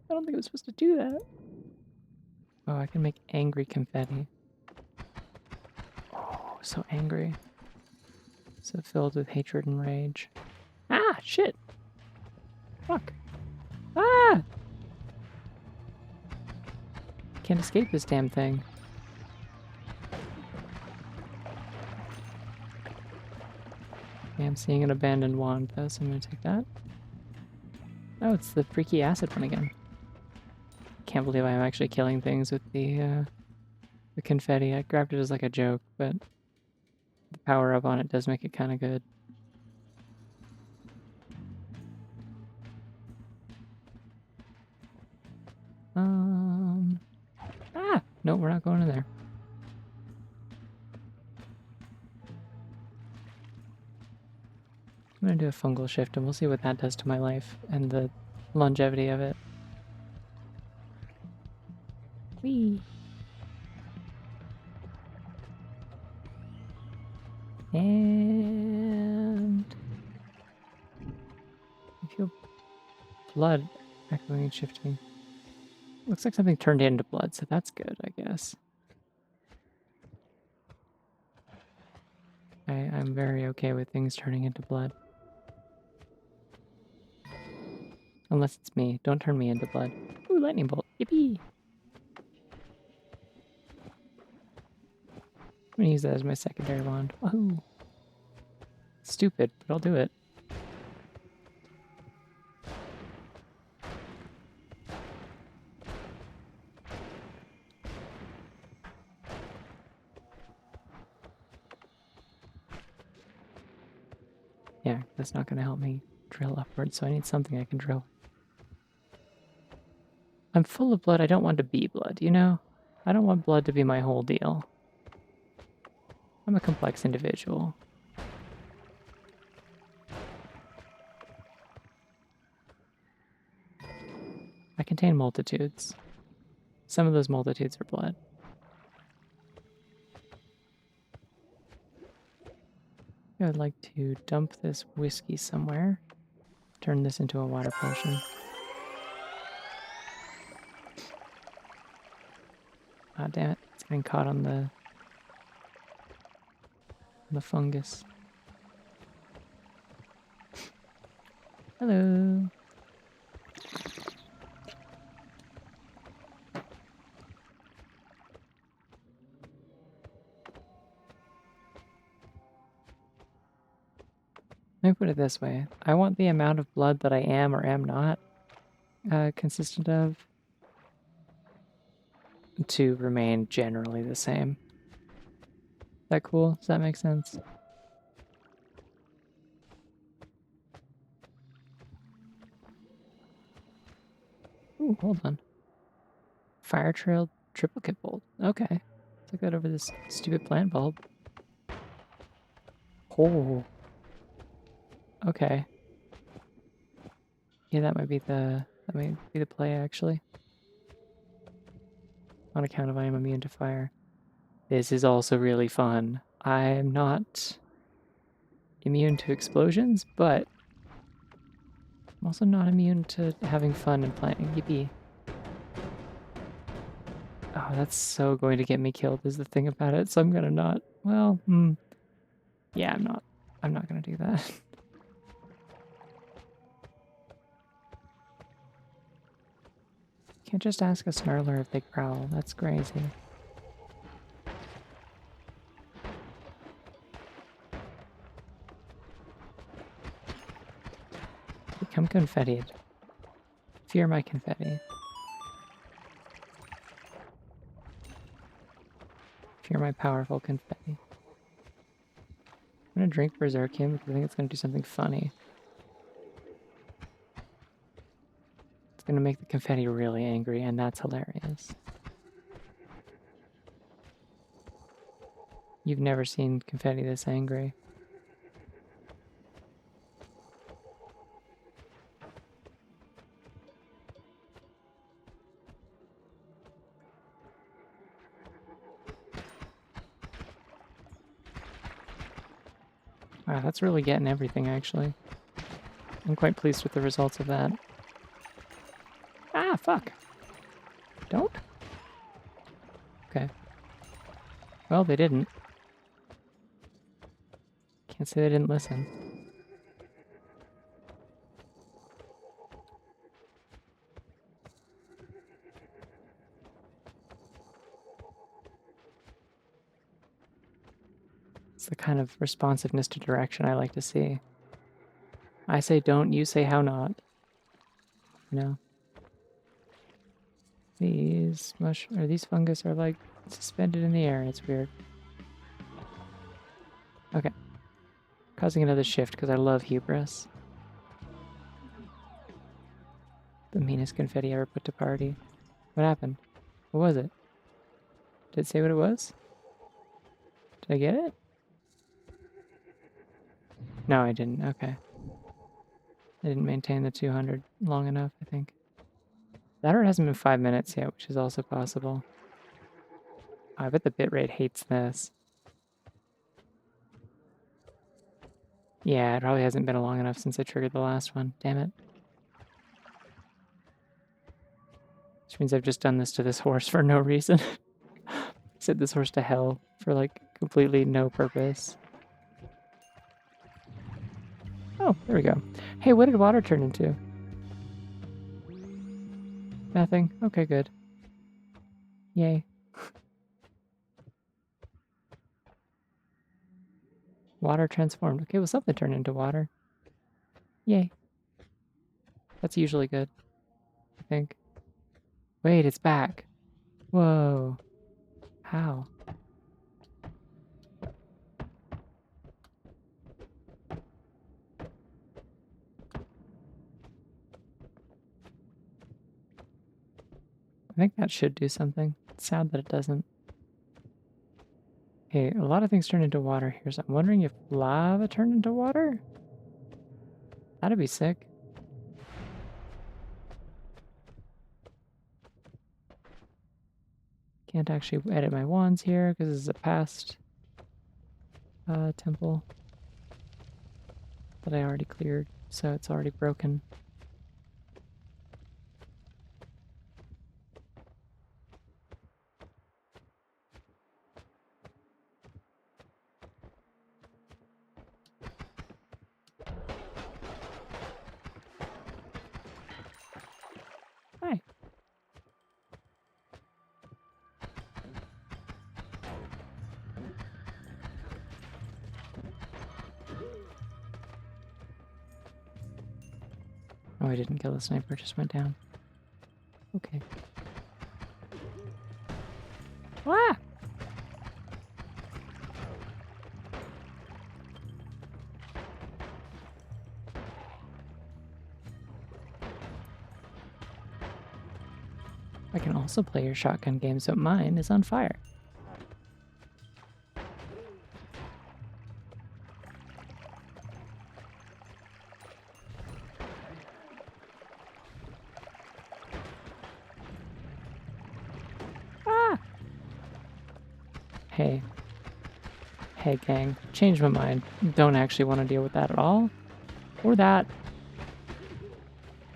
I don't think I was supposed to do that. Oh, I can make angry confetti. Oh, so angry. So filled with hatred and rage. Ah, shit! Fuck. Ah! Can't escape this damn thing. Okay, I'm seeing an abandoned wand though, so I'm gonna take that. Oh, it's the freaky acid one again. Can't believe I'm actually killing things with the confetti. I grabbed it as like a joke, but the power up on it does make it kind of good. Ah! No, we're not going in there. I'm gonna do a fungal shift and we'll see what that does to my life and the longevity of it. Whee! And I feel blood echoing and shifting. Looks like something turned into blood, so that's good, I guess. I'm very okay with things turning into blood. Unless it's me. Don't turn me into blood. Ooh, lightning bolt. Yippee! I'm gonna use that as my secondary wand. Woohoo! Stupid, but I'll do it. Yeah, that's not going to help me drill upwards, so I need something I can drill. I'm full of blood. I don't want to be blood, you know? I don't want blood to be my whole deal. I'm a complex individual. I contain multitudes. Some of those multitudes are blood. I would like to dump this whiskey somewhere. Turn this into a water potion. Ah, damn it. It's getting caught on the fungus. Hello. Let me put it this way. I want the amount of blood that I am or am not consistent of to remain generally the same. Is that cool? Does that make sense? Ooh, hold on. Fire trail triplicate bolt. Okay. Took that over this stupid plant bulb. Oh. Okay. Yeah, that might be the play actually. On account of I am immune to fire. This is also really fun. I'm not immune to explosions, but I'm also not immune to having fun and playing. Yippee. Oh, that's so going to get me killed is the thing about it, so I'm gonna not. Well, yeah, I'm not. I'm not gonna do that. Can't just ask a snarler if they growl. That's crazy. Become confettied. Fear my confetti. Fear my powerful confetti. I'm gonna drink Berserkium because I think it's gonna do something funny. It's gonna make the confetti really angry, and that's hilarious. You've never seen confetti this angry. Wow, that's really getting everything, actually. I'm quite pleased with the results of that. Ah, fuck. Don't? Okay. Well, they didn't. Can't say they didn't listen. It's the kind of responsiveness to direction I like to see. I say don't, you say how not. You know? These fungus are like suspended in the air. It's weird. Okay. Causing another shift because I love hubris. The meanest confetti ever put to party. What happened? What was it? Did it say what it was? Did I get it? No, I didn't. Okay. I didn't maintain the 200 long enough, I think. That or it hasn't been 5 minutes yet, which is also possible. I bet the bitrate hates this. Yeah, it probably hasn't been long enough since I triggered the last one. Damn it. Which means I've just done this to this horse for no reason. Sent this horse to hell for, like, completely no purpose. Oh, there we go. Hey, what did water turn into? Nothing. Okay, good. Yay. Water transformed. Okay, well, something turned into water. Yay. That's usually good, I think. Wait, it's back. Whoa. How? think that should do something. It's sad that it doesn't. Okay, a lot of things turn into water here, so I'm wondering if lava turned into water? That'd be sick. Can't actually edit my wands here because this is a past temple that I already cleared, so it's already broken. Hi. Oh, I didn't kill the sniper, just went down. Okay. Ah! I can also play your shotgun game, so mine is on fire. Ah! Hey. Hey, gang. Changed my mind. Don't actually want to deal with that at all. Or that.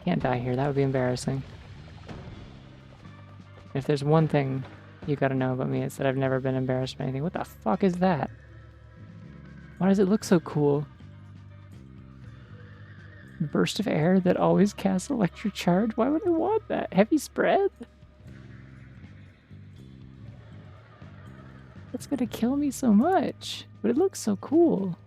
Can't die here. That would be embarrassing. If there's one thing you gotta know about me, it's that I've never been embarrassed by anything. What the fuck is that? Why does it look so cool? Burst of air that always casts electric charge? Why would I want that? Heavy spread? That's gonna kill me so much. But it looks so cool.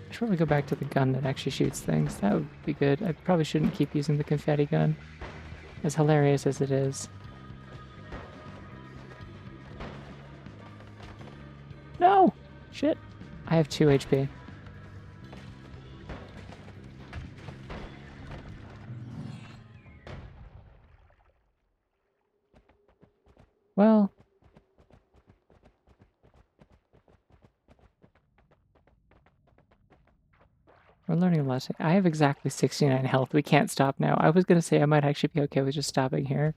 I should probably go back to the gun that actually shoots things. That would be good. I probably shouldn't keep using the confetti gun. As hilarious as it is. No! Shit. I have 2 HP. Well... we're learning a lesson. I have exactly 69 health. We can't stop now. I was gonna say I might actually be okay with just stopping here.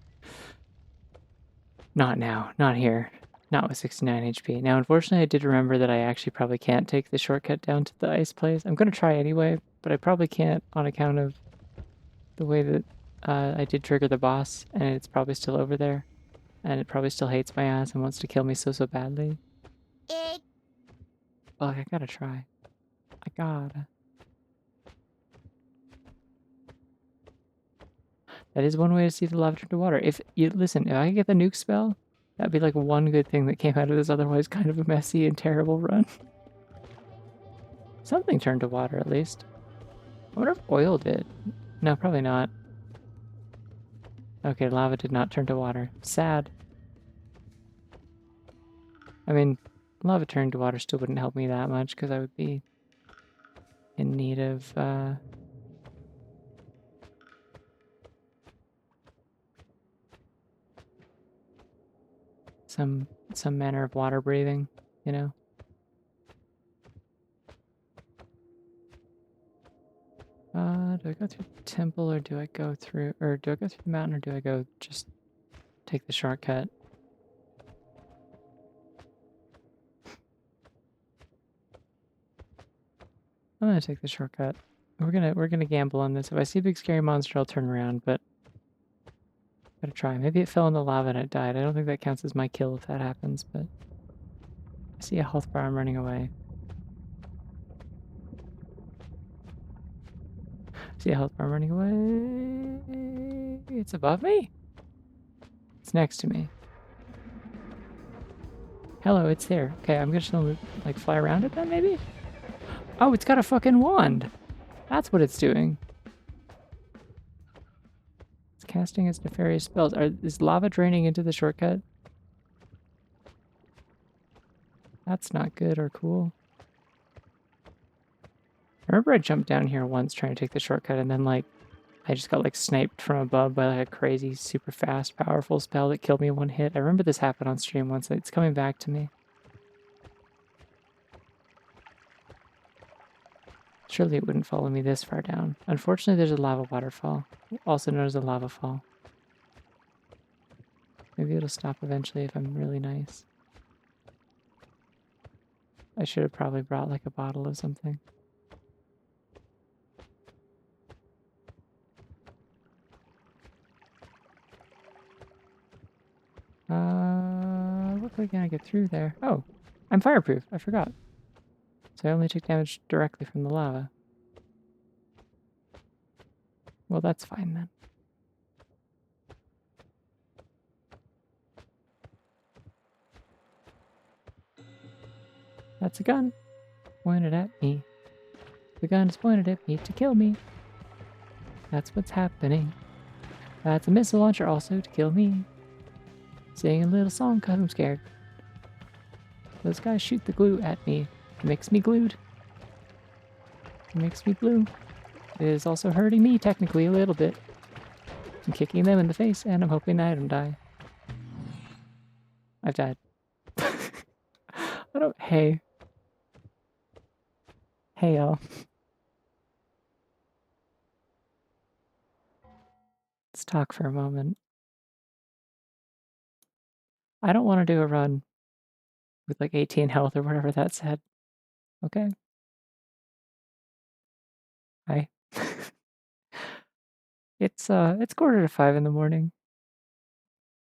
Not now. Not here. Not with 69 HP. Now, unfortunately, I did remember that I actually probably can't take the shortcut down to the ice place. I'm gonna try anyway, but I probably can't on account of the way that I did trigger the boss, and it's probably still over there. And it probably still hates my ass and wants to kill me so badly. Well, I gotta try. I gotta. That is one way to see the lava turn to water. If you listen, if I could get the nuke spell, that'd be like one good thing that came out of this otherwise kind of a messy and terrible run. Something turned to water at least. I wonder if oil did. No, probably not. Okay, lava did not turn to water. Sad. I mean, lava turning to water still wouldn't help me that much because I would be in need of some manner of water breathing, you know? Do I go through the temple or do I go through the mountain or do I go just take the shortcut? I'm gonna take the shortcut. We're gonna gamble on this. If I see a big scary monster, I'll turn around, but gotta try. Maybe it fell in the lava and it died. I don't think that counts as my kill if that happens, but I see a health bar. I'm running away. See a health bar. I'm running away. It's above me? It's next to me. Hello, it's there. Okay, I'm just gonna like fly around it then, maybe? Oh, it's got a fucking wand. That's what it's doing. It's casting its nefarious spells. Is lava draining into the shortcut? That's not good or cool. I remember I jumped down here once trying to take the shortcut and then like I just got like sniped from above by like a crazy, super fast, powerful spell that killed me in one hit. I remember this happened on stream once. It's coming back to me. Surely it wouldn't follow me this far down. Unfortunately, there's a lava waterfall, also known as a lava fall. Maybe it'll stop eventually if I'm really nice. I should have probably brought like a bottle of something. What way can I get through there? Oh, I'm fireproof. I forgot. So I only took damage directly from the lava. Well, that's fine then. That's a gun pointed at me. The gun is pointed at me to kill me. That's what's happening. That's a missile launcher also to kill me. Sing a little song cause I'm scared. Those guys shoot the glue at me. It makes me glued. It makes me blue. It is also hurting me technically a little bit. I'm kicking them in the face and I'm hoping I don't die. I've died. I don't. Hey. Hey, y'all. Let's talk for a moment. I don't want to do a run with like 18 health or whatever that said. Okay. Hi. It's 4:45 in the morning.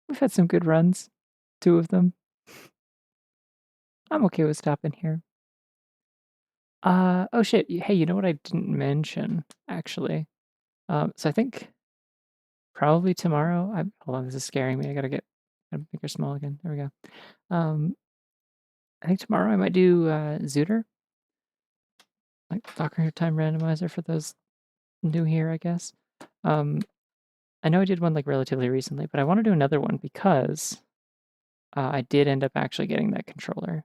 We've had some good runs. 2 of them. I'm okay with stopping here. Oh shit. Hey, you know what I didn't mention, actually? So I think probably tomorrow. Hold on, this is scaring me. I gotta make her small again. There we go. I think tomorrow I might do Zooter, like Ocarina of Time randomizer for those new here, I guess. I know I did one like relatively recently, but I want to do another one because I did end up actually getting that controller.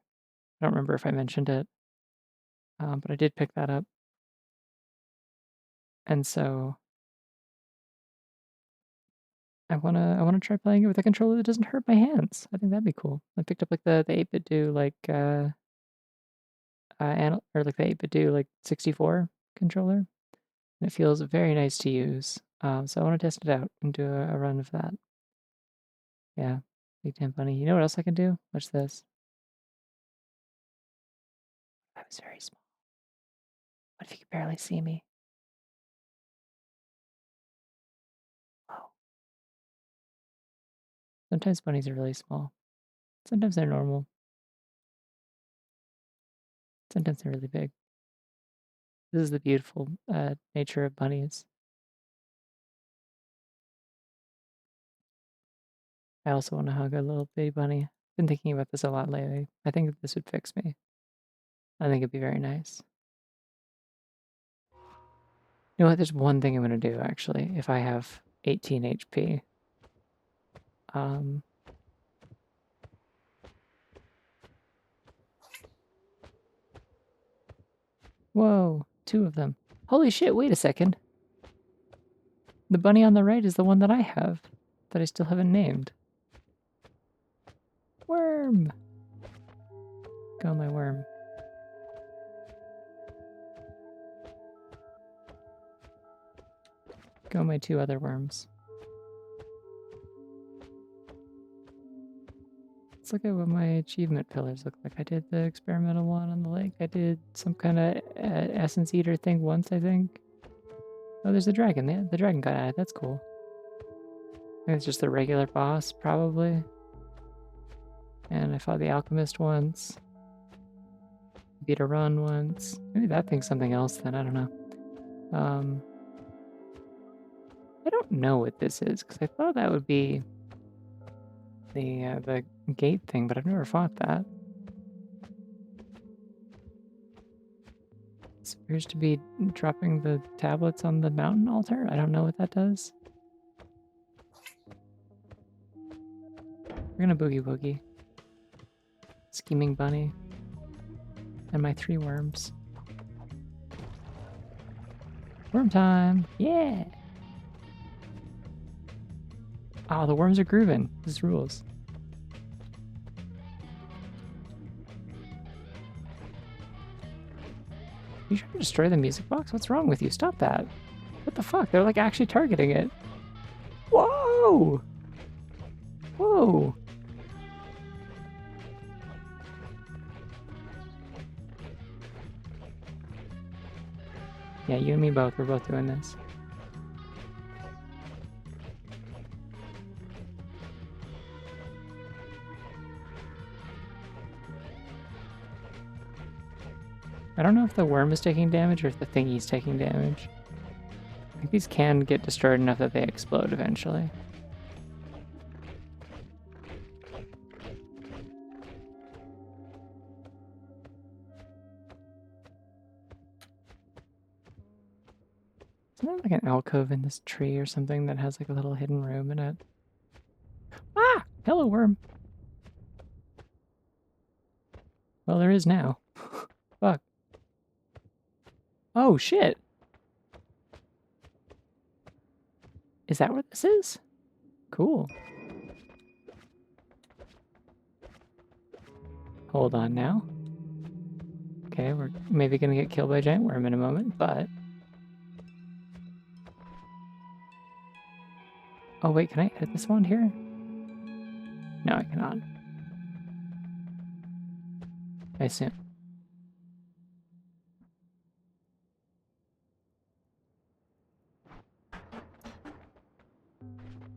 I don't remember if I mentioned it, but I did pick that up, and so I wanna try playing it with a controller that doesn't hurt my hands. I think that'd be cool. I picked up like the 8-bit do like or like the 8-bit do like 64 controller, and it feels very nice to use. So I want to test it out and do a run of that. Yeah, big time bunny. You know what else I can do? Watch this. I was very small. What if you could barely see me? Oh. Sometimes bunnies are really small. Sometimes they're normal. Sometimes they're really big. This is the beautiful nature of bunnies. I also want to hug a little baby bunny. Been thinking about this a lot lately. I think that this would fix me. I think it'd be very nice. You know what? There's one thing I'm gonna do actually. If I have 18 HP, um, whoa, 2 of them. Holy shit! Wait a second. The bunny on the right is the one that I have, that I still haven't named. Worm. Go my worm. Go my 2 other worms. Let's look at what my achievement pillars look like. I did the experimental one on the lake. I did some kind of essence eater thing once, I think. Oh, there's the dragon. The dragon got added. That's cool. I think it's just the regular boss, probably. And I fought the alchemist once. Beat a run once. Maybe that thing's something else then. I don't know. I don't know what this is because I thought that would be the gate thing, but I've never fought that. This appears to be dropping the tablets on the mountain altar. I don't know what that does. We're gonna boogie woogie. Scheming bunny. And my 3 worms. Worm time! Yeah! Oh, the worms are grooving. This rules. You trying to destroy the music box? What's wrong with you? Stop that. What the fuck? They're like actually targeting it. Whoa! Whoa! Yeah, you and me both. We're both doing this. I don't know if the worm is taking damage or if the thingy's taking damage. I think these can get destroyed enough that they explode eventually. Isn't there like an alcove in this tree or something that has like a little hidden room in it? Ah! Hello, worm. Well, there is now. Fuck. Oh, shit. Is that what this is? Cool. Hold on now. Okay, we're maybe gonna get killed by a giant worm in a moment, but... Oh wait, can I edit this one here? No, I cannot. I assume.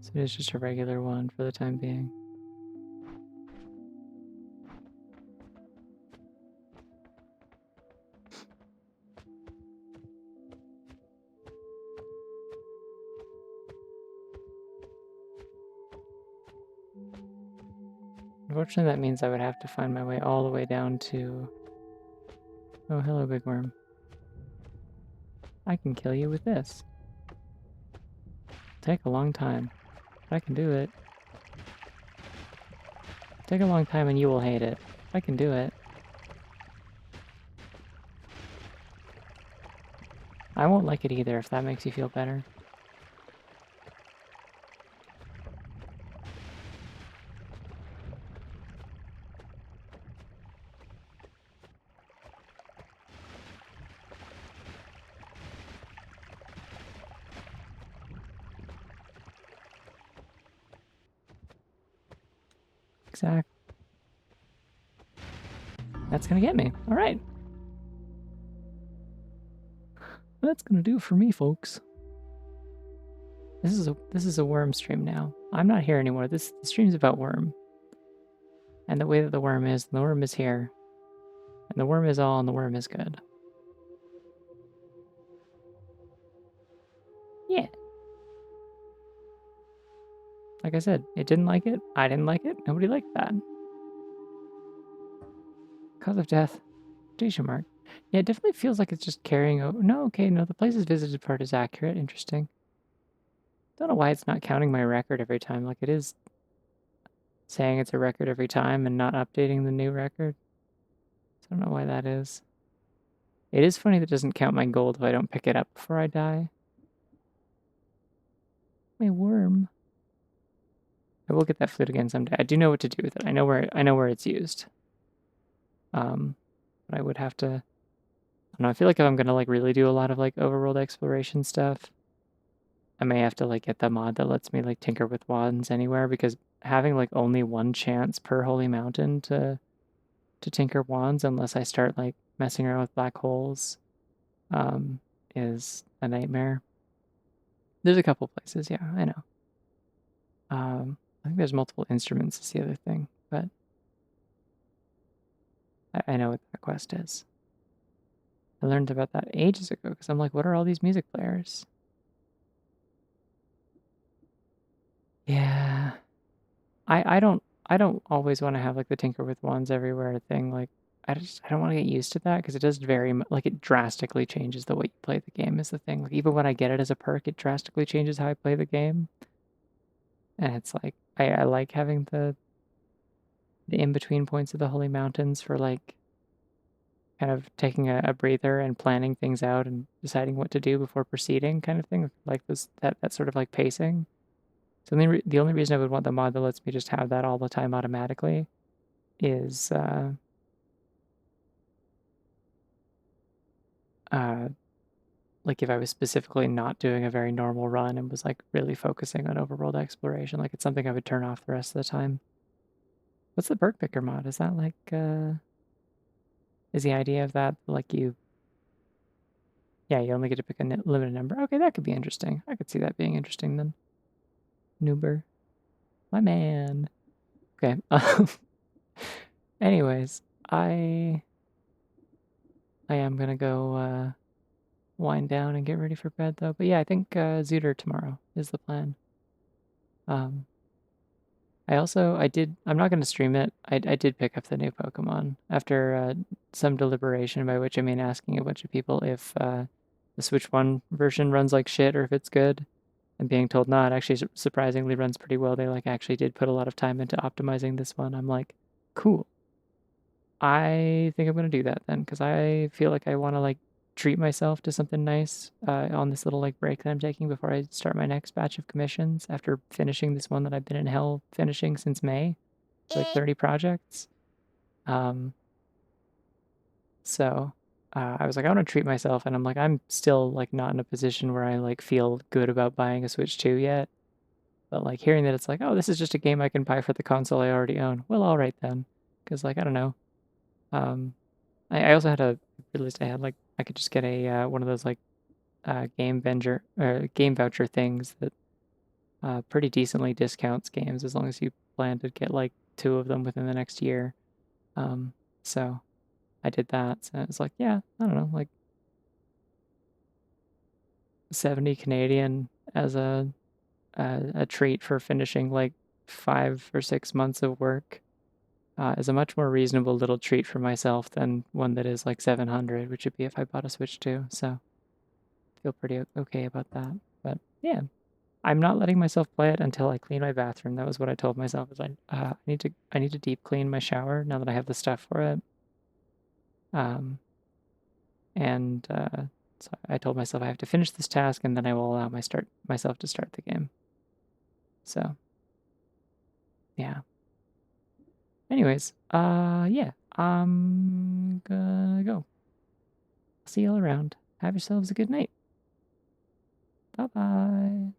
So it is just a regular one for the time being. Unfortunately, that means I would have to find my way all the way down to... Oh, hello, big worm. I can kill you with this. Take a long time, but I can do it. Take a long time and you will hate it. I can do it. I won't like it either if that makes you feel better. Exactly. That's gonna get me. All right. That's gonna do it for me, folks. This is a worm stream now. I'm not here anymore. The stream's about worm. And the way that the worm is here. And the worm is all and the worm is good. Yeah. Like I said, it didn't like it. I didn't like it. Nobody liked that. Cause of death. Quotation mark. Yeah, it definitely feels like it's just carrying over. No, okay, no, the places visited part is accurate. Interesting. Don't know why it's not counting my record every time. Like it is saying it's a record every time and not updating the new record. So I don't know why that is. It is funny that it doesn't count my gold if I don't pick it up before I die. My worm. I will get that flute again someday. I do know what to do with it. I know where it's used. But I would have to. I don't know. I feel like if I'm gonna like really do a lot of like overworld exploration stuff, I may have to like get the mod that lets me like tinker with wands anywhere, because having like only one chance per holy mountain to tinker wands unless I start like messing around with black holes is a nightmare. There's a couple places, yeah, I know. I think there's multiple instruments is the other thing, but I know what that quest is. I learned about that ages ago because I'm like, what are all these music players? Yeah. I don't always want to have like the tinker with wands everywhere thing. Like I don't want to get used to that because it does like it drastically changes the way you play the game is the thing. Like even when I get it as a perk, it drastically changes how I play the game. And it's like I like having the in-between points of the Holy Mountains for like kind of taking a breather and planning things out and deciding what to do before proceeding kind of thing. Like that sort of like pacing. So the only reason I would want the mod that lets me just have that all the time automatically is uh, like if I was specifically not doing a very normal run and was like really focusing on overworld exploration, like it's something I would turn off the rest of the time. What's the perk picker mod? Is that like is the idea of that like yeah, you only get to pick a limited number. Okay, that could be interesting. I could see that being interesting then. Noober. My man. Okay. Anyways, I am gonna go wind down and get ready for bed though. But yeah, I think Zooter tomorrow is the plan. Um I'm not gonna stream it. I did pick up the new Pokemon after some deliberation, by which I mean asking a bunch of people if the Switch 1 version runs like shit or if it's good. And being told, no, it actually surprisingly runs pretty well. They like actually did put a lot of time into optimizing this one. I'm like, cool. I think I'm gonna do that then because I feel like I want to like treat myself to something nice on this little like break that I'm taking before I start my next batch of commissions after finishing this one that I've been in hell finishing since May, like 30 projects. Um, so I was like, I want to treat myself, and I'm like, I'm still like not in a position where I like feel good about buying a Switch 2 yet. But like hearing that it's like, oh, this is just a game I can buy for the console I already own. Well, all right then, because like I don't know. Um, I also had realized I had like I could just get a one of those like game voucher things that pretty decently discounts games as long as you plan to get like two of them within the next year. Um, so I did that. So it's like, yeah, I don't know, like 70 Canadian as a treat for finishing like 5 or 6 months of work is a much more reasonable little treat for myself than one that is like 700, which would be if I bought a Switch 2. So I feel pretty okay about that. But yeah, I'm not letting myself play it until I clean my bathroom. That was what I told myself. Is I need to deep clean my shower now that I have the stuff for it. Um, and so I told myself I have to finish this task and then I will allow myself to start the game. So yeah. Anyways, yeah, I'm gonna go. See y'all around. Have yourselves a good night. Bye bye.